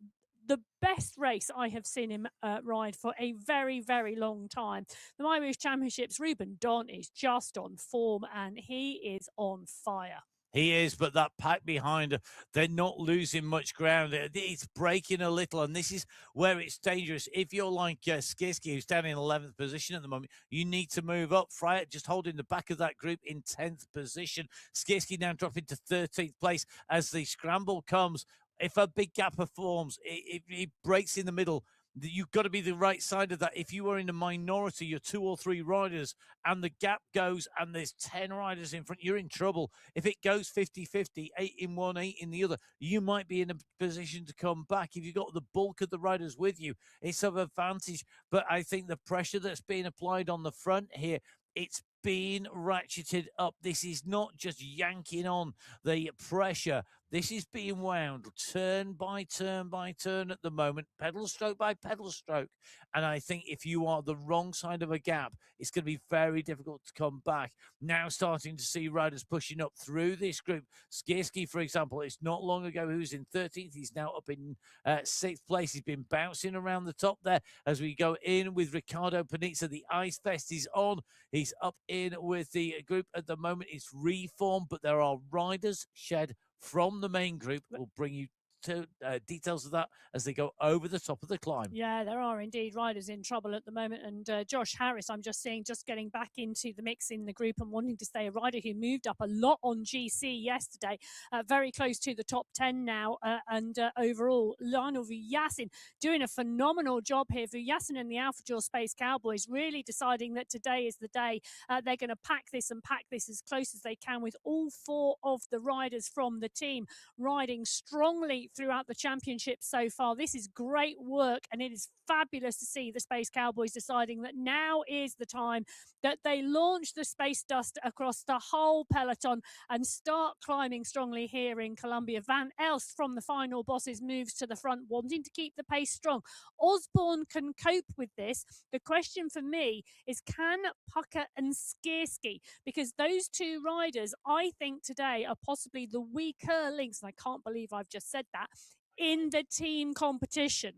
the best race I have seen him ride for a very, very long time. The MyWhoosh Championships, Ruben Don is just on form and he is on fire.
He is, but that pack behind, they're not losing much ground. It's breaking a little, and this is where it's dangerous. If you're like Skirsky, who's down in 11th position at the moment, you need to move up. Fryatt just holding the back of that group in 10th position. Skirsky now dropping to 13th place as the scramble comes. If a big gap forms, it breaks in the middle. You've got to be the right side of that. If you are in a minority, you're 2 or 3 riders, and the gap goes, and there's 10 riders in front, you're in trouble. If it goes 50-50, 8 in one, 8 in the other, you might be in a position to come back. If you've got the bulk of the riders with you, it's of advantage. But I think the pressure that's being applied on the front here, it's being ratcheted up. This is not just yanking on the pressure. This is being wound turn by turn by turn at the moment, pedal stroke by pedal stroke. And I think if you are the wrong side of a gap, it's going to be very difficult to come back. Now starting to see riders pushing up through this group. Skirsky, for example, it's not long ago he was in 13th. He's now up in 6th place. He's been bouncing around the top there as we go in with Ricardo Panizza. The ice vest is on. He's up in with the group at the moment. It's reformed, but there are riders shed from the main group. We'll bring you to details of that as they go over the top of the climb.
Yeah, there are indeed riders in trouble at the moment. And Josh Harris, I'm just seeing, just getting back into the mix in the group and wanting to stay, a rider who moved up a lot on GC yesterday, very close to the top 10 now. And overall, Lionel Vuyasin doing a phenomenal job here. Vuyasin and the Alpha Jaw Space Cowboys really deciding that today is the day they're going to pack this as close as they can with all 4 of the riders from the team riding strongly throughout the championship so far. This is great work, and it is fabulous to see the Space Cowboys deciding that now is the time that they launch the space dust across the whole peloton and start climbing strongly here in Colombia. Van Els from the final bosses moves to the front, wanting to keep the pace strong. Osborne can cope with this. The question for me is, can Pucker and Skirsky, because those 2 riders, I think today, are possibly the weaker links, and I can't believe I've just said that, in the team competition.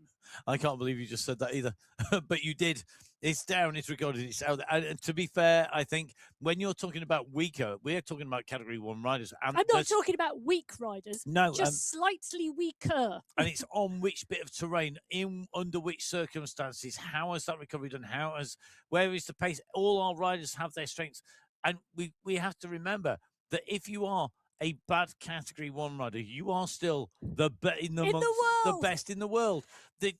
I can't believe you just said that either, but you did. It's down, it's recorded, it's out there. And to be fair, I think when you're talking about weaker, we're talking about Category 1 riders. And
I'm not talking about weak riders.
No.
Just slightly weaker.
And it's on which bit of terrain, under which circumstances, how has that recovery done? Where is the pace? All our riders have their strengths. And we have to remember that if you are a bad Category 1 rider, you are still the best in the world.
Can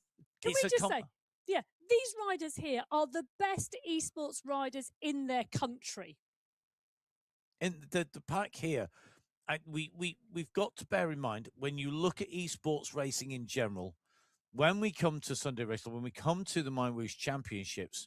we just say, yeah, these riders here are the best esports riders in their country.
In the pack here, we've got to bear in mind, when you look at esports racing in general, when we come to Sunday Race, when we come to the MyWhoosh Championships,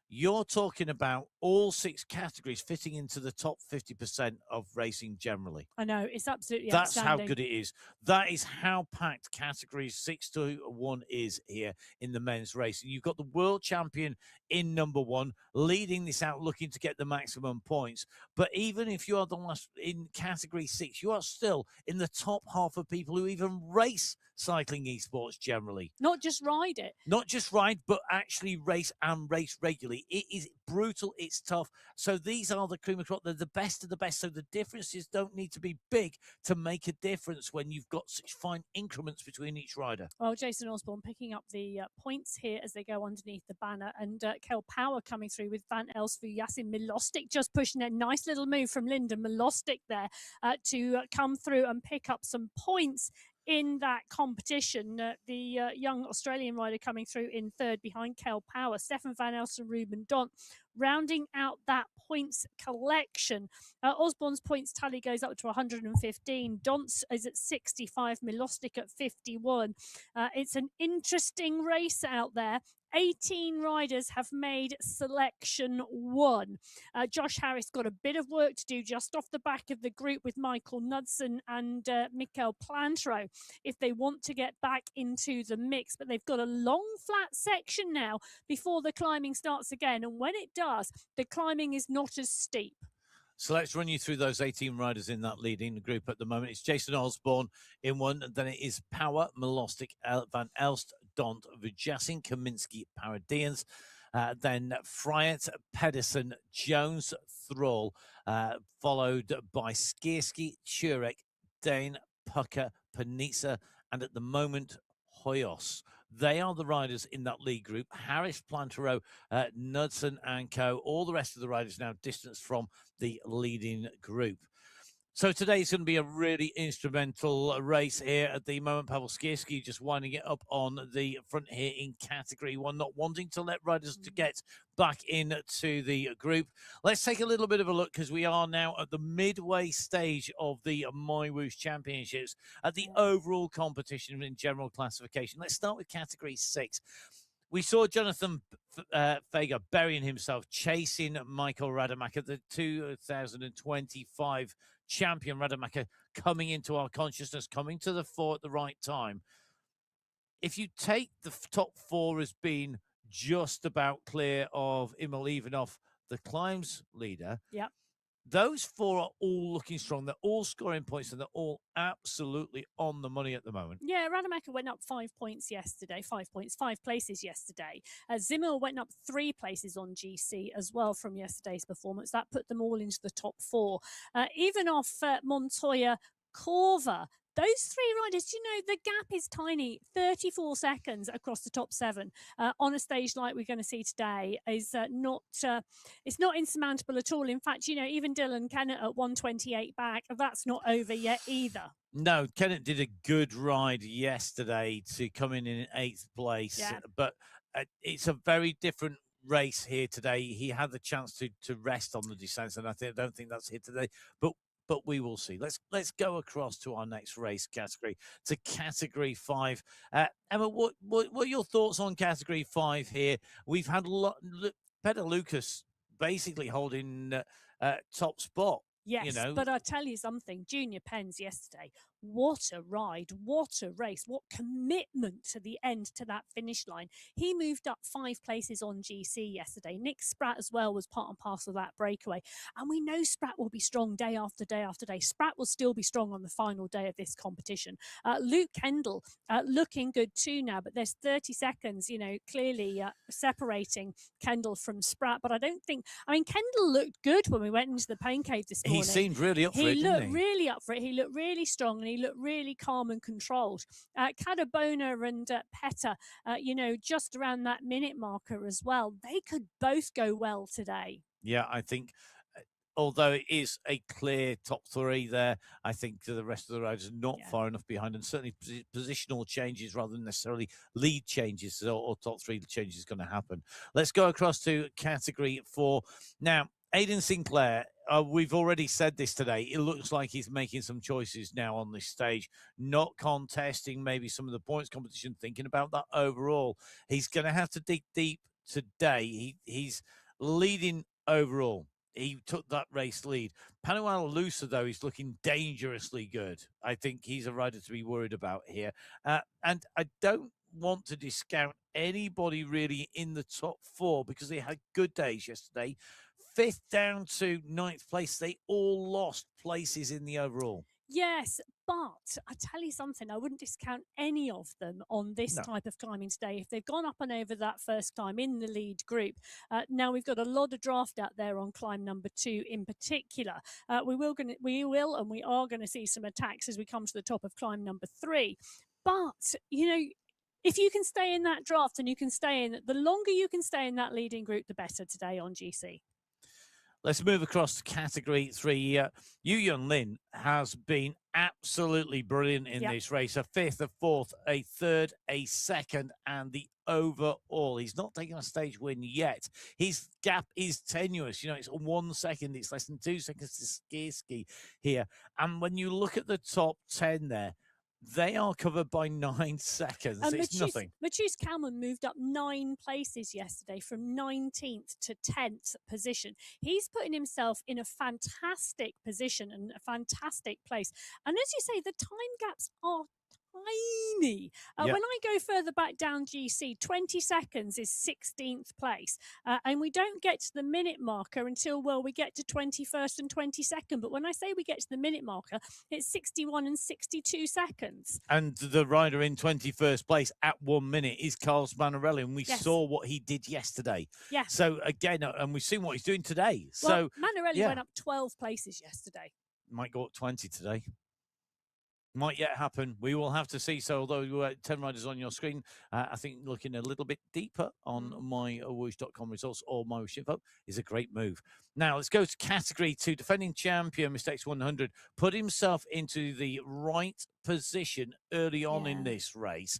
you're talking about all 6 categories fitting into the top 50% of racing generally.
I know, it's absolutely
That's how
outstanding.
good it is. That is how packed categories 6 to 1 is here in the men's race. You've got the world champion in number 1, leading this out, looking to get the maximum points. But even if you are the last in category 6, you are still in the top half of people who even race cycling esports generally.
Not just ride it.
Not just ride, but actually race and race regularly. It is brutal. It's tough. So these are the cream of crop. They're the best of the best. So the differences don't need to be big to make a difference when you've got such fine increments between each rider.
Well, Jason Osborne picking up the points here as they go underneath the banner, and Kel Power coming through with Van Elsvu, Yasin Milostic just pushing a nice little move from Linda Milostic there to come through and pick up some points in that competition. The young Australian rider coming through in third behind Kel Power, Stefan Van Elsen, Ruben Dont, rounding out that points collection. Osborne's points tally goes up to 115. Dont's is at 65, Milostic at 51. It's an interesting race out there. 18 riders have made selection 1. Josh Harris got a bit of work to do just off the back of the group with Michael Knudsen and Mikael Plantro if they want to get back into the mix. But they've got a long flat section now before the climbing starts again. And when it does, the climbing is not as steep.
So let's run you through those 18 riders in that leading group at the moment. It's Jason Osborne in one, then it is Power, Milostic, Van Elst, Dont, Vujasin, Kaminsky, Paradians, then Friat, Pedersen, Jones, Thrall, followed by Skierski, Churek, Dane, Pucker, Panitsa, and at the moment, Hoyos. They are the riders in that lead group. Harris, Plantero, Knudsen and co. All the rest of the riders now distanced from the leading group. So today's going to be a really instrumental race here at the moment. Pavel Skierski just winding it up on the front here in category 1, not wanting to let riders to get back into the group. Let's take a little bit of a look because we are now at the midway stage of the MyWhoosh Championships at the overall competition in general classification. Let's start with category 6. We saw Jonathan Fager burying himself, chasing Michael Rademacher, the 2025 champion Rademacher, coming into our consciousness, coming to the fore at the right time. If you take the top 4 as being just about clear of Emil Ivanov, the climbs leader,
yep,
those 4 are all looking strong. They're all scoring points, and they're all absolutely on the money at the moment.
Yeah, Rademacher went up 5 points yesterday, 5 points, 5 places yesterday. Zimmel went up 3 places on GC as well from yesterday's performance. That put them all into the top 4. Ivanov, Montoya, Corva, those 3 riders, you know, the gap is tiny, 34 seconds across the top 7 on a stage like we're going to see today is it's not insurmountable at all. In fact, you know, even Dylan Kennett at 128 back, that's not over yet either.
No, Kennett did a good ride yesterday to come in 8th place, but it's a very different race here today. He had the chance to rest on the descents, and I don't think that's here today, but we will see. Let's go across to our next race category, to category 5. Emma, what are your thoughts on category 5 here? We've had Peter Lucas basically holding top spot.
Yes,
you know,
but I'll tell you something. Junior Penn's yesterday, what a ride, what a race, what commitment to the end, to that finish line. He moved up 5 places on GC yesterday. Nick Spratt as well was part and parcel of that breakaway. And we know Spratt will be strong day after day after day. Spratt will still be strong on the final day of this competition. Luke Kendall looking good too now, but there's 30 seconds, you know, clearly separating Kendall from Spratt. But I mean, Kendall looked good when we went into the pain cave this morning.
He seemed really up for it, didn't he?
He looked really up for it. He looked really strong, and he looked really calm and controlled. Cadabona and Petta, you know, just around that minute marker as well. They could both go well today.
Yeah, I think, although it is a clear top 3 there, I think the rest of the riders are not far enough behind, and certainly positional changes rather than necessarily lead changes or top 3 changes is going to happen. Let's go across to category 4. Now, Aidan Sinclair, we've already said this today. It looks like he's making some choices now on this stage, not contesting maybe some of the points competition, thinking about that overall. He's going to have to dig deep today. He's leading overall. He took that race lead. Panuel Lusa, though, is looking dangerously good. I think he's a rider to be worried about here. And I don't want to discount anybody really in the top four because they had good days yesterday. Fifth down to ninth place. They all lost places in the overall.
Yes, but I tell you something, I wouldn't discount any of them on this
No.
type of climbing today. If they've gone up and over that first climb in the lead group, now we've got a lot of draft out there on climb number 2 in particular. We will and we are going to see some attacks as we come to the top of climb number 3. But, if you can stay in that draft and you can stay in, the longer you can stay in that leading group, the better today on GC.
Let's move across to category 3. Yu Yun Lin has been absolutely brilliant in this race. A fifth, a fourth, a third, a second, and the overall. He's not taken a stage win yet. His gap is tenuous. It's 1 second. It's less than 2 seconds to ski here. And when you look at the top 10 there, they are covered by 9 seconds. It's nothing.
Mathieu Kalman moved up 9 places yesterday from 19th to 10th position. He's putting himself in a fantastic position and a fantastic place. And as you say, the time gaps are tiny. When I go further back down GC, 20 seconds is 16th place. And we don't get to the minute marker until, we get to 21st and 22nd. But when I say we get to the minute marker, it's 61 and 62 seconds.
And the rider in 21st place at 1 minute is Carlos Manarelli. And we saw what he did yesterday.
Yeah.
So, again, and we've seen what he's doing today.
Well, Manarelli went up 12 places yesterday.
Might go up 20 today. Might yet happen. We will have to see. So, although 10 riders on your screen, I think looking a little bit deeper on MyWhoosh.com results or MyWhoosh info is a great move. Now, let's go to category 2. Defending champion, Mistakes 100, put himself into the right position early on in this race.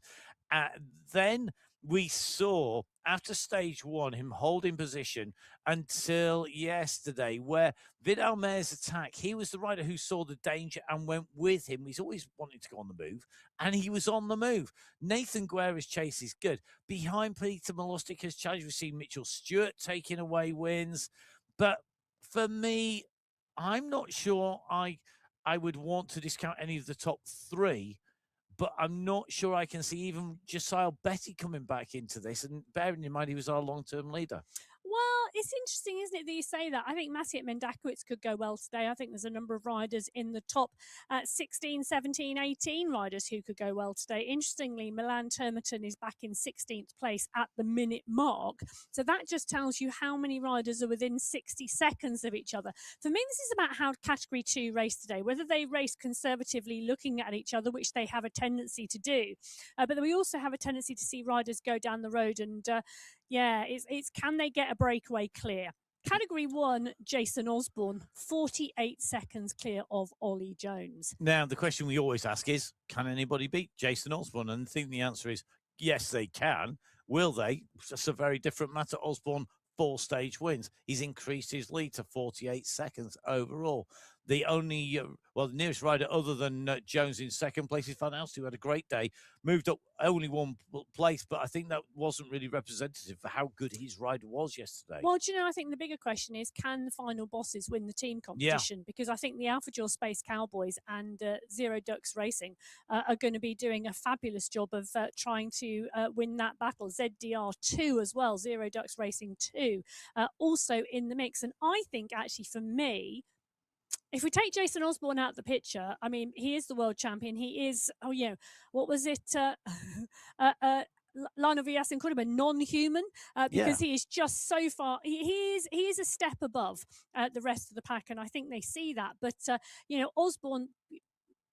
Then we saw, after stage 1, him holding position until yesterday, where Vidal Mair's attack, he was the rider who saw the danger and went with him. He's always wanted to go on the move, and he was on the move. Nathan Guerra's chase is good. Behind Peter Milostica's challenge, we see Mitchell Stewart taking away wins. But for me, I'm not sure I would want to discount any of the top 3. But I'm not sure I can see even Josiah Betty coming back into this. And bearing in mind, he was our long-term leader.
Well, it's interesting, isn't it, that you say that? I think Maciej Mendakowicz could go well today. I think there's a number of riders in the top 16, 17, 18 riders who could go well today. Interestingly, Milan Turmerton is back in 16th place at the minute mark. So that just tells you how many riders are within 60 seconds of each other. For me, this is about how Category 2 race today, whether they race conservatively looking at each other, which they have a tendency to do. But we also have a tendency to see riders go down the road and it's can they get a breakaway clear? Category 1, Jason Osborne, 48 seconds clear of Ollie Jones.
Now, the question we always ask is, can anybody beat Jason Osborne? And I think the answer is, yes, they can. Will they? That's a very different matter. Osborne, 4 stage wins. He's increased his lead to 48 seconds overall. The only, the nearest rider other than Jones in second place is Van Elst, who had a great day, moved up only 1 place, but I think that wasn't really representative for how good his rider was yesterday.
Well, do you know, I think the bigger question is, can the final bosses win the team competition? Because I think the Alpha Jaw Space Cowboys and Zero Ducks Racing are going to be doing a fabulous job of trying to win that battle. ZDR2 as well, Zero Ducks Racing 2, also in the mix. And I think, actually, for me, if we take Jason Osborne out of the picture, I mean, he is the world champion. He is, what was it? Lionel Villasin called him a non-human because he is just so far. He is a step above the rest of the pack, and I think they see that. But Osborne.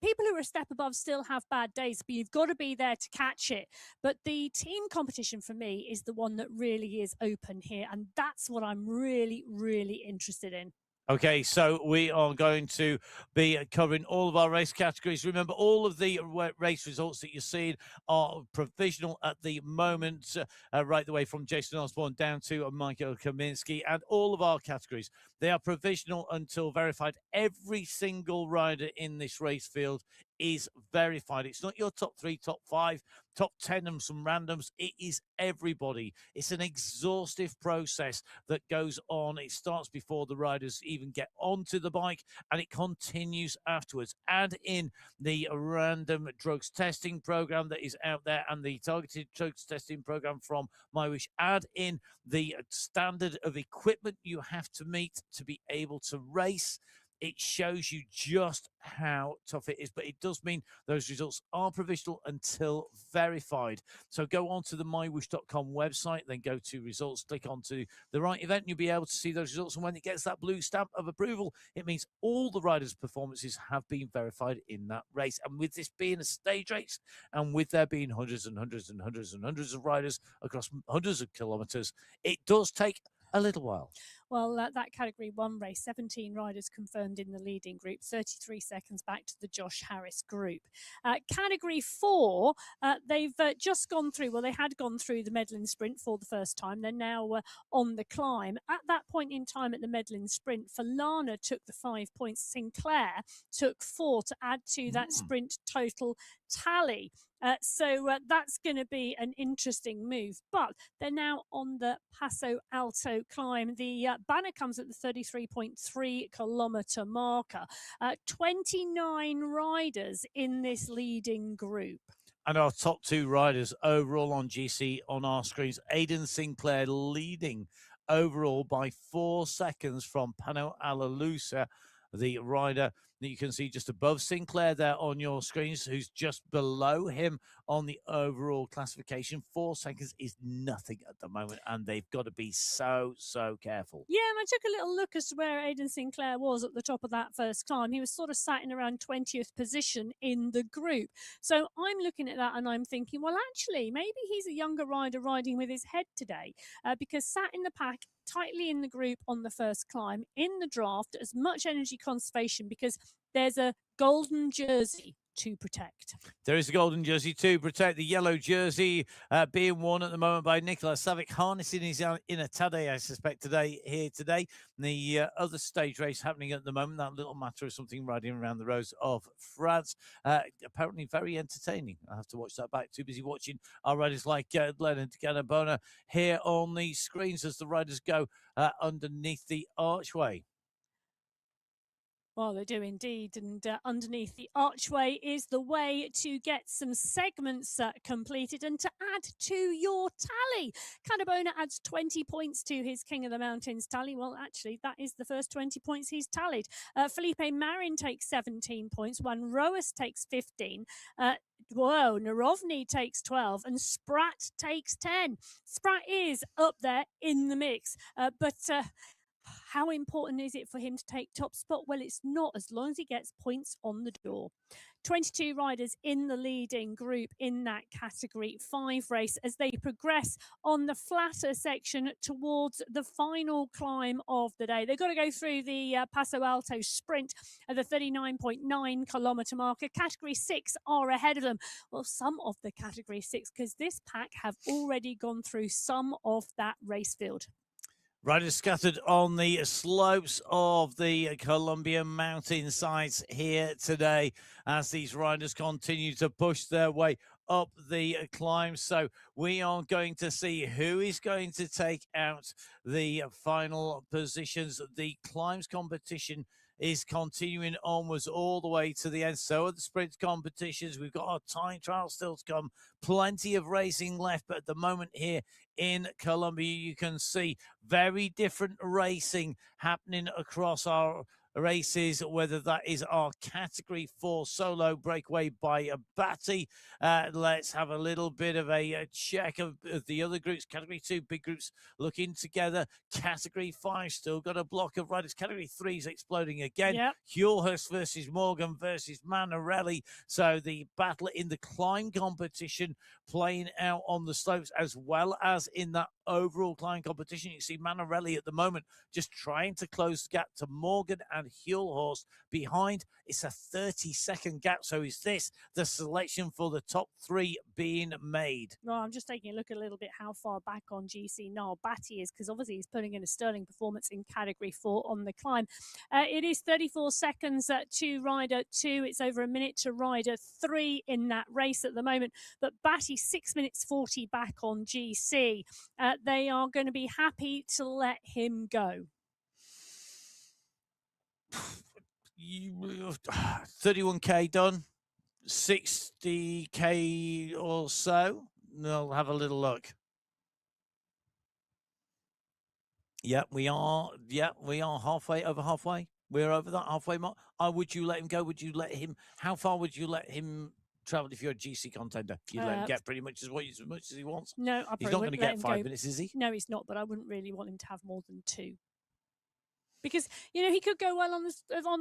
People who are a step above still have bad days, but you've got to be there to catch it. But the team competition for me is the one that really is open here, and that's what I'm really, really interested in.
Okay, so we are going to be covering all of our race categories. Remember, all of the race results that you're seeing are provisional at the moment, right the way from Jason Osborne down to Michael Kaminski, and all of our categories. They are provisional until verified. Every single rider in this race field is verified. It's not your top 3, top 5, top 10 and some randoms. It is everybody. It's an exhaustive process that goes on. It starts before the riders even get onto the bike, and it continues afterwards. Add in the random drugs testing program that is out there and the targeted drugs testing program from MyWhoosh. Add in the standard of equipment you have to meet to be able to race. It shows you just how tough it is, but it does mean those results are provisional until verified. So go on to the mywhoosh.com website, then go to results, click onto the right event, and you'll be able to see those results. And when it gets that blue stamp of approval, it means all the riders' performances have been verified in that race. And with this being a stage race, and with there being hundreds and hundreds and hundreds and hundreds of riders across hundreds of kilometers, it does take a little while.
Well, that Category 1 race, 17 riders confirmed in the leading group, 33 seconds back to the Josh Harris group. Category 4, they've just gone through, well, they had gone through the Medlin Sprint for the first time. They're now on the climb. At that point in time at the Medlin Sprint, Falana took the 5 points. Sinclair took 4 to add to that sprint total tally. So that's going to be an interesting move. But they're now on the Paso Alto climb. The banner comes at the 33.3 kilometer marker. 29 riders in this leading group.
And our top 2 riders overall on GC on our screens, Aidan Sinclair leading overall by 4 seconds from Pano Alalusa, the rider that you can see just above Sinclair there on your screens, who's just below him on the overall classification. 4 seconds is nothing at the moment, and they've got to be so careful.
Yeah, and I took a little look as to where Aidan Sinclair was at the top of that first climb. He was sort of sat in around 20th position in the group. So I'm looking at that and I'm thinking, well, actually, maybe he's a younger rider riding with his head today, because sat in the pack, tightly in the group on the first climb, in the draft, as much energy conservation, because there's a golden jersey to protect.
There is a golden jersey to protect. The yellow jersey being worn at the moment by Nicolas Savic, harnessing his inner Tadej, I suspect, today. The other stage race happening at the moment, that little matter of something riding around the roads of France. Apparently very entertaining. I have to watch that back. Too busy watching our riders like Leonard Ganabona here on the screens as the riders go underneath the archway.
Well, they do indeed. And underneath the archway is the way to get some segments completed and to add to your tally. Canabona adds 20 points to his King of the Mountains tally. Well, actually, that is the first 20 points he's tallied. Felipe Marin takes 17 points. Juan Roas takes 15. Narovny takes 12 and Spratt takes 10. Spratt is up there in the mix, but how important is it for him to take top spot? Well, it's not, as long as he gets points on the door. 22 riders in the leading group in that Category 5 race as they progress on the flatter section towards the final climb of the day. They've got to go through the Paso Alto sprint at the 39.9 kilometer marker. Category 6 are ahead of them. Well, some of the Category 6, because this pack have already gone through some of that race field.
Riders scattered on the slopes of the Colombian mountainsides here today as these riders continue to push their way up the climb. So we are going to see who is going to take out the final positions. The climbs competition is continuing onwards all the way to the end. So are the sprint competitions. We've got our time trial still to come. Plenty of racing left, but at the moment here in Colombia, you can see very different racing happening across our races, whether that is our Category 4 solo breakaway by Abati. Let's have a little bit of a check of the other groups. Category 2, big groups looking together. Category 5, still got a block of riders. Category 3 is exploding again. Yep. Hulhurst versus Morgan versus Manarelli. So the battle in the climb competition playing out on the slopes as well as in that overall climb competition. You see Manarelli at the moment just trying to close the gap to Morgan and Hulhorst behind. It's a 30-second gap. So is this the selection for the top three being made?
Well, I'm just taking a look a little bit how far back on GC Niall Batty is, because obviously he's putting in a sterling performance in Category 4 on the climb. It is 34 seconds to Rider 2. It's over a minute to Rider 3 in that race at the moment. But Batty 6 minutes 40 back on GC. They are going to be happy to let him go.
31k done, 60k or so. I'll have a little look. Yeah, we are halfway, over halfway. We're over that halfway mark. Would you let him go? Would you let him? How far would you let him travel if you're a GC contender? You'd let him get pretty much as much as he wants.
No,
he's not going to get 5 minutes, is he?
No, he's not. But I wouldn't really want him to have more than 2. Because, you know, he could go well on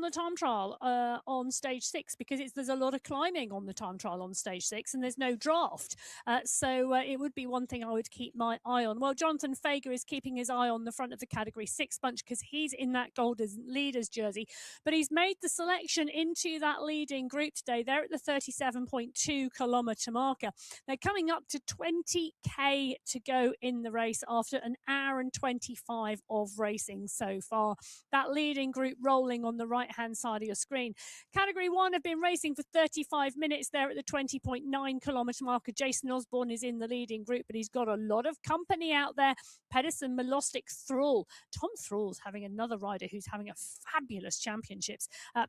the time trial on stage 6, because there's a lot of climbing on the time trial on stage 6 and there's no draft. So it would be one thing I would keep my eye on. Well, Jonathan Fager is keeping his eye on the front of the Category 6 bunch because he's in that golden leaders jersey. But he's made the selection into that leading group today. They're at the 37.2 kilometre marker. They're coming up to 20k to go in the race after an hour and 25 of racing so far. That leading group rolling on the right-hand side of your screen. Category 1 have been racing for 35 minutes. They're at the 20.9 kilometre marker. Jason Osborne is in the leading group, but he's got a lot of company out there. Pedersen, Milostic, Thrall. Tom Thrall's having another rider who's having a fabulous championships.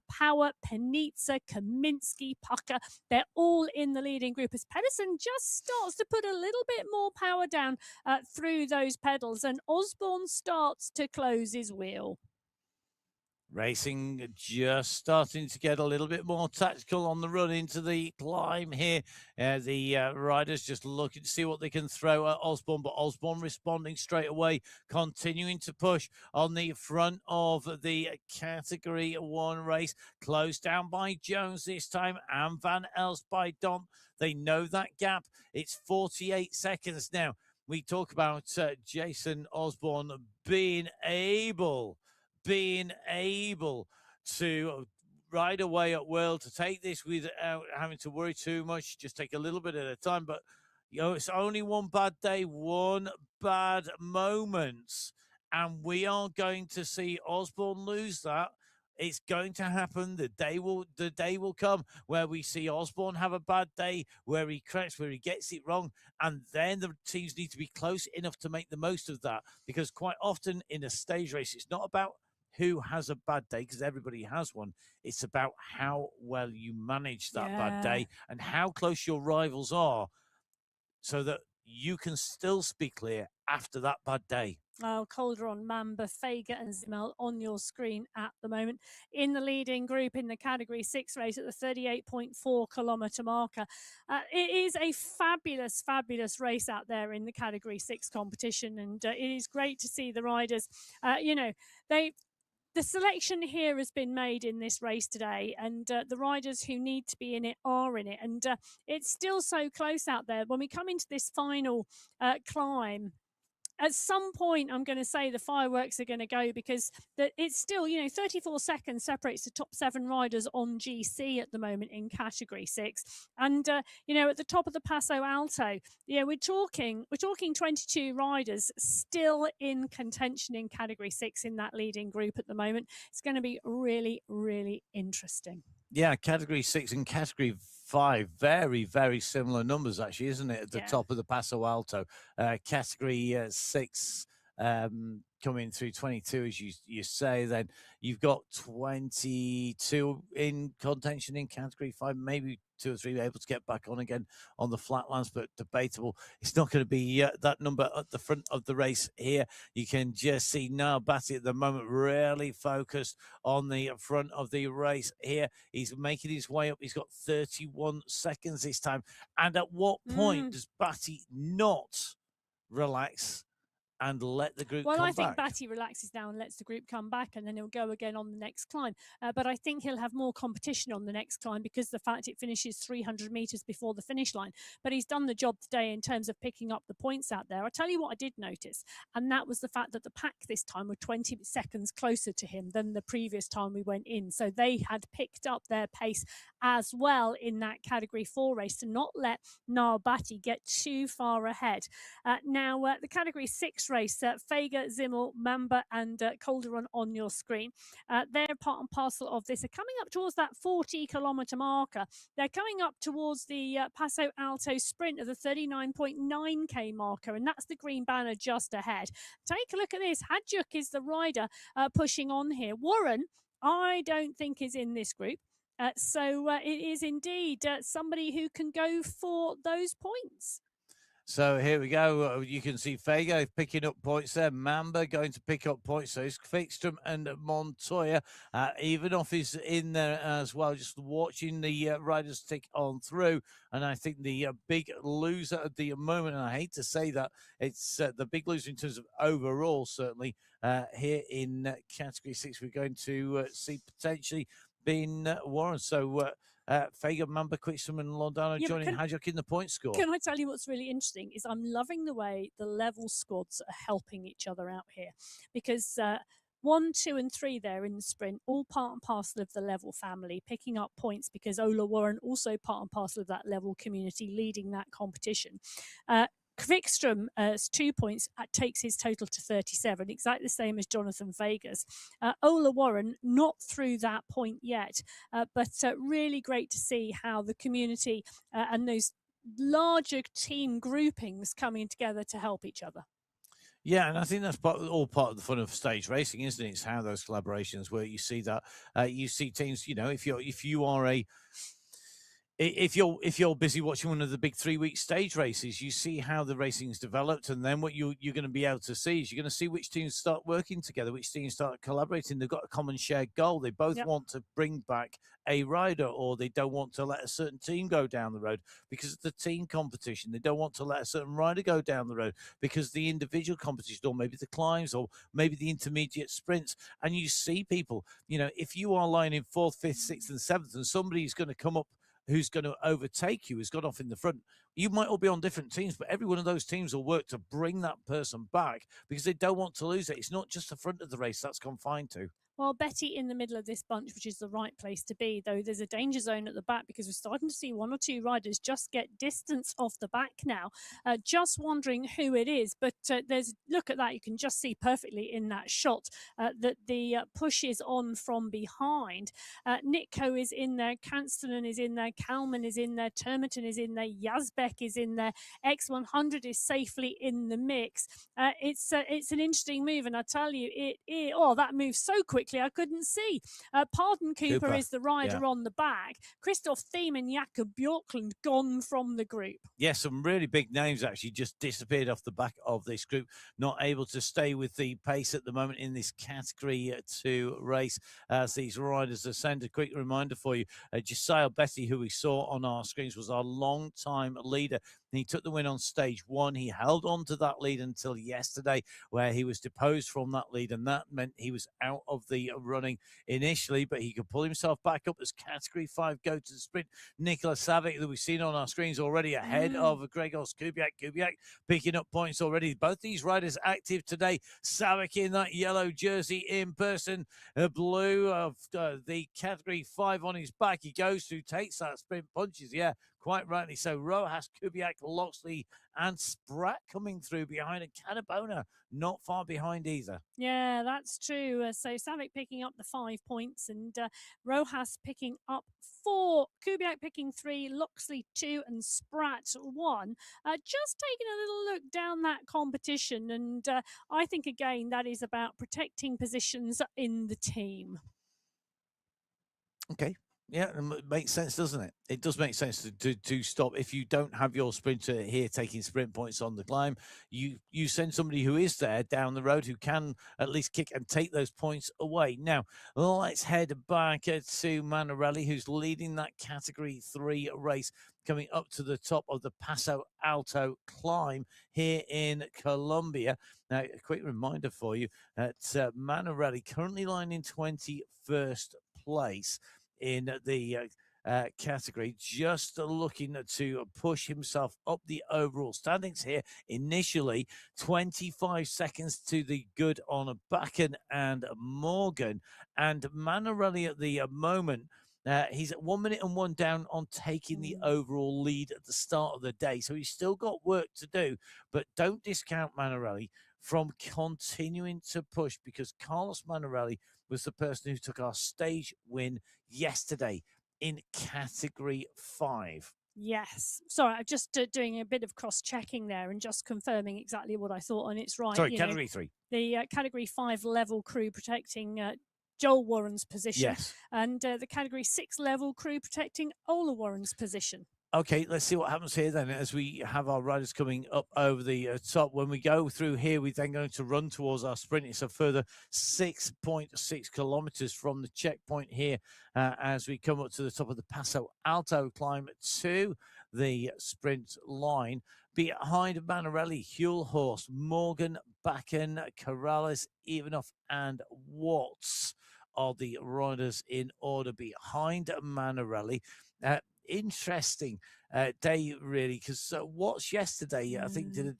Power, Penitza, Kaminsky, Pucker. They're all in the leading group as Pedersen just starts to put a little bit more power down through those pedals, and Osborne starts to close his wheel.
Racing just starting to get a little bit more tactical on the run into the climb here. The riders just looking to see what they can throw at Osborne, but Osborne responding straight away, continuing to push on the front of the Category 1 race. Closed down by Jones this time and Van Elst by Don. They know that gap. It's 48 seconds now. We talk about Jason Osborne being able to ride away at will, to take this without having to worry too much, just take a little bit at a time. But, you know, it's only one bad day, one bad moment, and we are going to see Osborne lose that. It's going to happen. The day will come where we see Osborne have a bad day, where he cracks, where he gets it wrong, and then the teams need to be close enough to make the most of that, because quite often in a stage race, it's not about who has a bad day, because everybody has one. It's about how well you manage that bad day and how close your rivals are so that you can still be clear after that bad day.
Oh, Calderon, Mamba, Fager and Zimmel on your screen at the moment. In the leading group in the Category 6 race at the 38.4 kilometre marker. It is a fabulous, fabulous race out there in the Category 6 competition. And it is great to see the riders, the selection here has been made in this race today, and the riders who need to be in it are in it. And it's still so close out there. When we come into this final climb, at some point, I'm going to say the fireworks are going to go, because it's still, 34 seconds separates the top 7 riders on GC at the moment in Category 6. And, at the top of the Paso Alto, we're talking 22 riders still in contention in Category 6 in that leading group at the moment. It's going to be really, really interesting.
Yeah, Category 6 and Category 5, very, very similar numbers, actually, isn't it? At the top of the Paso Alto. Category 6 coming through 22, as you say. Then you've got 22 in contention in Category 5, maybe 2 or 3 able to get back on again on the flatlands, but debatable. It's not going to be that number at the front of the race here. You can just see Niall Batty at the moment really focused on the front of the race here. He's making his way up. He's got 31 seconds this time. And at what point does Batty not relax and let the group
Well,
come
I think
back.
Batty relaxes now and lets the group come back, and then he'll go again on the next climb. But I think he'll have more competition on the next climb because the fact it finishes 300 meters before the finish line. But he's done the job today in terms of picking up the points out there. I tell you what, I did notice, and that was the fact that the pack this time were 20 seconds closer to him than the previous time we went in. So they had picked up their pace as well in that Category 4 race to not let Niall Batty get too far ahead. Now, the Category 6 race, Fager, Zimmel, Mamba, and Calderon on your screen. They're part and parcel of this. They're coming up towards that 40-kilometre marker. They're coming up towards the Paso Alto sprint of the 39.9k marker, and that's the green banner just ahead. Take a look at this. Hadjuk is the rider pushing on here. Warren, I don't think, is in this group. So it is indeed somebody who can go for those points.
So here we go. You can see Fago picking up points there. Mamba going to pick up points. So it's Fickstrom and Montoya. Ivanov is in there as well, just watching the riders tick on through. And I think the big loser at the moment, and I hate to say that, it's the big loser in terms of overall, certainly, here in Category 6. We're going to see potentially being Warren. So Fager, Mamba, Quickstrom and Londano joining Hadjuk in the point score.
Can I tell you what's really interesting is I'm loving the way the level squads are helping each other out here, because 1, 2 and 3 there in the sprint, all part and parcel of the level family, picking up points because Ola Warren also part and parcel of that level community leading that competition. Vikström 2 points takes his total to 37, exactly the same as Jonathan Vegas. Ola Warren not through that point yet, but really great to see how the community and those larger team groupings coming together to help each other.
Yeah, and I think that's all part of the fun of stage racing, isn't it? It's how those collaborations work. You see that you see teams. You know, if you're busy watching one of the big 3-week stage races, you see how the racing's developed, and then what you're going to be able to see is you're going to see which teams start working together, which teams start collaborating. They've got a common shared goal. They both want to bring back a rider, or they don't want to let a certain team go down the road because of the team competition. They don't want to let a certain rider go down the road because the individual competition, or maybe the climbs, or maybe the intermediate sprints. And you see people, you know, if you are lying in 4th, 5th, 6th and 7th, and somebody's going to come up who's going to overtake you, who's got off in the front. You might all be on different teams, but every one of those teams will work to bring that person back because they don't want to lose it. It's not just the front of the race that's confined to.
Well, Betty in the middle of this bunch, which is the right place to be, though there's a danger zone at the back because we're starting to see 1 or 2 riders just get distance off the back now. Just wondering who it is, but there's look at that. You can just see perfectly in that shot that the push is on from behind. Nitko is in there, Kanstonen is in there, Kalman is in there, Termerton is in there, Yazbek is in there, X100 is safely in the mix. It's an interesting move, and I tell you, that moves so quick. I couldn't see. Pardon Cooper is the rider on the back. Christoph Thiem and Jakob Bjorklund gone from the group.
Yes, some really big names actually just disappeared off the back of this group, not able to stay with the pace at the moment in this Category 2 race as these riders ascend. A quick reminder for you, Josiah Betty, who we saw on our screens, was our long-time leader. He took the win on stage 1. He held on to that lead until yesterday, where he was deposed from that lead, and that meant he was out of the running initially, but he could pull himself back up as Category 5 go to the sprint. Nicolas Savic, that we've seen on our screens already, ahead of Gregos Kubiak. Kubiak picking up points already. Both these riders active today. Savic in that yellow jersey in person, blue of the Category 5 on his back. He goes through, takes that sprint, punches. Yeah, quite rightly so. Rojas, Kubiak, Loxley, and Spratt coming through behind, and Canabona not far behind either.
Yeah, that's true. So Savic picking up the 5 points, and Rojas picking up 4, Kubiak picking 3, Loxley 2, and Spratt 1. Just taking a little look down that competition, and I think again that is about protecting positions in the team.
Okay. Yeah, it makes sense, doesn't it? It does make sense to stop. If you don't have your sprinter here taking sprint points on the climb, you send somebody who is there down the road who can at least kick and take those points away. Now, let's head back to Manarelli, who's leading that Category 3 race, coming up to the top of the Paso Alto climb here in Colombia. Now, a quick reminder for you that Manarelli currently lying in 21st place in the category, just looking to push himself up the overall standings here. Initially, 25 seconds to the good on Bakken and Morgan. And Manarelli at the moment, he's at 1 minute and 1 down on taking the overall lead at the start of the day. So he's still got work to do, but don't discount Manarelli from continuing to push, because Carlos Manarelli was the person who took our stage win yesterday in Category 5.
Yes. Sorry, I'm just doing a bit of cross-checking there and just confirming exactly what I thought, and it's right.
Sorry, Category 3.
The Category 5 level crew protecting Joel Warren's position.
Yes.
And the Category 6 level crew protecting Ola Warren's position.
Okay, let's see what happens here then as we have our riders coming up over the top. When we go through here, we're then going to run towards our sprint. It's a further 6.6 kilometers from the checkpoint here as we come up to the top of the Paso Alto climb to the sprint line. Behind Manarelli, Hulhorst, Morgan, Bakken, Corrales, Ivanov, and Watts are the riders in order behind Manarelli. Interesting day, really, because Watts yesterday, I think, did a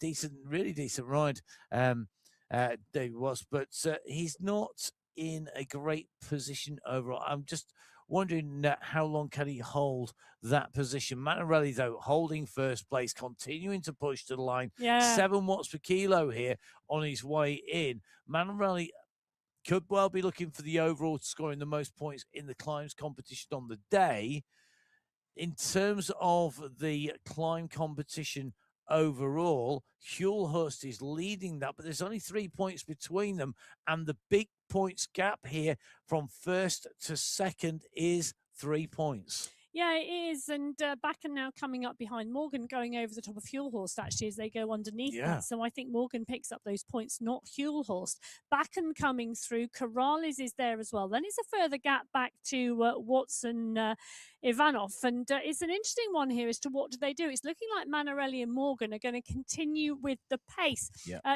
really decent ride. Dave Watts, but he's not in a great position overall. I'm just wondering how long can he hold that position. Manarelli, though, holding first place, continuing to push to the line.
Yeah.
7 watts per kilo here on his way in. Manarelli could well be looking for the overall, scoring the most points in the climbs competition on the day. In terms of the climb competition overall, Hulhurst is leading that, but there's only 3 points between them. And the big points gap here from first to second is 3 points.
Yeah, it is. And Bakken now coming up behind Morgan, going over the top of Hulhorst, actually, as they go underneath that. So I think Morgan picks up those points, not Hulhorst. Bakken coming through. Corrales is there as well. Then it's a further gap back to Watson, Ivanov. And it's an interesting one here as to what do they do. It's looking like Manarelli and Morgan are going to continue with the pace.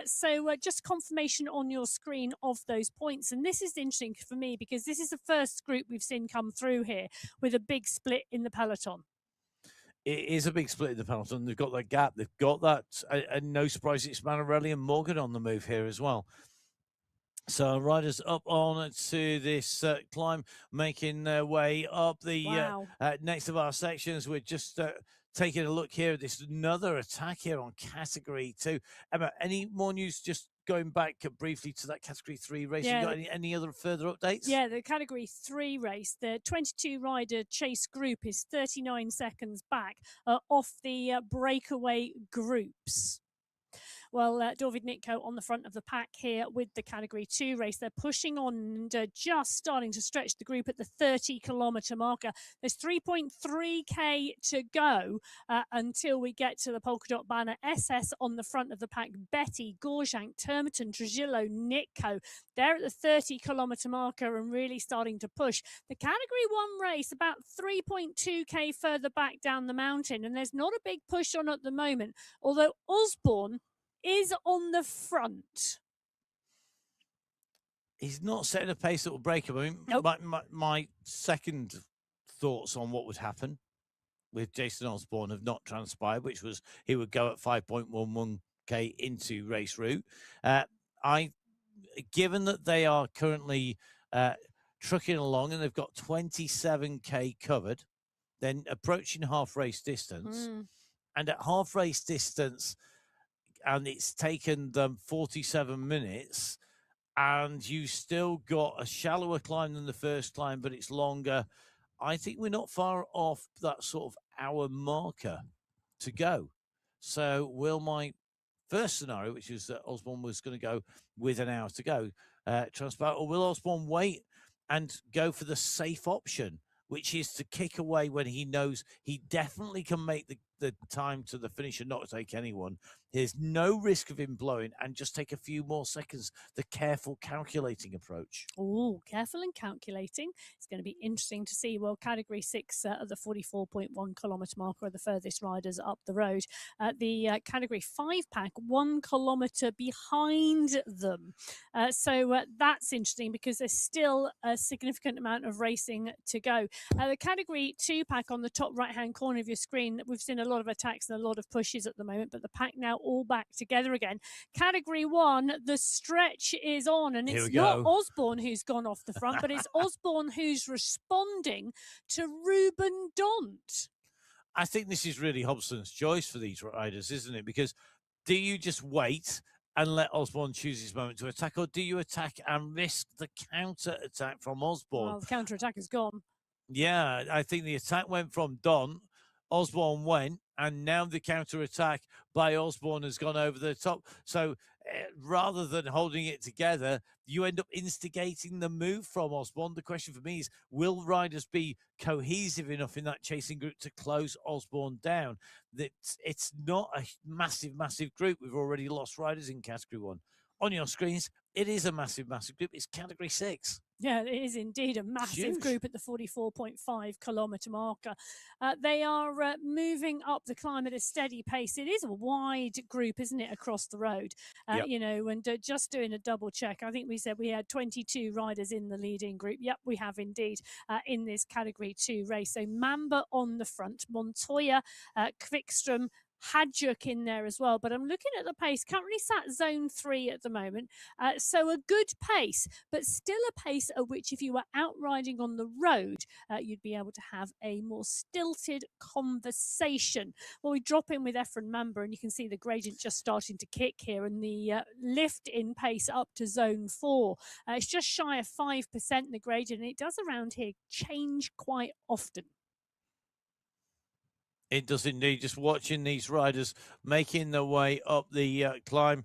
So just confirmation on your screen of those points. And this is interesting for me because this is the first group we've seen come through here with a big split in the peloton.
It is a big split in the peloton. They've got that gap. They've got that. And no surprise, it's Manarelli and Morgan on the move here as well. So riders up on to this climb, making their way up the next of our sections. We're just taking a look here. This is another attack here on Category 2. Emma, any more news just going back briefly to that Category 3 race? You got any other further updates?
Yeah, the Category 3 race, the 22-rider chase group is 39 seconds back off the breakaway groups. Well, David Nitko on the front of the pack here with the Category 2 race. They're pushing on and just starting to stretch the group at the 30-kilometre marker. There's 3.3k to go until we get to the polka dot banner. SS on the front of the pack. Betty, Gorjank, Termerton, Trujillo, Nitko. They're at the 30-kilometre marker and really starting to push. The Category 1 race about 3.2k further back down the mountain, and there's not a big push on at the moment, although Osborne is on the front.
He's not setting a pace that will break him. I mean, my second thoughts on what would happen with Jason Osborne have not transpired, which was he would go at 5.11k into race route. Given that they are currently trucking along and they've got 27k covered, then approaching half race distance, and at half race distance, and it's taken them 47 minutes, and you still got a shallower climb than the first climb, but it's longer. I think we're not far off that sort of hour marker to go. So will my first scenario, which is that Osborne was going to go with an hour to go, transpire, or will Osborne wait and go for the safe option, which is to kick away when he knows he definitely can make the time to the finish and not take anyone. There's no risk of him blowing and just take a few more seconds. The careful, calculating approach.
Oh, careful and calculating. It's going to be interesting to see. Well, Category 6 at the 44.1 kilometre marker are the furthest riders up the road. The Category 5 pack, 1 kilometre behind them. So that's interesting because there's still a significant amount of racing to go. The Category 2 pack on the top right-hand corner of your screen, we've seen a lot of attacks and a lot of pushes at the moment, but the pack now all back together again. Category 1, the stretch is on, and it's not Osborne who's gone off the front, but it's Osborne who's responding to Ruben Dont.
I think this is really Hobson's choice for these riders, isn't it? Because do you just wait and let Osborne choose his moment to attack, or do you attack and risk the counter attack from Osborne?
Well, the counter attack is gone.
Yeah, I think the attack went from Dont. Osborne went, and now the counter attack by Osborne has gone over the top. So rather than holding it together, you end up instigating the move from Osborne. The question for me is, will riders be cohesive enough in that chasing group to close Osborne down? It's not a massive, massive group. We've already lost riders in Category 1. On your screens, it is a massive, massive group. It's Category 6.
Yeah, it is indeed a massive group at the 44.5 kilometre marker. They are moving up the climb at a steady pace. It is a wide group, isn't it, across the road?
Yep.
You know, and just doing a double check, I think we said we had 22 riders in the leading group. Yep, we have indeed in this Category 2 race. So Mamba on the front, Montoya, Quickstrom, Hadjuk in there as well, but I'm looking at the pace, currently sat zone 3 at the moment, so a good pace, but still a pace at which if you were out riding on the road, you'd be able to have a more stilted conversation. Well, we drop in with Efren Mamba and you can see the gradient just starting to kick here and the lift in pace up to zone 4. It's just shy of 5% the gradient, and it does around here change quite often.
It does indeed. Just watching these riders making their way up the climb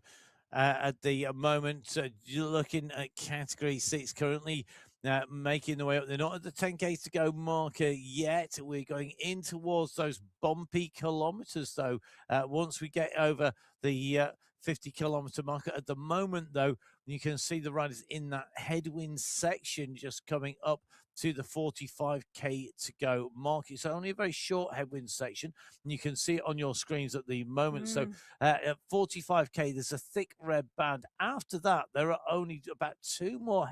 at the moment. You're looking at Category 6 currently making their way up. They're not at the 10K to go marker yet. We're going in towards those bumpy kilometers, though, once we get over the 50-kilometer marker. At the moment, though, you can see the riders in that headwind section just coming up to the 45K to go mark. It's only a very short headwind section, and you can see it on your screens at the moment. So at 45K, there's a thick red band. After that, there are only about 2 more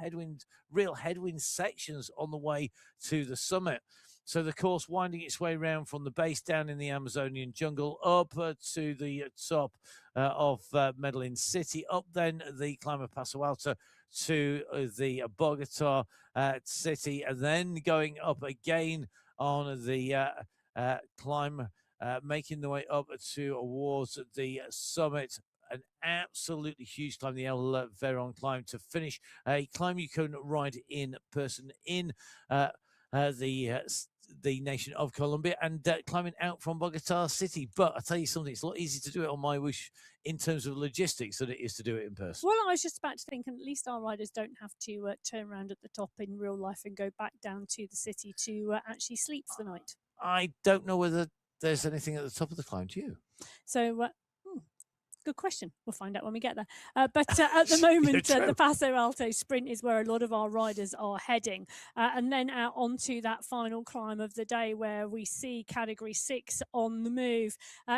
real headwind sections on the way to the summit. So the course winding its way around from the base down in the Amazonian jungle up to the top of Medellin City, up then the climb of Paso Alto to the Bogota city, and then going up again on the climb, making the way up towards the summit. An absolutely huge climb, the El Veron climb, to finish a climb you can ride in person in the nation of Colombia, and climbing out from Bogota City. But I tell you something, it's a lot easier to do it on MyWhoosh in terms of logistics than it is to do it in person.
Well, I was just about to think, and at least our riders don't have to turn around at the top in real life and go back down to the city to actually sleep for the night.
I don't know whether there's anything at the top of the climb, do you?
So good question. We'll find out when we get there. But at the moment, the Paso Alto sprint is where a lot of our riders are heading. And then out onto that final climb of the day where we see Category 6 on the move.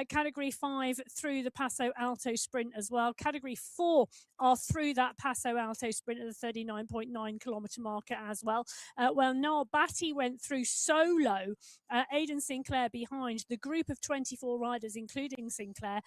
Category 5 through the Paso Alto sprint as well. Category 4 are through that Paso Alto sprint at the 39.9 kilometre marker as well. Well, Niall Batty went through solo. Aidan Sinclair behind. The group of 24 riders, including Sinclair,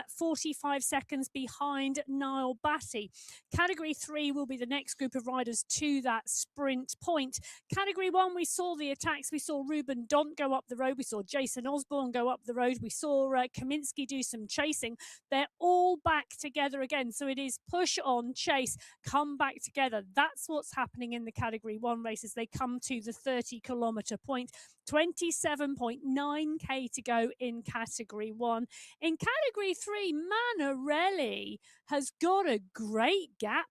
45 seconds behind Niall Batty. Category 3 will be the next group of riders to that sprint point. Category 1, we saw the attacks. We saw Ruben Dont go up the road. We saw Jason Osborne go up the road. We saw Kaminsky do some chasing. They're all back together again. So it is push on, chase, come back together. That's what's happening in the Category 1 races. They come to the 30-kilometre point. 27.9k to go in Category 1. In Category Category 3, Manarelli has got a great gap.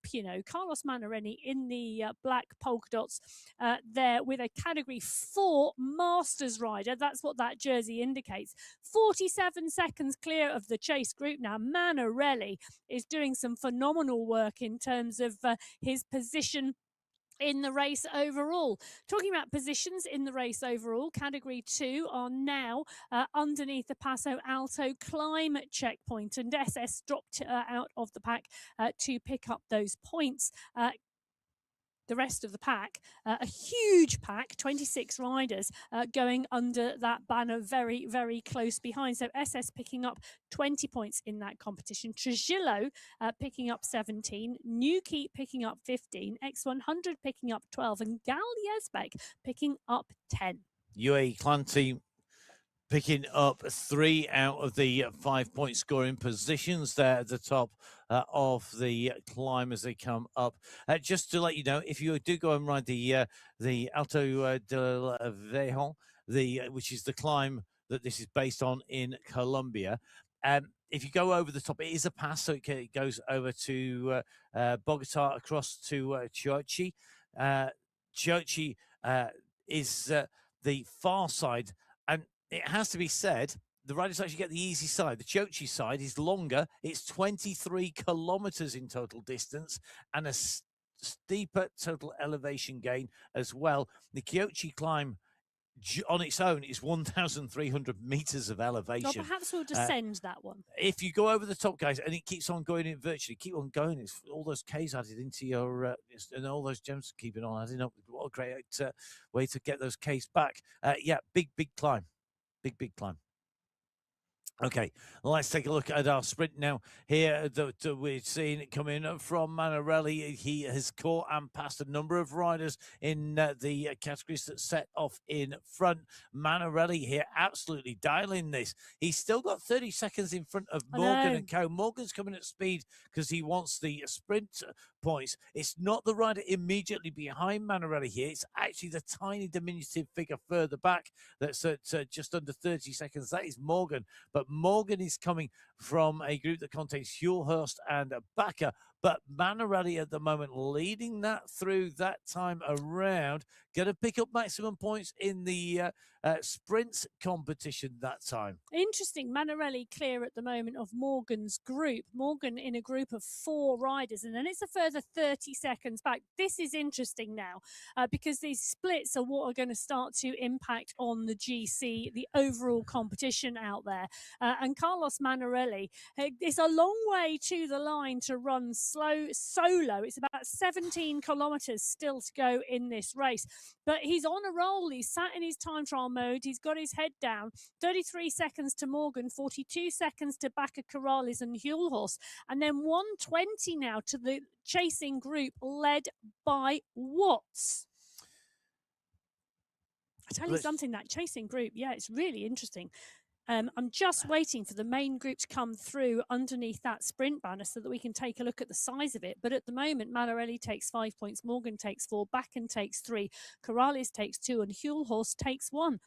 Carlos Manarelli in the black polka dots there with a Category 4 Masters rider. That's what that jersey indicates. 47 seconds clear of the chase group now. Manarelli is doing some phenomenal work in terms of his position in the race overall. Talking about positions in the race overall, Category 2 are now underneath the Paso Alto climb checkpoint, and SS dropped out of the pack to pick up those points. The rest of the pack, a huge pack, 26 riders going under that banner very, very close behind. So SS picking up 20 points in that competition. Trujillo picking up 17. Newkey picking up 15. X100 picking up 12. And Gal Yezbek picking up 10.
UAE Clan Team picking up 3 out of the 5-point scoring positions there at the top of the climb as they come up. Just to let you know, if you do go and ride the Alto del Vejon, which is the climb that this is based on in Colombia, if you go over the top, it is a pass, so it goes over to Bogota across to Churchi. Churchi is the far side, and it has to be said, the riders actually get the easy side. The Chochi side is longer. It's 23 kilometers in total distance and a steeper total elevation gain as well. The Kyochi climb on its own is 1,300 meters of elevation.
Or perhaps we'll descend that one.
If you go over the top, guys, and it keeps on going in virtually, keep on going. It's all those Ks added into your, and all those gems keeping on adding up. What a great way to get those Ks back. Yeah, big climb. Big climb. Okay, let's take a look at our sprint now. Here, we're seeing it coming from Manarelli. He has caught and passed a number of riders in the categories that set off in front. Manarelli here absolutely dialing this. He's still got 30 seconds in front of Morgan and Co. Morgan's coming at speed because he wants the sprint points. It's not the rider immediately behind Manarelli here. It's actually the tiny diminutive figure further back that's at just under 30 seconds. That is Morgan. But Morgan is coming from a group that contains Hulhurst and Bakker. But Manarelli at the moment leading that through that time around. Going to pick up maximum points in the sprint competition that time.
Interesting. Manarelli clear at the moment of Morgan's group. Morgan in a group of 4 riders, and then it's a further 30 seconds back. This is interesting now because these splits are what are going to start to impact on the GC, the overall competition out there. And Carlos Manarelli, it's a long way to the line to run solo. It's about 17 kilometers still to go in this race, but he's on a roll. He's sat in his time trial mode. He's got his head down. 33 seconds to Morgan, 42 seconds to Bakker, Corrales and Hulhorst, and then 120 now to the chasing group led by Watts. I tell you something, that chasing group, yeah, it's really interesting. I'm just waiting for the main group to come through underneath that sprint banner so that we can take a look at the size of it. But at the moment, Manarelli takes 5 points, Morgan takes 4, Bakken takes 3, Corrales takes 2, and Hulhorst takes 1.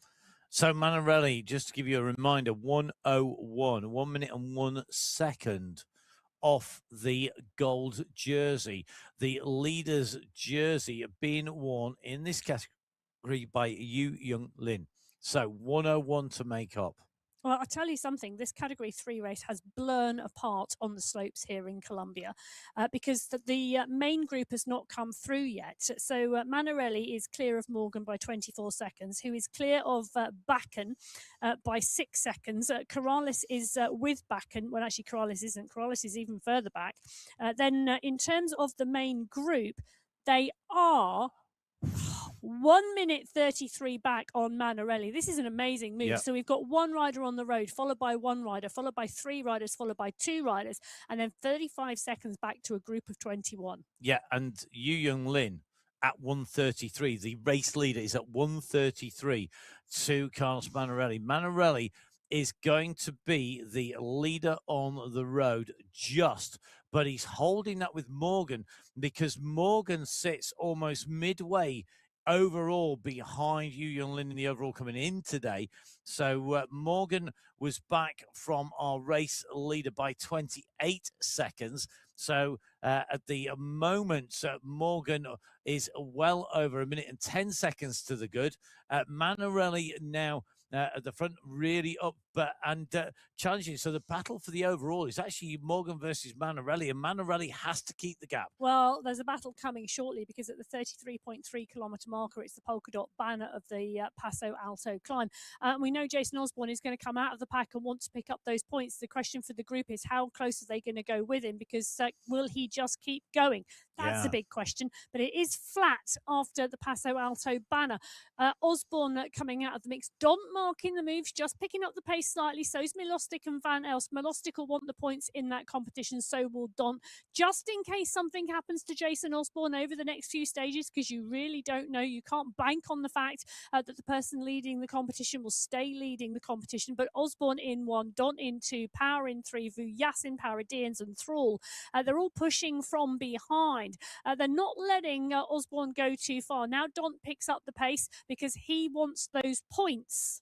So Manarelli, just to give you a reminder, 1:01, 1 minute and 1 second off the gold jersey. The leader's jersey being worn in this category by Yu Young Lin. So 1:01 to make up.
Well, I'll tell you something, this Category 3 race has blown apart on the slopes here in Colombia because the main group has not come through yet. So Manarelli is clear of Morgan by 24 seconds, who is clear of Bakken by 6 seconds. Corrales is with Bakken. Well, actually, Corrales isn't. Corrales is even further back. Then in terms of the main group, they are 1 minute 33 back on Manarelli. This is an amazing move. So we've got 1 rider on the road, followed by 1 rider, followed by 3 riders, followed by 2 riders, and then 35 seconds back to a group of 21. Yeah,
and Yu Young Lin at 1:33. The race leader is at 1:33 to Carlos Manarelli. Manarelli is going to be the leader on the road but he's holding that with Morgan because Morgan sits almost midway overall behind Yu Yun Lin in the overall coming in today. So Morgan was back from our race leader by 28 seconds. So at the moment, Morgan is well over a minute and 10 seconds to the good. Manarelli now at the front, really up and challenging. So the battle for the overall is actually Morgan versus Manarelli, and Manarelli has to keep the gap.
Well, there's a battle coming shortly because at the 33.3 kilometre marker, it's the polka dot banner of the Paso Alto climb. We know Jason Osborne is going to come out of the pack and want to pick up those points. The question for the group is how close are they going to go with him? Because will he just keep going? That's a big question. But it is flat after the Paso Alto banner. Osborne coming out of the mix. Dont marking the moves, just picking up the pace slightly. So's Milostic and Van Elst. Milostic will want the points in that competition. So will Dont. Just in case something happens to Jason Osborne over the next few stages, because you really don't know. You can't bank on the fact that the person leading the competition will stay leading the competition. But Osborne in 1, Dont in 2, Power in 3, Vujasin, Paradians and Thrall. They're all pushing from behind. They're not letting Osborne go too far. Now Dont picks up the pace because he wants those points.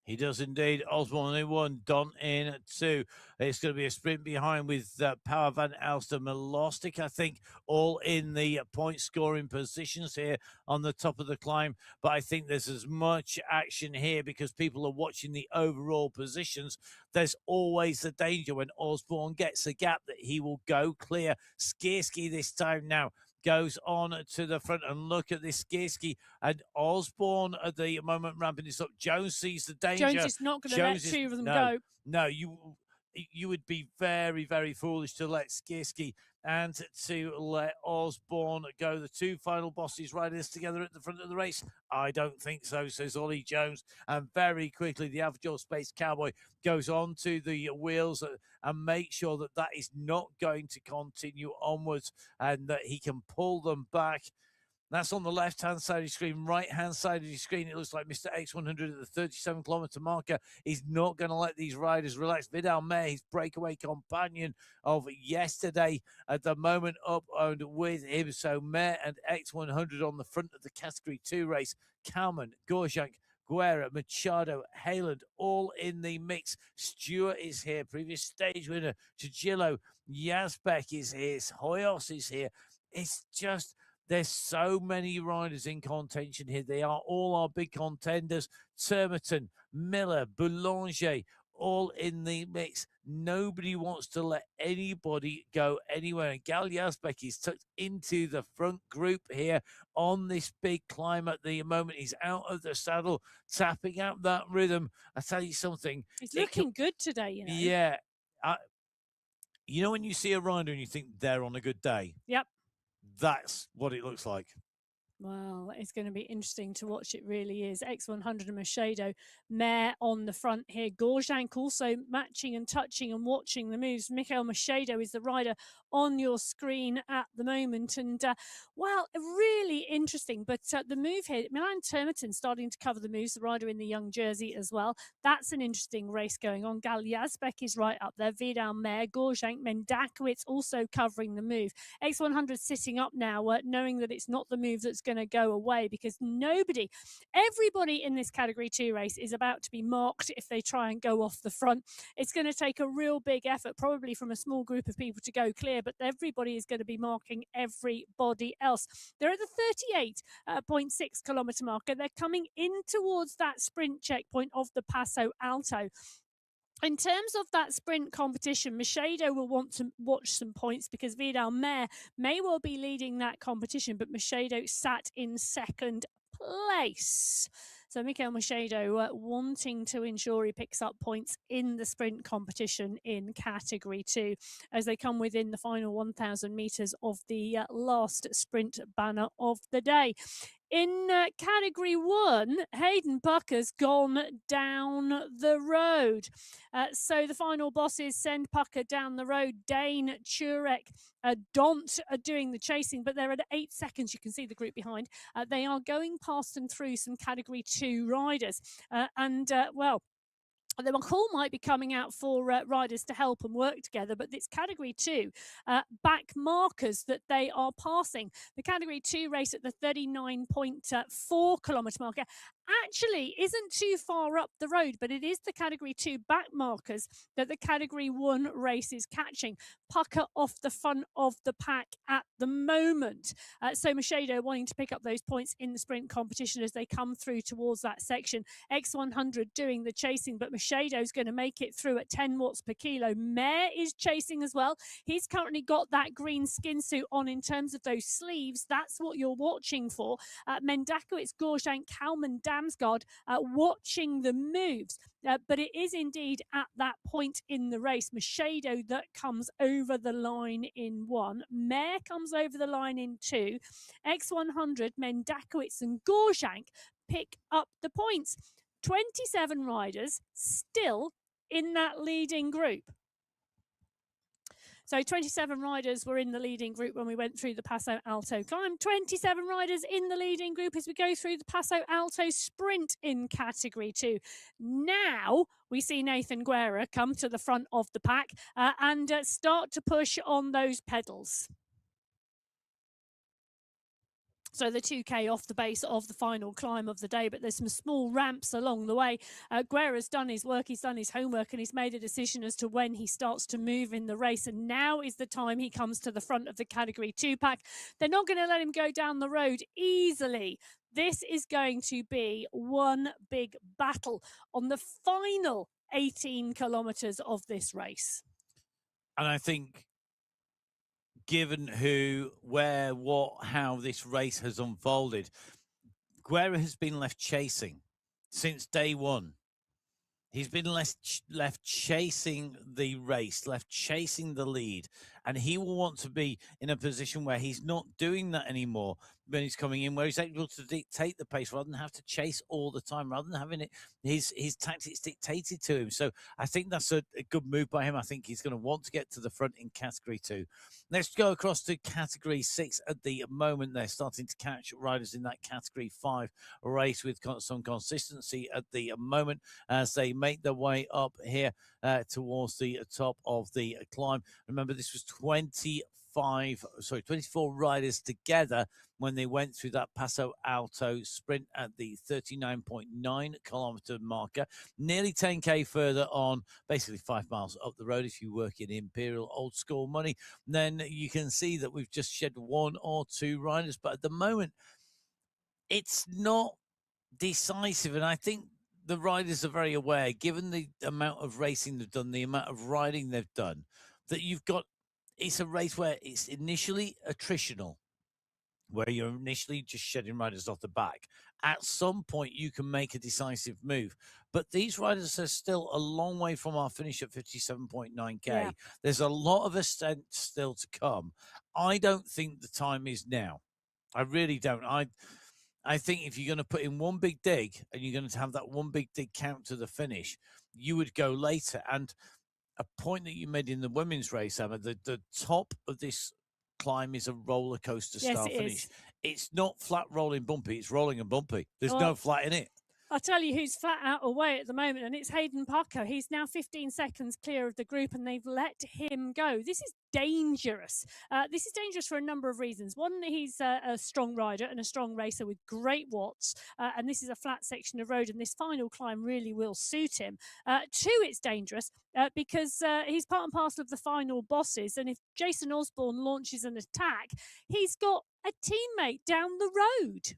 He does indeed. Osborne in 1, Dont in 2. It's going to be a sprint behind with Power Van Elster, Milostic, I think, all in the point scoring positions here on the top of the climb. But I think there's as much action here because people are watching the overall positions. There's always the danger when Osborne gets a gap that he will go clear. Skierski this time now goes on to the front, and look at this Skierski and Osborne at the moment ramping this up. Jones sees the danger.
Jones is not going to let two of them go.
No, you would be very, very foolish to let Skierski and to let Osborne go. The two final bosses riders together at the front of the race? I don't think so, says Ollie Jones. And very quickly, the Avondale Space Cowboy goes on to the wheels and make sure that that is not going to continue onwards and that he can pull them back. That's on the left-hand side of your screen. Right-hand side of your screen, it looks like Mr. X100 at the 37-kilometer marker is not going to let these riders relax. Vidal May, his breakaway companion of yesterday, at the moment up and with him. So May and X100 on the front of the Category 2 race. Kalman, Gorjank, Guerra, Machado, Hayland, all in the mix. Stewart is here, previous stage winner. Trujillo, Yazbek is here. Hoyos is here. It's just... there's so many riders in contention here. They are all our big contenders. Termerton, Miller, Boulanger, all in the mix. Nobody wants to let anybody go anywhere. And Gal Yazbek is tucked into the front group here on this big climb at the moment. He's out of the saddle, tapping out that rhythm. I tell you something.
He's looking good today, you know.
Yeah. You know when you see a rider and you think they're on a good day?
Yep.
That's what it looks like.
Well, it's going to be interesting to watch. It really is. X100 and Machado, Mare on the front here. Gorjank also matching and touching and watching the moves. Mikhail Machado is the rider on your screen at the moment. And, well, really interesting. But the move here, Milan Termerton starting to cover the moves, the rider in the young jersey as well. That's an interesting race going on. Gal Yazbek is right up there. Vidal Mare, Gorjank, Mendakowicz also covering the move. X100 sitting up now, knowing that it's not the move that's going to go away because everybody in this Category 2 race is about to be marked if they try and go off the front. It's going to take a real big effort, probably from a small group of people to go clear, but everybody is going to be marking everybody else. They're at the 38.6 kilometer marker. They're coming in towards that sprint checkpoint of the Paso Alto. In terms of that sprint competition, Machado will want to watch some points because Vidal Mare may well be leading that competition, but Machado sat in second place. So Mikhail Machado wanting to ensure he picks up points in the sprint competition in Category 2 as they come within the final 1,000 metres of the last sprint banner of the day. In Category 1, Hayden Pucker's gone down the road. So the final bosses send Pucker down the road. Dane, Turek, Dont are doing the chasing, but they're at 8 seconds. You can see the group behind. They are going past and through some Category 2 riders. Well, the call might be coming out for riders to help and work together, but it's category 2 back markers that they are passing. The category 2 race at the 39.4 kilometre marker actually isn't too far up the road, but it is the category 2 back markers that the category 1 race is catching. Pucker off the front of the pack at the moment. So Machado wanting to pick up those points in the sprint competition as they come through towards that section. X100 doing the chasing, but Machado's going to make it through at 10 watts per kilo. Mayer is chasing as well. He's currently got that green skin suit on in terms of those sleeves. That's what you're watching for. Mendakowicz, Gorjank, Kalman, Damsgaard watching the moves. But it is indeed at that point in the race, Machado that comes over the line in 1. Mayer comes over the line in 2. X100, Mendakowicz and Gorjank pick up the points. 27 riders still in that leading group. So 27 riders were in the leading group when we went through the Paso Alto climb. 27 riders in the leading group as we go through the Paso Alto sprint in category 2. Now we see Nathan Guerra come to the front of the pack and start to push on those pedals. So the 2K off the base of the final climb of the day, but there's some small ramps along the way. Guerra's done his work, he's done his homework, and he's made a decision as to when he starts to move in the race. And now is the time he comes to the front of the category 2 pack. They're not going to let him go down the road easily. This is going to be one big battle on the final 18 kilometres of this race.
And I think, given who, where, what, how this race has unfolded, Guerra has been left chasing since day one. He's been left chasing the race, left chasing the lead, and he will want to be in a position where he's not doing that anymore when he's coming in, where he's able to dictate the pace rather than have to chase all the time, rather than having his tactics dictated to him. So I think that's a good move by him. I think he's going to want to get to the front in category 2. Let's go across to category 6 at the moment. They're starting to catch riders in that category 5 race with some consistency at the moment as they make their way up here towards the top of the climb. Remember, this was 24 riders together when they went through that Paso Alto sprint at the 39.9 kilometer marker, nearly 10k further on, basically 5 miles up the road. If you work in Imperial old school money, then you can see that we've just shed 1 or 2 riders, but at the moment it's not decisive. And I think the riders are very aware, given the amount of racing they've done, the amount of riding they've done, that it's a race where it's initially attritional, where you're initially just shedding riders off the back. At some point, you can make a decisive move. But these riders are still a long way from our finish at 57.9K. Yeah. There's a lot of ascent still to come. I don't think the time is now. I really don't. I think if you're going to put in one big dig and you're going to have that one big dig count to the finish, you would go later. And a point that you made in the women's race, Emma, the top of this climb is a roller coaster style finish. It's not flat rolling bumpy, it's rolling and bumpy. There's no flat in it.
I'll tell you who's flat out away at the moment, and it's Hayden Pucker. He's now 15 seconds clear of the group, and they've let him go. This is dangerous. This is dangerous for a number of reasons. One, he's a strong rider and a strong racer with great watts, and this is a flat section of road, and this final climb really will suit him. 2, it's dangerous because he's part and parcel of the final bosses, and if Jason Osborne launches an attack, he's got a teammate down the road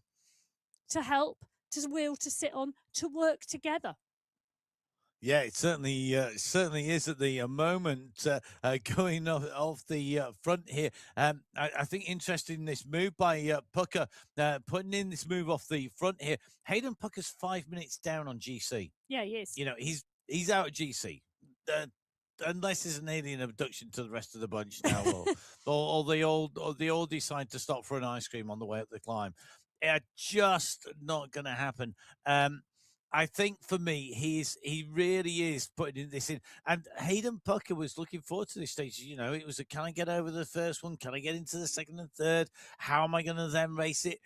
to help, to wheel, to sit on, to work together.
Yeah, it certainly is at the moment going off the front here. I think interesting this move by Pucker, putting in this move off the front here. Hayden Pucker's 5 minutes down on GC.
Yeah, he is.
You know, he's out at GC. Unless there's an alien abduction to the rest of the bunch now, or they all decide to stop for an ice cream on the way up the climb. Just not going to happen. I think for me, he really is putting this in. And Hayden Pucker was looking forward to this stage. You know, it was can I get over the first one? Can I get into the second and third? How am I going to then race it?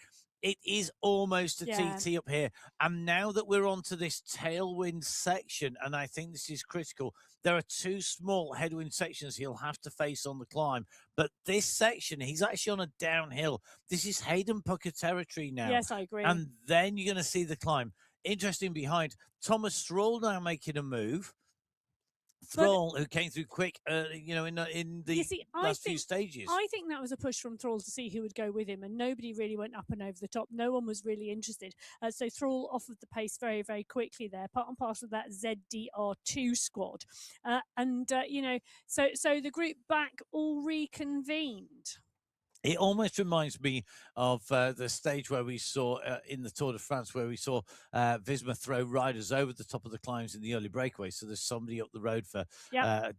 It is almost a
Yeah.
TT up here. And now that we're onto this tailwind section, and I think this is critical, there are two small headwind sections he'll have to face on the climb. But this section, he's actually on a downhill. This is Hayden Pucker territory now.
Yes, I agree.
And then you're going to see the climb. Interesting behind, Thomas Stroll now making a move. Thrall, who came through quick, in the last few stages.
I think that was a push from Thrall to see who would go with him, and nobody really went up and over the top. No one was really interested. So Thrall offered the pace very, very quickly there, part and parcel of that ZDR2 squad. So the group back all reconvened.
It almost reminds me of the stage where we saw in the Tour de France, where we saw Visma throw riders over the top of the climbs in the early breakaway. So there's somebody up the road for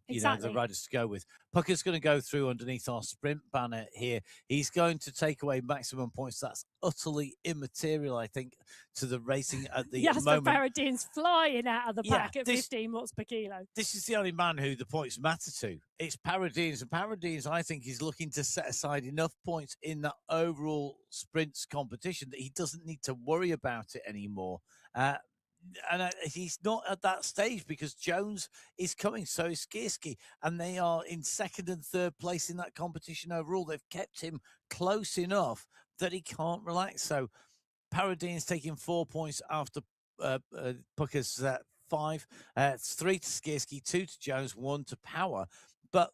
exactly.
the riders to go with. Pucker's going to go through underneath our sprint banner here. He's going to take away maximum points. That's utterly immaterial, I think, to the racing at the moment.
Jasper Paradin's flying out of the pack at 15 watts per kilo.
This is the only man who the points matter to. It's Paradines. And Paradines, I think, is looking to set aside enough points in that overall sprints competition that he doesn't need to worry about it anymore. He's not at that stage because Jones is coming, so is Skierski, and they are in second and third place in that competition overall. They've kept him close enough that he can't relax. So Paradine's taking 4 points after Pucker's 5. It's 3 to Skierski, 2 to Jones, 1 to Power. But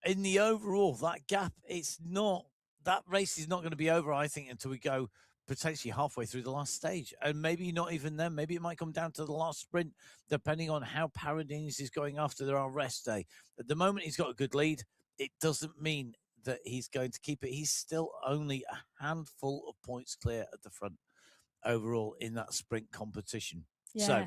in the overall, that gap, that race is not going to be over, I think, until we go potentially halfway through the last stage, and maybe not even then. Maybe it might come down to the last sprint, depending on how Paradines is going after our rest day. At the moment, he's got a good lead. It doesn't mean that he's going to keep it. He's still only a handful of points clear at the front overall in that sprint competition.
Yeah.
So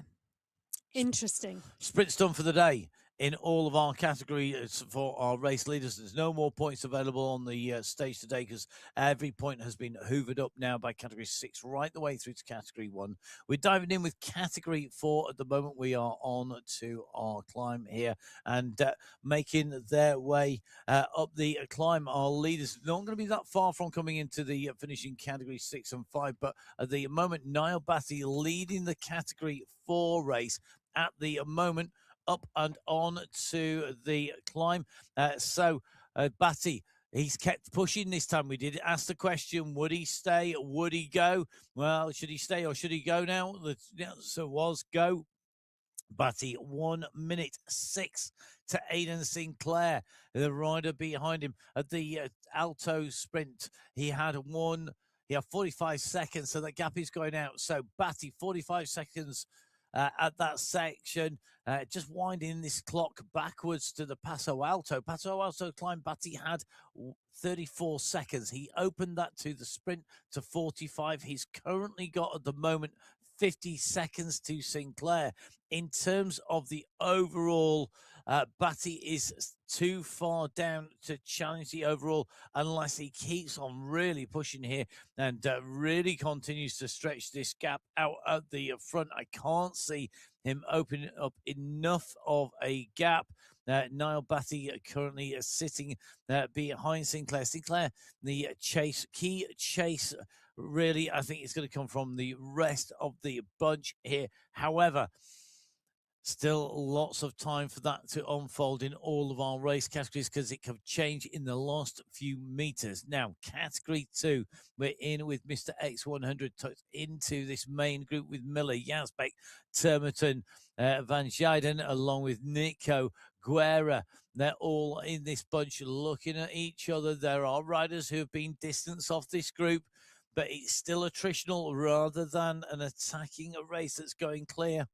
interesting.
Sprint's done for the day in all of our categories for our race leaders. There's no more points available on the stage today because every point has been hoovered up now by category 6 right the way through to category 1. We're diving in with category 4 at the moment. We are on to our climb here and making their way up the climb. Our leaders not going to be that far from coming into the finishing category 6 and 5, but at the moment, Niall Batty leading the category 4 race at the moment, up and on to the climb. Batty, he's kept pushing this time. We did ask the question, would he stay? Would he go? Well, should he stay or should he go now? The answer was go. Batty, 1 minute 6 to Aidan Sinclair, the rider behind him at the Alto sprint. He had 45 seconds, so the gap is going out. So Batty, 45 seconds at that section, just winding this clock backwards to the Paso Alto. Paso Alto climb, Batty had 34 seconds. He opened that to the sprint to 45. He's currently got at the moment 50 seconds to Sinclair. In terms of the overall, Batty is too far down to challenge the overall unless he keeps on really pushing here and really continues to stretch this gap out at the front. I can't see him opening up enough of a gap. Niall Batty currently sitting behind Sinclair. Sinclair, the key chase, really, I think it's going to come from the rest of the bunch here. However, still lots of time for that to unfold in all of our race categories because it could change in the last few meters. Now, category 2, we're in with Mr. X100 tucked into this main group with Miller, Yazbek, Termerton, Van Zijden, along with Nico Guerra. They're all in this bunch looking at each other. There are riders who have been distanced off this group, but it's still attritional rather than an attacking race that's going clear.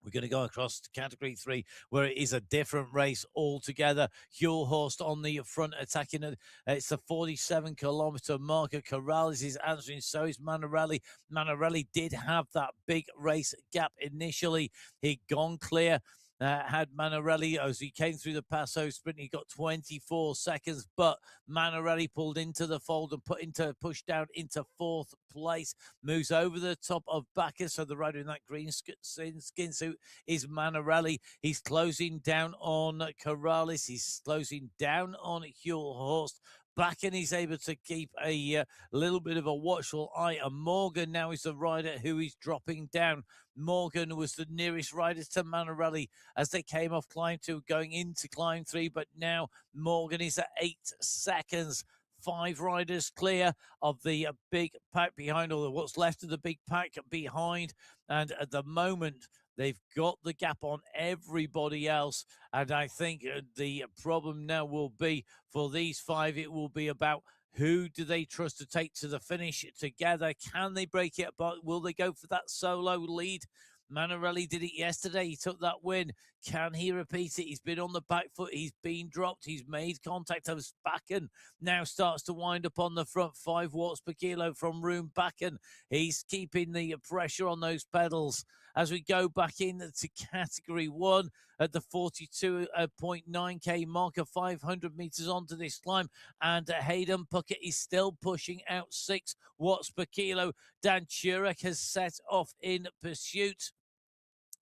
We're going to go across to category 3, where it is a different race altogether. Hulhorst on the front attacking it. It's the 47-kilometer marker. Corrales is answering, so is Manarelli. Manarelli did have that big race gap initially. He'd gone clear. Had Manarelli, as he came through the Paso sprint, he got 24 seconds, but Manarelli pulled into the fold and pushed down into 4th place, moves over the top of Bacchus, so the rider in that green skin suit is Manarelli. He's closing down on Corrales, he's closing down on Hulhorst, Bakken is able to keep a little bit of a watchful eye. And Morgan now is the rider who is dropping down. Morgan was the nearest rider to Manarelli as they came off climb 2 going into climb 3, but now Morgan is at 8 seconds. 5 riders clear of the big pack behind, or what's left of the big pack behind. And at the moment, they've got the gap on everybody else. And I think the problem now will be for these 5, it will be about who do they trust to take to the finish together? Can they break it apart? Will they go for that solo lead? Manarelli did it yesterday. He took that win. Can he repeat it? He's been on the back foot. He's been dropped. He's made contact. Bakken now starts to wind up on the front. 5 watts per kilo from Room Bakken. He's keeping the pressure on those pedals. As we go back into category 1 at the 42.9k marker, 500 meters onto this climb, and Hayden Puckett is still pushing out 6 watts per kilo. Dan Turek has set off in pursuit.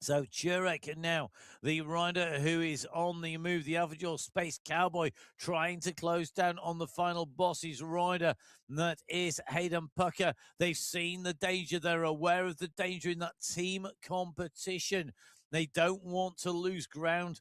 So Turek now, the rider who is on the move, the Avajor Space Cowboy, trying to close down on the final boss's rider. That is Hayden Pucker. They've seen the danger. They're aware of the danger in that team competition. They don't want to lose ground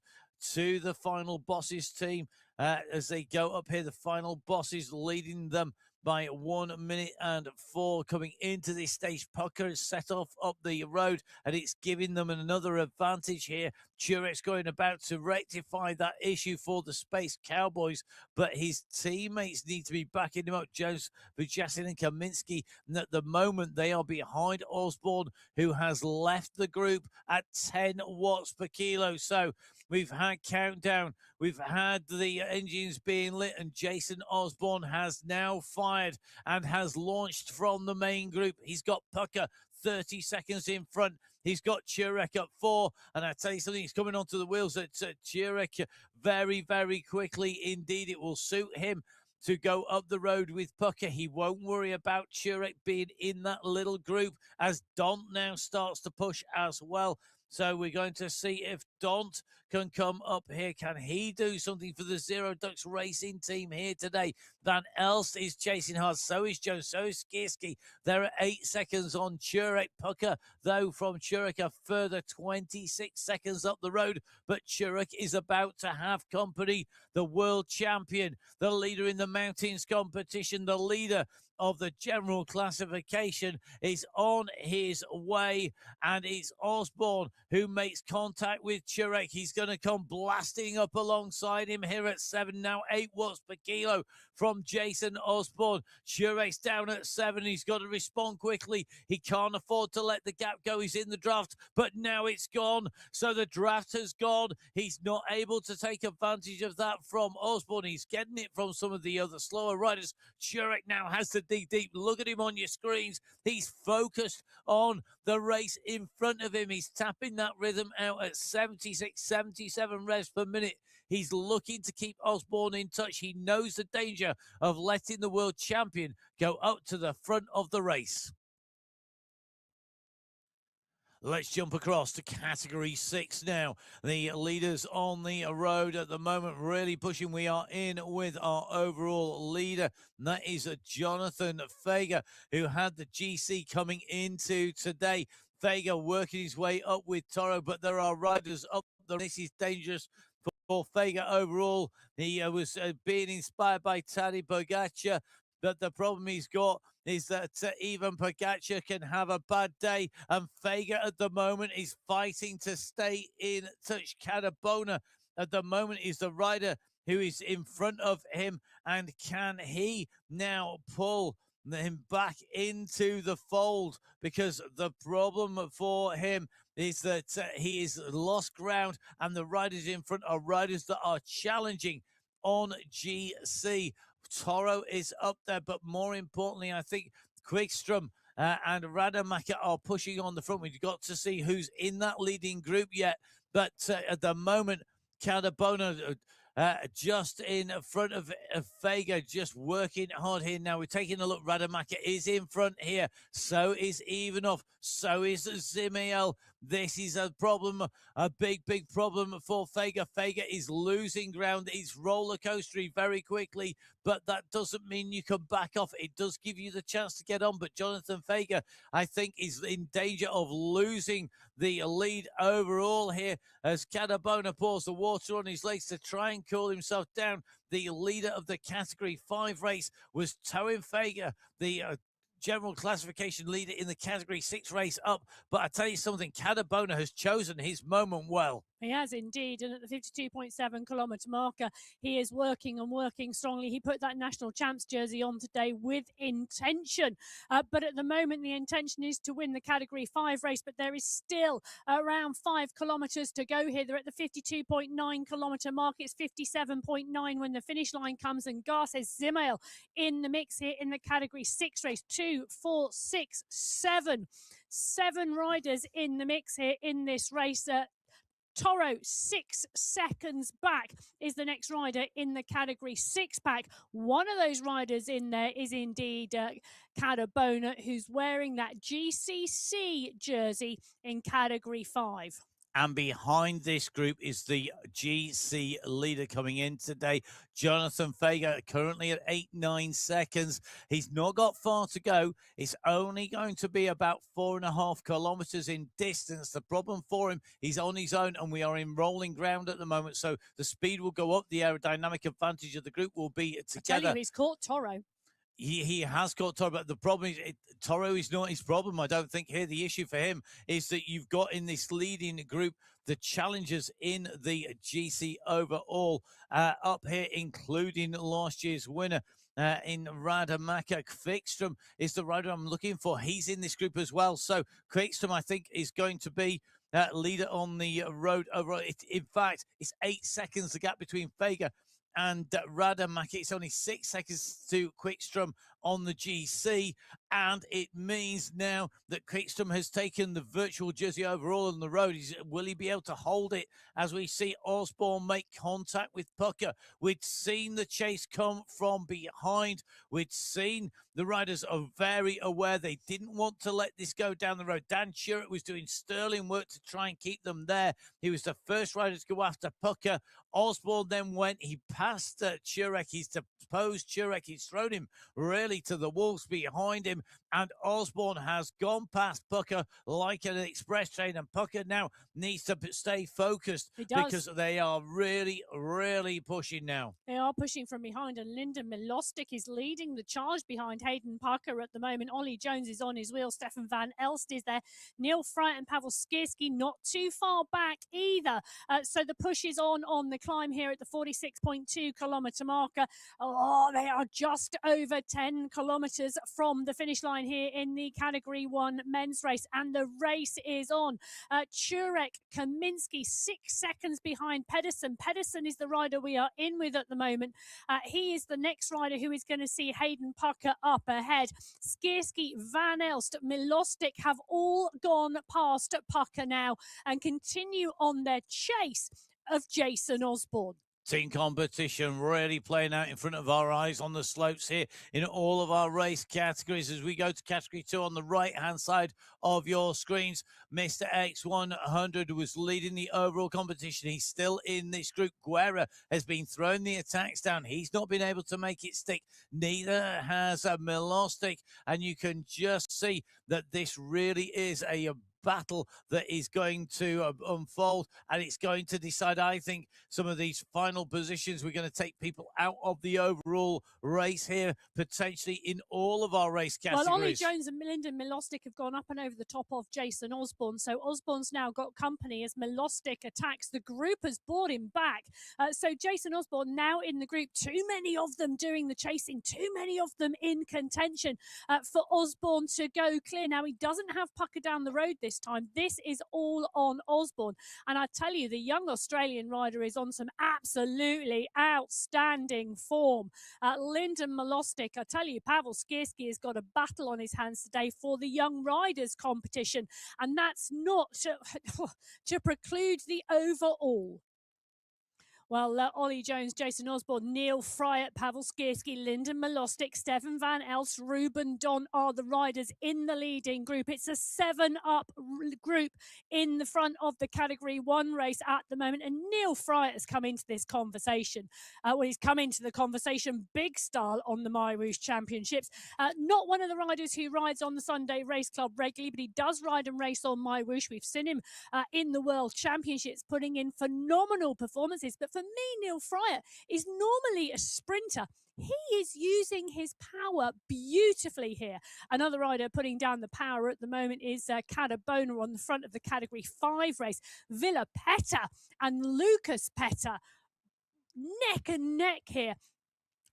to the final bosses team as they go up here. The final bosses leading them by 1 minute and 4 coming into this stage. Pucker has set off up the road, and it's giving them another advantage here. Turek's going about to rectify that issue for the Space Cowboys, but his teammates need to be backing him up. Jones, Vujasin, and Kaminsky, and at the moment they are behind Osborne, who has left the group at 10 watts per kilo. So we've had countdown. We've had the engines being lit, and Jason Osborne has now fired and has launched from the main group. He's got Pucker 30 seconds in front. He's got Turek at 4. And I tell you something, he's coming onto the wheels at Turek very, very quickly. Indeed, it will suit him to go up the road with Pucker. He won't worry about Turek being in that little group as Dont now starts to push as well. So we're going to see if Dont can come up here. Can he do something for the Zero Ducks racing team here today? Van Elst is chasing hard. So is Jones. So is Skierski. They're at 8 seconds on Turek. Pucker, though, from Turek, a further 26 seconds up the road. But Turek is about to have company. The world champion, the leader in the mountains competition, the leader of the general classification is on his way, and it's Osborne who makes contact with Turek. He's going to come blasting up alongside him here at 7, now 8 watts per kilo from Jason Osborne. Turek's down at 7. He's got to respond quickly. He can't afford to let the gap go. He's in the draft, but now it's gone. So the draft has gone. He's not able to take advantage of that from Osborne. He's getting it from some of the other slower riders. Turek now has to dig deep. Look at him on your screens. He's focused on the race in front of him. He's tapping that rhythm out at 76, 77 revs per minute. He's looking to keep Osborne in touch. He knows the danger of letting the world champion go up to the front of the race. Let's jump across to category 6 now. The leaders on the road at the moment really pushing. We are in with our overall leader, and that is Jonathan Fager, who had the GC coming into today. Fager working his way up with Toro, but there are riders up there. This is dangerous for Fager overall. He was being inspired by Tadej Pogacar, but the problem he's got is that even Pogacar can have a bad day, and Fager at the moment is fighting to stay in touch. Cadabona at the moment is the rider who is in front of him, and can he now pull him back into the fold? Because the problem for him is that he is lost ground, and the riders in front are riders that are challenging on GC. Toro is up there, but more importantly, I think Quickstrom and Rademacher are pushing on the front. We've got to see who's in that leading group yet, but at the moment, Cadabona just in front of Fager, just working hard here. Now we're taking a look. Rademacher is in front here. So is Ivanov. So is Zimiel. This is a problem, a big, big problem for Fager. Fager is losing ground. It's roller coastery very quickly, but that doesn't mean you can back off. It does give you the chance to get on, but Jonathan Fager, I think, is in danger of losing the lead overall here as Cadabona pours the water on his legs to try and cool himself down. The leader of the Category 5 race was Toin Fager, the general classification leader in the Category 6 race up. But I tell you something, Cadabona has chosen his moment well.
He has indeed, and at the 52.7 kilometre marker, he is working and working strongly. He put that national champs jersey on today with intention, but at the moment the intention is to win the Category 5 race, but there is still around 5 kilometres to go here. They're at the 52.9 kilometre mark. It's 57.9 when the finish line comes, and Garces Zimael in the mix here in the Category 6 race. 2, 4, 6, 7. 7 riders in the mix here in this race. Toro 6 seconds back is the next rider in the Category 6 pack. One of those riders in there is indeed Cadabona, who's wearing that GCC jersey in Category 5.
And behind this group is the GC leader coming in today, Jonathan Fager, currently at 8-9 seconds. He's not got far to go. It's only going to be about 4.5 kilometers in distance. The problem for him, he's on his own, and we are in rolling ground at the moment, so the speed will go up. The aerodynamic advantage of the group will be together.
I tell you, he's caught Toro.
He has caught Toro, but the problem is Toro is not his problem. I don't think here the issue for him is that you've got in this leading group the challengers in the GC overall up here, including last year's winner in Rademacher. Quickstrom is the rider I'm looking for. He's in this group as well. So Quickstrom, I think, is going to be leader on the road overall. In fact, it's 8 seconds the gap between Fager and Rademacher. It's only 6 seconds to Quickstrom on the GC, and it means now that Quickstrom has taken the virtual jersey overall on the road. Will he be able to hold it as we see Osborne make contact with Pucker? We'd seen the chase come from behind. We'd seen the riders are very aware they didn't want to let this go down the road. Dan Turek was doing sterling work to try and keep them there. He was the first rider to go after Pucker. Osborne then went, he passed Turek. He's deposed Turek. He's thrown him really to the wolves behind him, and Osborne has gone past Pucker like an express train, and Pucker now needs to stay focused because they are really, really pushing now.
They are pushing from behind, and Lyndon Milostic is leading the charge behind Hayden Pucker at the moment. Ollie Jones is on his wheel. Stefan Van Elst is there. Neil Freit and Pavel Skierski not too far back either. So the push is on the climb here at the 46.2 kilometre marker. Oh, they are just over 10 kilometres from the finish line here in the Category 1 men's race, and the race is on. Turek, Kaminski 6 seconds behind Pedersen. Pedersen is the rider we are in with at the moment. He is the next rider who is going to see Hayden Pucker up ahead. Skierski, Van Elst, Milostic have all gone past Pucker now and continue on their chase of Jason Osborne.
Team competition really playing out in front of our eyes on the slopes here in all of our race categories. As we go to Category 2 on the right-hand side of your screens, Mr. X100 was leading the overall competition. He's still in this group. Guerra has been throwing the attacks down. He's not been able to make it stick. Neither has Milostic, and you can just see that this really is a battle that is going to unfold, and it's going to decide, I think, some of these final positions. We're going to take people out of the overall race here, potentially in all of our race categories.
Well, Ollie Jones and Lyndon Milostic have gone up and over the top of Jason Osborne, so Osborne's now got company as Milostic attacks. The group has brought him back. So Jason Osborne now in the group. Too many of them doing the chasing, too many of them in contention for Osborne to go clear. Now, he doesn't have Pucker down the road this time. This is all on Osborne, and I tell you, the young Australian rider is on some absolutely outstanding form. Lyndon Milostic, I tell you, Pavel Skierski has got a battle on his hands today for the young riders competition, and that's not to preclude the overall. Well, Ollie Jones, Jason Osborne, Neil Fryatt, Pavel Skierski, Lyndon Milostic, Stefan Van Elst, Ruben Don are the riders in the leading group. It's a 7-up group in the front of the Category 1 race at the moment. And Neil Fryatt has come into this conversation. He's come into the conversation big style on the MyWhoosh Championships. Not one of the riders who rides on the Sunday Race Club regularly, but he does ride and race on MyWhoosh. We've seen him in the World Championships putting in phenomenal performances. But for me, Neil Fryatt is normally a sprinter. He is using his power beautifully here. Another rider putting down the power at the moment is Cadabona on the front of the Category 5 race. Villa Petta and Lucas Petta neck and neck here.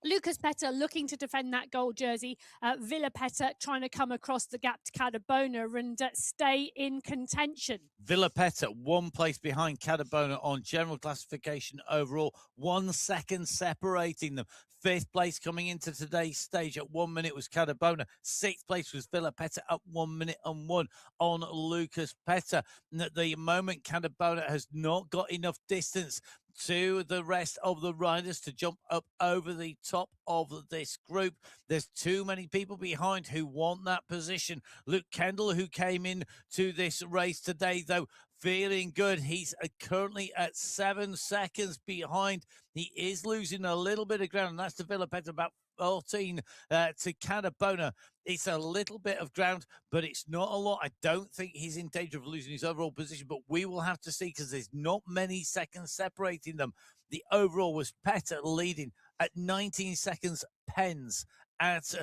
Lucas Petta looking to defend that gold jersey. Villa Petta trying to come across the gap to Cadabona and stay in contention.
Villa Petta, 1 place behind Cadabona on general classification overall. 1 second separating them. 5th place coming into today's stage at 1 minute was Cadabona. 6th place was Villa Petta at 1 minute and 1 on Lucas Petta. And at the moment, Cadabona has not got enough distance to the rest of the riders to jump up over the top of this group. There's too many people behind who want that position. Luke Kendall, who came in to this race today, though, feeling good. He's currently at 7 seconds behind. He is losing a little bit of ground, and that's to Villa Petta, about 14 to Cadabona. It's a little bit of ground, but it's not a lot. I don't think he's in danger of losing his overall position, but we will have to see because there's not many seconds separating them. The overall was Petta leading at 19 seconds, Pens at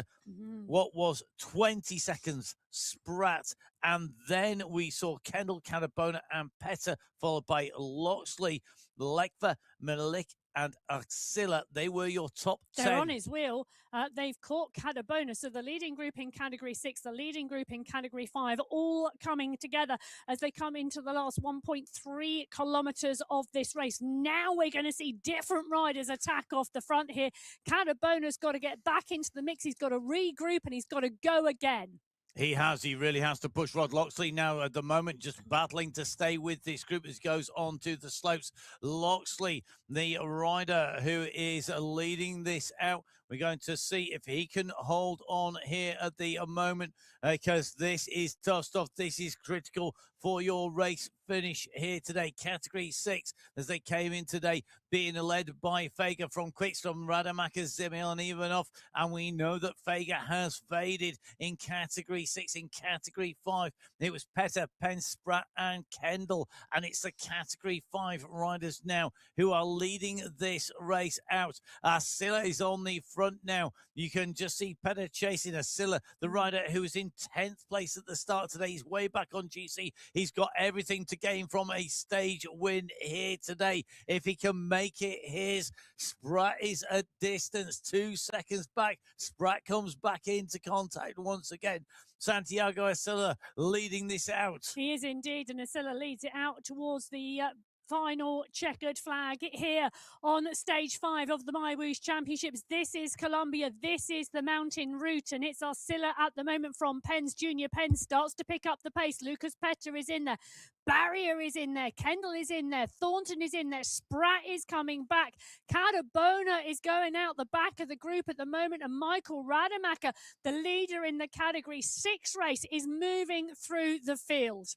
what was 20 seconds, Spratt. And then we saw Kendall, Cadabona and Petta, followed by Loxley, Lekva, Melik and Arcilla. They were your top 10.
They're on his wheel. They've caught Cadabona. So the leading group in Category 6, the leading group in Category 5, all coming together as they come into the last 1.3 kilometres of this race. Now we're going to see different riders attack off the front here. Cadabona's got to get back into the mix. He's got to regroup and he's got to go again.
He has. He really has to push Rod Loxley now at the moment, just battling to stay with this group as goes on to the slopes. Loxley, the rider who is leading this out. We're going to see if he can hold on here at the moment because this is tough stuff. This is critical for your race finish here today. Category 6, as they came in today, being led by Fager from Quickstrom, Rademacher, Zimil and Ivanov. And we know that Fager has faded in Category 6. In Category 5, it was Petta, Penn, Spratt and Kendall. And it's the Category 5 riders now who are leading this race out. Arcilla is on the front now. You can just see Petta chasing Arcilla, the rider who was in 10th place at the start today. He's way back on GC. He's got everything to gain from a stage win here today. If he can make it his, Spratt is a distance, 2 seconds back. Spratt comes back into contact once again. Santiago Arcilla leading this out.
He is indeed, and Arcilla leads it out towards the final checkered flag here on stage 5 of the MyWhoosh Championships. This is Colombia. This is the mountain route, and it's Arcilla at the moment from Pens. Junior Pens starts to pick up the pace. Lucas Petta is in there. Barrier is in there. Kendall is in there. Thornton is in there. Spratt is coming back. Cadabona is going out the back of the group at the moment. And Michael Rademacher, the leader in the Category 6 race, is moving through the field.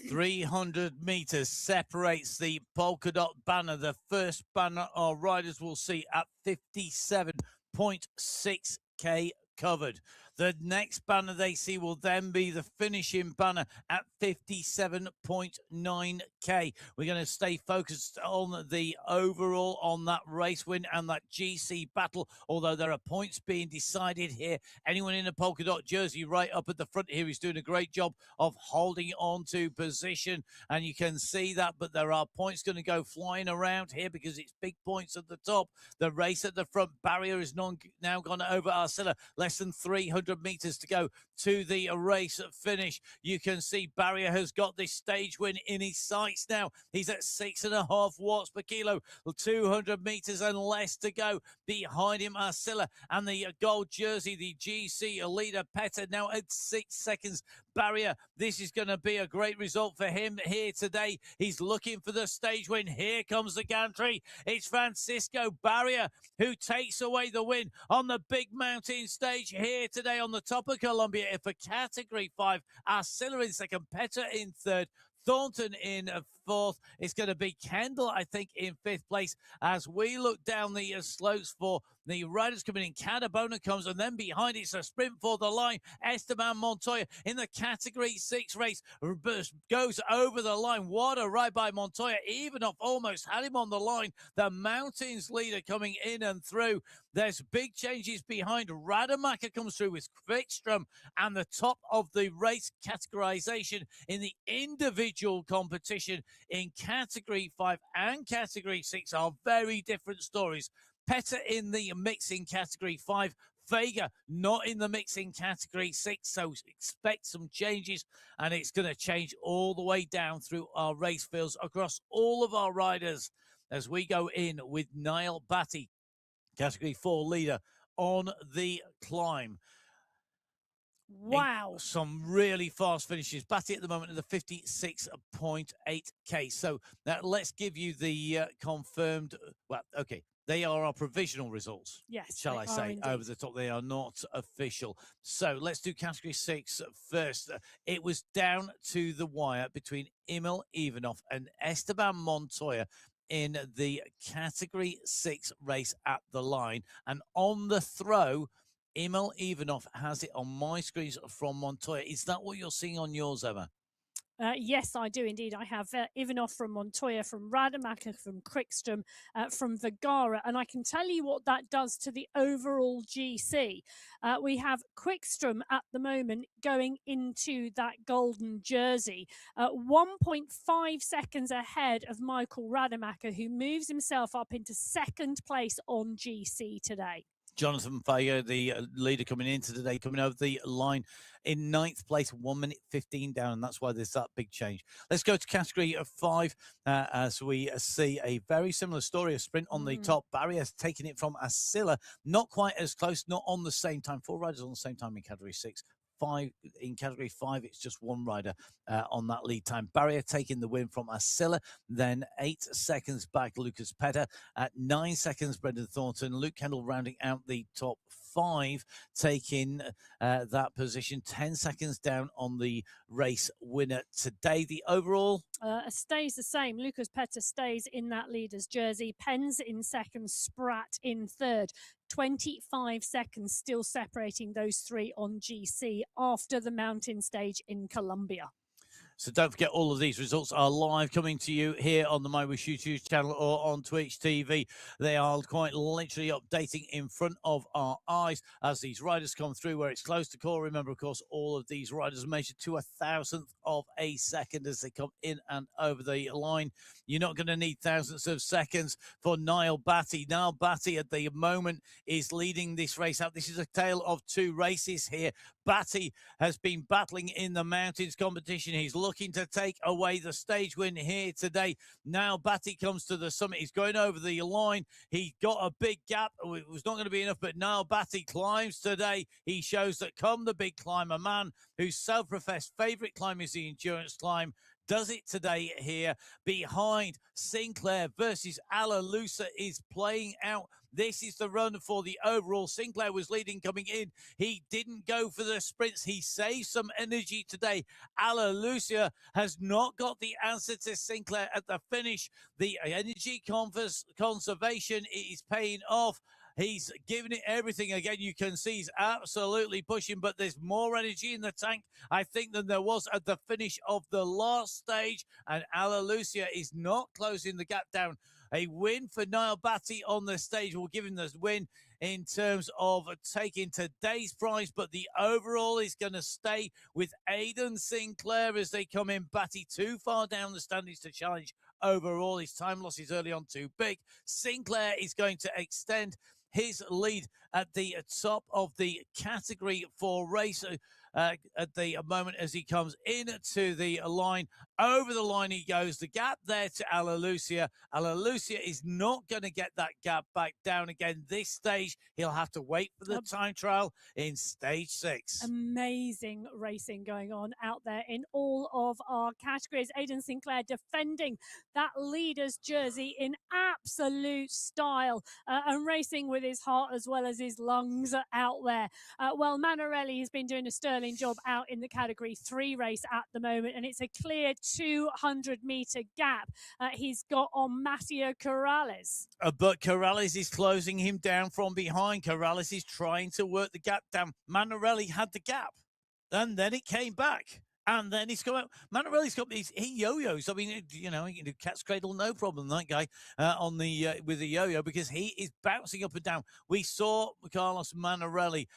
300 meters separates the polka dot banner. The first banner our riders will see at 57.6k covered. The next banner they see will then be the finishing banner at 57.9k. We're going to stay focused on the overall, on that race win and that GC battle, although there are points being decided here. Anyone in a polka dot jersey right up at the front here is doing a great job of holding on to position, and you can see that, but there are points going to go flying around here because it's big points at the top. The race at the front, barrier is now gone over Arcilla, less than 300 200 meters to go to the race finish. You can see Barrier has got this stage win in his sights now. He's at 6.5 watts per kilo, 200 meters and less to go. Behind him, Arcilla and the gold jersey, the GC leader, Petter, now at 6 seconds. Barrier, this is going to be a great result for him here today. He's looking for the stage win. Here comes the gantry. It's Francisco Barrier who takes away the win on the big mountain stage here today on the top of Colombia for Category 5. Arcilla in second, Petter in third, Thornton in fourth. It's going to be Kendall, I think, in fifth place. As we look down the slopes for the riders coming in, Cadabona comes, and then behind it's a sprint for the line. Esteban Montoya in the Category 6 race goes over the line. What a ride by Montoya. Evanoff almost had him on the line. The mountains leader coming in and through. There's big changes behind. Rademacher comes through with Quickstrom, and the top of the race categorization in the individual competition in Category 5 and Category 6 are very different stories. Petter in the mixing Category 5, Vega not in the mixing Category 6, so expect some changes, and it's going to change all the way down through our race fields across all of our riders as we go in with Niall Batty, Category 4 leader, on the climb.
Wow.
Some really fast finishes. Batty at the moment in the 56.8k. So let's give you the confirmed, well, okay. They are our provisional results.
Yes.
Shall I say,
indeed.
over the top. They are not official. So let's do Category 6 first. It was down to the wire between Emil Ivanov and Esteban Montoya in the Category 6 race at the line. And on the throw, Emil Ivanov has it on my screens from Montoya. Is that what you're seeing on yours, Emma?
Yes, I do indeed. I have Ivanov from Montoya, from Rademacher, from Quickstrom, from Vergara, and I can tell you what that does to the overall GC. We have Quickstrom at the moment going into that golden jersey, 1.5 seconds ahead of Michael Rademacher, who moves himself up into second place on GC today.
Jonathan Vega, the leader coming into today, coming over the line in 9th place, 1 minute 15 down, and that's why there's that big change. Let's go to Category 5 as we see a very similar story. A sprint on the top. Barriers taking it from Arcilla, not quite as close, not on the same time. 4 riders on the same time in Category 6. 5 in Category 5, it's just 1 rider on that lead time. Barrier taking the win from Arcilla, then 8 seconds back, Lucas Petter. At 9 seconds, Brendan Thornton. Luke Kendall rounding out the top 5, taking that position. 10 seconds down on the race winner today. The overall
stays the same. Lucas Petter stays in that leader's jersey. Pens in second, Spratt in third. 25 seconds still separating those 3 on GC after the mountain stage in Colombia.
So don't forget, all of these results are live, coming to you here on the MyWhoosh YouTube channel or on Twitch TV. They are quite literally updating in front of our eyes as these riders come through where it's close to call. Remember, of course, all of these riders measured to 1,000th of a second as they come in and over the line. You're not going to need thousandths of seconds for Niall Batty. Niall Batty at the moment is leading this race out. This is a tale of 2 races here. Batty has been battling in the mountains competition. He's looking to take away the stage win here today. Now Batty comes to the summit. He's going over the line. He got a big gap. It was not going to be enough, but now Batty climbs today. He shows that come the big climb, a man whose self-professed favorite climb is the endurance climb, does it today here. Behind, Sinclair versus Alalusa is playing out. This is the run for the overall. Sinclair was leading coming in. He didn't go for the sprints. He saved some energy today. Alalusa has not got the answer to Sinclair at the finish. The energy conservation is paying off. He's giving it everything. Again, you can see he's absolutely pushing, but there's more energy in the tank, I think, than there was at the finish of the last stage. And Alalucia is not closing the gap down. A win for Niall Batty on the stage will give him the win in terms of taking today's prize, but the overall is going to stay with Aidan Sinclair as they come in. Batty too far down the standings to challenge overall. His time losses early on too big. Sinclair is going to extend his lead at the top of the Category 4 race at the moment as he comes into the line. Over the line he goes. The gap there to Alalucia. Alalucia is not going to get that gap back down again this stage. He'll have to wait for the time trial in stage 6.
Amazing racing going on out there in all of our categories. Aidan Sinclair defending that leader's jersey in absolute style and racing with his heart as well as his lungs out there. Well, Manarelli has been doing a sterling job out in the Category 3 race at the moment, and it's a clear 200-metre gap he's got on Matteo Corrales.
But Corrales is closing him down from behind. Corrales is trying to work the gap down. Manarelli had the gap, and then it came back. And then he's come out. Manarelli's got these. He yo-yos. I mean, you know, he can do cat's cradle, no problem. That guy on the with the yo-yo, because he is bouncing up and down. We saw Carlos Manarelli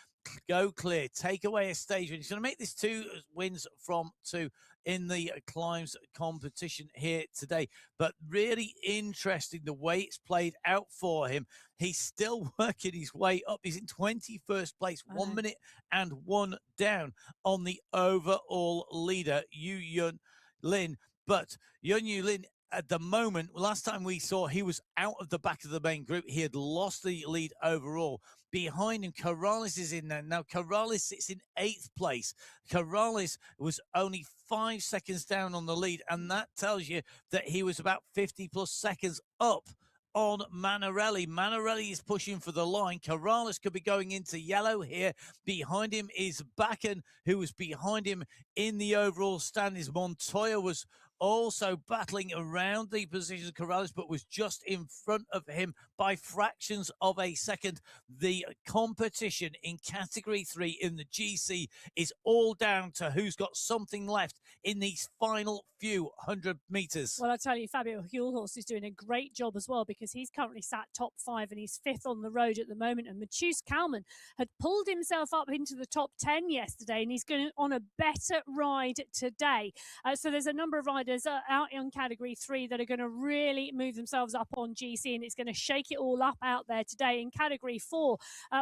go clear, take away a stage win. He's going to make this 2 wins from 2 in the climbs competition here today. But really interesting the way it's played out for him. He's still working his way up. He's in 21st place, 1 minute and 1 down on the overall leader, Yu Yun Lin. But Yun Yu Lin, at the moment, last time we saw, he was out of the back of the main group. He had lost the lead overall. Behind him, Corrales is in there. Now, Corrales sits in 8th place. Corrales was only 5 seconds down on the lead, and that tells you that he was about 50 plus seconds up on Manarelli. Manarelli is pushing for the line. Corrales could be going into yellow here. Behind him is Bakken, who was behind him in the overall standings. Montoya was also battling around the position of Corrales, but was just in front of him by fractions of a second. The competition in Category 3 in the GC is all down to who's got something left in these final few 100 meters.
Well, I tell you, Fabio Hjulhorst is doing a great job as well, because he's currently sat top 5 and he's 5th on the road at the moment. And Matthias Kalman had pulled himself up into the top 10 yesterday, and he's going on a better ride today. So there's a number of riders out in Category 3 that are going to really move themselves up on GC, and it's going to shake it all up out there today. In Category 4,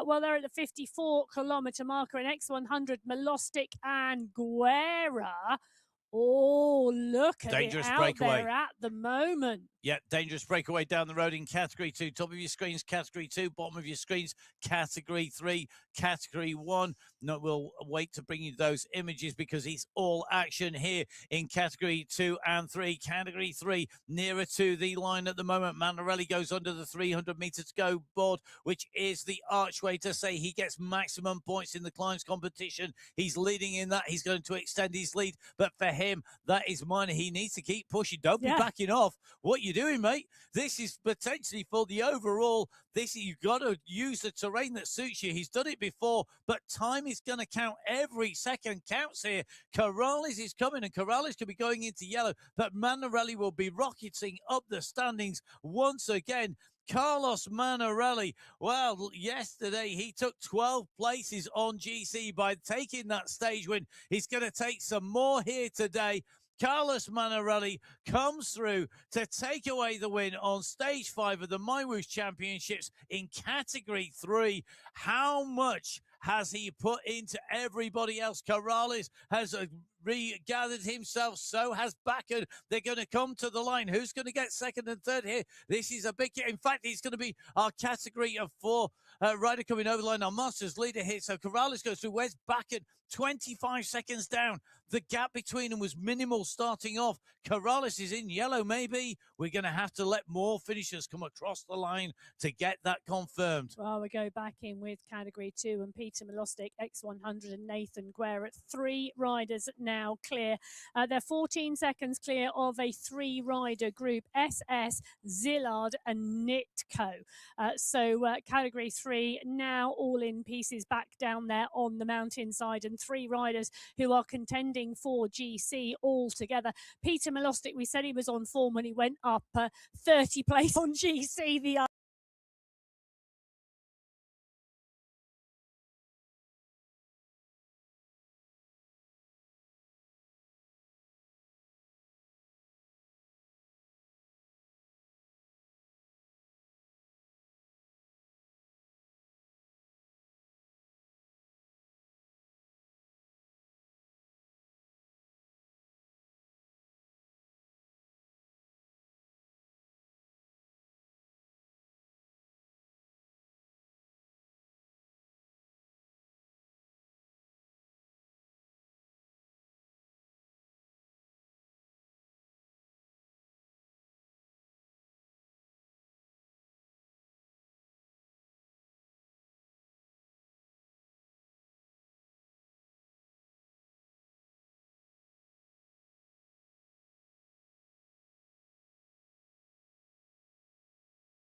well, they're at the 54-kilometre marker in X100, Milostic and Guerra. Oh, look at
dangerous
it out
breakaway
there at the moment.
Yeah, dangerous breakaway down the road in Category 2. Top of your screens, Category 2. Bottom of your screens, Category 3, Category 1. No, we'll wait to bring you those images because it's all action here in Category 2 and 3. Category 3, nearer to the line at the moment. Manarelli goes under the 300 metres to go board, which is the archway to say he gets maximum points in the climbs competition. He's leading in that. He's going to extend his lead, but for him, that is minor. He needs to keep pushing. Don't be backing off. What you doing, mate? This is potentially for the overall. You've got to use the terrain that suits you. He's done it before, but time is going to count. Every second counts here. Corrales is coming, and Corrales could be going into yellow, but Manarelli will be rocketing up the standings once again. Carlos Manarelli, well, yesterday he took 12 places on GC by taking that stage win. He's going to take some more here today. Carlos Manarelli comes through to take away the win on stage 5 of the MyWhoosh Championships in Category 3. How much has he put into everybody else? Corrales has regathered himself, so has Bakken. They're going to come to the line. Who's going to get second and third here? This is a big, in fact, he's going to be our Category of 4 rider coming over the line. Our Masters leader here. So Corrales goes through. Where's Bakken? 25 seconds down. The gap between them was minimal starting off. Corrales is in yellow, maybe. We're going to have to let more finishers come across the line to get that confirmed.
Well, we go back in with Category 2 and Peter Milostic, X100 and Nathan Guerra at 3 riders now clear. They're 14 seconds clear of a 3-rider group, SS, Zillard and Nitco. So Category 3 now all in pieces back down there on the mountainside, and 3 riders who are contending for GC all together. Peter Milostic, we said he was on form when he went up 30 place on GC the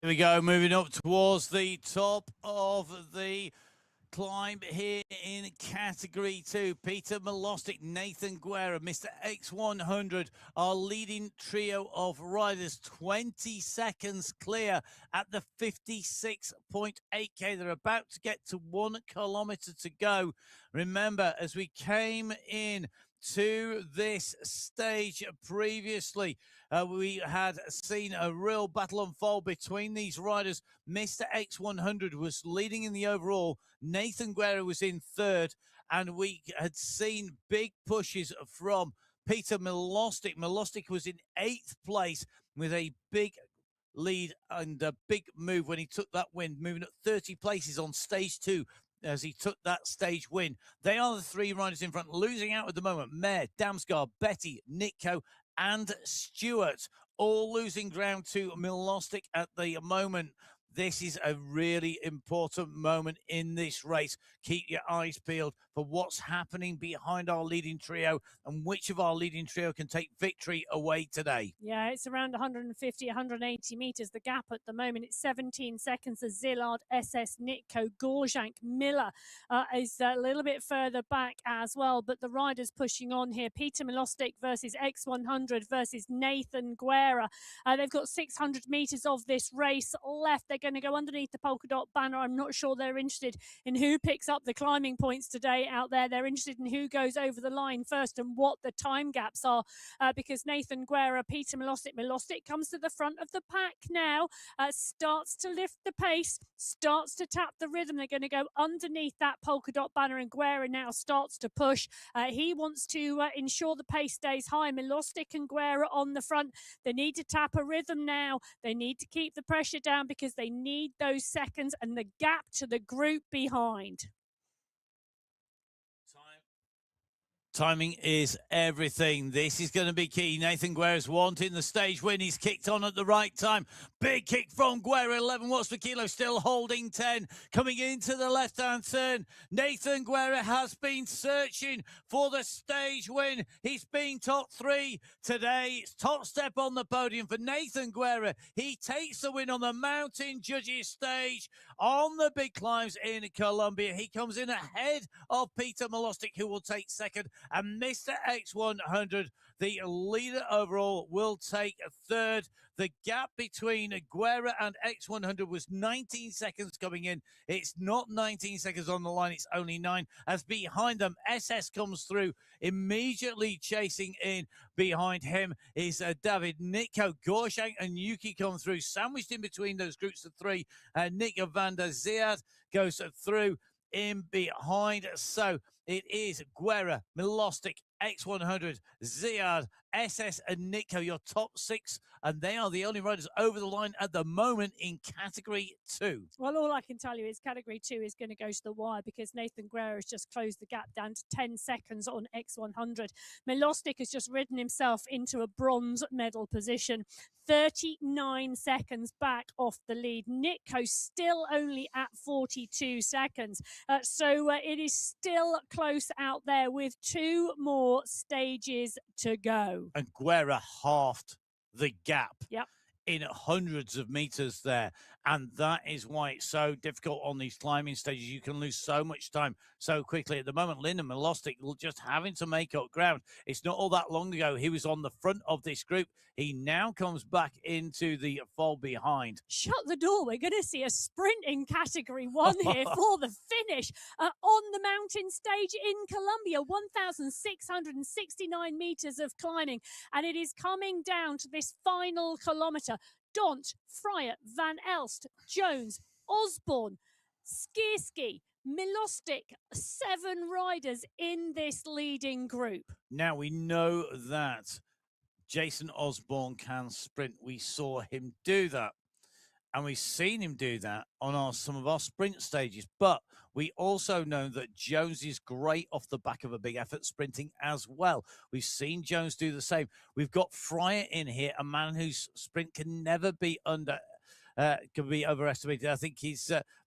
Here we go, moving up towards the top of the climb here in category 2. Peter Milostic, Nathan Guerra, Mr. X100, our leading trio of riders, 20 seconds clear at the 56.8k. They're about to get to 1 kilometer to go. Remember, as we came in to this stage previously, we had seen a real battle unfold between these riders. Mr. X100 was leading in the overall. Nathan Guerra was in third, and we had seen big pushes from Peter Milostic. Milostic was in 8th place with a big lead and a big move when he took that win, moving up 30 places on stage 2 as he took that stage win. They are the 3 riders in front. Losing out at the moment, Mare, Damsgaard, Betty, Nitko, and Stewart, all losing ground to Milostic at the moment. This is a really important moment in this race. Keep your eyes peeled for what's happening behind our leading trio and which of our leading trio can take victory away today.
Yeah, it's around 150, 180 meters. The gap at the moment, it's 17 seconds. The Zillard, SS, Nitko, Gorjank, Miller is a little bit further back as well. But the riders pushing on here. Peter Milostic versus X100 versus Nathan Guerra. They've got 600 meters of this race left. They're going to go underneath the polka dot banner. I'm not sure they're interested in who picks up the climbing points today out there. They're interested in who goes over the line first and what the time gaps are, because Nathan Guerra, Peter Milostic comes to the front of the pack now, starts to lift the pace, starts to tap the rhythm. They're going to go underneath that polka dot banner, and Guerra now starts to push. He wants to ensure the pace stays high. Milostic and Guerra on the front. They need to tap a rhythm now. They need to keep the pressure down because they need those seconds and the gap to the group behind.
Timing is everything. This is going to be key. Nathan Guerra's wanting the stage win. He's kicked on at the right time. Big kick from Guerra, 11 watts per kilo, still holding 10. Coming into the left-hand turn, Nathan Guerra has been searching for the stage win. He's been top 3 today. It's top step on the podium for Nathan Guerra. He takes the win on the Mountain Judges stage on the big climbs in Colombia. He comes in ahead of Peter Milostic, who will take second. And Mr. X100, the leader overall, will take third. The gap between Guerra and X100 was 19 seconds coming in. It's not 19 seconds on the line. It's only 9. As behind them, SS comes through, immediately chasing in. Behind him is David, Nitko, Gorjank, and Yuki come through, sandwiched in between those groups of 3. Nick van der Ziad goes through in behind. So it is Guerra, Milostic, X100, Ziad, SS, and Nitko, your top 6, and they are the only riders over the line at the moment in category 2.
Well, all I can tell you is category 2 is going to go to the wire because Nathan Guerra has just closed the gap down to 10 seconds on X100. Milostic has just ridden himself into a bronze medal position, 39 seconds back off the lead. Nitko still only at 42 seconds. So it is still close out there with 2 more stages to go.
And Guerra halved the gap.
Yep.
In hundreds of meters there. And that is why it's so difficult on these climbing stages. You can lose so much time so quickly. At the moment, Lyndon Milostic just having to make up ground. It's not all that long ago he was on the front of this group. He now comes back into the fall behind.
Shut the door. We're going to see a sprint in category 1 here for the finish on the mountain stage in Colombia. 1,669 meters of climbing. And it is coming down to this final kilometer. Dont, Fryer, Van Elst, Jones, Osborne, Skierski, Milostic, 7 riders in this leading group.
Now we know that Jason Osborne can sprint. We saw him do that. And we've seen him do that on some of our sprint stages. But we also know that Jones is great off the back of a big effort sprinting as well. We've seen Jones do the same. We've got Fryer in here, a man whose sprint can never be overestimated. I think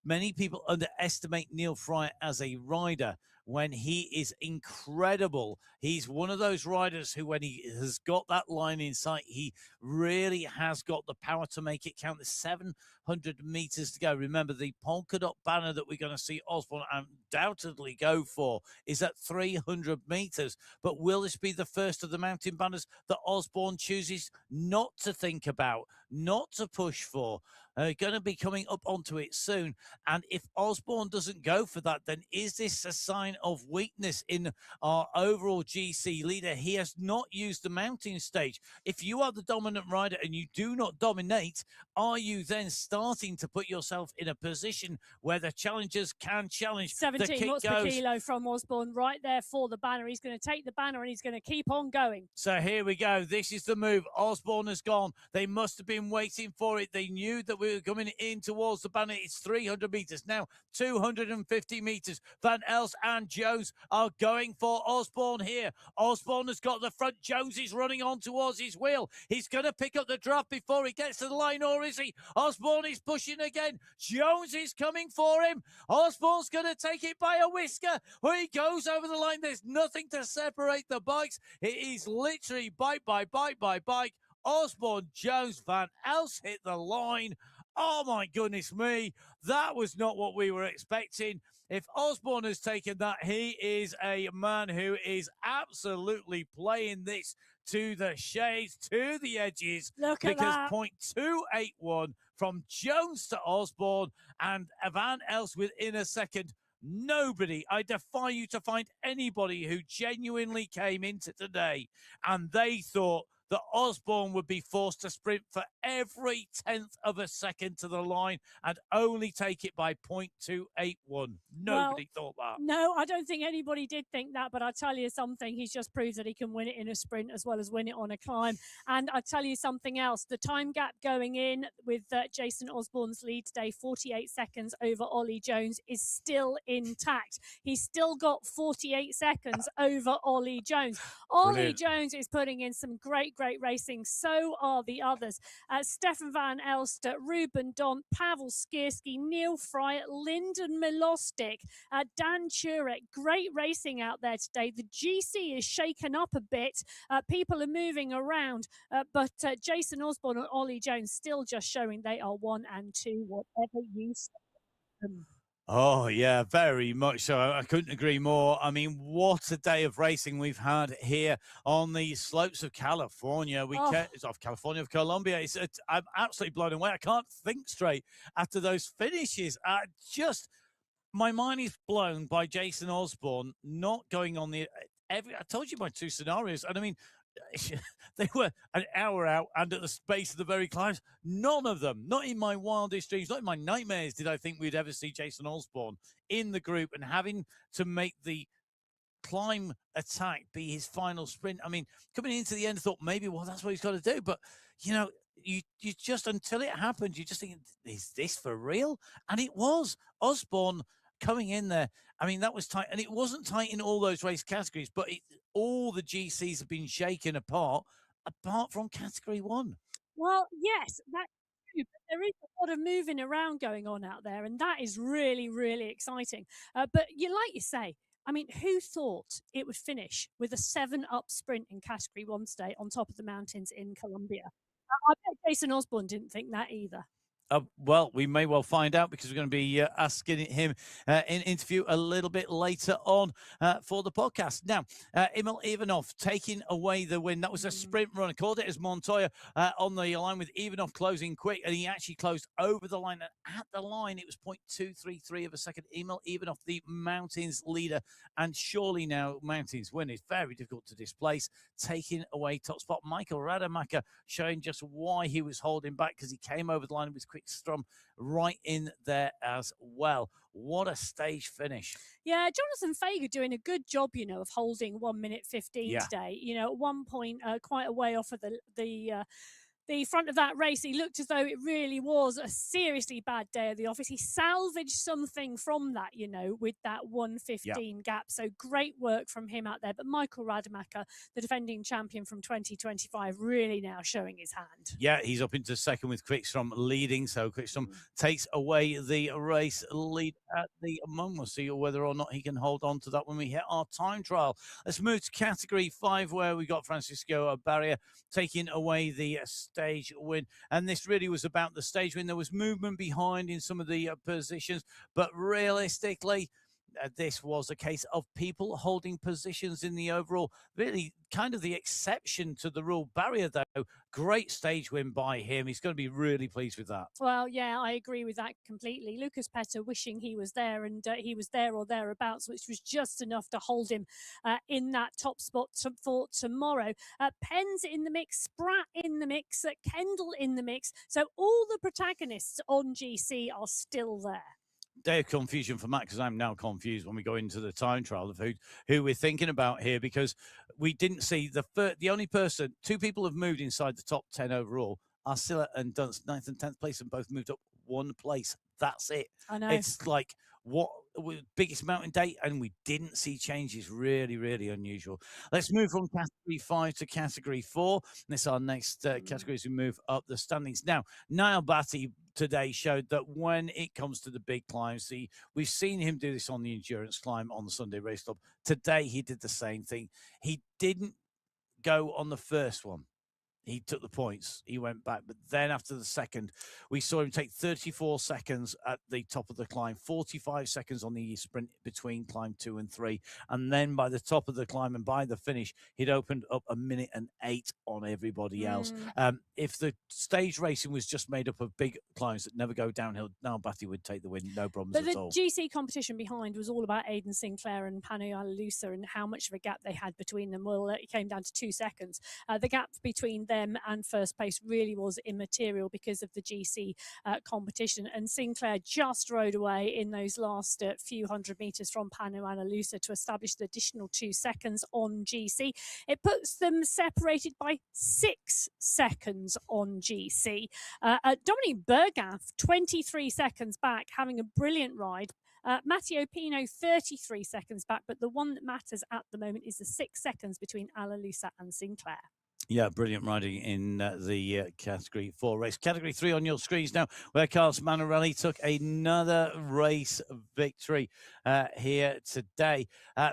many people underestimate Neil Fryer as a rider when he is incredible. He's one of those riders who, when he has got that line in sight, he really has got the power to make it count. There's 700 meters to go. Remember, the polka dot banner that we're going to see Osborne undoubtedly go for is at 300 meters. But will this be the first of the mountain banners that Osborne chooses not to think about, not to push for? Going to be coming up onto it soon. And if Osborne doesn't go for that, then is this a sign of weakness in our overall GC leader? He has not used the mountain stage. If you are the dominant rider and you do not dominate, are you then starting to put yourself in a position where the challengers can challenge?
17 watts per kilo from Osborne right there for the banner. He's going to take the banner and he's going to keep on going.
So here we go. This is the move. Osborne has gone. They must have been waiting for it. They knew that we were coming in towards the banner. It's 300 meters. Now 250 meters. Van Els and Jones are going for Osborne here. Osborne has got the front. Jones is running on towards his wheel. He's going to pick up the drop before he gets to the line, or is he? Osborne is pushing again. Jones is coming for him. Osborne's going to take it by a whisker. Where he goes over the line. There's nothing to separate the bikes. It is literally bike by bike by bike. Osborne, Jones, Van Els hit the line. Oh my goodness me. That was not what we were expecting. If Osborne has taken that, he is a man who is absolutely playing this to the shades, to the edges.
Look at that.
Because 0.281 from Jones to Osborne and Van Els within a second. Nobody, I defy you to find anybody who genuinely came into today and they thought that Osborne would be forced to sprint for every 10th of a second to the line and only take it by 0.281. Nobody thought that.
No, I don't think anybody did think that, but I tell you something, he's just proved that he can win it in a sprint as well as win it on a climb. And I tell you something else, the time gap going in with Jason Osborne's lead today, 48 seconds over Ollie Jones, is still intact. He's still got 48 seconds over Ollie Jones. Ollie Jones is putting in some great racing. So are the others. Stefan Van Elster, Ruben Don, Pavel Skierski, Neil Frey, Lyndon Milostic, Dan Turek. Great racing out there today. The GC is shaken up a bit. People are moving around, but Jason Osborne and Ollie Jones still just showing they are 1 and 2, whatever you say.
Oh, yeah, very much so. I couldn't agree more. I mean, what a day of racing we've had here on the slopes of California. Of Colombia. I'm absolutely blown away. I can't think straight after those finishes. My mind is blown by Jason Osborne not going on I told you my two scenarios. And I mean, they were an hour out and at the base of the very climbs. None of them, not in my wildest dreams, not in my nightmares, did I think we'd ever see Jason Osborne in the group and having to make the climb attack be his final sprint. I mean, coming into the end, I thought maybe, well, that's what he's got to do. But, you know, you just, until it happened, you just think, is this for real? And it was. Osborne coming in there. I mean, that was tight. And it wasn't tight in all those race categories, but all the GCs have been shaken apart from category 1.
Well, yes, that's true. But there is a lot of moving around going on out there, and that is really, really exciting. But like you say, I mean, who thought it would finish with a 7-up sprint in category 1 today on top of the mountains in Colombia? I bet Jason Osborne didn't think that either.
Well, we may well find out because we're going to be asking him in interview a little bit later on for the podcast. Now, Emil Ivanov taking away the win. That was a sprint run. I called it as Montoya on the line with Ivanov closing quick, and he actually closed over the line. And at the line, it was 0.233 of a second. Emil Ivanov, the Mountains leader, and surely now Mountains win is very difficult to displace, taking away top spot. Michael Rademacher showing just why he was holding back because he came over the line with quick strum right in there as well. What a stage finish.
Yeah, Jonathan Fager doing a good job, of holding 1 minute 15 today. At one point, quite a way off of the the front of that race, he looked as though it really was a seriously bad day at the office. He salvaged something from that, with that
Yeah.
1:15 gap. So great work from him out there. But Michael Rademacher, the defending champion from 2025, really now showing his hand.
Yeah, he's up into second with Quickstrom leading. So Quickstrom takes away the race lead at the moment. We'll see whether or not he can hold on to that when we hit our time trial. Let's move to category 5, where we got Francisco Barria taking away the stage win. And this really was about the stage win. There was movement behind in some of the positions, but realistically, this was a case of people holding positions in the overall, really kind of the exception to the rule. Barrier, though, great stage win by him. He's going to be really pleased with that.
Well, yeah, I agree with that completely. Lucas Petter wishing he was there, and he was there or thereabouts, which was just enough to hold him in that top spot for tomorrow. Penn's in the mix, Spratt in the mix, Kendall in the mix. So all the protagonists on GC are still there.
Day of confusion for Matt, because I'm now confused when we go into the time trial of who we're thinking about here, because we didn't see the only person. 2 people have moved inside the top 10 overall. Arcilla and Dunst, 9th and 10th place, and both moved up 1 place. That's it.
I know.
It's like what biggest mountain day, and we didn't see changes. Really, really unusual. Let's move from category 5 to category 4. This is our next category as we move up the standings. Now, Niall Batty today showed that when it comes to the big climbs, we've seen him do this on the endurance climb on the Sunday Race Club. Today, he did the same thing. He didn't go on the first one. He took the points. He went back. But then after the second, we saw him take 34 seconds at the top of the climb, 45 seconds on the sprint between climb 2 and 3. And then by the top of the climb and by the finish, he'd opened up 1 minute and 8 on everybody else. If the stage racing was just made up of big climbs that never go downhill, Niall Batty would take the win, no problems at all.
But the GC competition behind was all about Aidan Sinclair and Panu Alalusa and how much of a gap they had between them. Well, it came down to 2 seconds. The gap between them and first place really was immaterial because of the GC competition. And Sinclair just rode away in those last few hundred meters from Panu Alalusa to establish the additional 2 seconds on GC. It puts them separated by 6 seconds on GC. Dominique Berghav, 23 seconds back, having a brilliant ride. Matteo Pino, 33 seconds back, but the one that matters at the moment is the 6 seconds between Alalusa and Sinclair.
Yeah, brilliant riding in the category 4 race. Category 3 on your screens now, where Carlos Manarelli took another race victory here today.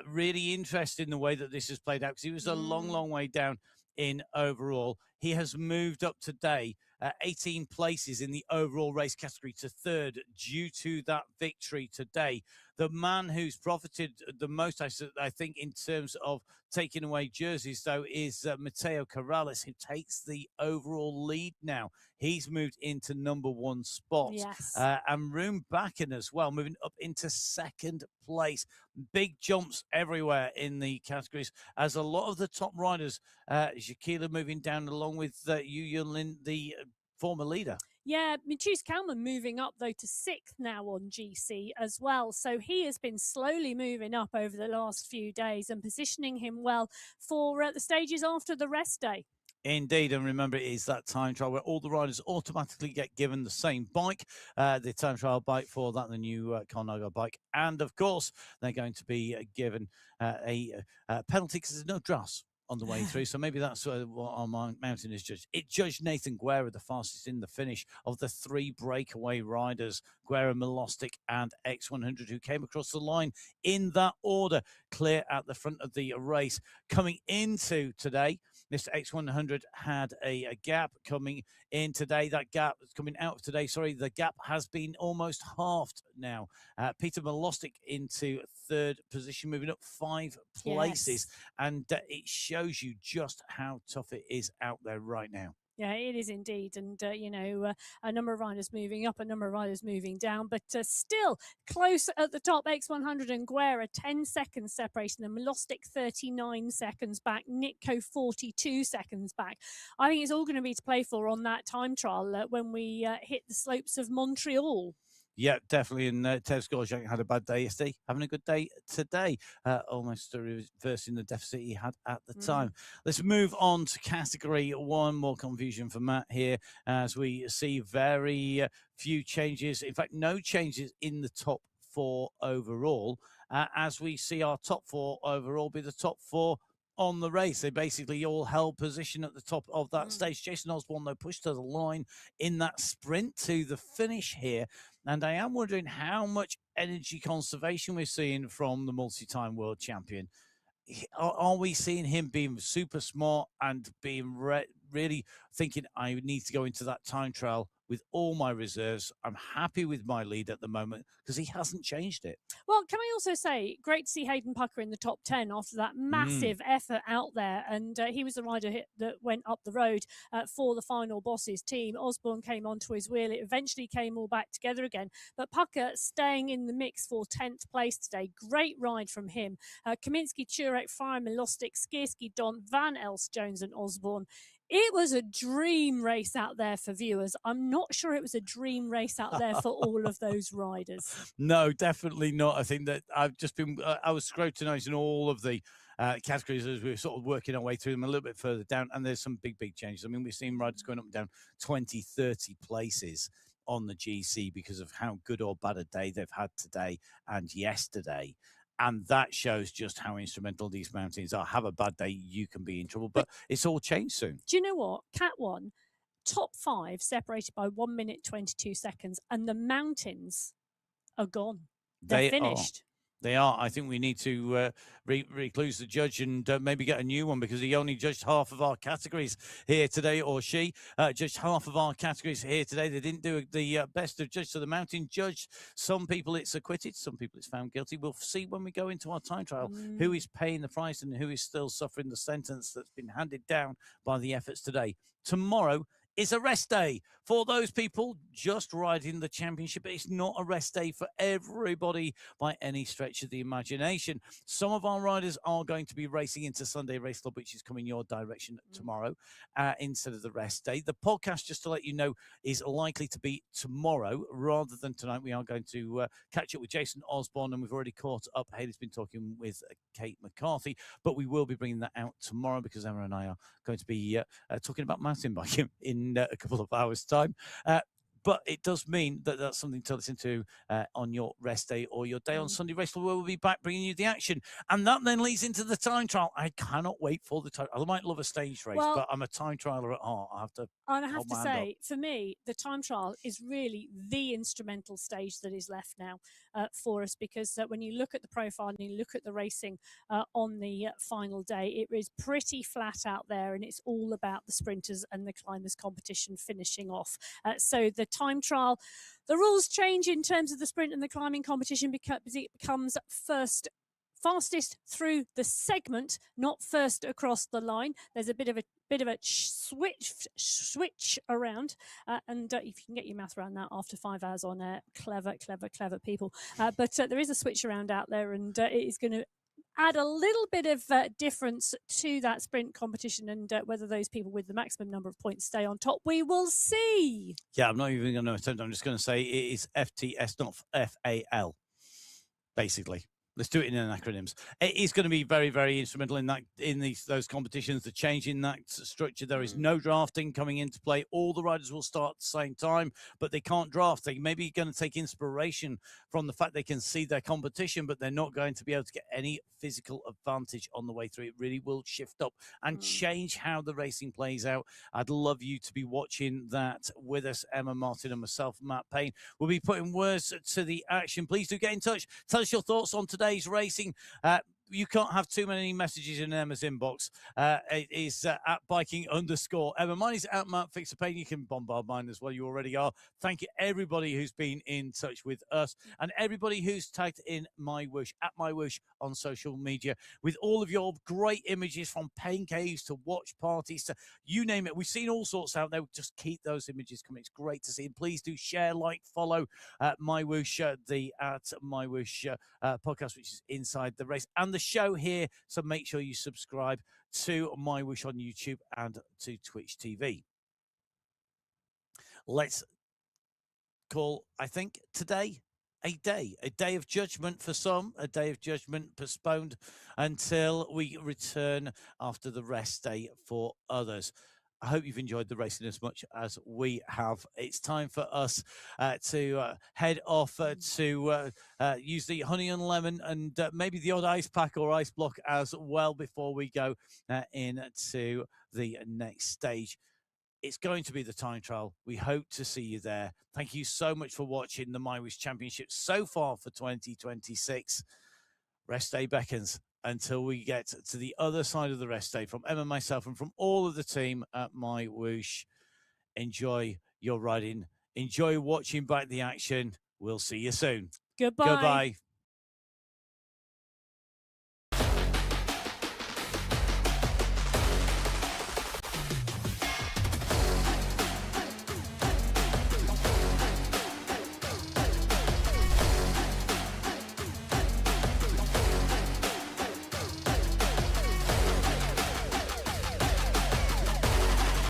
Really interesting the way that this has played out, because he was a long, long way down in overall. He has moved up today 18 places in the overall race category to 3rd due to that victory today. The man who's profited the most, I think, in terms of taking away jerseys, though, is Mateo Corrales, who takes the overall lead now. He's moved into number 1 spot.
Yes.
And Rune Bakken as well, moving up into 2nd place. Big jumps everywhere in the categories, as a lot of the top riders, Shakila moving down along with Yu Yunlin, the former leader.
Yeah, Mathieu Kalman moving up, though, to 6th now on GC as well. So he has been slowly moving up over the last few days and positioning him well for the stages after the rest day.
Indeed, and remember, it is that time trial where all the riders automatically get given the same bike, the time trial bike for that, the new Colnago bike. And, of course, they're going to be given a penalty because there's no dross on the way through. So maybe that's what our mountain is judged. It judged Nathan Guerra the fastest in the finish of the 3 breakaway riders, Guerra, Milostic and X100, who came across the line in that order, clear at the front of the race. Coming into today, Mr. X100 had a gap coming in today. That gap is coming out today. Sorry, the gap has been almost halved now. Peter Milostic into 3rd position, moving up 5 places. Yes. And it shows you just how tough it is out there right now.
Yeah, it is indeed. And, a number of riders moving up, a number of riders moving down, but still close at the top. X100 and Guerra, 10 seconds separation, and Milostic 39 seconds back, Nitko 42 seconds back. I think it's all going to be to play for on that time trial when we hit the slopes of Montreal.
Yeah, definitely. And Tev Skorjak had a bad day yesterday, having a good day today, almost reversing the deficit he had at the time. Let's move on to category one. More confusion for Matt here as we see very few changes. In fact, no changes in the top four overall, as we see our top four overall be the top four on the race. They basically all held position at the top of that stage. Jason Osborne, though, pushed to the line in that sprint to the finish here. And I am wondering how much energy conservation we're seeing from the multi-time world champion. Are we seeing him being super smart and being really thinking, I need to go into that time trial with all my reserves? I'm happy with my lead at the moment because he hasn't changed it.
Well, can I also say, great to see Hayden Pucker in the top 10 after that massive effort out there. And he was the rider that went up the road for the final Bosses team. Osborne came onto his wheel. It eventually came all back together again. But Pucker staying in the mix for 10th place today. Great ride from him. Kaminsky, Turek, Fryer, Milostic, Skierski, Don, Van Els, Jones and Osborne. It was a dream race out there for viewers. I'm not sure it was a dream race out there for all of those riders.
No, definitely not. I think that I've just been, I was scrutinizing all of the categories as we were sort of working our way through them a little bit further down. And there's some big changes. I mean, we've seen riders going up and down 20, 30 places on the GC because of how good or bad a day they've had today and yesterday. And that shows just how instrumental these mountains are. Have a bad day, you can be in trouble. But it's all changed soon.
Do you know what? Cat 1, top 5 separated by 1 minute 22 seconds, and the mountains are gone. They're finished.
They are. I think we need to recluse the judge and maybe get a new one because he only judged half of our categories here today, or she judged half of our categories here today. They didn't do the best of judge. So the mountain judge, some people it's acquitted, some people it's found guilty. We'll see when we go into our time trial who is paying the price and who is still suffering the sentence that's been handed down by the efforts today. Tomorrow is a rest day for those people just riding the championship. It's not a rest day for everybody by any stretch of the imagination. Some of our riders are going to be racing into Sunday Race Club, which is coming your direction tomorrow instead of the rest day. The podcast, just to let you know, is likely to be tomorrow rather than tonight. We are going to catch up with Jason Osborne, and we've already caught up. Haley's been talking with Kate McCarthy, but we will be bringing that out tomorrow because Emma and I are going to be talking about mountain biking in a couple of hours' time. But it does mean that that's something to listen to on your rest day or your day on Sunday Race, where we'll be back bringing you the action. And that then leads into the time trial. I cannot wait for the time. I might love a stage race, but I'm a time trialer at heart. I have to
say, for me, the time trial is really the instrumental stage that is left now for us, because when you look at the profile and you look at the racing on the final day, it is pretty flat out there, and it's all about the sprinters and the climbers competition finishing off. So the time trial, the rules change in terms of the sprint and the climbing competition because it becomes fastest through the segment, not first across the line. There's a bit of a switch around, and if you can get your math around that after 5 hours on air, clever people. But there is a switch around out there, and it is going to add a little bit of difference to that sprint competition, and whether those people with the maximum number of points stay on top, we will see.
Yeah, I'm not even going to attempt. I'm just going to say it is FTS, not FAL, basically. Let's do it in acronyms. It is going to be very instrumental in those competitions. The change in that structure. There is no drafting coming into play. All the riders will start at the same time, but they can't draft. They may be going to take inspiration from the fact they can see their competition, but they're not going to be able to get any physical advantage on the way through. It really will shift up and change how the racing plays out. I'd love you to be watching that with us. Emma Martin and myself, Matt Payne, will be putting words to the action. Please do get in touch. Tell us your thoughts on today's racing. You can't have too many messages in Emma's inbox. It is at biking_. Emma, mine is at Matt Fixer Payne. You can bombard mine as well. You already are. Thank you, everybody who's been in touch with us and everybody who's tagged in MyWhoosh, at MyWhoosh on social media, with all of your great images from pain caves to watch parties to you name it. We've seen all sorts out there. Just keep those images coming. It's great to see. And please do share, like, follow MyWhoosh, the at MyWhoosh podcast, which is Inside the Race, and the show here. So make sure you subscribe to MyWhoosh on YouTube and to Twitch TV. Let's call, I think, today a day of judgment for some, a day of judgment postponed until we return after the rest day for others. I hope you've enjoyed the racing as much as we have. It's time for us to head off to use the honey and lemon and maybe the odd ice pack or ice block as well before we go into the next stage. It's going to be the time trial. We hope to see you there. Thank you so much for watching the MyWhoosh Championship so far for 2026. Rest day beckons until we get to the other side of the rest day. From Emma, myself, and from all of the team at MyWhoosh, enjoy your riding. Enjoy watching back the action. We'll see you soon.
Goodbye.
Goodbye.